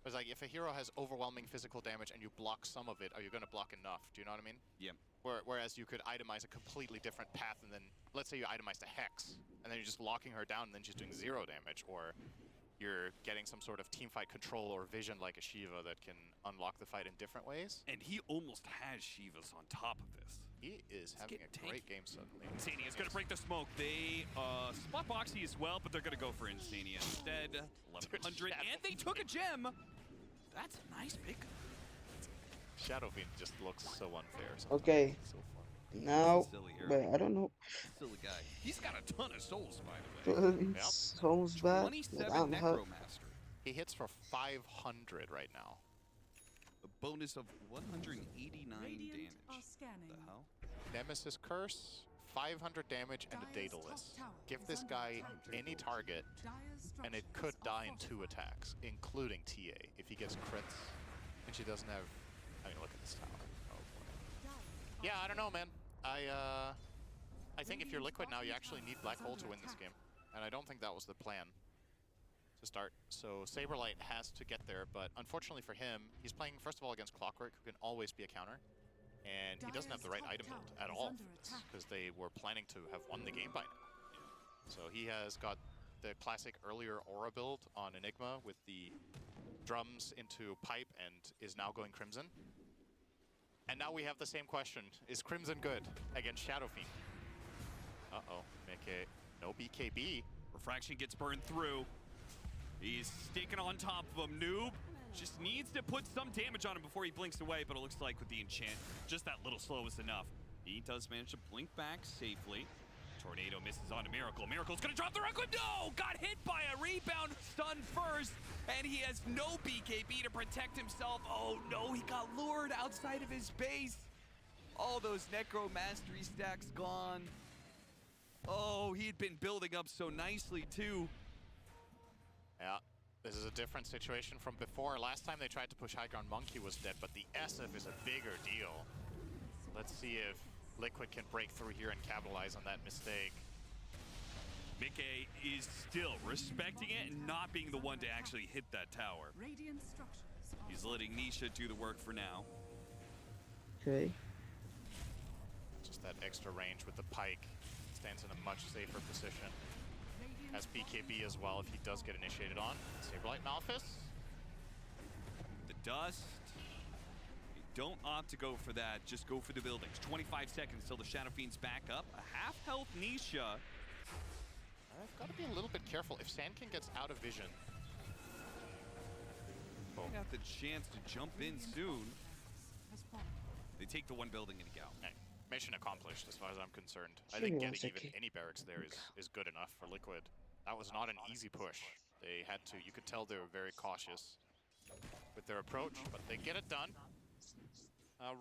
Q: It's like, if a hero has overwhelming physical damage and you block some of it, are you going to block enough? Do you know what I mean?
R: Yeah.
Q: Whereas you could itemize a completely different path, and then, let's say you itemized a Hex, and then you're just locking her down, and then she's doing 0 damage, or you're getting some sort of teamfight control or vision like a Shiva that can unlock the fight in different ways.
R: And he almost has Shivas on top of this.
Q: He is having a great game suddenly.
R: Insania is going to break the smoke. They spot Boxy as well, but they're going to go for Insania instead. 1100, and they took a gem. That's a nice pick.
Q: Shadowfiend just looks so unfair.
A: Okay.
Q: So
A: Now, but I don't know.
R: Silly guy. He's got a ton of souls, by the way.
A: Souls back.
R: 27 Necromaster.
Q: He hits for 500 right now.
R: A bonus of 189 damage. The hell?
Q: Nemesis Curse, 500 damage, and a Daedalus. Give this guy any target, and it could die in 2 attacks, including TA, if he gets crits. And she doesn't have... I mean, look at this tower. Oh, boy. Yeah, I don't know, man. I think if you're Liquid now, you actually need Black Hole to win this game. And I don't think that was the plan to start. So Saberlight has to get there, but unfortunately for him, he's playing, first of all, against Clockwork, who can always be a counter. And he doesn't have the right item build at all for this, because they were planning to have won the game by now. So he has got the classic earlier Aura build on Enigma with the drums into pipe and is now going Crimson. And now we have the same question. Is Crimson good against Shadowfiend? Uh-oh, Mickey. No BKB.
R: Refraction gets burned through. He's sticking on top of him. Noob just needs to put some damage on him before he blinks away, but it looks like with the enchant, just that little slow is enough. He does manage to blink back safely. Tornado misses on a Miracle. Miracle's gonna drop the record. No! Got hit by a rebound stun first, and he has no BKB to protect himself. Oh no, he got lured outside of his base. All those Necro Mastery stacks gone. Oh, he'd been building up so nicely too.
Q: Yeah, this is a different situation from before. Last time they tried to push High Ground Monkey was dead, but the SF is a bigger deal. Let's see if Liquid can break through here and capitalize on that mistake.
R: Mickey is still respecting it and not being the one to actually hit that tower. He's letting Nisha do the work for now.
A: Okay.
Q: Just that extra range with the pike. Stands in a much safer position. Has BKB as well if he does get initiated on. Saberlight Malphus.
R: The dust. Don't opt to go for that, just go for the buildings. 25 seconds till the Shadowfiend's back up. A half health Nisha.
Q: I've got to be a little bit careful. If Sandkin gets out of vision.
R: Oh. Got the chance to jump in soon. They take the one building and go.
Q: Okay. Mission accomplished as far as I'm concerned. I think getting even any barracks there is good enough for Liquid. That was not an easy push. They had to, you could tell they were very cautious with their approach, but they get it done.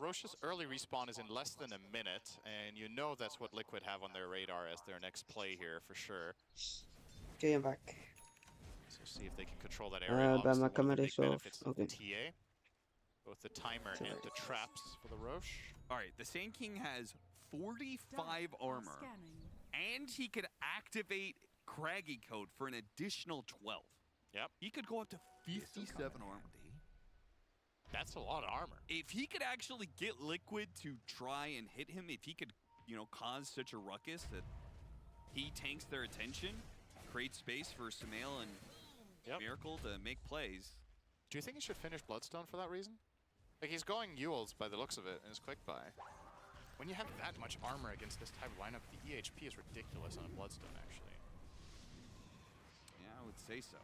Q: Roche's early respawn is in less than a minute, and you know that's what Liquid have on their radar as their next play here for sure.
A: Okay, I'm back.
Q: So see if they can control that area.
A: But my camera is off.
Q: Okay. TA, both the timer and the traps for the Roche.
R: All right, the Sand King has 45 armor, and he could activate Craggy Coat for an additional 12.
Q: Yep.
R: He could go up to 57 armor.
Q: That's a lot of armor.
R: If he could actually get Liquid to try and hit him, if he could, you know, cause such a ruckus that he tanks their attention, create space for Sumail and Miracle to make plays.
Q: Do you think he should finish Bloodstone for that reason? Like, he's going Yules by the looks of it in his quick buy. When you have that much armor against this type of lineup, the EHP is ridiculous on a Bloodstone, actually.
R: Yeah, I would say so.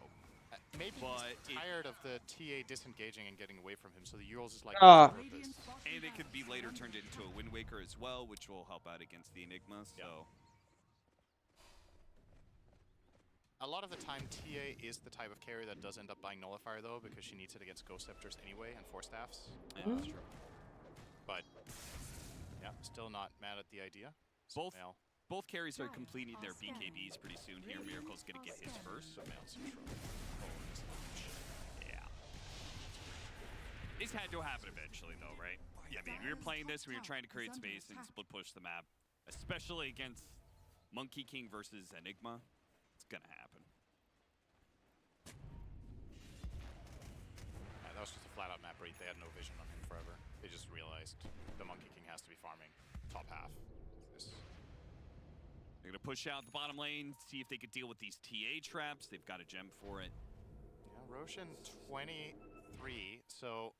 Q: Maybe he's tired of the TA disengaging and getting away from him, so the Yules is like...
R: And it could be later turned into a Wind Waker as well, which will help out against the Enigma, so...
Q: A lot of the time, TA is the type of carry that does end up buying Nullifier, though, because she needs it against Ghost Scepters anyway, and Force Staffs.
R: Yeah, that's true.
Q: But, yeah, still not mad at the idea.
R: Both carries are completing their BKBs pretty soon here. Miracle's gonna get his first. Yeah. This had to happen eventually, though, right? I mean, we were playing this, we were trying to create space and split push the map, especially against Monkey King versus Enigma. It's gonna happen.
Q: Yeah, that was just a flat-out map read. They had no vision on him forever. They just realized the Monkey King has to be farming top half.
R: They're gonna push out the bottom lane, see if they could deal with these TA traps. They've got a gem for it.
Q: Roshan 23, so...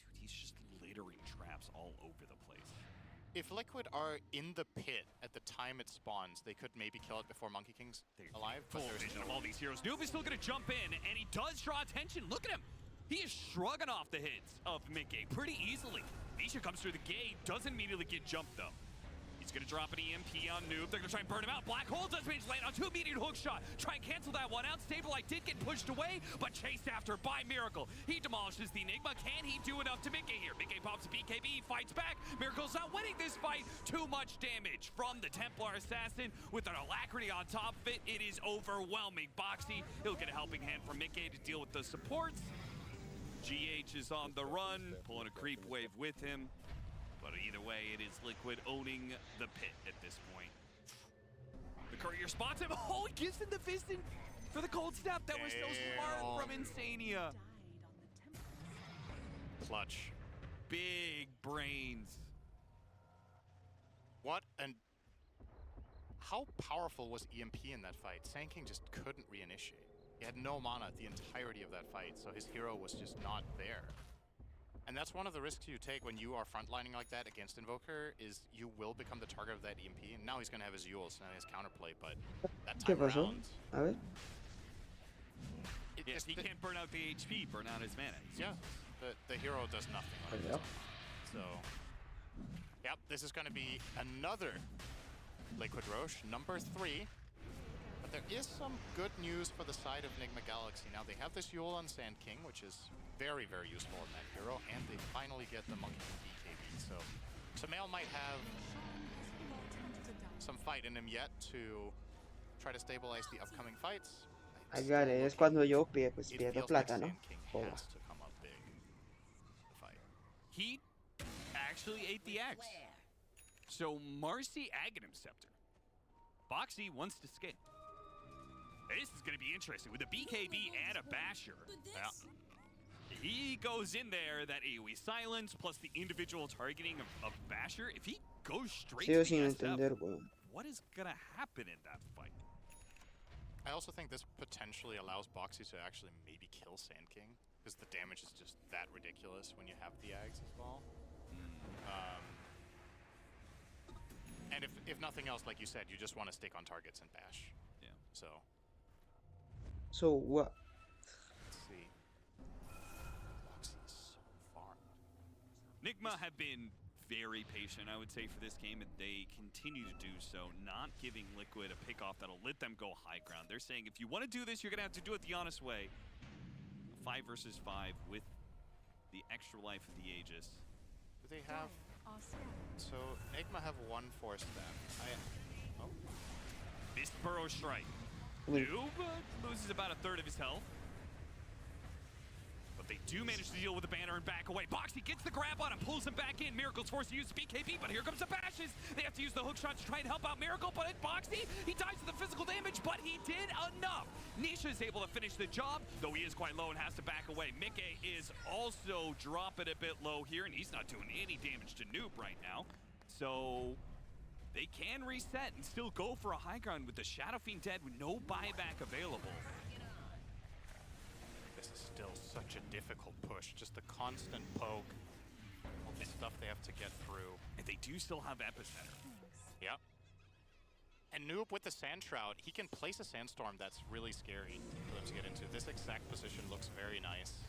R: Dude, he's just littering traps all over the place.
Q: If Liquid are in the pit at the time it spawns, they could maybe kill it before Monkey King's alive.
R: Full vision of all these heroes. Noob is still going to jump in, and he does draw attention. Look at him. He is shrugging off the hits of Mickey pretty easily. Nisha comes through the gate, doesn't immediately get jumped, though. He's going to drop an EMP on Noob. They're going to try and burn him out. Black Hole does manage to land on 2 immediate hook shot. Try and cancel that one out. Sableye did get pushed away, but chased after by Miracle. He demolishes the Enigma. Can he do enough to Mickey here? Mickey pops a BKB, fights back. Miracle's not winning this fight. Too much damage from the Templar Assassin with an alacrity on top of it. It is overwhelming. Boxy, he'll get a helping hand from Mickey to deal with the supports. GH is on the run, pulling a creep wave with him. But either way, it is Liquid owning the pit at this point. The courier spots him. Oh, he gives him the Viston for the cold snap. That was so smart from Insania.
Q: Clutch.
R: Big brains.
Q: What and how powerful was EMP in that fight? Sand King just couldn't reinitiate. He had no mana the entirety of that fight, so his hero was just not there. And that's one of the risks you take when you are frontlining like that against Invoker, is you will become the target of that EMP. And now he's going to have his Eul, so now he has counterplay, but that time around...
A: A ver.
R: Yes, he can't burn out the HP, burn out his mana.
Q: Yeah, the hero does nothing like that. So, yep, this is going to be another Liquid Roche, number 3. But there is some good news for the side of Nigma Galaxy. Now they have this Eul on Sand King, which is very, very useful in that hero, and they finally get the Monkey King BKB. So Sumail might have some fight in him yet to try to stabilize the upcoming fights.
A: Agarre, es cuando yo pues pierdo plata, ¿no? Joda.
R: He actually ate the axe. So Marcy Aghanim Scepter. Boxy wants to skin. This is going to be interesting with a BKB and a Basher. He goes in there, that AoE silence plus the individual targeting of Basher. If he goes straight to the SF, what is going to happen in that fight?
Q: I also think this potentially allows Boxy to actually maybe kill Sand King, because the damage is just that ridiculous when you have the Ags as well. And if nothing else, like you said, you just want to stick on targets and bash.
R: Yeah.
A: So what?
Q: Let's see. Boxy's so far.
R: Nigma have been very patient, I would say, for this game, and they continue to do so, not giving Liquid a pick-off that'll let them go high ground. They're saying, if you want to do this, you're going to have to do it the honest way. 5 versus 5 with the extra life of the Aegis.
Q: Do they have... So, Nigma have 1 Force Staff.
R: Missed Burrow Strike. Noob loses about 1/3 of his health. But they do manage to deal with the banner and back away. Boxy gets the grab on him, pulls him back in. Miracle's forced to use BKB, but here comes the bashes. They have to use the hook shot to try and help out Miracle, but at Boxy, he dies to the physical damage, but he did enough. Nisha is able to finish the job, though he is quite low and has to back away. Mickey is also dropping a bit low here, and he's not doing any damage to Noob right now. So they can reset and still go for a high ground with the Shadow Fiend dead with no buyback available.
Q: This is still such a difficult push. Just the constant poke, all the stuff they have to get through.
R: And they do still have Epicenter.
Q: Yep. And Noob with the Sand Shroud, he can place a Sandstorm that's really scary for them to get into. This exact position looks very nice.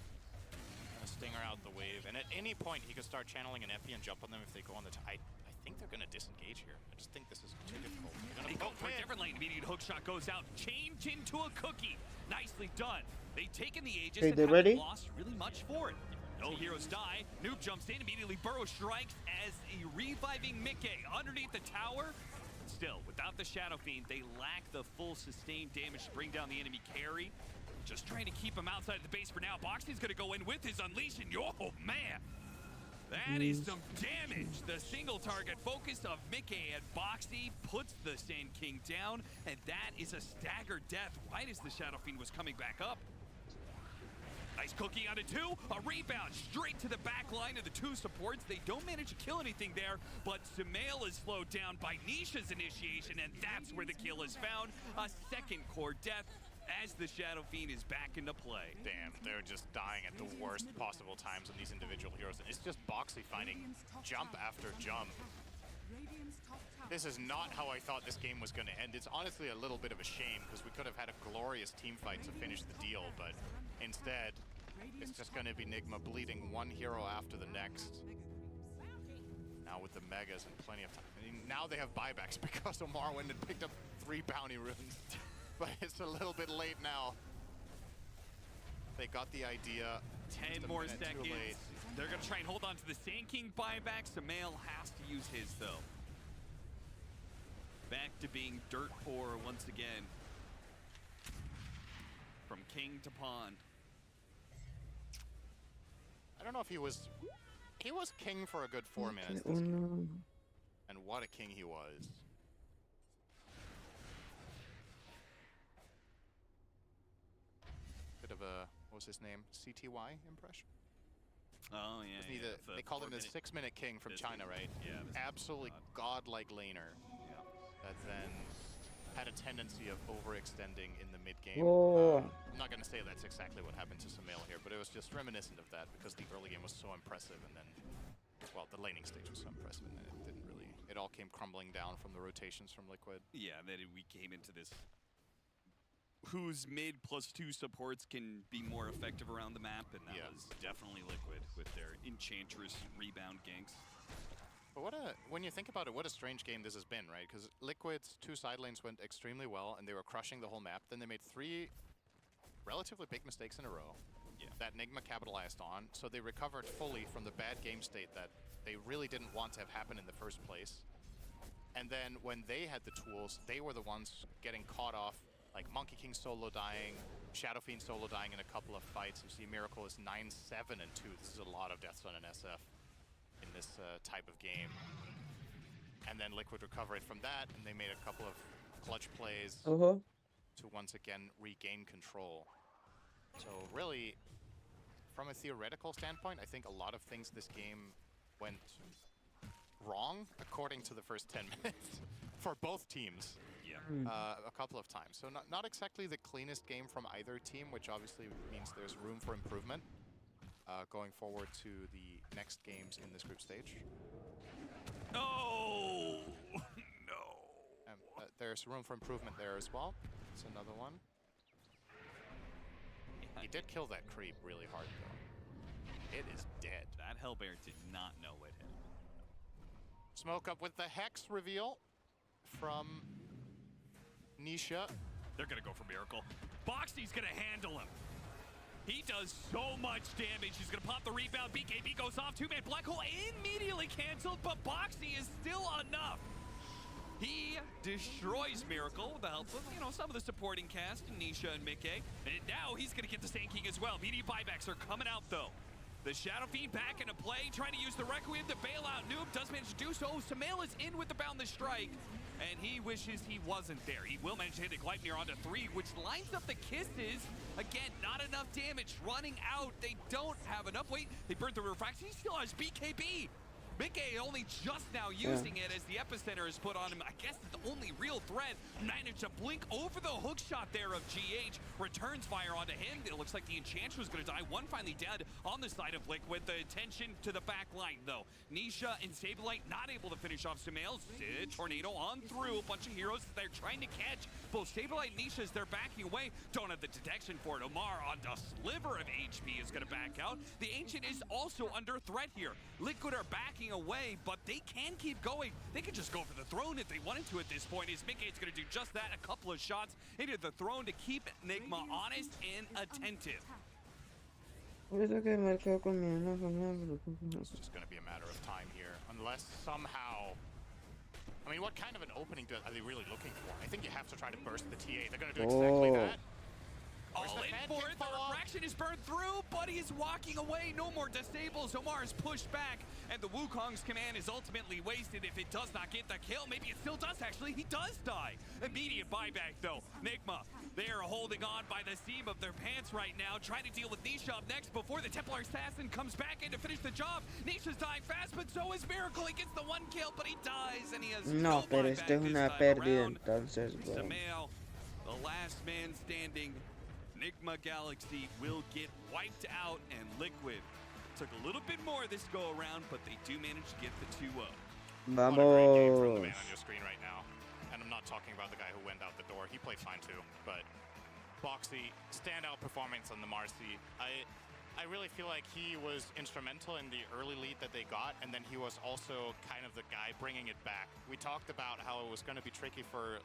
Q: Gonna stinger out the wave, and at any point he could start channeling an Epi and jump on them if they go on the I think they're gonna disengage here. I just think this is too difficult.
R: They go for a different lane. Immediate hook shot goes out, changed into a cookie. Nicely done. They've taken the Aegis and haven't lost really much for it. No heroes die. Noob jumps in, immediately Burrow strikes as a reviving Mickey underneath the tower. Still, without the Shadow Fiend, they lack the full sustained damage to bring down the enemy carry. Just trying to keep him outside of the base for now. Boxy's gonna go in with his Unleash, and oh man! That is some damage. The single target focus of Mickey at Boxy puts the Sand King down, and that is a staggered death right as the Shadow Fiend was coming back up. Nice cookie onto 2, a rebound straight to the back line of the 2 supports. They don't manage to kill anything there, but Sumail is slowed down by Nisha's initiation, and that's where the kill is found. A second core death. as the Shadow Fiend is back into play.
Q: Damn, they're just dying at the worst possible times on these individual heroes. And it's just Boxy finding jump after jump. This is not how I thought this game was going to end. It's honestly a little bit of a shame because we could have had a glorious team fight to finish the deal, but instead, it's just going to be Nigma bleeding one hero after the next. Now with the Megas and plenty of time. I mean, now they have buybacks because Omar went and picked up 3 bounty runes. But it's a little bit late now. They got the idea.
R: 10 more seconds. They're going to try and hold on to the Sand King buyback. Samael has to use his, though. Back to being dirt poor once again. From king to pawn.
Q: I don't know if he was king for a good 4 minutes. And what a king he was. Bit of a, what was his name? CTY impression?
R: Oh, yeah.
Q: They called him the 6-minute king from China, right?
R: Yeah.
Q: Absolutely godlike laner. That then had a tendency of overextending in the mid-game. I'm not going to say that's exactly what happened to Samael here, but it was just reminiscent of that because the early game was so impressive and then, well, the laning stage was so impressive and then it didn't really, it all came crumbling down from the rotations from Liquid.
R: Yeah, then we came into this whose mid +2 supports can be more effective around the map, and that was definitely Liquid with their Enchantress rebound ganks.
Q: But when you think about it, what a strange game this has been, right? Because Liquid's 2 side lanes went extremely well, and they were crushing the whole map. Then they made 3 relatively big mistakes in a row that Nigma capitalized on. So they recovered fully from the bad game state that they really didn't want to have happen in the first place. And then when they had the tools, they were the ones getting caught off, like Monkey King solo dying, Shadow Fiend solo dying in a couple of fights. You see Miracle is 9-7 and 2. This is a lot of deaths on an SF in this type of game. And then Liquid recovered from that, and they made a couple of clutch plays to once again regain control. So really, from a theoretical standpoint, I think a lot of things this game went wrong according to the first 10 minutes for both teams. A couple of times. So not exactly the cleanest game from either team, which obviously means there's room for improvement going forward to the next games in this group stage.
R: Oh, no.
Q: There's room for improvement there as well. It's another one. He did kill that creep really hard, though. It is dead.
R: That Hellbear did not know it hit him.
Q: Smoke up with the Hex reveal from Nisha.
R: They're going to go for Miracle. Boxy's going to handle him. He does so much damage. He's going to pop the rebound. BKB goes off. 2-man black hole immediately canceled, but Boxy is still enough. He destroys Miracle with the help of, some of the supporting cast, Nisha and Mickey. And now he's going to get the Sand King as well. BD buybacks are coming out, though. The Shadow Fiend back into play, trying to use the Requiem to bail out Noob. Does manage to do so. Samael is in with the Boundless Strike, and he wishes he wasn't there. He will manage to hit a Gleipnir onto 3, which lines up the kisses. Again, not enough damage. Running out. They don't have enough. Wait, they burned the refraction. He still has BKB. Mickey only just now using it as the epicenter is put on him. I guess the only real threat. Managed to blink over the hook shot there of GH. Returns fire onto him. It looks like the Enchantress was going to die. One finally dead on the side of Liquid. The attention to the back line, though. Nisha and Sableye not able to finish off Samael. Sid, Tornado on through. A bunch of heroes that they're trying to catch. Both Sableye and Nisha, as they're backing away, don't have the detection for it. Omar on a sliver of HP is going to back out. The Ancient is also under threat here. Liquid are backing away, but they can keep going. They could just go for the throne if they wanted to at this point. Is Mickey's going to do just that? A couple of shots into the throne to keep Nigma honest and attentive.
Q: It's just going to be a matter of time here, unless somehow... I mean, what kind of an opening are they really looking for? I think you have to try to burst the TA. They're going to do exactly that.
R: All in for it. The refraction is burned through, but he's walking away. No more disables. Omar is pushed back, and the Wukong's command is ultimately wasted if it does not get the kill. Maybe it still does, actually. He does die. Immediate buyback, though. Nigma, they are holding on by the seam of their pants right now, trying to deal with Nisha up next before the Templar Assassin comes back in to finish the job. Nisha's dying fast, but so is Miracle. He gets the 1 kill, but he dies, and he has no
T: pero esto es una pérdida, entonces,
R: Samael, the the last man standing, Enigma Galaxy, will get wiped out, and Liquid took a little bit more this go around, but they do manage to get the 2-0.
Q: What a great game from the
A: Vamos.
Q: man on your screen right now. And I'm not talking about the guy who went out the door. He played fine too, but Boxy, standout performance on the Marcy. I really feel like he was instrumental in the early lead that they got, and then he was also kind of the guy bringing it back. We talked about how it was going to be tricky for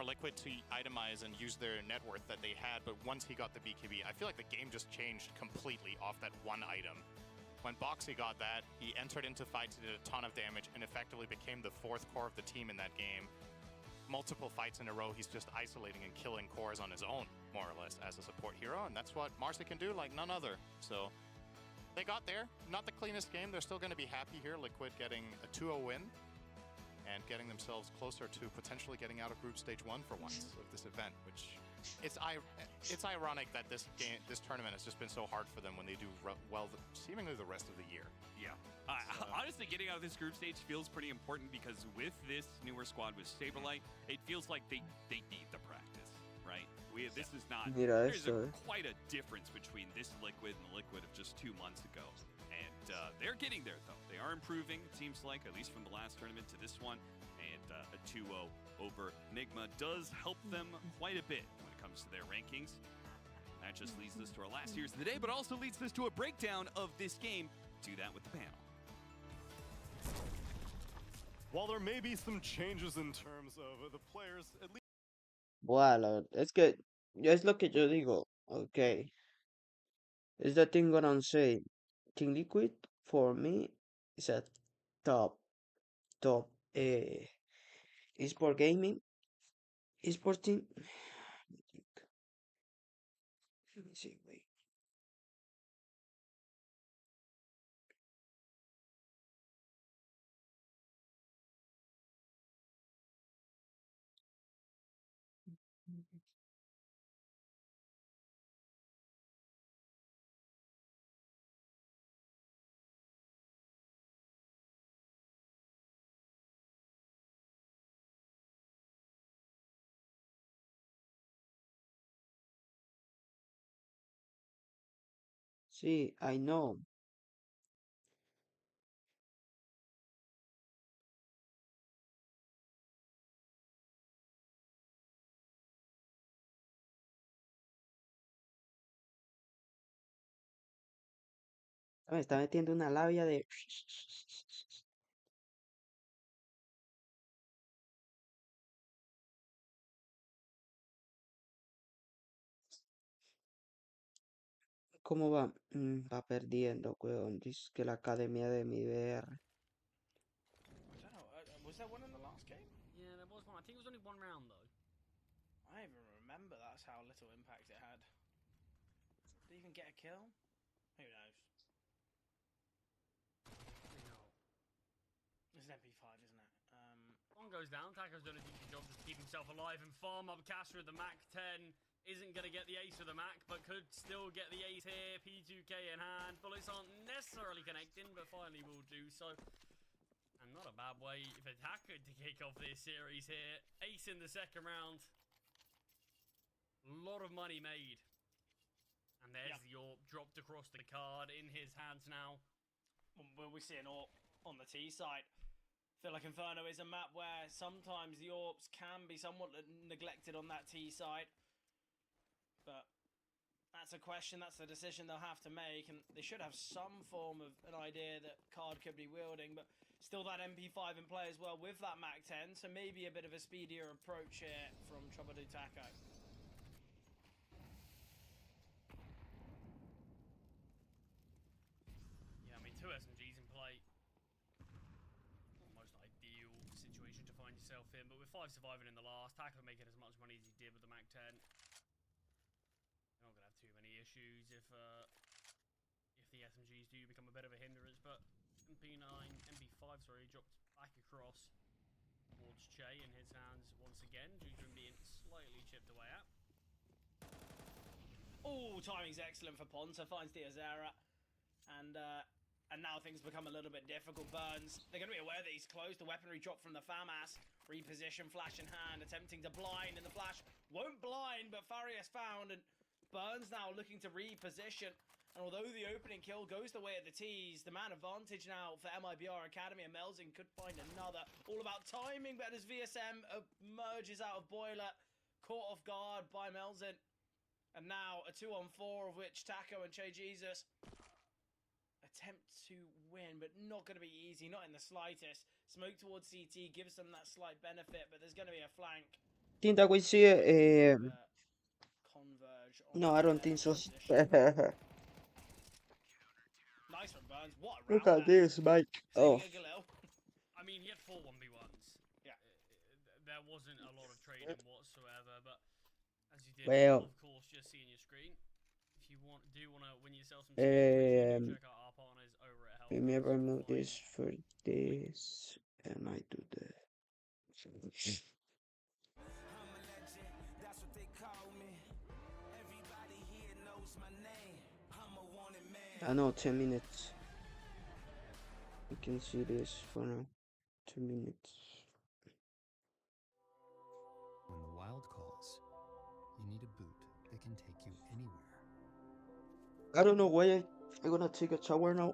Q: Liquid to itemize and use their net worth that they had, but once he got the BKB, I feel like the game just changed completely off that one item. When Boxy got that, he entered into fights, did a ton of damage, and effectively became the fourth core of the team in that game. Multiple fights in a row, he's just isolating and killing cores on his own, more or less, as a support hero, and that's what Marcy can do like none other. So they got there. Not the cleanest game. They're still going to be happy here. Liquid getting a 2-0 win and getting themselves closer to potentially getting out of group stage 1 for once of this event, which it's ironic that this tournament has just been so hard for them when they do well seemingly the rest of the year.
R: Yeah. Honestly, getting out of this group stage feels pretty important because with this newer squad with Saberlight, it feels like they need the practice, right? This is not.
A: Mira
R: There's
A: esto,
R: quite a difference between this Liquid and the Liquid of just 2 months ago. And they're getting there, though. They are improving, it seems like, at least from the last tournament to this one. And a 2-0 over Enigma does help them quite a bit when it comes to their rankings. That just leads us to our last series of the day, but also leads us to a breakdown of this game. Do that with the panel.
P: While there may be some changes in terms of the players, at least
A: Bueno, es que es lo que yo digo. Okay, is the thing what I'm saying. Team Liquid for me is a top esport gaming esport team. Let me see, wait. See, I know. Me está metiendo una labia de. ¿Cómo va? Va perdiendo, weón. Dice que la academia de mi VR.
G: I don't know. Was there one in the last game?
H: Yeah, there was one. I think it was only one round, though.
G: I even remember that's how little impact it had. Did it even get a kill? Who knows? It's an MP5, isn't it?
H: One goes down. Taco's done a decent job to keep himself alive and farm up Caster at the Mac 10. Isn't going to get the ace of the Mac, but could still get the ace here. P2K in hand. Bullets aren't necessarily connecting, but finally will do so. And not a bad way for Taco to kick off this series here. Ace in the second round. A lot of money made. And there's the AWP dropped across the card in his hands now.
G: Will we see an AWP on the T side? I feel like Inferno is a map where sometimes the AWPs can be somewhat neglected on that T side. But that's a question, that's a decision they'll have to make, and they should have some form of an idea that Card could be wielding, but still that MP5 in play as well with that Mac 10, so maybe a bit of a speedier approach here from Troubadour Taco.
H: Yeah, I mean, 2 SMGs in play. Not the most ideal situation to find yourself in, but with 5 surviving in the last, Taco making as much money as he did with the Mac 10. Not going to have too many issues if the SMGs do become a bit of a hindrance, but MP5 dropped back across towards Che in his hands once again, due to him being slightly chipped away at.
G: Oh, timing's excellent for Ponta, finds the Azera, and And now things become a little bit difficult. Burns, they're going to be aware that he's close. The weaponry drop from the FAMAS. Reposition, flash in hand, attempting to blind, and the flash won't blind, but Farias found, and Burns now looking to reposition. And although the opening kill goes the way of the T's, the man advantage now for MIBR Academy, and Melzing could find another. All about timing, but as VSM emerges out of Boiler, caught off guard by Melzing. And now a 2-on-4 of which Taco and Che Jesus attempt to win, but not going to be easy, not in the slightest. Smoke towards CT gives them that slight benefit, but there's going to be a flank.
A: Tinta qui sì,
G: Converge on
A: no, I don't think so.
G: Nice from Burns. What a
A: Look
G: round
A: at this, Mike. Oh.
H: I mean, he had 4 1v1s.
G: Yeah.
H: There wasn't a lot of trading whatsoever, but as you did,
A: Well,
H: of course, just seeing your screen. If you want to win yourself some check out our partners over at Help.
A: let me remove this for this, and I do that. I know 10 minutes. You can see this for now. 2 minutes.
T: When the wild calls, you need a boot that can take you anywhere.
A: I don't know why I'm gonna take a shower now,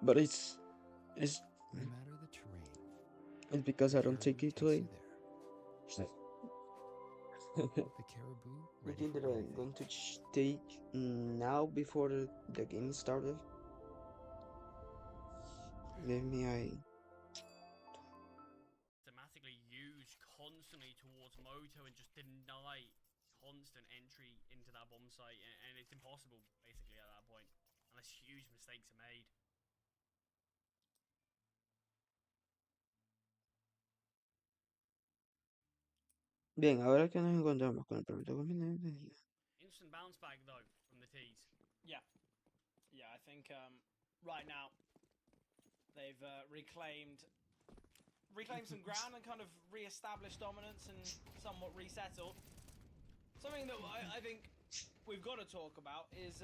A: but it's
T: No matter the terrain,
A: it's because I don't take it today.
T: the caribou
A: I
T: ready
A: think
T: for
A: that I'm
T: anything.
A: going to take now before the game started. Maybe
H: Systematically used constantly towards Moto and just deny constant entry into that bomb site, and it's impossible basically at that point unless huge mistakes are made.
A: Bien, ahora que nos encontramos con el protagonista.
H: Instant bounce back though from the T's.
G: Yeah, I think right now they've reclaimed some ground and kind of re-established dominance and somewhat resettled. Something that I think we've got to talk about is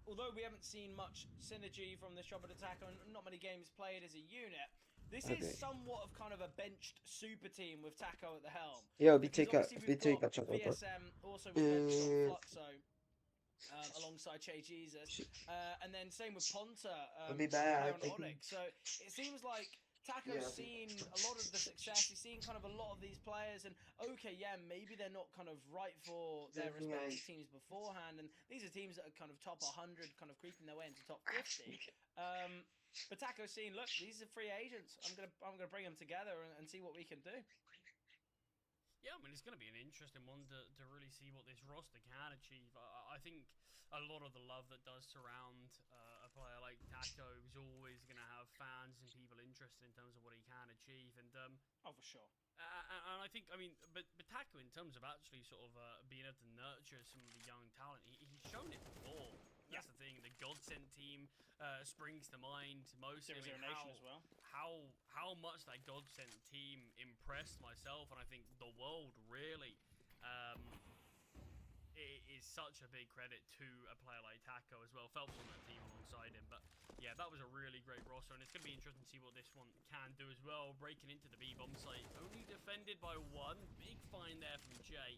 G: although we haven't seen much synergy from the Chopper attack and not many games played as a unit, this is somewhat of kind of a benched super team with Taco at the helm.
A: Yeah, we
G: Because
A: take a
G: obviously we've got
A: chocolate.
G: VSM also with benched on Fluxo alongside Che Jesus, and then same with Ponta
A: I'll be back.
G: on Onyx. So it seems like Taco's seen a lot of the success. He's seen kind of a lot of these players, and okay, yeah, maybe they're not kind of right for their respective teams beforehand, and these are teams that are kind of top 100, kind of creeping their way into top 50. But Taco's seen, look, these are free agents. I'm gonna bring them together and see what we can do.
H: Yeah, I mean, it's going to be an interesting one to really see what this roster can achieve. I think a lot of the love that does surround a player like Taco is always going to have fans and people interested in terms of what he can achieve. And
G: oh, for sure.
H: And I think, I mean, but Taco, in terms of actually sort of being able to nurture some of the young talent, he's shown it before. That's the thing. The Godsend team springs to mind most.
G: Series of Nation as well.
H: How much that Godsend team impressed myself, and I think the world really. It is such a big credit to a player like Taco as well. Phelps on that team alongside him, but yeah, that was a really great roster, and it's going to be interesting to see what this one can do as well. Breaking into the B bomb site, only defended by 1. Big find there from Jay.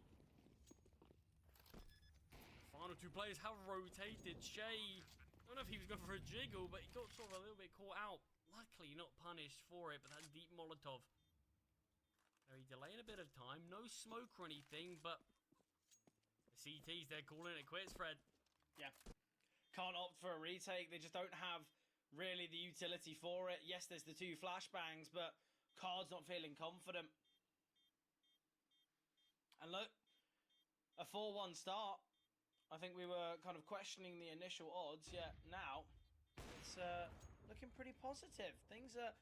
H: Final 2 players have rotated. Shay, I don't know if he was going for a jiggle, but he got sort of a little bit caught out. Luckily not punished for it, but that deep Molotov. Very delaying a bit of time. No smoke or anything, but the CTs, they're calling it quits, Fred.
G: Yeah. Can't opt for a retake. They just don't have really the utility for it. Yes, there's the 2 flashbangs, but Card's not feeling confident. And look, a 4-1 start. I think we were kind of questioning the initial odds, yet now it's looking pretty positive. Things are,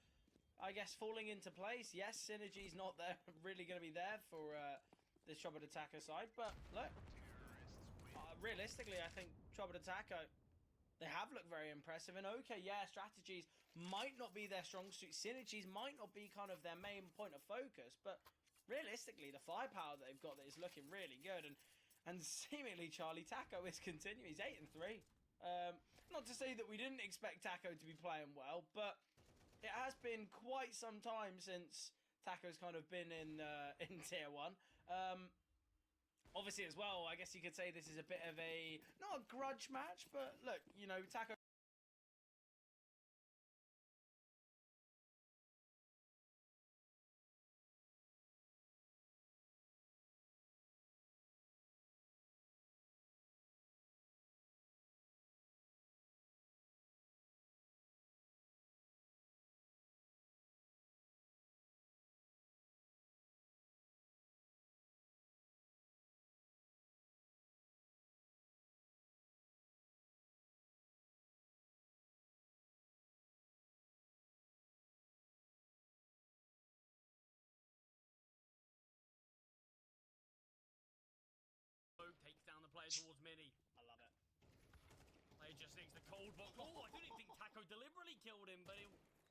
G: I guess, falling into place. Yes, synergy's not there, really going to be there for this Troubled Attacker side, but look, realistically, I think Troubled Attacker, they have looked very impressive. And okay, yeah, strategies might not be their strong suit. Synergies might not be kind of their main point of focus, but realistically, the firepower that they've got is looking really good. And seemingly Charlie Taco is continuing. He's 8-3. Not to say that we didn't expect Taco to be playing well, but it has been quite some time since Taco's kind of been in Tier 1. Obviously, as well, I guess you could say this is a bit of a, not a grudge match, but look, you know, Taco...
H: Takes down the player towards Mini.
G: I love it.
H: Player just needs the cold box. Oh, I didn't think Taco deliberately killed him, but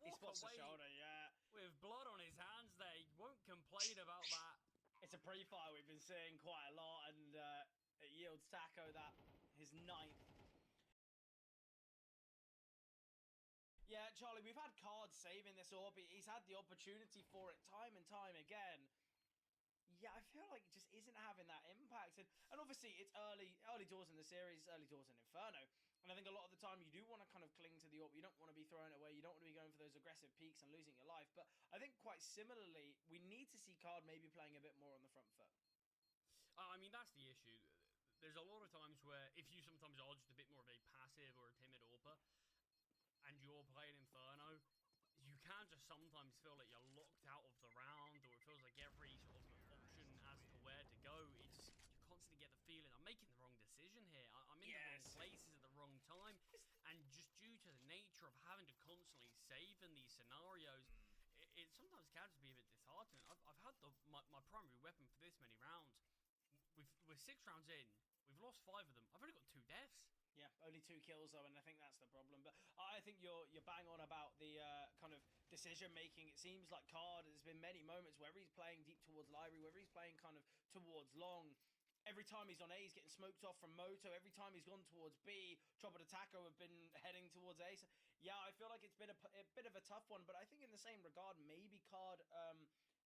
G: He spots the shoulder, yeah.
H: With blood on his hands there. He won't complain about that.
G: It's a pre-fire we've been seeing quite a lot, and it yields Taco that his 9th. Yeah, Charlie, we've had cards saving this orb. He's had the opportunity for it time and time again. Yeah, I feel like it just isn't having that impact. And obviously, it's early doors in the series, early doors in Inferno. And I think a lot of the time you do want to kind of cling to the orb. You don't want to be throwing it away. You don't want to be going for those aggressive peaks and losing your life. But I think quite similarly, we need to see Card maybe playing a bit more on the front foot.
H: I mean, that's the issue. There's a lot of times where if you sometimes are just a bit more of a passive or a timid AWPer, and you're playing Inferno, you can just sometimes feel like you're locked out of the round, or it feels like every sort of option as to where to go, you constantly get the feeling, I'm making the wrong decision here, I'm in the wrong places at the wrong time, and just due to the nature of having to constantly save in these scenarios, it sometimes can just be a bit disheartening. I've had my primary weapon for this many rounds. We're 6 rounds in, we've lost 5 of them, I've only got 2 deaths.
G: Yeah, only 2 kills though, and I think that's the problem. But I think you're bang on about the kind of decision making. It seems like Card, there's been many moments whether he's playing deep towards Library, whether he's playing kind of towards long. Every time he's on A, he's getting smoked off from Moto. Every time he's gone towards B, Trouble to Taco have been heading towards A. So, yeah, I feel like it's been a bit of a tough one. But I think in the same regard, maybe Card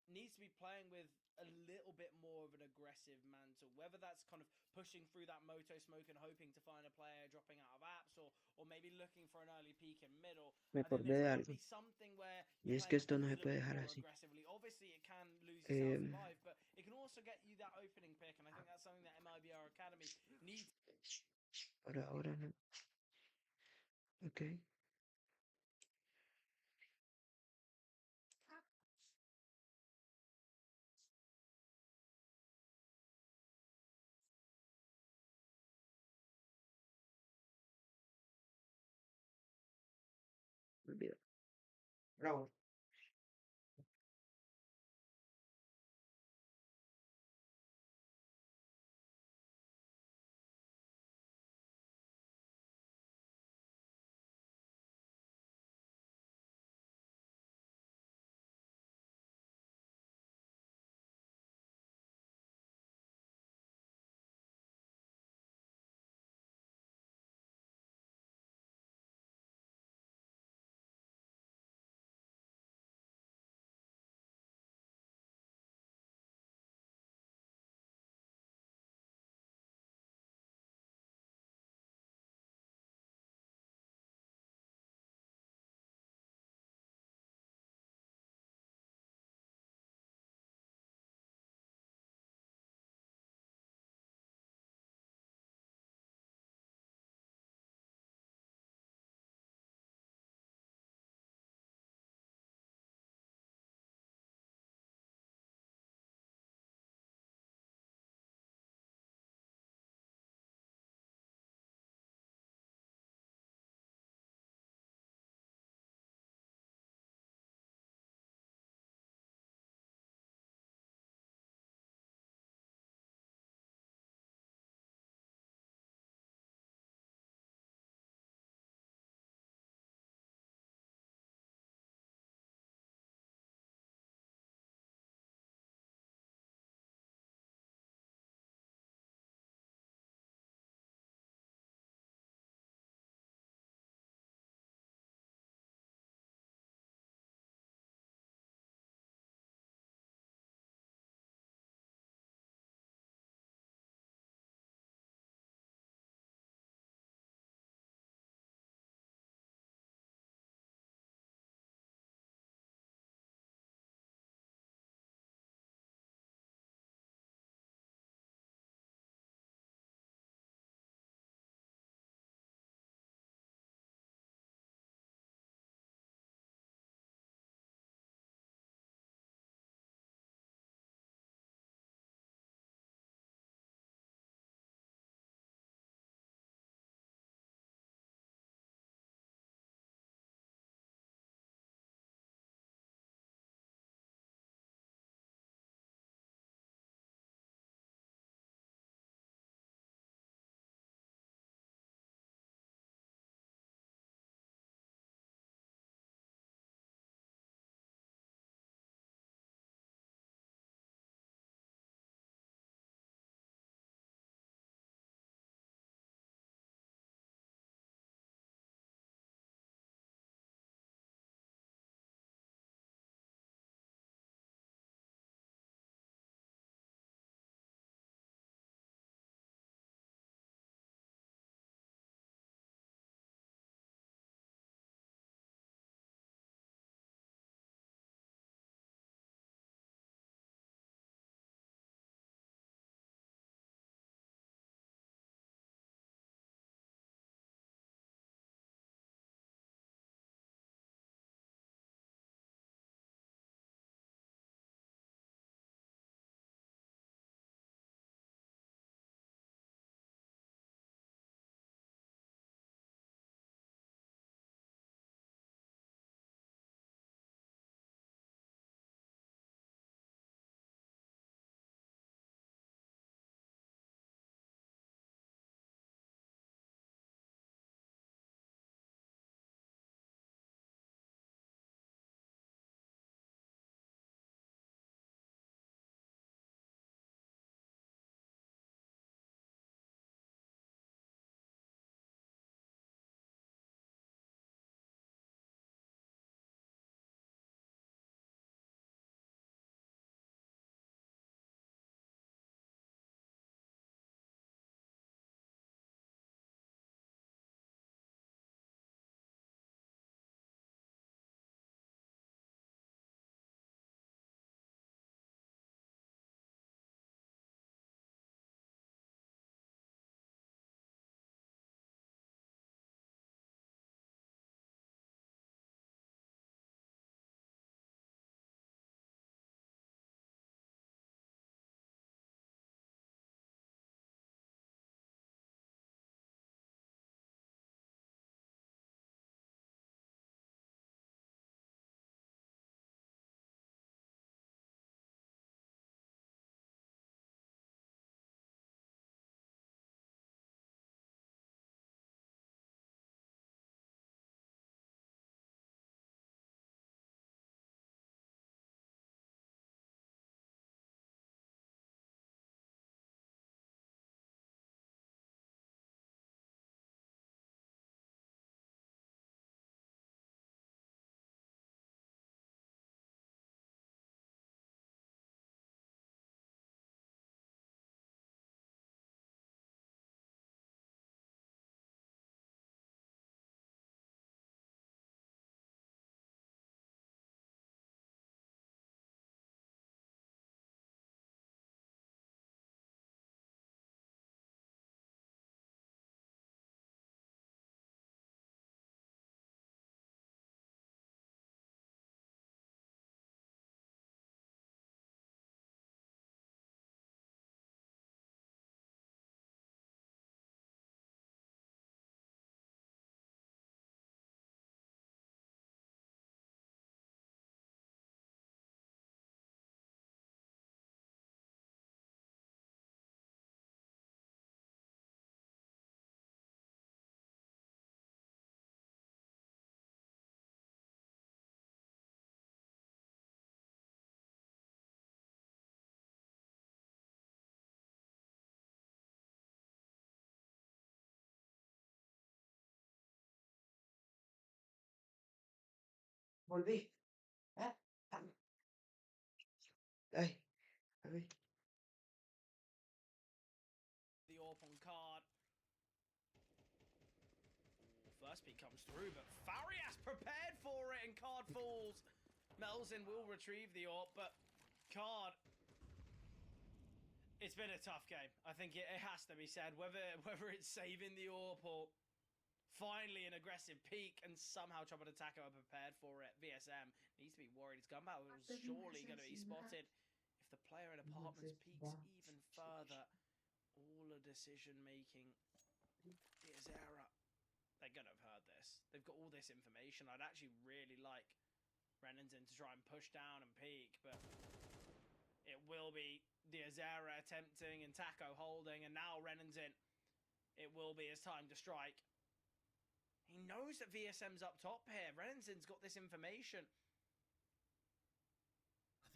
G: needs to be playing with a little bit more of an aggressive mantle, whether that's kind of pushing through that Moto smoke and hoping to find a player dropping out of apps, or maybe looking for an early peak in middle.
A: Me
G: I think
A: acordé de
G: there's got
A: algo.
G: to be something where
A: Y
G: you're
A: es que
G: playing
A: esto
G: a
A: no se
G: little
A: puede
G: bit
A: dejar
G: more
A: así.
G: aggressively. Obviously, it can lose yourself alive, but it can also get you that opening pick, and I think that's something that MIBR Academy needs.
A: Ahora no. Ok. Me olvidó. Bravo. Volví. Ay, a ver.
G: The AWP on card. First pick comes through, but Farias prepared for it, and card falls. Melzin will retrieve the AWP, but card. It's been a tough game. I think it has to be said. Whether it's saving the AWP or finally an aggressive peak and somehow Troubled Attacker are prepared for it. VSM needs to be worried. His gun battle was surely going to be spotted. If the player in apartments peaks even further, all the decision making is error. They're going to have heard this. They've got all this information. I'd actually really like Renanzin to try and push down and peak, but it will be the Azera attempting and Taco holding, and now Renanzin. It will be his time to strike. He knows that VSM's up top here. Renanzin's got this information.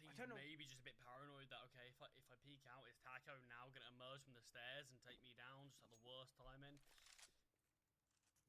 H: I think he's maybe just a bit paranoid that, okay, if I peek out, is Taco now going to emerge from the stairs and take me down just at the worst timing?